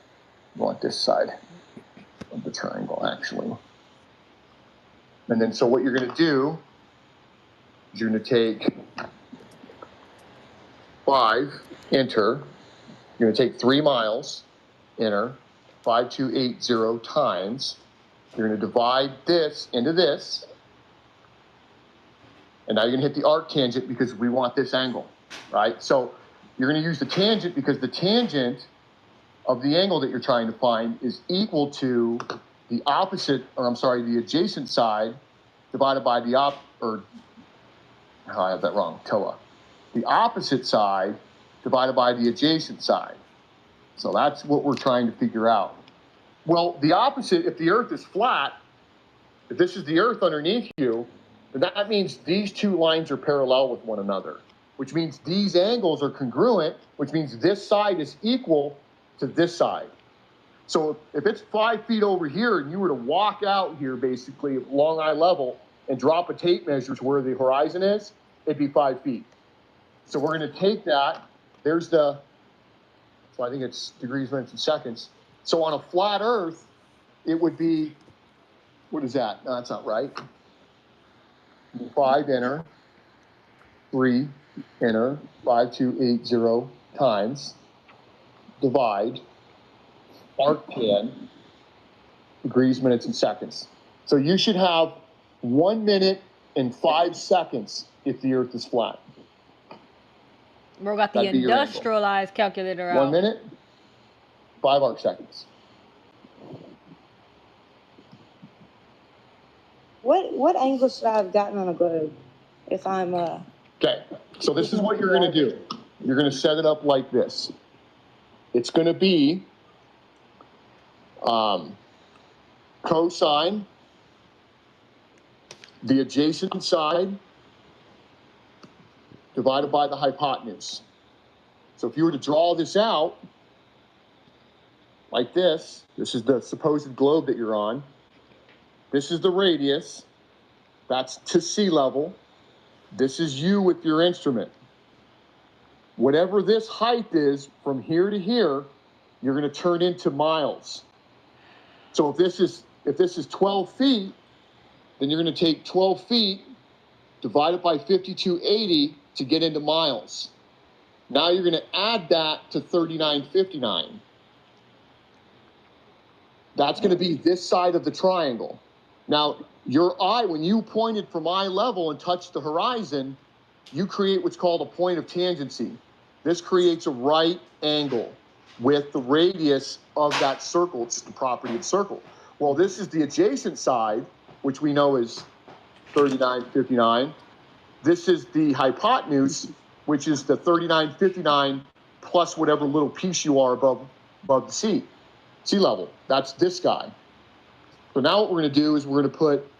You want this side of the triangle, actually. And then, so what you're going to do is you're going to take 5, enter. You're going to take 3 miles, enter, 5280 times. You're going to divide this into this. And now you're going to hit the arc tangent because we want this angle, right? So you're going to use the tangent because the tangent of the angle that you're trying to find is equal to the the adjacent side divided by I have that wrong, TOA. The opposite side divided by the adjacent side. So that's what we're trying to figure out. Well, the opposite, if the Earth is flat, if this is the Earth underneath you, then that means these 2 lines are parallel with one another, which means these angles are congruent, which means this side is equal to this side. So if it's 5 feet over here and you were to walk out here basically along eye level and drop a tape measure to where the horizon is, it'd be 5 feet. So we're going to take that. So I think it's degrees, minutes, and seconds. So on a flat Earth, it would be, what is that? No, that's not right. 5 enter, 3 enter, 5280 times. divide arctan, degrees, minutes, and seconds. So you should have 1 minute and 5 seconds if the Earth is flat. Bro got the industrialized calculator out. 1 minute, 5 arc seconds. What angle should I have gotten on a globe if I'm Okay, so this is what you're going to do. You're going to set it up like this. It's going to be cosine, the adjacent side, divided by the hypotenuse. So if you were to draw this out like this is the supposed globe that you're on. This is the radius. That's to sea level. This is you with your instrument. Whatever this height is from here to here, you're going to turn into miles. So if this is 12 feet, then you're going to take 12 feet divided by 5280 to get into miles. Now you're going to add that to 3959. That's going to be this side of the triangle. Now, your eye, when you pointed from eye level and touched the horizon, you create what's called a point of tangency. This creates a right angle with the radius of that circle. It's the property of circle. Well, this is the adjacent side, which we know is 3959. This is the hypotenuse, which is the 3959 plus whatever little piece you are above the sea level. That's this guy. So now what we're going to do is we're going to put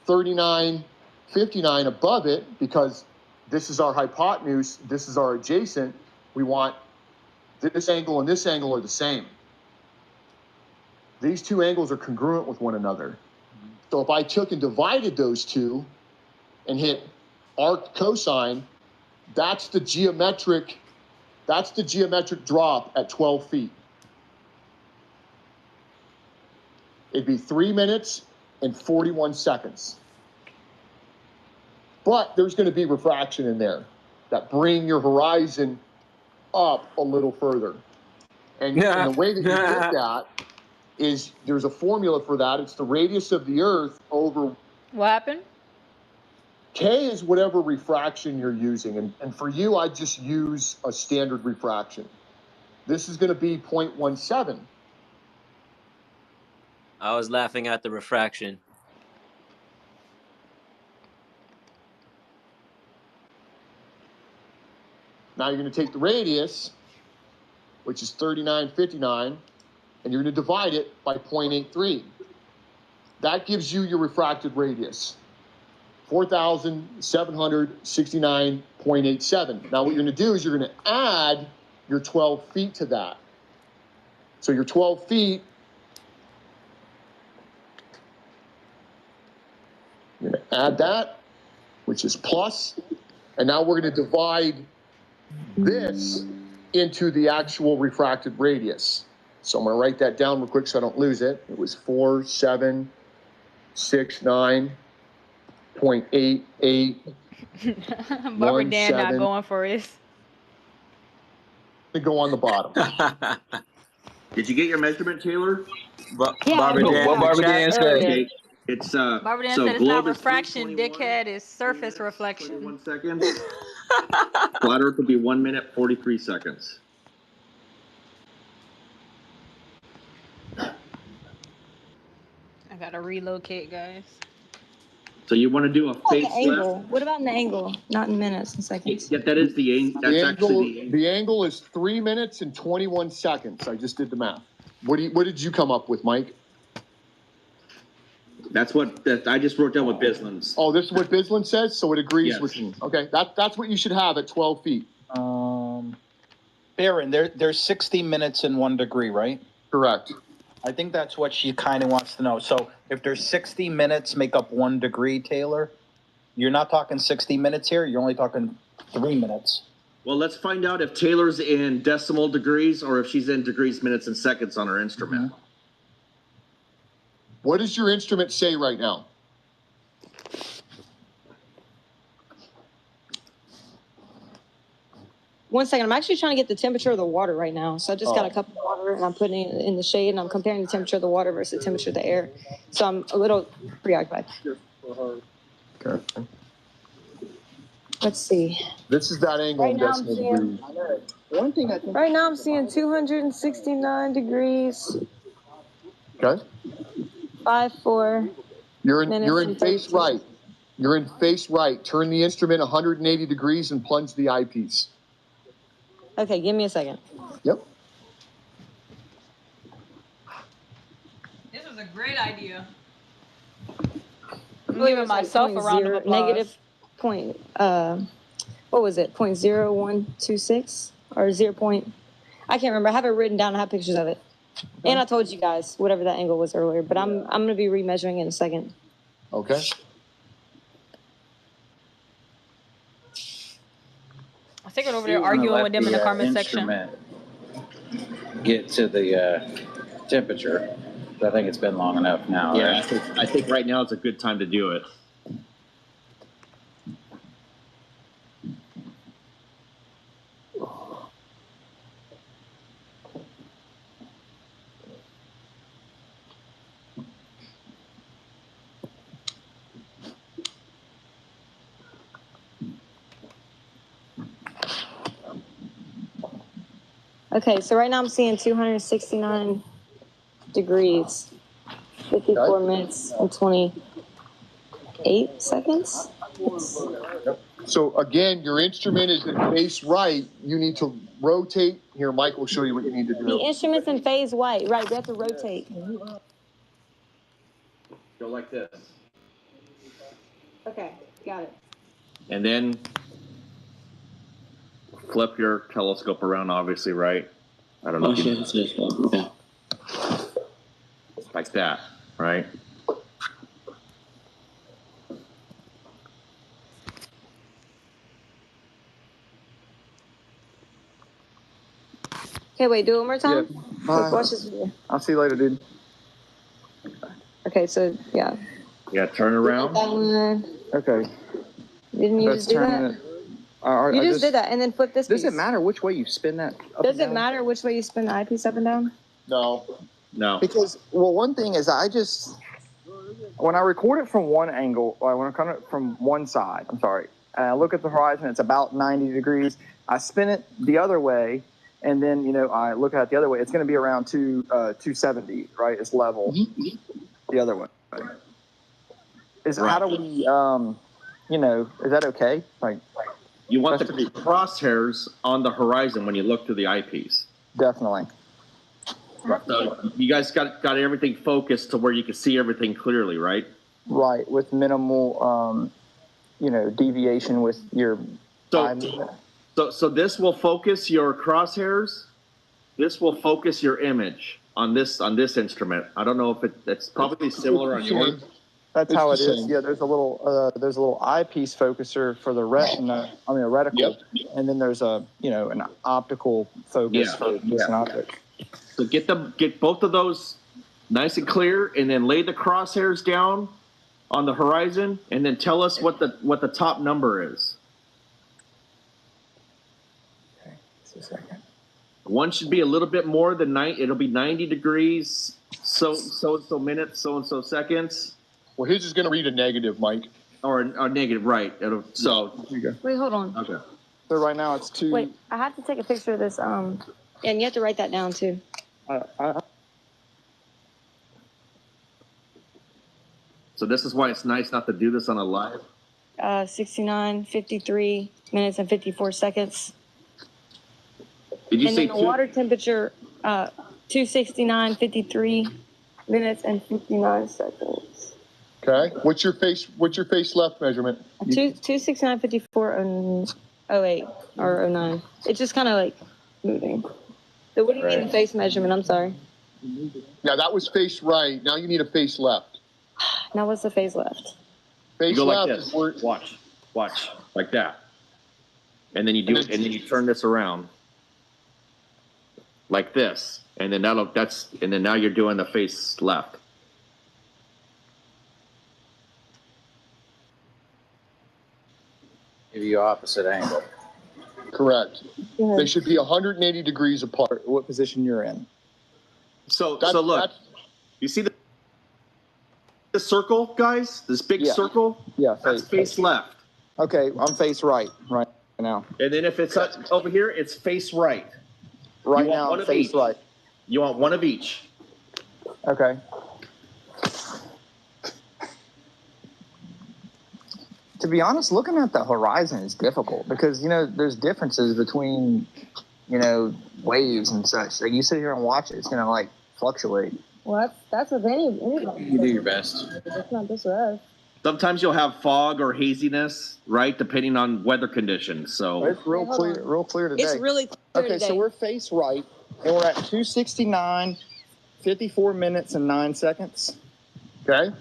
3959 above it because this is our hypotenuse, this is our adjacent. We want this angle and this angle are the same. These two angles are congruent with one another. So if I took and divided those two and hit arc cosine, that's the geometric drop at 12 feet. It'd be 3 minutes and 41 seconds. But there's going to be refraction in there that bring your horizon up a little further. And the way that you get that is there's a formula for that. It's the radius of the Earth over... What happened? K is whatever refraction you're using. And for you, I just use a standard refraction. This is going to be 0.17. I was laughing at the refraction. Now you're going to take the radius, which is 3959, and you're going to divide it by 0.83. That gives you your refracted radius, 4,769.87. Now what you're going to do is you're going to add your 12 feet to that. So your 12 feet, you're going to add that, which is plus, and now we're going to divide this into the actual refracted radius. So I'm going to write that down real quick so I don't lose it. It was 4,769.88. Barbara Dan not going for his. To go on the bottom. Did you get your measurement, Taylor? Barbara Dan. What Barbara Dan said? Okay. It's Barbara Dan said it's not refraction, dickhead. It's surface reflection. 21 seconds. Flat Earth would be 1 minute 43 seconds. I gotta relocate, guys. So you want to do a face angle. What about an angle? Not in minutes and seconds. Yeah, that is the angle. That's actually the angle is 3 minutes and 21 seconds. I just did the math. What did you come up with, Mike? That's what I just wrote down with Bislin's. Oh, this is what Bislin says, so it agrees with me. Okay, that's what you should have at 12 feet. Baron, there's 60 minutes in 1 degree, right? Correct. I think that's what she kind of wants to know. So if there's 60 minutes make up 1 degree, Taylor, you're not talking 60 minutes here. You're only talking 3 minutes. Well, let's find out if Taylor's in decimal degrees or if she's in degrees, minutes, and seconds on her instrument. Mm-hmm. What does your instrument say right now? 1 second. I'm actually trying to get the temperature of the water right now. So I just got a cup of water and I'm putting it in the shade and I'm comparing the temperature of the water versus the temperature of the air. So I'm a little preoccupied. Okay. Let's see. This is that angle Right in now I'm decimal seeing, degrees. One thing I think. right now I'm seeing 269 degrees. Okay. 5-4. You're in and face 32. right. You're in face right. Turn the instrument 180 degrees and plunge the eyepiece. Okay, give me a second. Yep. This was a great idea. I'm giving myself a round of applause. Negative point, what was it? 0.0126 or 0. I can't remember. I have it written down. I have pictures of it. And I told you guys whatever that angle was earlier, but I'm going to be remeasuring in a second. Okay. I think over there arguing with them in the comment section. Get to the temperature. I think it's been long enough now. Yeah, Right? I think right now is a good time to do it. Okay, so right now I'm seeing 269 degrees, 54 minutes and 28 seconds. So again, your instrument is in face right. You need to rotate. Here, Mike will show you what you need to The do. instrument's in phase white. Right, we have to rotate. Go like this. Okay, got it. And then flip your telescope around, obviously, right? I don't know if you Yeah. like that, right? Okay, wait, do it one more time. Bye. Watch this video. I'll see you later, dude. Okay, so yeah. Yeah, turn around. Okay. Didn't you That's just do turning that? it. You just did that, and then flip this piece. Does it matter which way you spin that? Does it matter which way you spin the eyepiece up and down? No. No. Because, well, one thing is when I record it from one angle, or when I come it from one side, and I look at the horizon, it's about 90 degrees. I spin it the other way, and then, I look at it the other way. It's going to be around 270, right? It's level the other way. How do we, is that okay? You want the crosshairs on the horizon when you look through the eyepiece. Definitely. So you guys got everything focused to where you can see everything clearly, right? Right, with minimal, deviation with your eye movement. So this will focus your crosshairs. This will focus your image on this instrument. I don't know if it's probably similar on yours. That's how it is. Yeah, there's a little eyepiece focuser for the retina. I mean, a reticle, and then there's an optical focus for just an optic. So get both of those nice and clear, and then lay the crosshairs down on the horizon, and then tell us what the top number is. Okay, just a second. One should be a little bit more than it'll be 90 degrees, so minutes, so and so seconds. Well, his is going to read a negative, Mike. Or negative, right? So here you go. Wait, hold on. Okay. So right now it's 2. Wait, I have to take a picture of this. And you have to write that down too. So this is why it's nice not to do this on a live. 69, 53 minutes and 54 seconds. Did you and say then the water temperature, 269, 53 minutes and 59 seconds. Okay. What's your face left measurement? 269, 54, 08 or 09. It's just kind of like moving. So what do you mean the face measurement? I'm sorry. Now that was face right. Now you need a face left. Now what's the phase left? Face you go left like this. Watch like that, and then you do it, and then you turn this around like this, and then and then now you're doing the face left. Give you opposite angle. Correct. They should be 180 degrees apart. What position you're in? So look, you see the circle, guys? This big circle? Yeah. That's face left. Okay, I'm face right now. And then if it's over here, it's face right. Right now, I'm face right. You want one of each. Okay. To be honest, looking at the horizon is difficult because, there's differences between, waves and such. Like you sit here and watch it, it's going to like fluctuate. Well, that's with anybody. You do your best. It's not just with us. Sometimes you'll have fog or haziness, right? Depending on weather conditions. So it's real clear today. It's really clear okay, today. So we're face right, and we're at 269, 54 minutes and 9 seconds. Okay.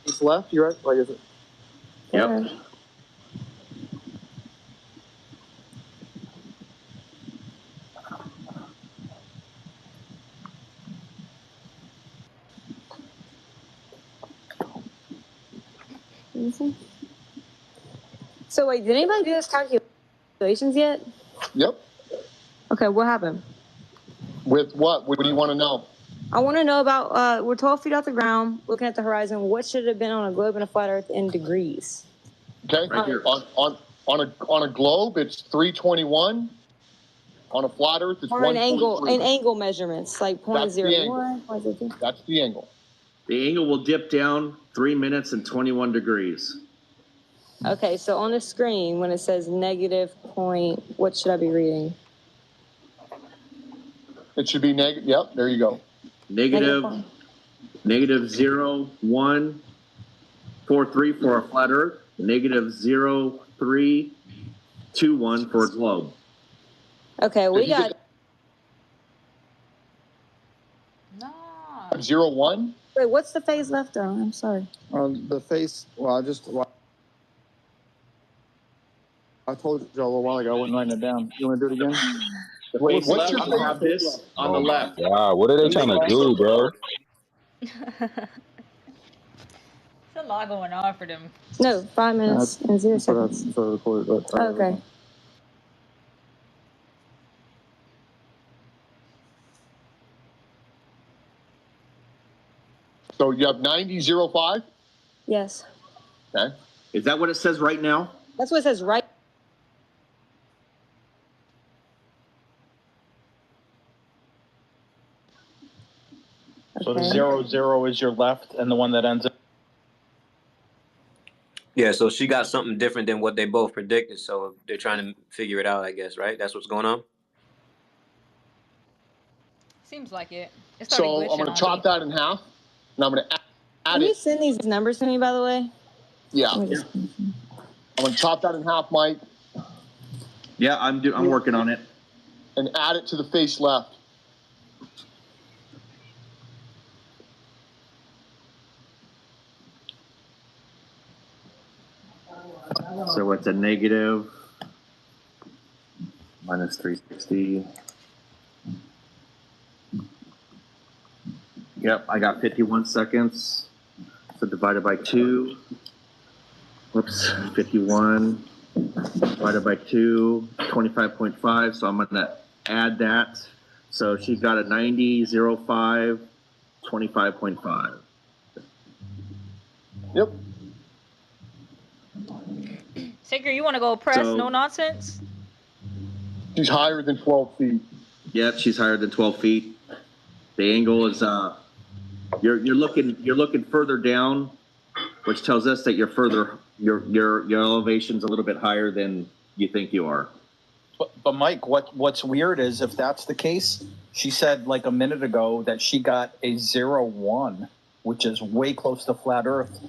Face left, you're right. Like, is it? Yep. So wait, did anybody do this calculations yet? Yep. Okay, what happened? With what? What do you want to know? I want to know about, we're 12 feet off the ground, looking at the horizon. What should it have been on a globe and a flat earth in degrees? Okay. Right here. On a globe, it's 321. On a flat earth, it's or 1.3. an angle measurements, like 0.01, 0.02. That's the angle. The angle will dip down 3 minutes and 21 degrees. Okay, so on the screen, when it says negative point, what should I be reading? It should be negative. Yep, there you go. Negative 0.143 for a flat earth, negative 0.321 for a globe. Okay, we got 0.1. Wait, what's the phase left on? I'm sorry. The face, I told you a little while ago I wasn't writing it down. You want to do it again? Wait, what's your have this on the left? Wow, what are they trying to do, bro? There's a lot going on for them. No, 5 minutes and 0 seconds. Okay. So you have 90.05? Yes. Okay. Is that what it says right now? That's what it says right. So the 00 is your left, and the one that ends up. Yeah, so she got something different than what they both predicted. So they're trying to figure it out, I guess, right? That's what's going on. Seems like it. So I'm going to chop that in half, and I'm going to add Can you send these numbers to me, by the way? Yeah. I'm going to chop that in half, Mike. Yeah, I'm working on it. And add it to the face left. So it's a negative minus 360. Yep, I got 51 seconds. So divided by 2. Whoops, 51 divided by 2, 25.5. So I'm going to add that. So she got a 90.05, 25.5. Yep. Saker, you want to go press no nonsense? She's higher than 12 feet. Yep, she's higher than 12 feet. The angle is you're looking further down, which tells us that you're further your elevation's a little bit higher than you think you are. But Mike, what's weird is if that's the case, she said like a minute ago that she got a 0.1, which is way close to flat Earth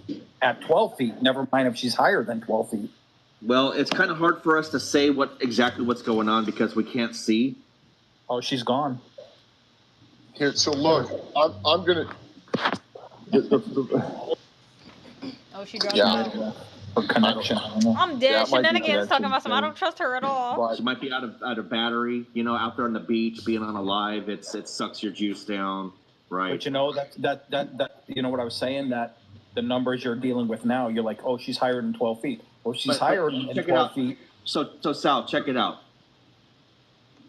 at 12 feet. Never mind if she's higher than 12 feet. Well, it's kind of hard for us to say exactly what's going on because we can't see. Oh, she's gone. Here, so look, I'm gonna. Oh, she dropped Yeah. Her connection. I'm dead. Shenanigans talking about some. I don't trust her at all. She might be out of battery. You know, out there on the beach, being on a live, it sucks your juice down, right? But you know that you know what I was saying, that the numbers you're dealing with now, you're like, oh, she's higher than 12 feet. Well, she's higher than 12 feet. So Sal, check it out.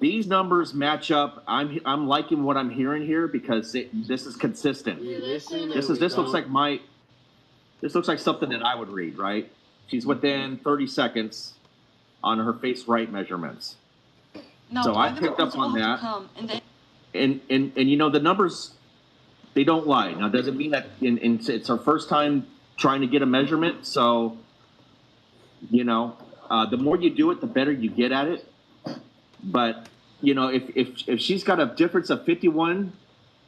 These numbers match up. I'm liking what I'm hearing here because this is consistent. This looks like something that I would read, right? She's within 30 seconds on her face right measurements. No, so I picked up on that. And you know the numbers, they don't lie. Now doesn't mean that it's her first time trying to get a measurement. So you know, the more you do it, the better you get at it. But you know, if she's got a difference of 51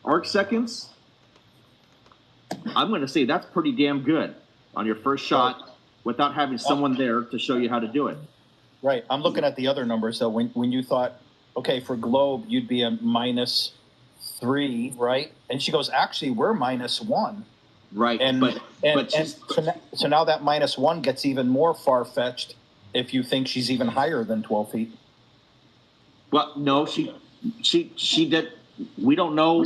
arc seconds, I'm going to say that's pretty damn good on your first shot without having someone there to show you how to do it. Right. I'm looking at the other numbers. So when you thought, okay, for globe, you'd be a -3, right? And she goes, actually, we're -1. Right. So now that -1 gets even more far-fetched if you think she's even higher than 12 feet. Well, no, she did. We don't know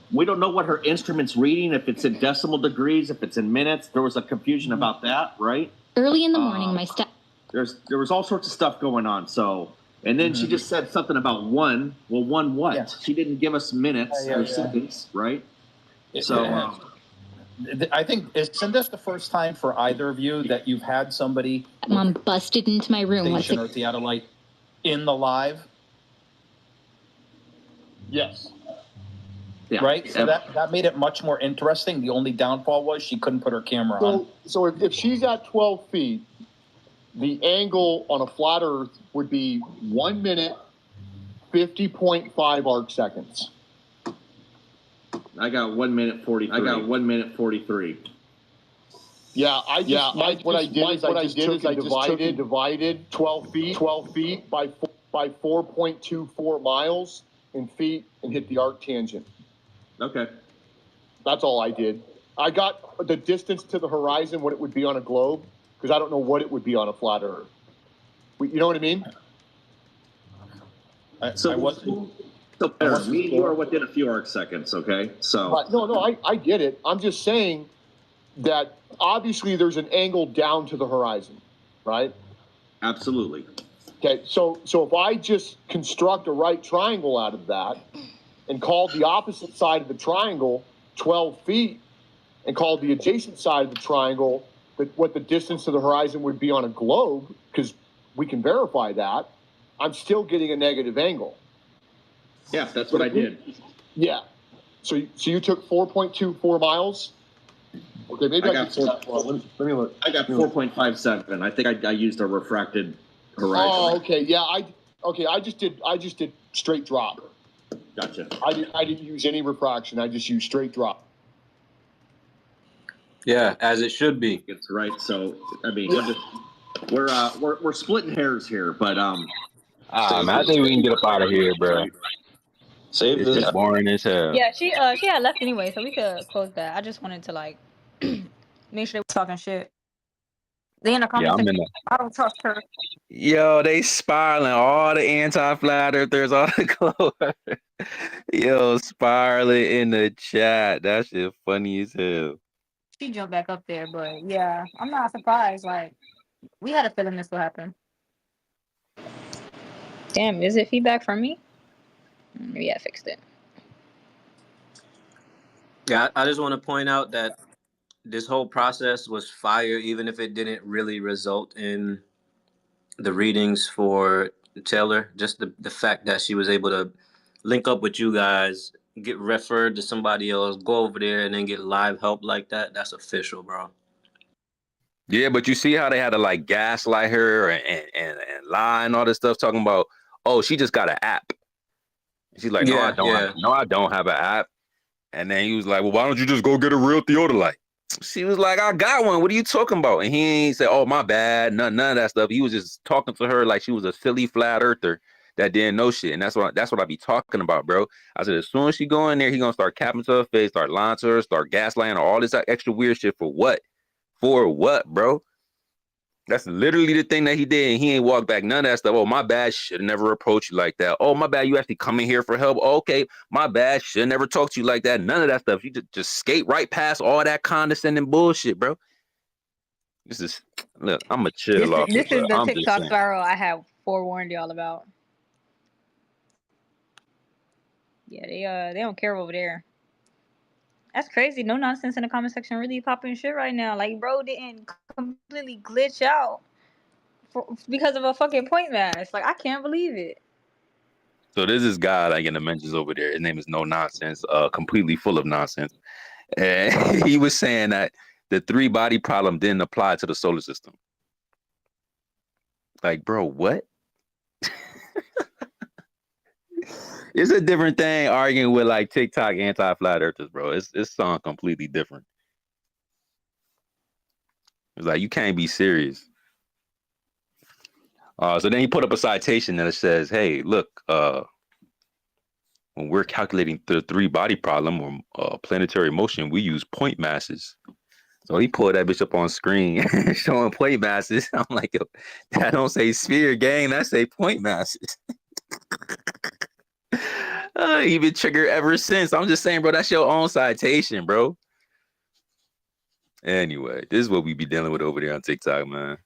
what her instrument's reading, if it's in decimal degrees, if it's in minutes. There was a confusion about that, right? Early in the morning, my step. There was all sorts of stuff going on. So, and then she just said something about one. Well, one what? Yeah. She didn't give us minutes or seconds, right? So, I think, isn't this the first time for either of you that you've had somebody Mom busted into my room once or theodolite in the live? Yes. Yeah. Right? So that made it much more interesting. The only downfall was she couldn't put her camera on. So if she's at 12 feet, the angle on a flat Earth would be 1 minute, 50.5 arc seconds. I got 1 minute 43. I got 1 minute 43. Yeah, what I did is I just divided 12 feet by 4.24 miles in feet and hit the arc tangent. Okay. That's all I did. I got the distance to the horizon, what it would be on a globe, because I don't know what it would be on a flat Earth. You know what I mean? Me and you are within a few arc seconds, okay? So. But no, I get it. I'm just saying that obviously there's an angle down to the horizon, right? Absolutely. Okay, so if I just construct a right triangle out of that and call the opposite side of the triangle 12 feet and call the adjacent side of the triangle what the distance to the horizon would be on a globe, because we can verify that, I'm still getting a negative angle. Yeah, that's what I did. Yeah. So you took 4.24 miles? Okay, maybe I got let me look. I got 4.57. I think I used a refracted horizon. Oh, okay. Yeah, I just did straight drop. Gotcha. I didn't use any refraction. I just used straight drop. Yeah, as it should be. It's right. So I mean, we're splitting hairs here, but man, I think we can get up out of here, bro. Save this. It's boring as hell. Yeah, she had left anyway, so we could close that. I just wanted to like make sure they were talking shit. They in the comments. Yeah, I don't trust her. Yo, they spiraling. All the anti-flat earthers, all the close. Yo, spiraling in the chat. That shit funny as hell. She jumped back up there, but yeah, I'm not surprised. Like, we had a feeling this would happen. Damn, is it feedback from me? Maybe I fixed it. Yeah, I just want to point out that this whole process was fire, even if it didn't really result in the readings for Taylor. Just the fact that she was able to link up with you guys, get referred to somebody else, go over there, and then get live help like that. That's official, bro. Yeah, but you see how they had to like gaslight her and lie and all this stuff, talking about, oh, she just got an app. She's like, no, I don't have an app. And then he was like, well, why don't you just go get a real theodolite? She was like, I got one. What are you talking about? And he ain't say, oh, my bad. None of that stuff. He was just talking to her like she was a silly flat earther that didn't know shit. And that's what I be talking about, bro. I said, as soon as she go in there, he gonna start capping to her face, start lying to her, start gaslighting her, all this extra weird shit for what? For what, bro? That's literally the thing that he did, and he ain't walked back none of that stuff. Oh, my bad, should never approach you like that. Oh, my bad, you actually coming here for help. Oh, okay, my bad, should never talk to you like that. None of that stuff. You just skate right past all that condescending bullshit, bro. This is look. I'm a chill off This it, is but the I'm just TikTok saying. spiral I have forewarned y'all about. Yeah, they don't care over there. That's crazy. No nonsense in the comment section really popping shit right now. Like, bro didn't completely glitch out because of a fucking point mask. Like, I can't believe it. So there's this guy like in the mentions over there. His name is No Nonsense. Completely full of nonsense. And he was saying that the 3-body problem didn't apply to the solar system. Like, bro, what? It's a different thing arguing with like TikTok anti-flat earthers, bro. It's something completely different. It's like you can't be serious. So then he put up a citation that says, "Hey, look, when we're calculating the 3-body problem or planetary motion, we use point masses." So he pulled that bitch up on screen showing point masses. I'm like, yo, that don't say sphere, gang. That say point masses. He been triggered ever since. I'm just saying, bro, that's your own citation, bro. Anyway, this is what we be dealing with over there on TikTok, man.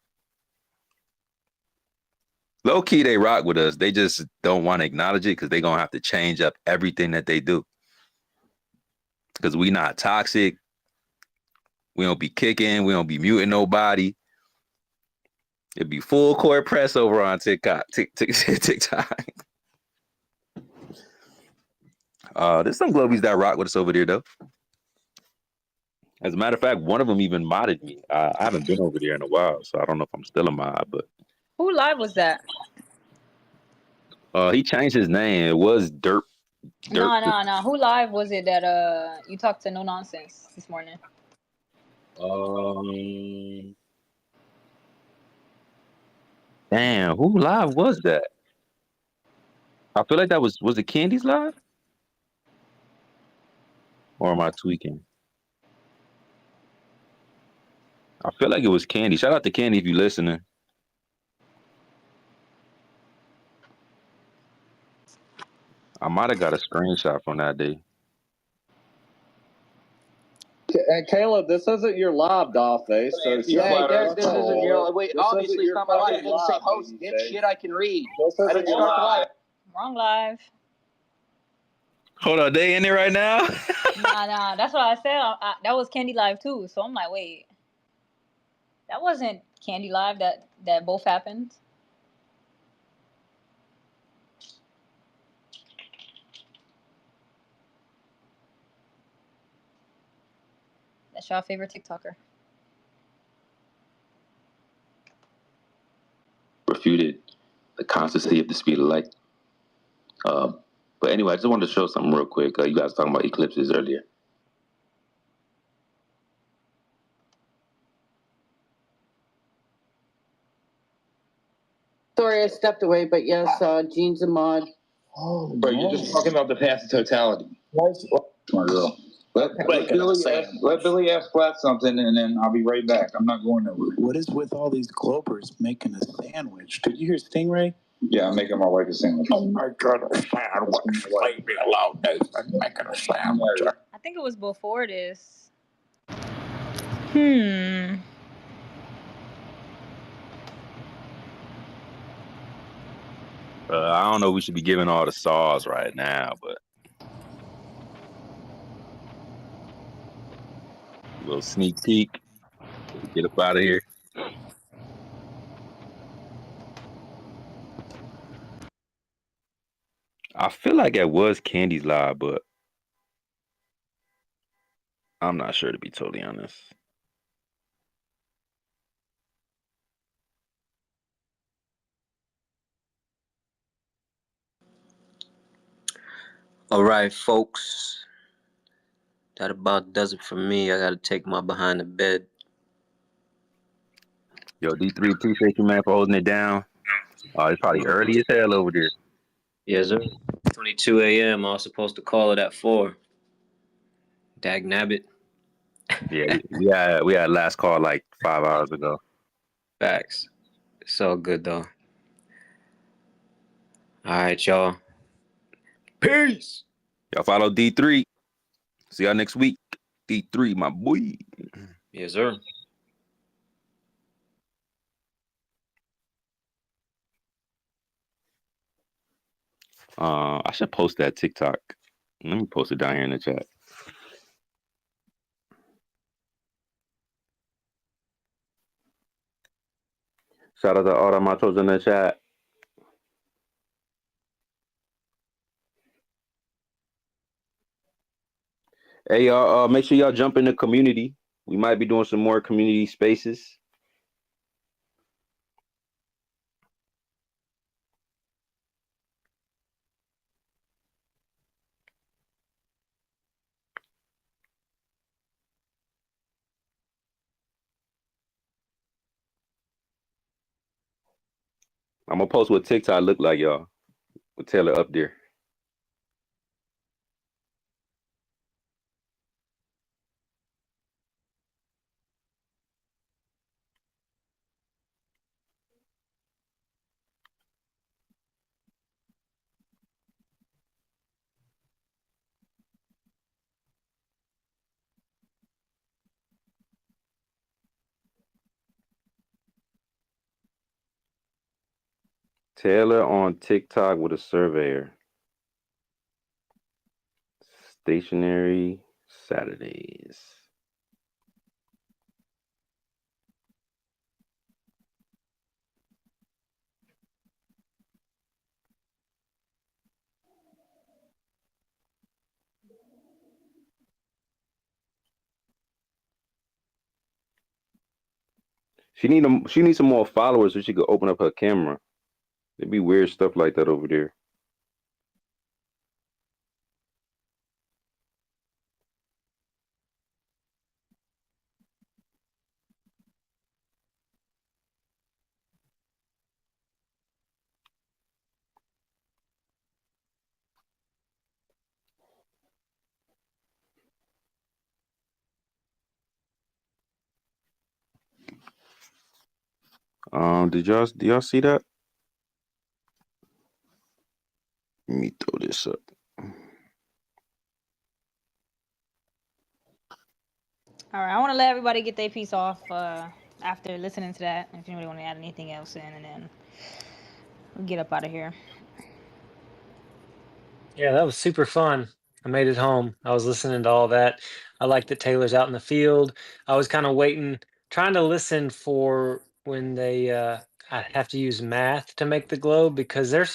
Low key, they rock with us. They just don't want to acknowledge it because they're going to have to change up everything that they do. Because we not toxic. We don't be kicking. We don't be muting nobody. It'd be full court press over on TikTok. TikTok. There's some Globies that rock with us over there, though. As a matter of fact, one of them even modded me. I haven't been over there in a while, so I don't know if I'm still a mod, but Who live was that? he changed his name. It was Dirt. No. Who live was it that you talked to No Nonsense this morning? Damn, who live was that? I feel like that was it Candy's live? Or am I tweaking? I feel like it was Candy. Shout out to Candy if you're listening. I might have got a screenshot from that day. And Caleb, this isn't your live doll face. So yeah, this isn't your. Wait, obviously it's not my live. You're the same host. Shit, I can read. I didn't start the live. Wrong live. Hold on, they in there right now? Nah. That's what I said. That was Candy Live too. So I'm like, wait, that wasn't Candy Live. That both happened. That's your favorite TikToker. Refuted the constancy of the speed of light. But anyway, I just wanted to show something real quick. You guys were talking about eclipses earlier. Sorry, I stepped away, but yes, Gene's a mod. Oh, but you're just talking about the path to totality. My girl. Let Billy ask Flat something, and then I'll be right back. I'm not going nowhere. What is with all these Globers making a sandwich? Did you hear Stingray? Yeah, I'm making my wife a sandwich. Oh my God, a sandwich. Leave me alone. I'm making a sandwich. I think it was before this. I don't know if we should be giving all the saws right now, but a little sneak peek. Get up out of here. I feel like it was Candy's live, but I'm not sure, to be totally honest. All right, folks. That about does it for me. I got to take my behind the bed. Yo, D3, appreciate you, man, for holding it down. It's probably early as hell over there. Yes, sir. 22 a.m. I was supposed to call it at 4. Dag nabbit. Yeah, we had last call like 5 hours ago. Facts. It's all good, though. All right, y'all. Peace. Y'all follow D3. See y'all next week. D3, my boy. Yes, sir. I should post that TikTok. Let me post it down here in the chat. Shout out to all the machos in the chat. Hey, y'all, make sure y'all jump in the community. We might be doing some more community spaces. I'm gonna post what TikTok look like, y'all. With Taylor up there. Taylor on TikTok with a surveyor. Stationary Saturdays. She needs some more followers so she could open up her camera. There'd be weird stuff like that over there. Do y'all see that? Let me throw this up. All right, I want to let everybody get their piece off after listening to that. If anybody want to add anything else in, and then we'll get up out of here. Yeah, that was super fun. I made it home. I was listening to all that. I like that Taylor's out in the field. I was kind of waiting, trying to listen for when they I have to use math to make the globe because I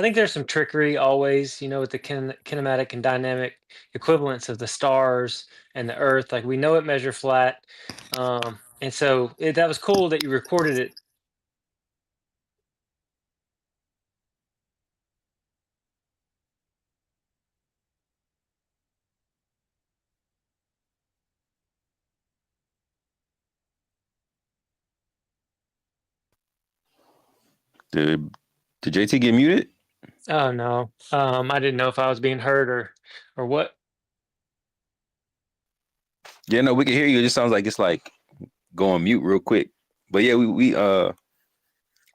think there's some trickery always, with the kinematic and dynamic equivalence of the stars and the Earth. Like we know it measure flat. And so that was cool that you recorded it. Did JT get muted? Oh no. I didn't know if I was being heard or what. Yeah, no, we can hear you. It just sounds like it's like going mute real quick. But yeah, we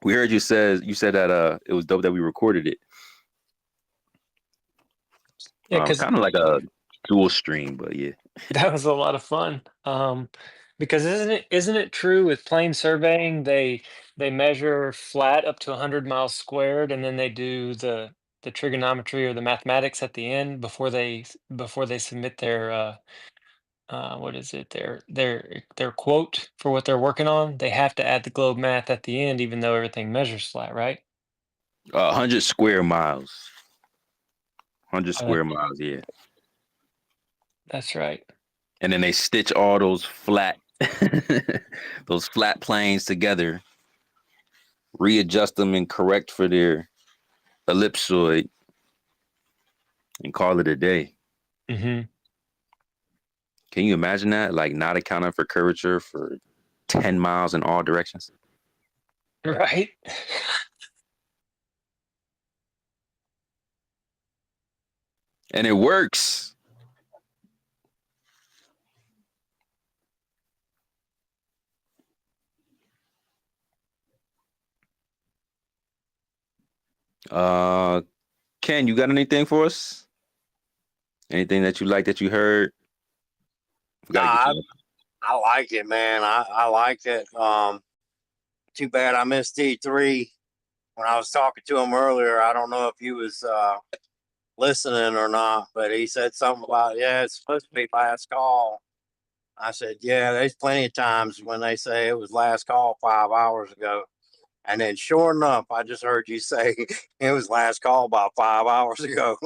heard you said that it was dope that we recorded it. Yeah, because kind of like a dual stream, but yeah. that was a lot of fun. Because isn't it true with plane surveying they measure flat up to 100 miles squared and then they do the trigonometry or the mathematics at the end before they submit their what is it their quote for what they're working on. They have to add the globe math at the end even though everything measures flat, right? 100 square miles. 100 Oh, square miles, yeah. That's right. And then they stitch all those flat planes together, readjust them and correct for their ellipsoid, and call it a day. Mm-hmm. Can you imagine that? Like not accounting for curvature for 10 miles in all directions? Right. And it works. Ken, you got anything for us? Anything that you like that you heard? I like it, man. I like it. Too bad I missed D3. when I was talking to him earlier, I don't know if he was listening or not, but he said something about, yeah, it's supposed to be last call. I said, yeah, there's plenty of times when they say it was last call 5 hours ago. And then sure enough, I just heard you say it was last call about 5 hours ago.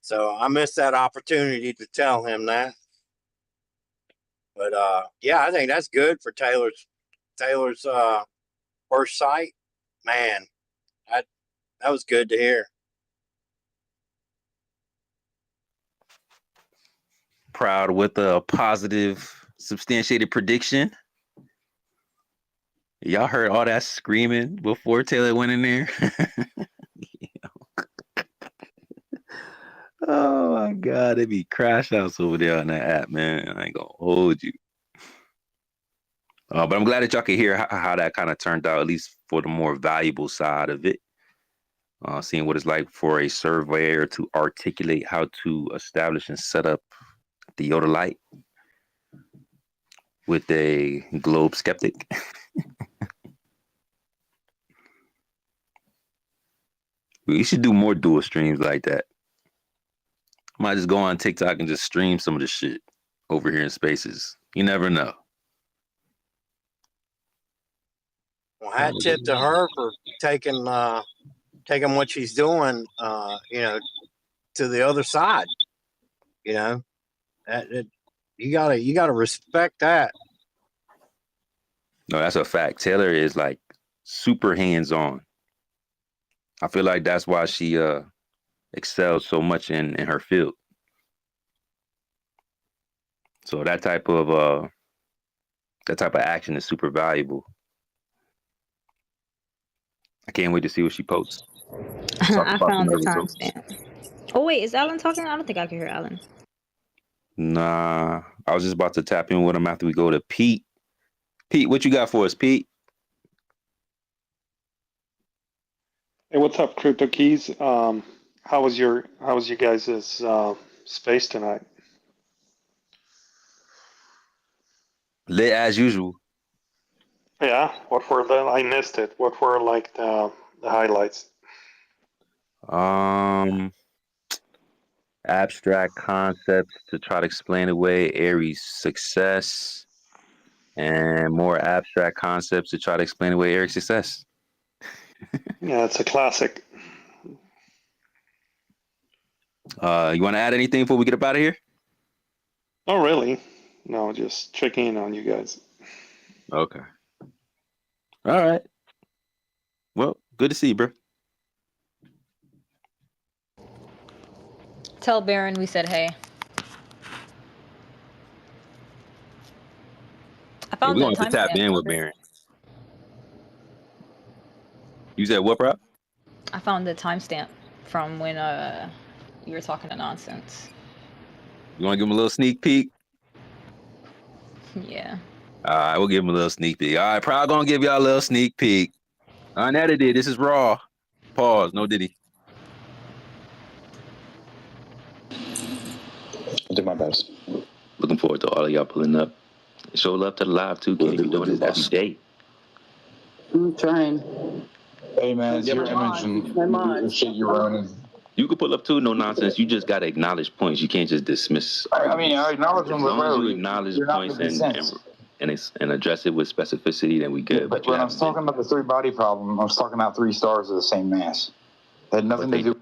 So I missed that opportunity to tell him that. But yeah, I think that's good for Taylor's first sight. Man, that was good to hear. Proud with a positive, substantiated prediction. Y'all heard all that screaming before Taylor went in there? Oh my God, it be crash outs over there on that app, man. I ain't gonna hold you. But I'm glad that y'all can hear how that kind of turned out, at least for the more valuable side of it. Seeing what it's like for a surveyor to articulate how to establish and set up the theodolite with a globe skeptic. We should do more dual streams like that. Might just go on TikTok and just stream some of the shit over here in Spaces. You never know. Well, hat tip to her for taking what she's doing, to the other side. You know, you gotta respect that. No, that's a fact. Taylor is like super hands-on. I feel like that's why she excels so much in her field. So that type of action is super valuable. I can't wait to see what she posts. I found the timestamp. Oh wait, is Alan talking? I don't think I can hear Alan. Nah, I was just about to tap in with him after we go to Pete. Pete, what you got for us, Pete? Hey, what's up, Crypto Keys? How was you guys' space tonight? Lit as usual. Yeah, I missed it. What were like the highlights? Abstract concepts to try to explain away Aries' success, and more abstract concepts to try to explain away Eric's success. Yeah, it's a classic. You want to add anything before we get up out of here? Oh, really? No, just checking in on you guys. Okay. All right. Well, good to see you, bro. Tell Baron we said hey. I found we the want to tap in with Baron. You said what, bro? I found the timestamp from when you were talking to nonsense. You want to give him a little sneak peek? Yeah. All right, we'll give him a little sneak peek. All right, probably gonna give y'all a little sneak peek. Unedited. This is raw. Pause. No Diddy. I'll do my best. Looking forward to all of y'all pulling up. Show love to the live too, King. You're doing this every day. I'm trying. Hey man, it's your image and your shit you're running. You can pull up too, no nonsense. You just gotta acknowledge points. You can't just dismiss. I mean, I acknowledge them, as long as you acknowledge points and address it with specificity, then we good. Yeah, but when I was talking about the 3 body problem, I was talking about 3 stars of the same mass. It had nothing to do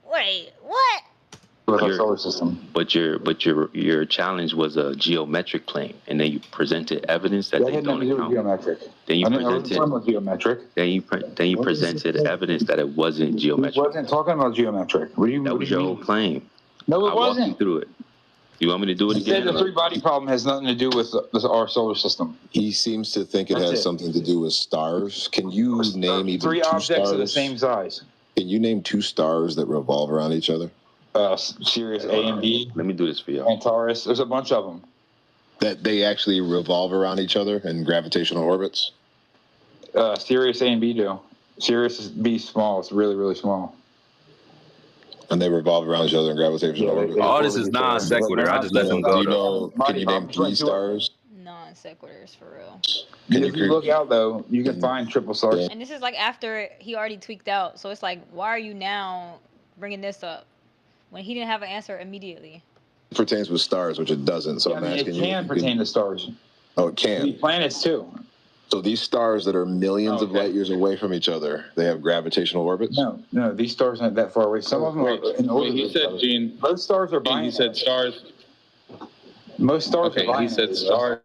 Wait, what? with our solar system. But your challenge was a geometric claim, and then you presented evidence that they don't account. Geometric. Then you presented geometric. Then you presented evidence that it wasn't geometric. He wasn't talking about geometric. That was your whole claim. No, it I wasn't. Walked you through it. You want me to do it again? The 3 body problem has nothing to do with our solar system. He seems to think it has something to do with stars. Can you name even 3 2 objects stars? of the same size? Can you name 2 stars that revolve around each other? Sirius A and B. Let me do this for you. Antares. There's a bunch of them. That they actually revolve around each other in gravitational orbits? Sirius A and B do. Sirius B is small. It's really, really small. And they revolve around each other in gravitational orbits? All this is non sequitur. I just let them go. Do you know, can you name 3 stars? sequiturs for real. If you look out though, you can find triple stars. And this is like after he already tweaked out. So it's like, why are you now bringing this up when he didn't have an answer immediately? It pertains with stars, which it doesn't. So I'm asking you. It can pertain to stars. Oh, it can. Planets too. So these stars that are millions of light years away from each other, they have gravitational orbits? No, these stars aren't that far away. Some of them are in orbit. He said, Gene. Most stars are binary. He said stars. Most stars are binary. He said stars.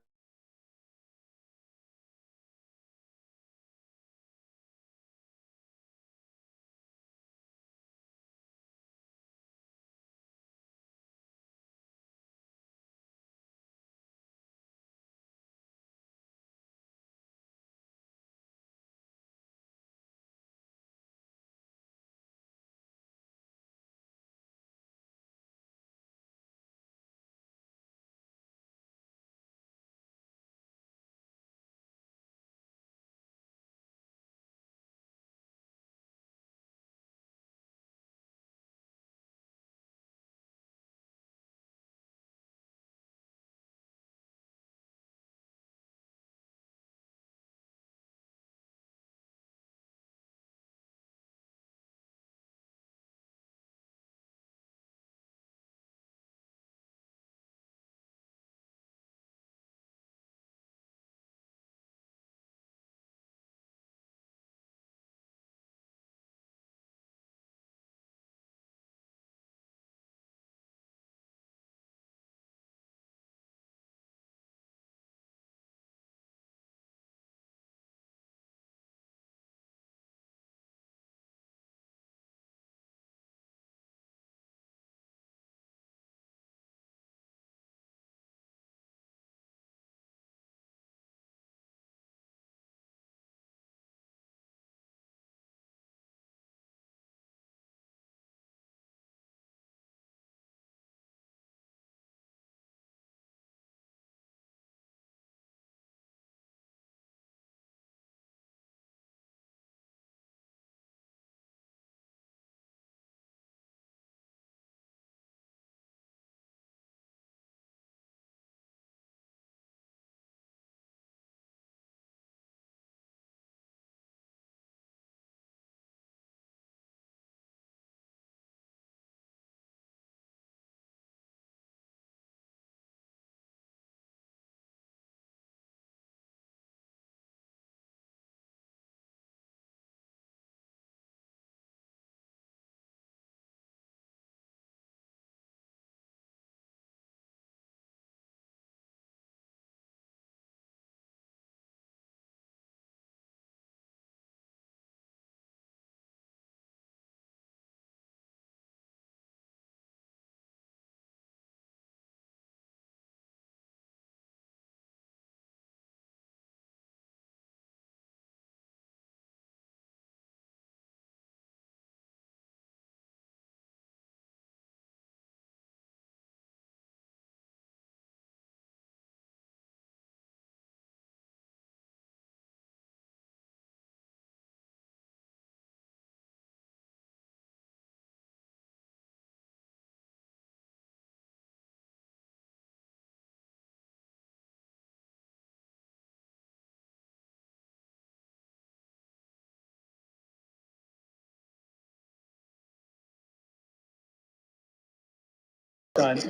Done.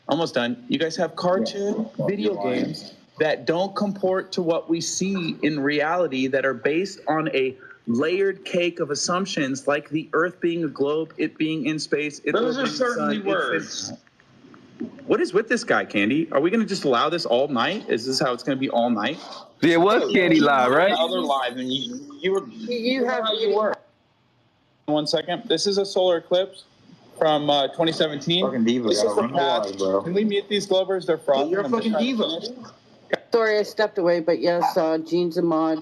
Almost done. You guys have cartoon video games that don't comport to what we see in reality, that are based on a layered cake of assumptions, like the Earth being a globe, it being in space. Those are certainly words. What is with this guy, Candy? Are we going to just allow this all night? Is this how it's going to be all night? Yeah, it was Candy live, right? Other live, and you have how you work. 1 second. This is a solar eclipse from 2017. Fucking diva. This is the past. Bro. Can we mute these Glovers? They're frothing. You're a fucking diva. Sorry, I stepped away, but yes, Gene's a mod.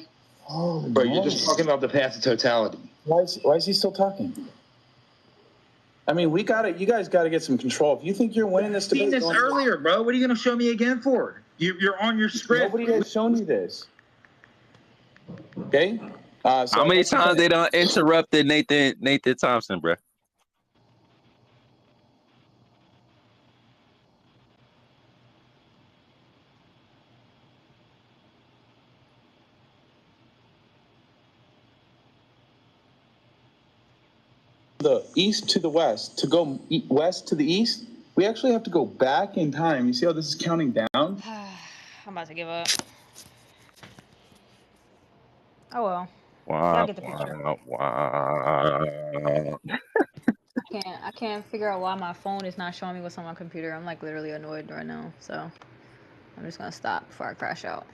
Oh, bro, you're just talking about the path to totality. Why is he still talking? I mean, you guys gotta get some control. If you think you're winning this debate, I've seen this earlier, bro. What are you gonna show me again for? You're on your script. Nobody has shown you this. Okay. So how many times they done interrupted Nathan Thompson, bro? the east to the west, to go west to the east, we actually have to go back in time. You see how this is counting down? I'm about to give up. Oh well. Y'all get the picture. I can't figure out why my phone is not showing me what's on my computer. I'm like literally annoyed right now. So I'm just gonna stop before I crash out.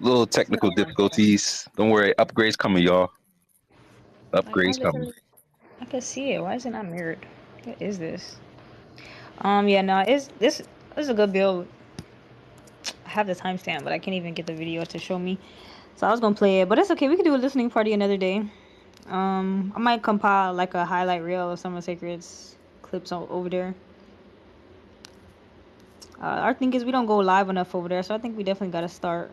Little technical difficulties. Don't worry, upgrades coming, y'all. Upgrades coming. I can see it. Why is it not mirrored? What is this? Yeah, no, this is a good build. I have the timestamp, but I can't even get the video to show me. So I was gonna play it, but it's okay. We could do a listening party another day. I might compile like a highlight reel of some of Sacred's clips over there. Our thing is we don't go live enough over there, so I think we definitely got to start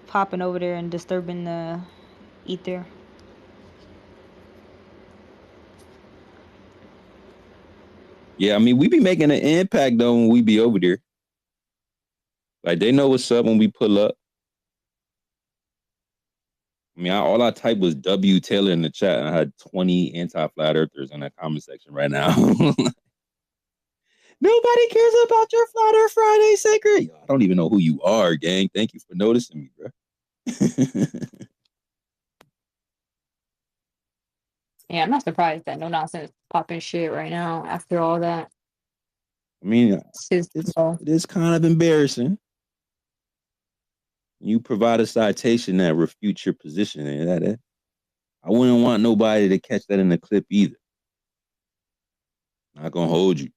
popping over there and disturbing the ether. Yeah, I mean, we be making an impact though when we be over there. Like they know what's up when we pull up. I mean, all I typed was W Taylor in the chat, and I had 20 anti-flat earthers in that comment section right now. Nobody cares about your Flat Earth Friday, Sacred. Yo, I don't even know who you are, gang. Thank you for noticing me, bro. Yeah, I'm not surprised that no nonsense popping shit right now after all that. I mean, it is kind of embarrassing. You provide a citation that refutes your position, and I wouldn't want nobody to catch that in the clip either. Not gonna hold you.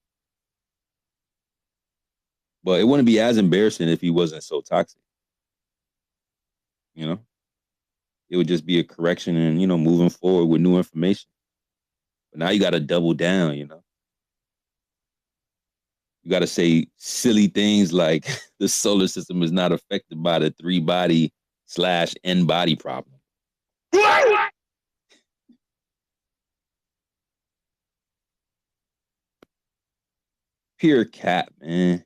But it wouldn't be as embarrassing if he wasn't so toxic. You know? It would just be a correction and, moving forward with new information. But now you got to double down, You got to say silly things like the solar system is not affected by the 3-body/N body problem. Pure cap, man.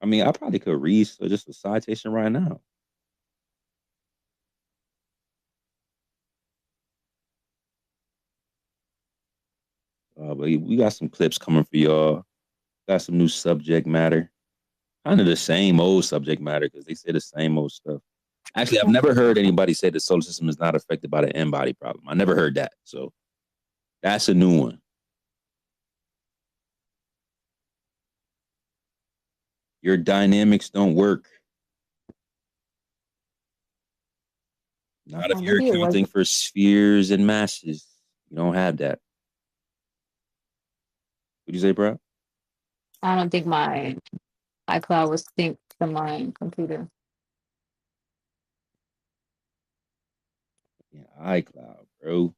I mean, I probably could read just a citation right now. But we got some clips coming for y'all. Got some new subject matter. Kind of the same old subject matter because they say the same old stuff. Actually, I've never heard anybody say the solar system is not affected by the N-body problem. I never heard that. So that's a new one. Your dynamics don't work. Not if you're accounting for spheres and masses. You don't have that. What'd you say, bro? I don't think my iCloud was synced to my computer. Yeah, iCloud, bro.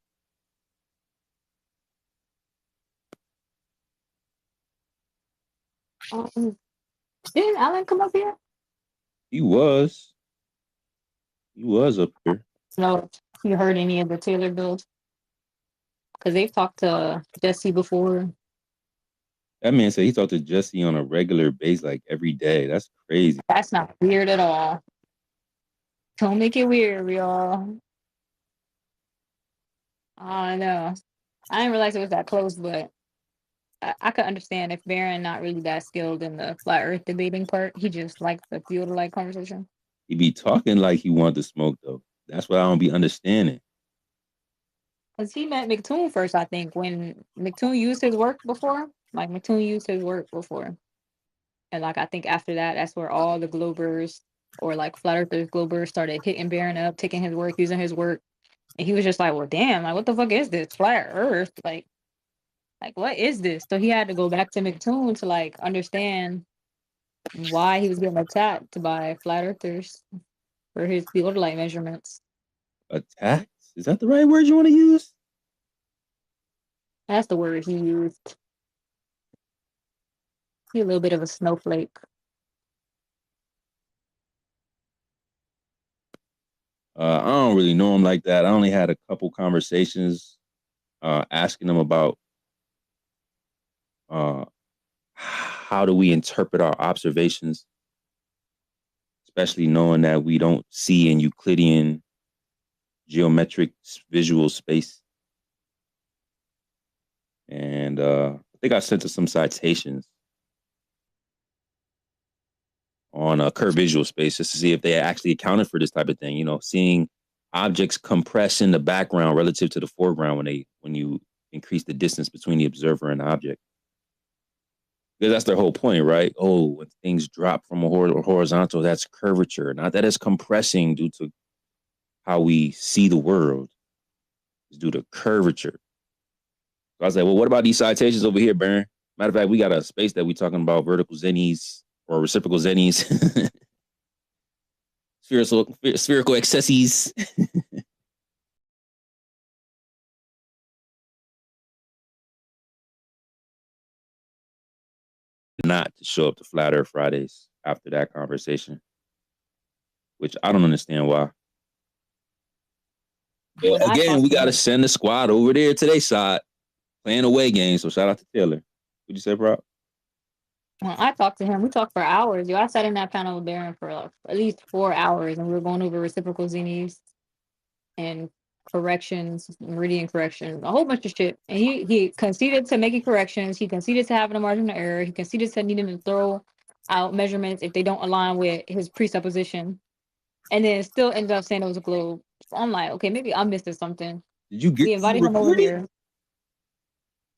Didn't Alan come up here? He was up here. No, you heard any of the Taylor builds? Because they've talked to Jesse before. That man said he talked to Jesse on a regular basis, like every day. That's crazy. That's not weird at all. Don't make it weird, y'all. I know. I didn't realize it was that close, but I could understand if Baron not really that skilled in the flat earth debating part. He just likes the field like conversation. He be talking like he wanted to smoke, though. That's what I don't be understanding. Because he met McToon first, I think, when McToon used his work before. Like, McToon used his work before. And, like, I think after that, that's where all the Globers or, like, Flat Earthers Globers started hitting Baron up, taking his work, using his work. And he was just like, well, damn, like, what the fuck is this? Flat Earth? Like, what is this? So he had to go back to McToon to, like, understand why he was getting attacked by Flat Earthers for his theodolite measurements. Attacked? Is that the right word you want to use? That's the word he used. He's a little bit of a snowflake. I don't really know him like that. I only had a couple conversations asking him about how do we interpret our observations, especially knowing that we don't see in Euclidean geometric visual space. And I think I sent her some citations on a curved visual space just to see if they actually accounted for this type of thing. You know, seeing objects compress in the background relative to the foreground when you increase the distance between the observer and the object. Because that's their whole point, right? Oh, when things drop from a horizontal, that's curvature. Not that it's compressing due to how we see the world. It's due to curvature. So I was like, well, what about these citations over here, Baron? Matter of fact, we got a space that we're talking about vertical zennies or reciprocal zennies, spherical excesses. Not to show up to Flat Earth Fridays after that conversation, which I don't understand why. But again, we got to send the squad over there to their side, playing away games. So shout out to Taylor. What'd you say, bro? When I talked to him, we talked for hours. I sat in that panel with Baron for like at least 4 hours, and we were going over reciprocal zennies and corrections, meridian corrections, a whole bunch of shit. And he conceded to making corrections. He conceded to having a margin of error. He conceded to needing to throw out measurements if they don't align with his presupposition. And then still ended up saying it was a globe. So I'm like, okay, maybe I'm missing something. Did you get we invited him over here?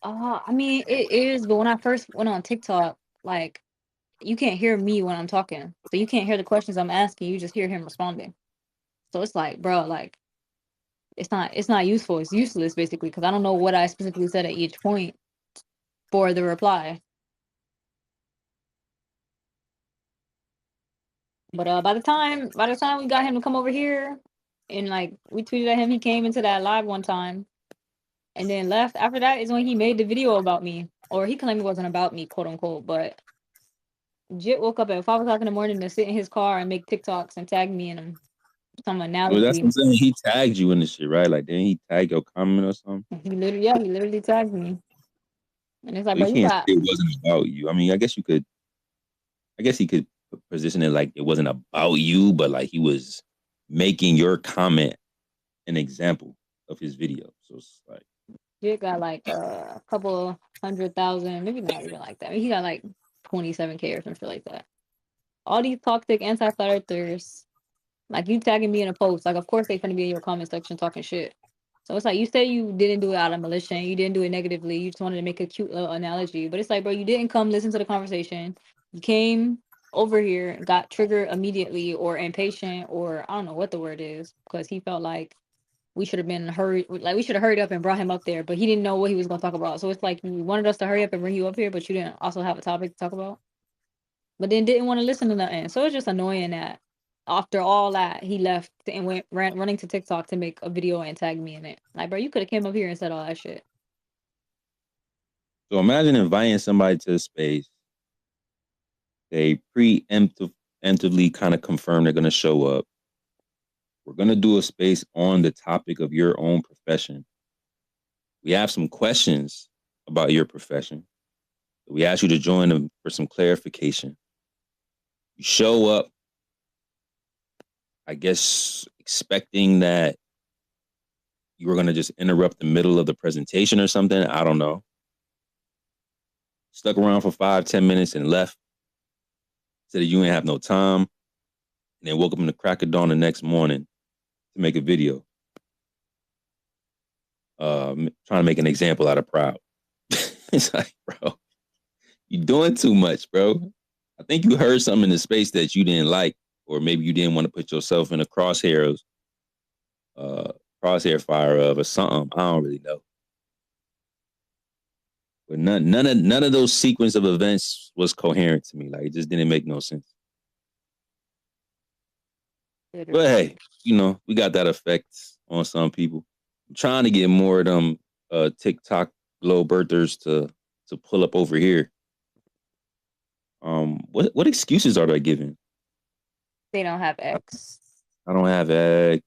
I mean, it is, but when I first went on TikTok, like, you can't hear me when I'm talking. So you can't hear the questions I'm asking. You just hear him responding. So it's like, bro, like, it's not useful. It's useless, basically, because I don't know what I specifically said at each point for the reply. But by the time we got him to come over here, and like we tweeted at him, he came into that live one time, and then left. After that is when he made the video about me, or he claimed it wasn't about me, quote unquote. But Jit woke up at 5 o'clock in the morning to sit in his car and make TikToks and tag me in them. Some analogy. Well, that's what I'm saying. He tagged you in this shit, right? Like, didn't he tag your comment or something? He literally tagged me. And it's like, so but you can't say it wasn't about you. I mean, I guess he could position it like it wasn't about you, but like he was making your comment an example of his video. So it's like Jit got like a couple 100,000, maybe not even like that. I mean, he got like 27K or some shit like that. All these toxic anti-flat earthers, like you tagging me in a post, like of course they gonna be in your comment section talking shit. So it's like you say you didn't do it out of malicious, you didn't do it negatively, you just wanted to make a cute little analogy. But it's like, bro, you didn't come listen to the conversation. You came over here, got triggered immediately or impatient, or I don't know what the word is, because he felt like we should have been hurried, like we should have hurried up and brought him up there, but he didn't know what he was gonna talk about. So it's like you wanted us to hurry up and bring you up here, but you didn't also have a topic to talk about. But then didn't want to listen to nothing. So it's just annoying that after all that, he left and went running to TikTok to make a video and tag me in it. Like, bro, you could have came up here and said all that shit. So imagine inviting somebody to a space. They preemptively kind of confirm they're going to show up. We're going to do a space on the topic of your own profession. We have some questions about your profession. We ask you to join them for some clarification. You show up, I guess, expecting that you were going to just interrupt the middle of the presentation or something. I don't know. Stuck around for 5-10 minutes and left. Said that you ain't have no time. And then woke up in the crack of dawn the next morning to make a video. Trying to make an example out of Proud. It's like, bro, you're doing too much, bro. I think you heard something in the space that you didn't like, or maybe you didn't want to put yourself in a crosshair fire of or something. I don't really know. But none of those sequence of events was coherent to me. Like it just didn't make no sense. But hey, we got that effect on some people. I'm trying to get more of them TikTok glow birthers to pull up over here. What excuses are they giving? They don't have X. I don't have X.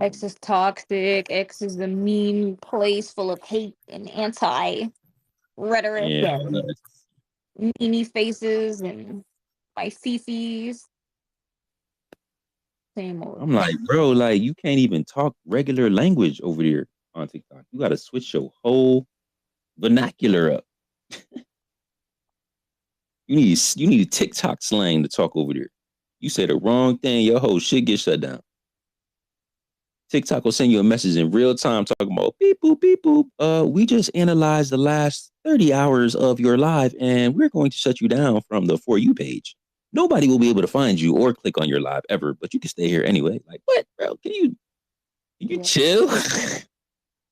X is toxic. X is the mean place full of hate and anti-rhetoric and meanie faces and my fifis. Same old. I'm like, bro, like you can't even talk regular language over there on TikTok. You got to switch your whole vernacular up. You need TikTok slang to talk over there. You say the wrong thing, your whole shit gets shut down. TikTok will send you a message in real time talking about beep boop beep boop. We just analyzed the last 30 hours of your live and we're going to shut you down from the For You page. Nobody will be able to find you or click on your live ever, but you can stay here anyway. Like, what, bro? Can you chill?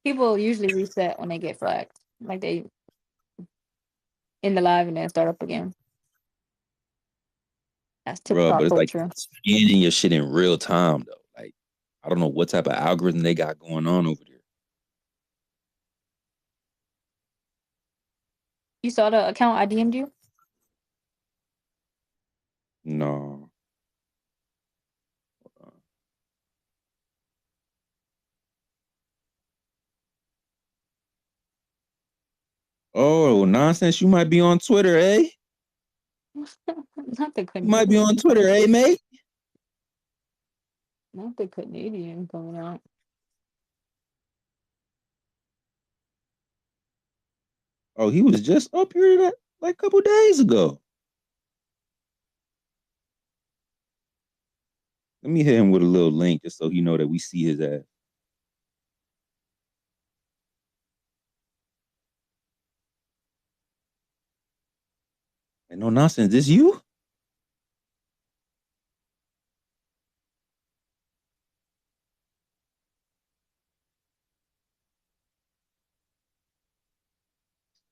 People usually reset when they get flagged. Like they in the live and then start up again. That's TikTok Bro, but it's like culture. scanning your shit in real time though. Like, I don't know what type of algorithm they got going on over there. You saw the account I DM'd you? No. Oh, nonsense. You might be on Twitter, eh? Not the You might be on Twitter, eh, mate? Not the Canadian coming out. Oh, he was just up here like a couple days ago. Let me hit him with a little link just so he know that we see his ass. And no nonsense, this you?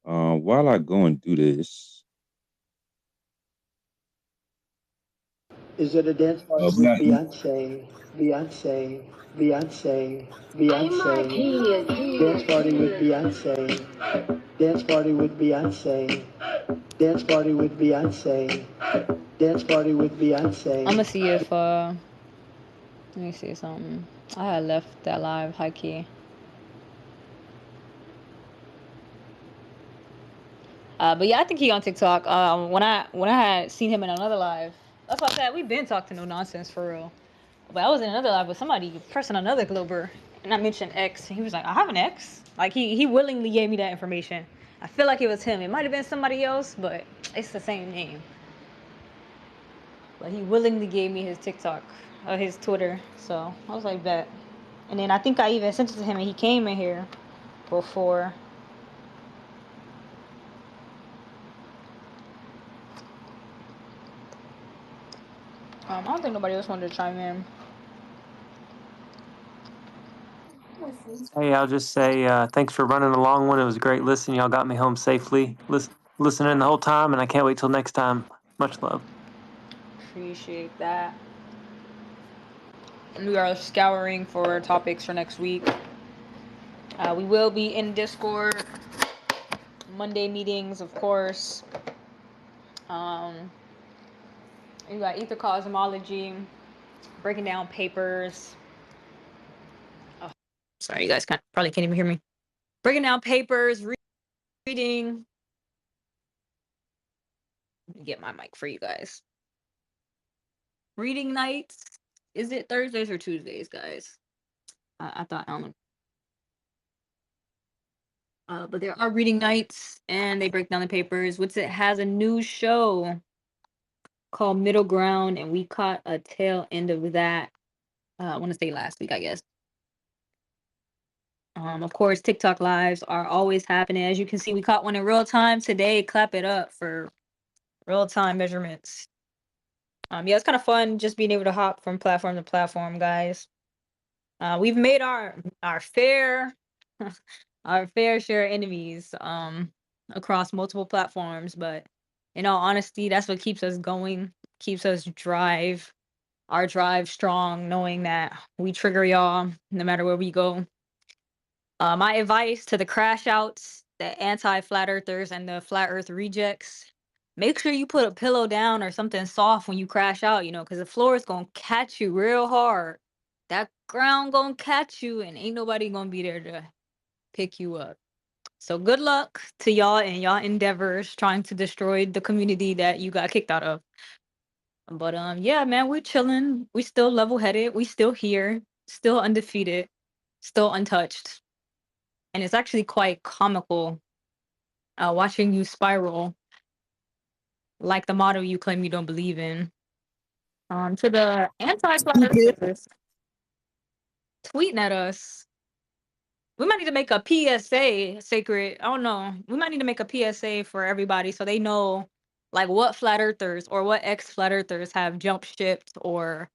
While I go and do this, Is it a dance party with Beyonce? Beyonce, Beyonce, Beyonce. Dance party with Beyonce. Dance party with Beyonce. Dance party with Beyonce. Dance party with Beyonce. I'm gonna see if let me see something. I had left that live high key. But yeah, I think he on TikTok. When I had seen him in another live, that's why I said we've been talking no nonsense for real. But I was in another live with somebody pressing another Glober, and I mentioned X, and he was like, "I have an X." Like he willingly gave me that information. I feel like it was him. It might have been somebody else, but it's the same name. But he willingly gave me his TikTok, his Twitter. So I was like, bet. And then I think I even sent it to him, and he came in here before. I don't think nobody else wanted to chime in. Hey, I'll just say thanks for running a long one. It was a great listen. Y'all got me home safely. Listening the whole time, and I can't wait till next time. Much love. Appreciate that. We are scouring for topics for next week. We will be in Discord. Monday meetings, of course. We got ether cosmology, breaking down papers. Oh, sorry, you guys probably can't even hear me. Breaking down papers, reading. Let me get my mic for you guys. Reading nights. Is it Thursdays or Tuesdays, guys? I thought but there are reading nights, and they break down the papers. It has a new show called Middle Ground, and we caught a tail end of that. I want to say last week, I guess. Of course, TikTok lives are always happening. As you can see, we caught one in real time today. Clap it up for real time measurements. Yeah, it's kind of fun just being able to hop from platform to platform, guys. We've made our fair our fair share of enemies across multiple platforms, but in all honesty, that's what keeps us going, keeps us our drive strong, knowing that we trigger y'all no matter where we go. My advice to the crash outs, the anti-flat earthers, and the flat earth rejects: make sure you put a pillow down or something soft when you crash out, because the floor is gonna catch you real hard. That ground gonna catch you, and ain't nobody gonna be there to pick you up. So good luck to y'all and y'all endeavors trying to destroy the community that you got kicked out of. But yeah, man, we're chilling. We still level-headed. We still here, still undefeated, still untouched. And it's actually quite comical watching you spiral like the motto you claim you don't believe in. To the anti-flat earthers tweeting at us. We might need to make a PSA, Sacred. I don't know. We might need to make a PSA for everybody so they know like what flat earthers or what ex-flat earthers have jump shipped or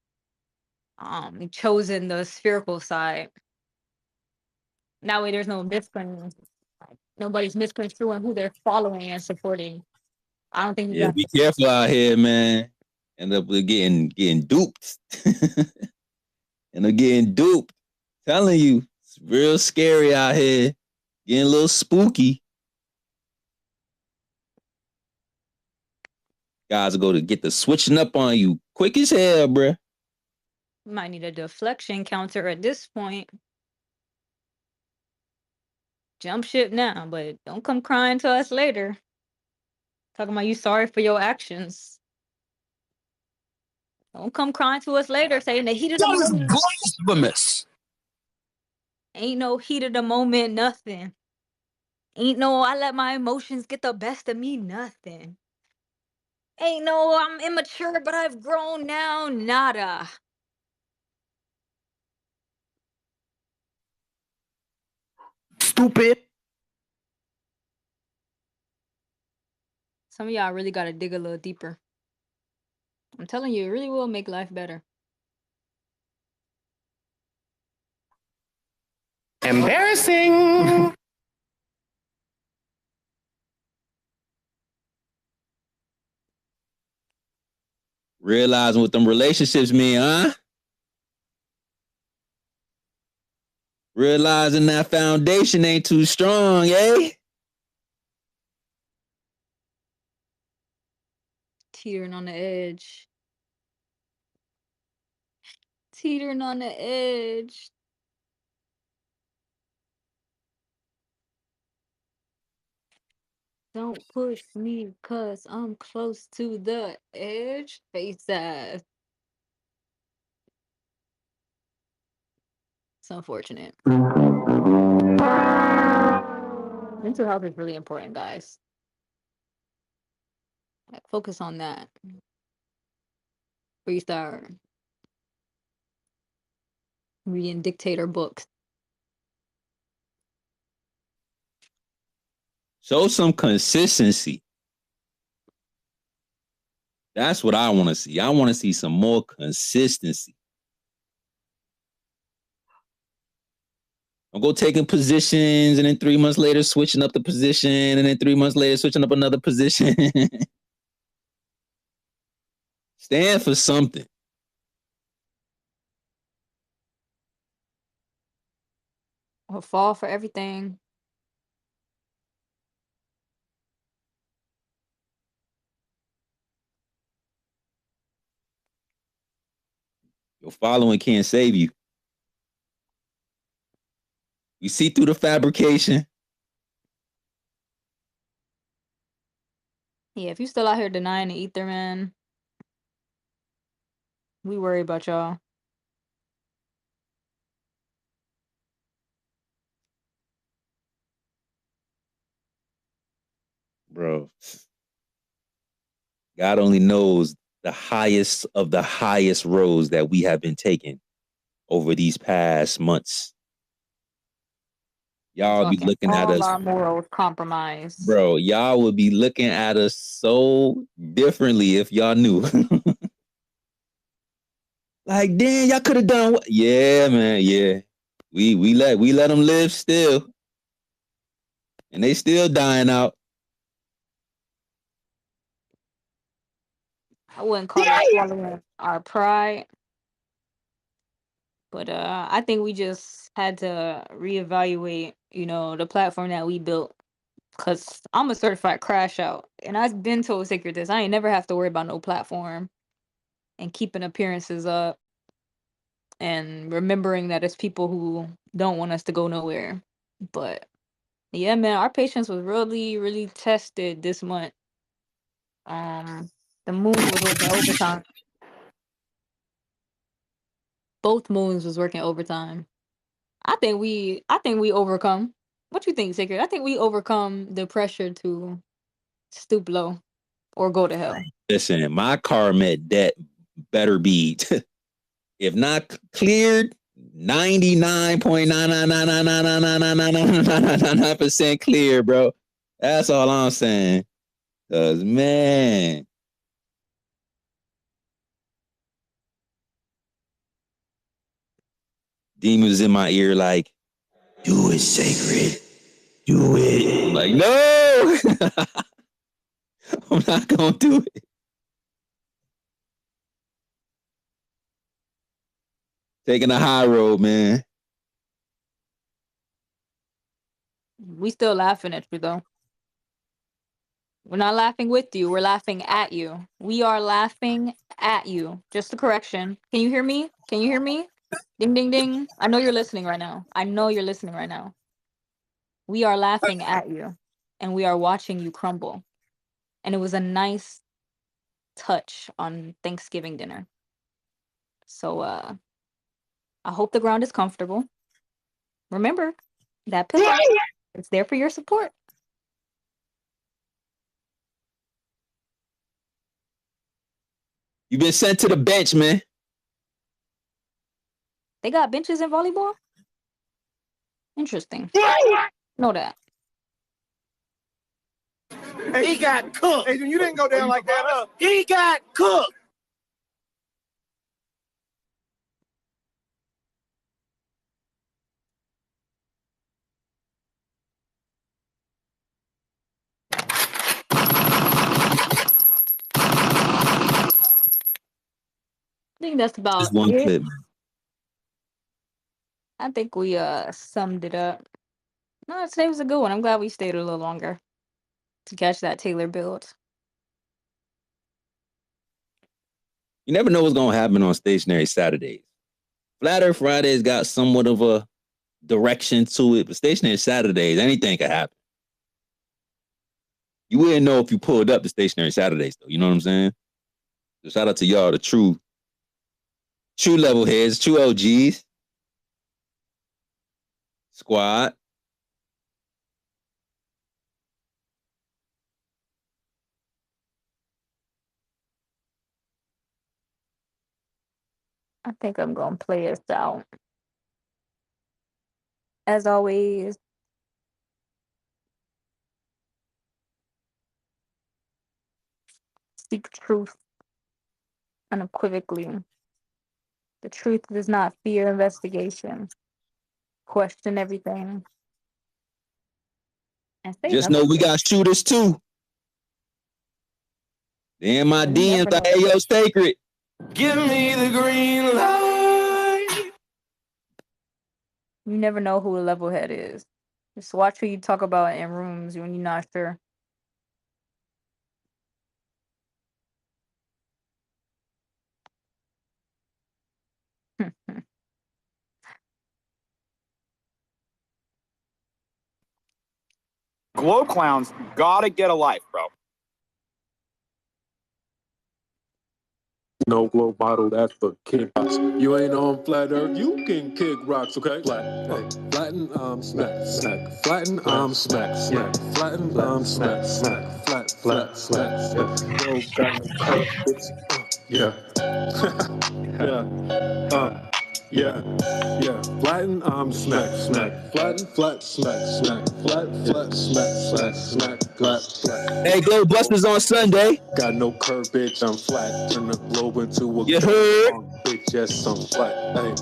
chosen the spherical side. That way there's no nobody's misconstruing who they're following and supporting. I don't think we Yeah, got be careful out here, man. End up getting duped. End up getting duped. Telling you, it's real scary out here. Getting a little spooky. Guys are going to get the switching up on you quick as hell, bruh. we might need a deflection counter at this point. Jump ship now, but don't come crying to us later. Talking about you sorry for your actions. Don't come crying to us later saying the heat of the moment. Blasphemous. Ain't no heat of the moment, nothing. Ain't no I let my emotions get the best of me, nothing. Ain't no I'm immature, but I've grown now, nada. Stupid. Some of y'all really gotta dig a little deeper. I'm telling you, it really will make life better. Embarrassing. Realizing what them relationships mean, huh? Realizing that foundation ain't too strong, eh? Teetering on the edge. Teetering on the edge. Don't push me, cause I'm close to the edge. Face ass. It's unfortunate. Mental health is really important, guys. Like, focus on that. Before you start reading dictator books. Show some consistency. That's what I want to see. I want to see some more consistency. Don't go taking positions and then 3 months later switching up the position and then 3 months later switching up another position. Stand for something. Or fall for everything. Your following can't save you. You see through the fabrication. Yeah, if you still out here denying the ether, man, we worry about y'all. Bro. God only knows the highest of the highest roads that we have been taking over these past months. Y'all be looking at us. All our morals compromised. Bro, y'all would be looking at us so differently if y'all knew. Like, damn, y'all could have done what? Yeah, man, yeah. We let them live still. And they still dying out. I wouldn't call it swallowing our pride. But I think we just had to reevaluate, the platform that we built. Cause I'm a certified crash out. And I've been told Sacred this. I ain't never have to worry about no platform and keeping appearances up and remembering that it's people who don't want us to go nowhere. But yeah, man, our patience was really, really tested this month. The moon was working overtime. both moons was working overtime. I think we overcome. What you think, Sacred? I think we overcome the pressure to stoop low or go to hell. Listen, my car met debt better be, if not cleared, 99.999999999% clear, bro. That's all I'm saying. Cause man, demons in my ear like, do it, Sacred. Do it. Like, no, I'm not gonna do it. Taking the high road, man. We still laughing at you though. We're not laughing with you. We're laughing at you. We are laughing at you. Just a correction. Can you hear me? Can you hear me? Ding, ding, ding. I know you're listening right now. I know you're listening right now. We are laughing at you, and we are watching you crumble. And it was a nice touch on Thanksgiving dinner. So I hope the ground is comfortable. Remember, that pillow, it's there for your support. You've been sent to the bench, man. They got benches in volleyball? Interesting. Know that. He got cooked. Hey, you didn't go down like that, huh? He got cooked. I think that's about Just one it. clip. I think we summed it up. No, today was a good one. I'm glad we stayed a little longer to catch that Taylor build. You never know what's gonna happen on Stationary Saturdays. Flat Earth Fridays got somewhat of a direction to it, but Stationary Saturdays, anything could happen. You wouldn't know if you pulled up the Stationary Saturdays, though. You know what I'm saying? So shout out to y'all, the true level heads, true OGs. Squad. I think I'm going to play us out. As always, seek truth unequivocally. The truth does not fear investigation. Question everything. And say Just know nothing. we got shooters too. They in my You DMs never like, know. hey, yo, Sacred. Give me the green light. You never know who a level head is. Just watch who you talk about in rooms when you're not sure. Glow clowns gotta get a life, bro. No glow bottle, that's for kickbox. You ain't on flat earth, you can kick rocks, okay? Flatten, smack, smack. Flatten, smack, smack. Flatten, smack, smack. Flat, smack. No got no curve, bitch. Yeah. Yeah. Flatten, smack, smack. Flatten, flat, smack, smack. Flat, smack, smack. Flat. Hey, Glow Busters on Sunday. Got no curve, bitch. I'm flat. Turn the globe into a You heard? bitch. Yes, I'm flat. Hey.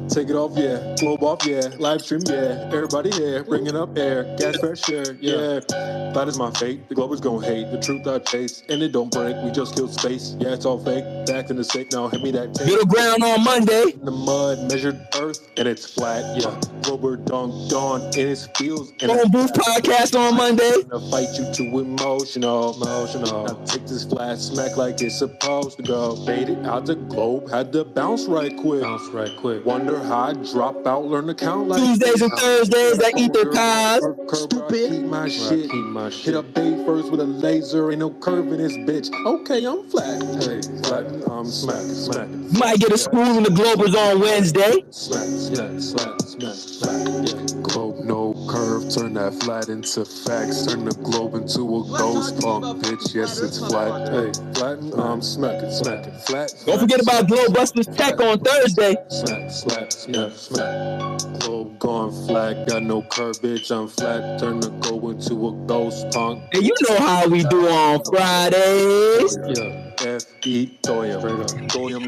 Take it off, yeah. Globe off, yeah. Live stream, yeah. Everybody here, bringing up air. Gas fair share, yeah. That is my fate. The globe is gonna hate. The truth I chase, and it don't break. We just killed space. Yeah, it's all fake. Back in the sake now. Hit me that tape. Middle ground on Monday. In the mud, measured earth, and it's flat. Yeah. Rubber dawn in its fields. Phone Booth podcast on Monday. I'm gonna fight you to emotional. Now take this flat smack like it's supposed to go. Fade it out the globe. Had to bounce right quick. Wonder her high, drop out, learn to count like Tuesdays and Thursdays, I eat their cars. Stupid. Keep my shit. Hit up bait first with a laser, ain't no curve in this bitch. Okay, I'm flat. Hey, flatten, I'm smacking. Might get a school in the Globers on Wednesday. Smack. Yeah. Globe, no curve, turn that flat into facts. Turn the globe into a ghost punk, bitch. Yes, it's flat. Hey, flatten, I'm smacking. Flat. Don't forget about Globebusters Tech on Thursday. Smack. Globe gone flat, got no curve, bitch. I'm flat. Turn the globe into a ghost punk. And you know how we do on Fridays. Yeah. F.E. Thoyam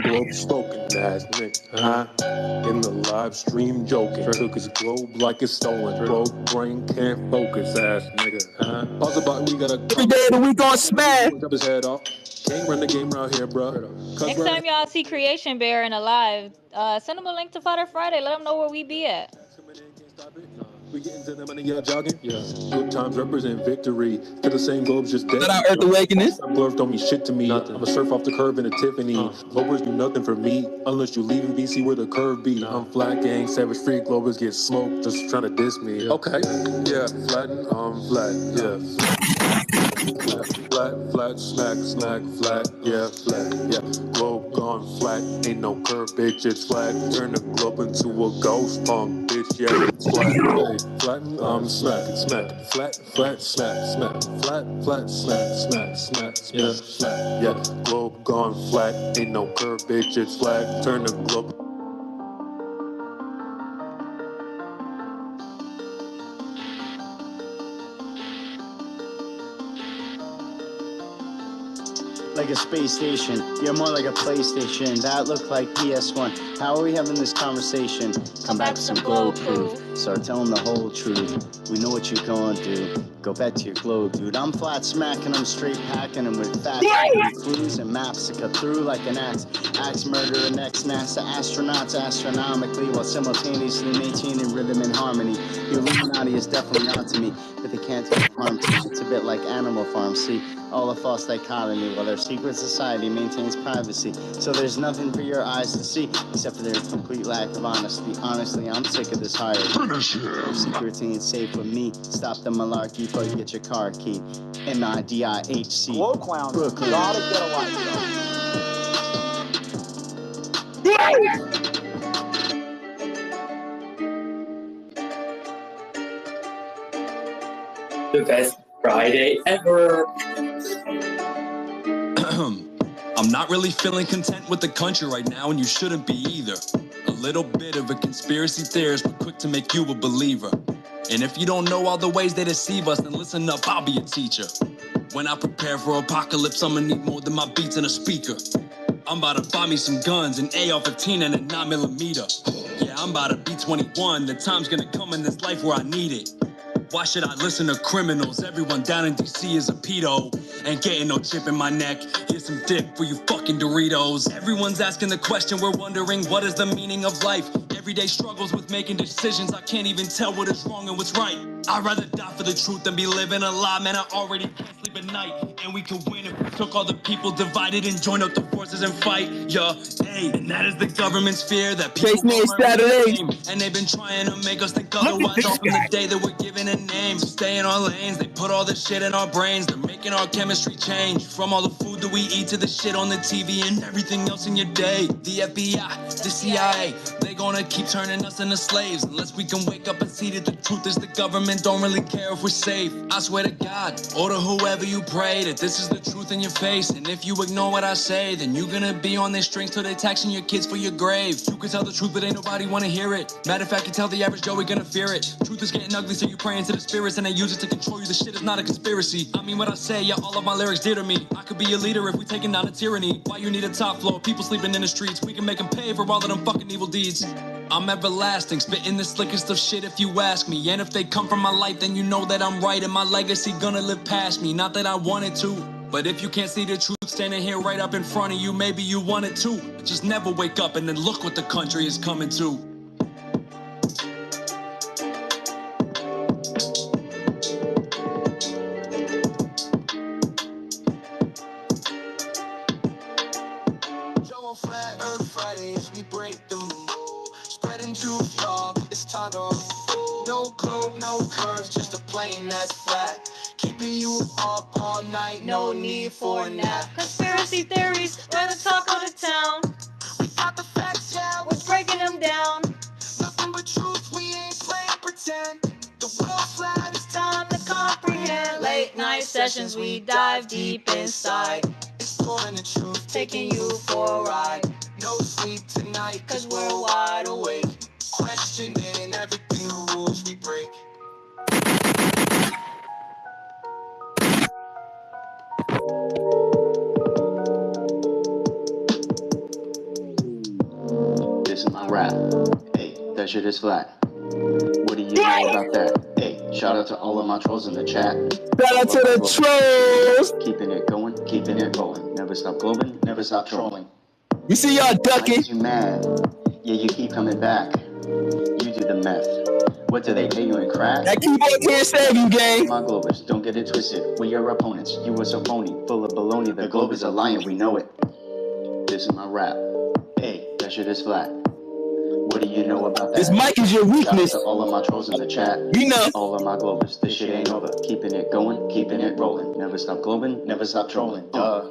globe spoken ass nigga, in the live stream joking, took his globe like it's stolen, broke brain can't focus ass nigga, Pause about we gotta every day of the week on Smash. Cut his head off, can't run the game around here, bro. Next time y'all see Creation Bear in a live, send them a link to Fodder Friday. Let them know where we be at. We getting to the money, y'all jogging? Yeah. Good times represent victory. To the same globes, just dead. Shout out Earth Awakeness. Blurf don't mean shit to me. Nothing. I'ma surf off the curve in a Tiffany. Globers do nothing for me unless you leave in BC where the curve be. I'm flat gang, savage free. Globers get smoked just trying to diss me. Yeah. Okay. Yeah. Flatten, I'm flat. Yeah. Flat, smack, flat, yeah, globe gone flat, ain't no curve, bitch, it's flat, turn the globe into a ghost punk, bitch, yeah, it's flat, hey, flatten, I'm smacking, flat, smack, flat, smack, yeah, flat, yeah, globe gone flat, ain't no curve, bitch, it's flat, turn the globe. Like a space station, you're more like a PlayStation. That looked like PS1. How are we having this conversation? Come back to some globe proof. Start telling the whole truth. We know what you're gonna do. Go back to your globe, dude. I'm flat smacking them, straight packing them with facts and clues and maps to cut through like an axe. Axe murderer, next NASA astronauts astronomically while simultaneously maintaining rhythm and harmony. The Illuminati is definitely onto me, but they can't do harm to me. It's a bit like Animal Farm. See, all the false dichotomy while their secret society maintains privacy. So there's nothing for your eyes to see except for their complete lack of honesty. Honestly, I'm sick of this hierarchy. Your secrets ain't safe with me. Stop the malarkey before you get your car key. MIDIHC. Glow clown. Brooklyn. Gotta get a life, The best Friday ever. I'm not really feeling content with the country right now, and you shouldn't be either. A little bit of a conspiracy theorist, but quick to make you a believer. And if you don't know all the ways they deceive us, then listen up, I'll be a teacher. When I prepare for apocalypse, I'ma need more than my beats and a speaker. I'm about to buy me some guns, an AR-15 and a 9mm. Yeah, I'm about to be 21. The time's gonna come in this life where I need it. Why should I listen to criminals? Everyone down in DC is a pedo. Ain't getting no chip in my neck. Here's some dip for you fucking Doritos. Everyone's asking the question, we're wondering what is the meaning of life? Everyday struggles with making decisions. I can't even tell what is wrong and what's right. I'd rather die for the truth than be living a lie. Man, I already can't sleep at night. And we could win if we took all the people divided and joined up the forces and fight. Yeah, hey, and that is the government's fear that people and they've been trying to make us think otherwise all from the day that we're given a name. So stay in our lanes, they put all this shit in our brains. They're making our chemistry change. From all the food that we eat to the shit on the TV and everything else in your day. The FBI, the CIA, they gonna keep turning us into slaves unless we can wake up and see that the truth is the government don't really care if we're safe. I swear to God, or to whoever you pray, that this is the truth in your face. And if you ignore what I say, then you're gonna be on their strings till they taxing your kids for your grave. You can tell the truth, but ain't nobody wanna hear it. Matter of fact, you tell the average Joe we gonna fear it. Truth is getting ugly, so you praying to the spirits and they use it to control you. The shit is not a conspiracy. I mean what I say, yeah, all of my lyrics dear to me. I could be a leader if we taking down a tyranny. Why you need a top floor, people sleeping in the streets. We can make them pay for all of them fucking evil deeds. I'm everlasting, spitting the slickest of shit if you ask me. And if they come from my life, then you know that I'm right. And my legacy gonna live past me, not that I wanted to. But if you can't see the truth standing here right up in front of you, maybe you want it too. Just never wake up and then look what the country is coming to. Flat Earth Fridays, we break through. Spreading whole globe, no curves, just a plane that's flat. Keeping you up all night, no need for a nap. Conspiracy theories, we're the talk of the town. We got the facts, yeah, We're breaking them down. nothing but truth, we ain't playing pretend. The world's flat, it's Time to comprehend. Late night sessions, we dive deep inside. exploring the truth, Taking you for a ride. no sleep tonight, Cause we're wide awake. questioning everything, the rules we break. This is my rap. Hey, that shit is flat. What do you know about that? Hey, shout out to all of my trolls in the chat. Shout out to the trolls. Keeping it going, keeping it rolling. Never stop globing, never stop trolling. We see y'all ducking. You mad? Yeah, you keep coming back. You do the meth. What do they pay you in crack? That keyboard can't save you, gang. My Globers, don't get it twisted. We're your opponents. You were so phony, full of baloney. The globe is a lion, we know it. This is my rap. Hey, that shit is flat. What do you know about that? This mic is your weakness. Shout out to all of my trolls in the chat. We know. All of my Globers, this shit ain't over. Keeping it going, keeping it rolling. Never stop globing, never stop trolling. Duh.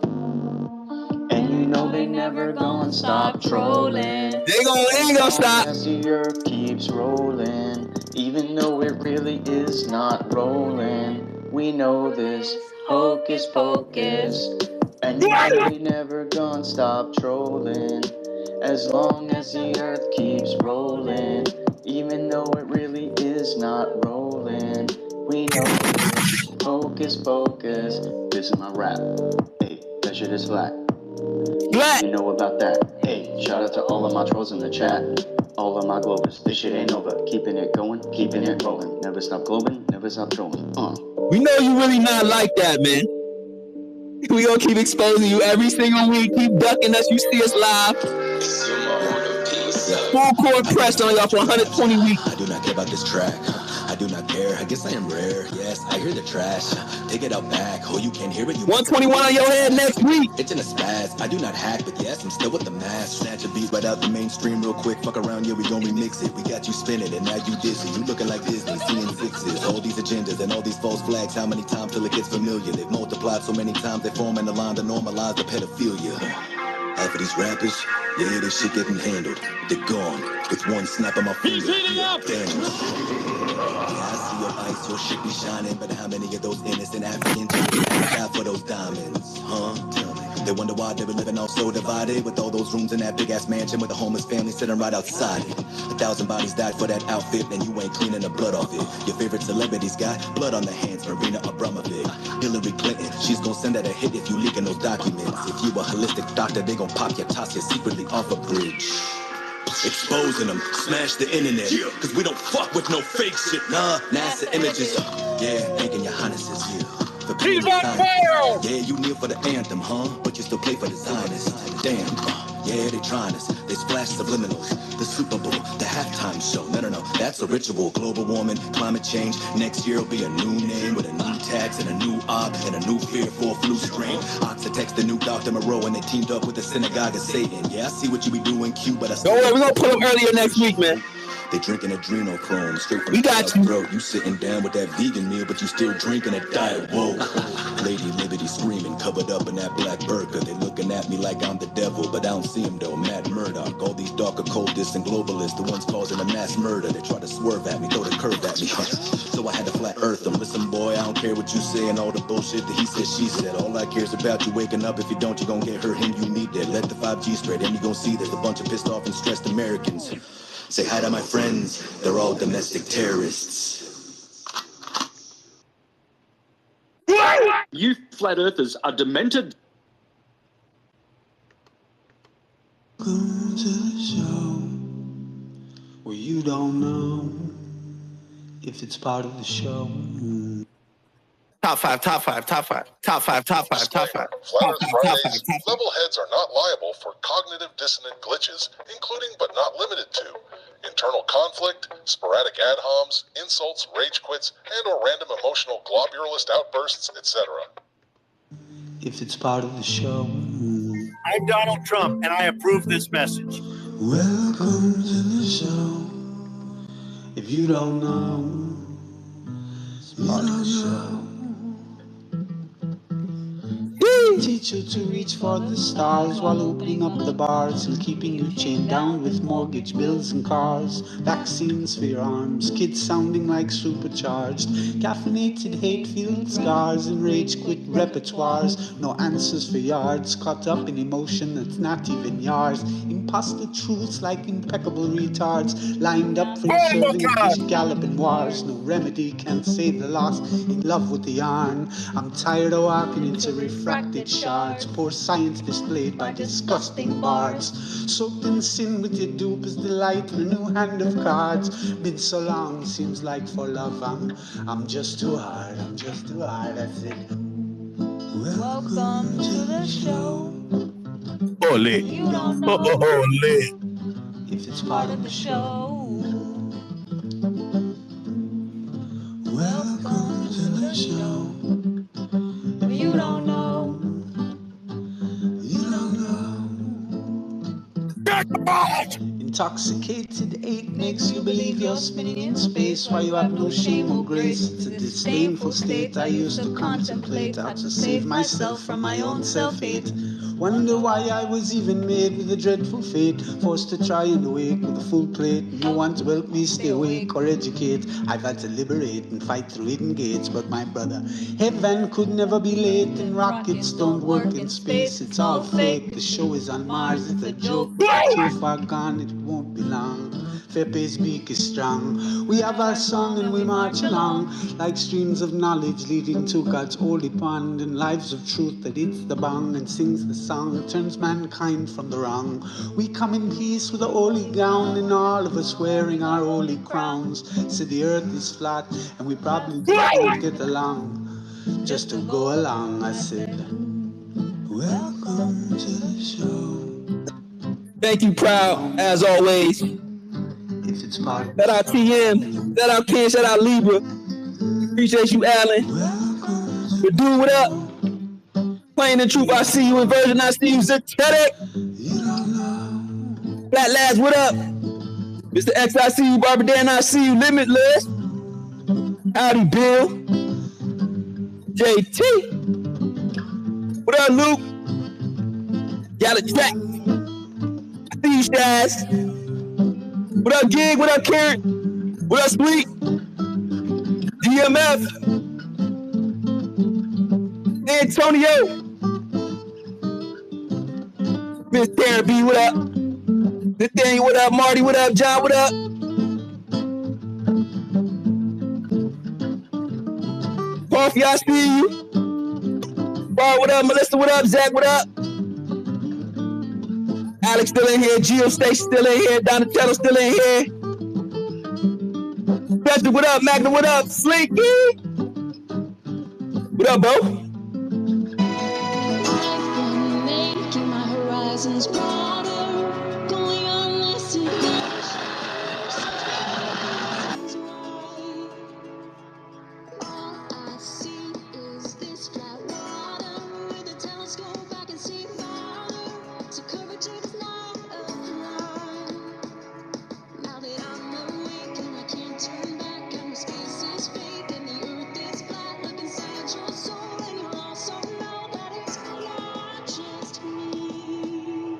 And you know they never gonna stop trolling. They ain't gonna stop. As the earth keeps rolling, even though it really is not rolling. We know this, hocus pocus. And you know they never gonna stop trolling. As long as the earth keeps rolling, even though it really is not rolling. We know this, hocus pocus. This is my rap. Hey, that shit is flat. You know about that? Hey, shout out to all of my trolls in the chat. All of my globers, this shit ain't over. Keeping it going, keeping it rolling. Never stop globing, never stop trolling. We know you really not like that, man. We gonna keep exposing you every single week. Keep ducking us. You see us live. Full court press on y'all for 120 weeks. I do not care about this track. I do not care. I guess I am rare. Yes, I hear the trash. Take it out back. Oh, you can't hear it. You 121 on your head next week. It's in a spaz. I do not hack, but yes, I'm still with the mask. Snatch a beat right out the mainstream real quick. Fuck around, yeah, we gon' remix it. We got you spinning, and now you dizzy. You looking like Disney, seeing sixes. All these agendas and all these false flags. How many times till it gets familiar? They've multiplied so many times they form in the line to normalize the pedophilia. Half of these rappers, yeah, this shit getting handled. They're gone with one snap of my finger. Yeah, damn. Yeah, I see your ice, your shit be shining, but how many of those innocent Africans die for those diamonds? Huh? Tell me. They wonder why they were living all so divided, with all those rooms in that big ass mansion with a homeless family sitting right outside it. 1,000 bodies died for that outfit, and you ain't cleaning the blood off it. Your favorite celebrities got blood on their hands, Marina Abramovic. Hillary Clinton, she's gonna send out a hit if you leaking those documents. If you a holistic doctor, they gon' pop your toss you secretly off a bridge. Exposing them, smash the internet. Cause we don't fuck with no fake shit. Nah, NASA images. Yeah, thanking your highnesses. Yeah. For being yeah, you kneel for the anthem, huh? But you still play for the Zionists. Damn, yeah, they trying us. They splash subliminals. The Super Bowl, the halftime show. No, that's a ritual. Global warming, climate change. Next year will be a new name with a new tax and a new op and a new fear for a flu strain. Oxitex, the new Dr. Moreau, and they teamed up with the synagogue of Satan. Yeah, I see what you be doing, Q, but I still... Don't worry, we're gonna put them earlier next week, man. They drinking adrenochrome straight from the throat. You sitting down with that vegan meal, but you still drinking a diet. Whoa. Lady Liberty screaming, covered up in that black burqa. They looking at me like I'm the devil, but I don't see him though. Matt Murdock, all these dark occultists and globalists, the ones causing a mass murder. They try to swerve at me, throw the curve at me. So I had to flat earth them. Listen, boy, I don't care what you say and all the bullshit that he said, she said. All I care is about you waking up. If you don't, you gon' get hurt, him, you need that. Let the 5G spread, and you gon' see there's a bunch of pissed off and stressed Americans. Say hi to my friends, they're all domestic terrorists. You flat earthers are demented. Welcome to the show where you don't know if it's part of the show. Top five. Flat Earth Fridays, level heads are not liable for cognitive dissonant glitches, including but not limited to internal conflict, sporadic ad homs, insults, rage quits, and or random emotional globulist outbursts, etc. If it's part of the show. I'm Donald Trump, and I approve this message. Welcome to the show. If you don't know part of the show. Teach you to reach for the stars while opening up the bars and keeping you chained down with mortgage bills and cars. Vaccines for your arms, kids sounding like supercharged. Caffeinated hate-filled scars and rage-quit repertoires. No answers for yards, caught up in emotion that's not even yours. Imposter truths like impeccable retards, lined up from serving fish galloping wars. No remedy can save the lost, in love with the yarn. I'm tired of walking into refracted shards, poor science displayed by disgusting bards. Soaked in sin with your dupe is delight in a new hand of cards. Been so long, seems like for love I'm just too hard, I'm just too hard, that's it. Welcome to the show. Holy. You don't know Holy. If it's part of the show. Welcome to the show. You don't know. You don't know. Intoxicated eight makes you believe you're spinning in space while you have no shame or grace. It's a disdainful state I used to contemplate how to save myself from my own self-hate. Wonder why I was even made with a dreadful fate, forced to try and awake with a full plate. No one to help me stay awake or educate. I've had to liberate and fight through hidden gates, but my brother, heaven could never be late, and rockets don't work in space. It's all fake. The show is on Mars, it's a joke. Too far gone, it won't be long. Fepe's beak is strong. We have our song and we march along like streams of knowledge leading to God's holy pond, and lives of truth that hits the bong and sings the song, turns mankind from the wrong. We come in peace with a holy gown and all of us wearing our holy crowns. So the earth is flat and we probably just won't get along. Just to go along, I said, welcome to the show. Thank you, Proud, as always. Shout out TM, shout out Ken, shout out Libra. Appreciate you, Alan. But dude, what up? Playing the truth, I see you. Inversion, I see you. Zetetic. Flat Lads, what up? Mr. X, I see you. Barbara Dan, I see you. Limitless. Howdy, Bill. JT. What up, Luke? Got a track. I see you, Shaz. What up, Gig? What up, Karen? What up, Sweet? DMF. Antonio. Miss Karen B, what up? Nathaniel, what up? Marty, what up? John, what up? Coffee, I see you. Bar, what up? Melissa, what up? Zach, what up? Alex still in here. Geo Station still in here. Donatello still in here. Patrick, what up? Magna, what up? Slinky. What up, Bo? Making my horizons broader, going on listening. All I see is this flat water. With a telescope I can see farther. So curvature does not apply. Now that I'm awake and I can't turn back, and space is fake and the earth is flat. Look inside your soul and you'll also know that it's not just me.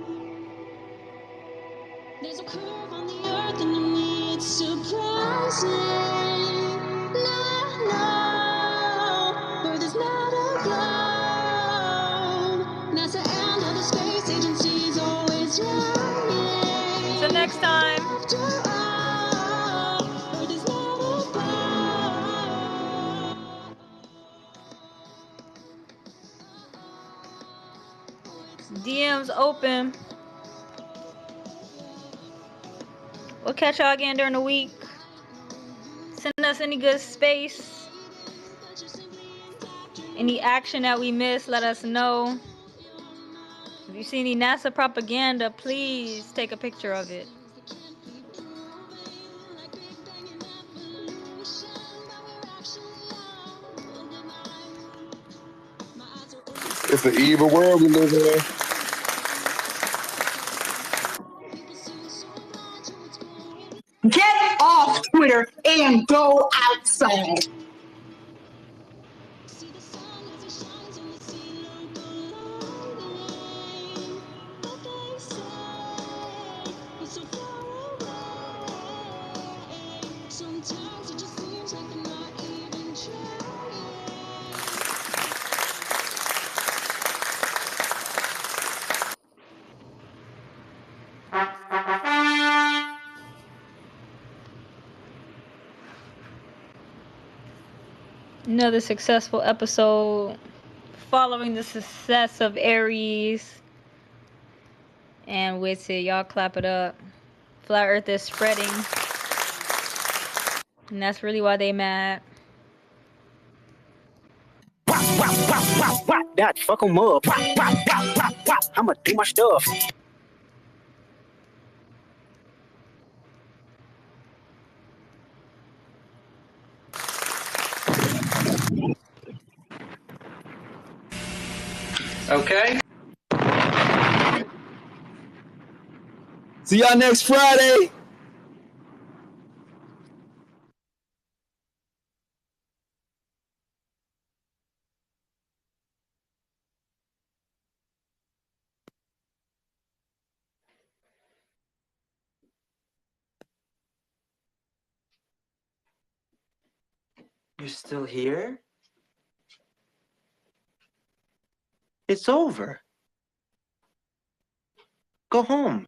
There's a curve on the earth and to me it's surprising. No, Earth is not a globe. NASA and other space agencies always lying. Till next time. After all, Earth is not a globe. DM's open. We'll catch y'all again during the week. Send us any good space. Any action that we missed, let us know. If you see any NASA propaganda, please take a picture of it. It's an evil world we live in. Get off Twitter and go outside. Sometimes it just seems like I'm not even trying. Another successful episode following the success of Aries. And with it, y'all clap it up. Flat Earth is spreading. And that's really why they mad. That fuck 'em up. I'ma do my stuff. Okay. See y'all next Friday. You're still here? It's over. Go home.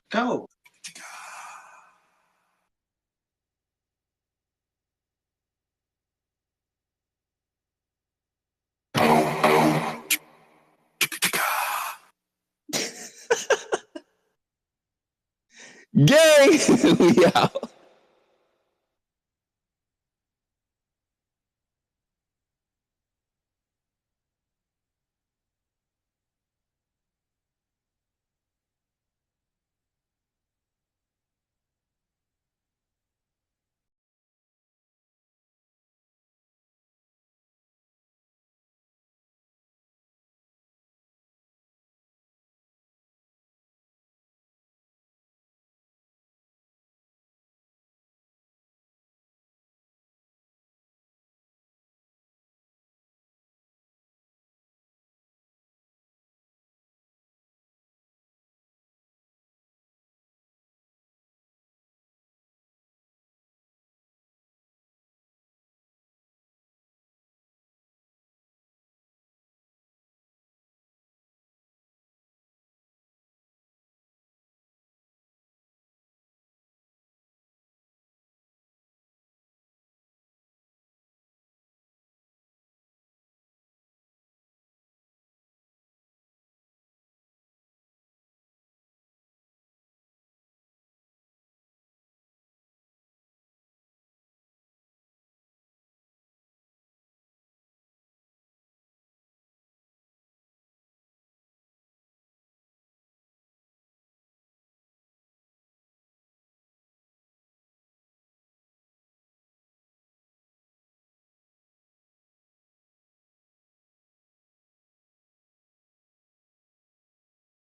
Go. Gang, we out.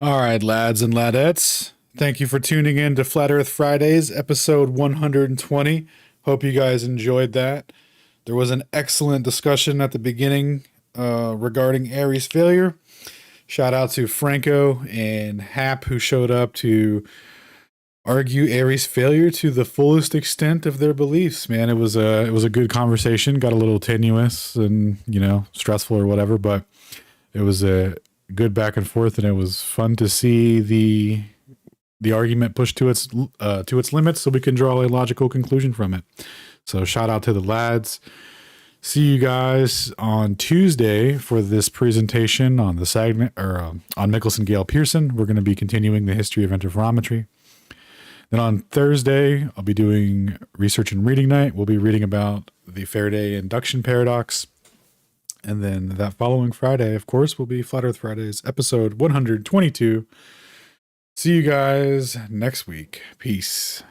All right, lads and ladettes. Thank you for tuning in to Flat Earth Fridays, episode 120. Hope you guys enjoyed that. There was an excellent discussion at the beginning regarding Aries failure. Shout out to Franco and Hap who showed up to argue Aries failure to the fullest extent of their beliefs. Man, it was a good conversation. Got a little tenuous and stressful or whatever, but it was a good back and forth, and it was fun to see the argument pushed to its limits, so we can draw a logical conclusion from it. So shout out to the lads. See you guys on Tuesday for this presentation on the segment on Michelson Gale Pearson. We're going to be continuing the history of interferometry. Then on Thursday, I'll be doing research and reading night. We'll be reading about the Faraday induction paradox. And then that following Friday, of course, will be Flat Earth Fridays, episode 122. See you guys next week. Peace.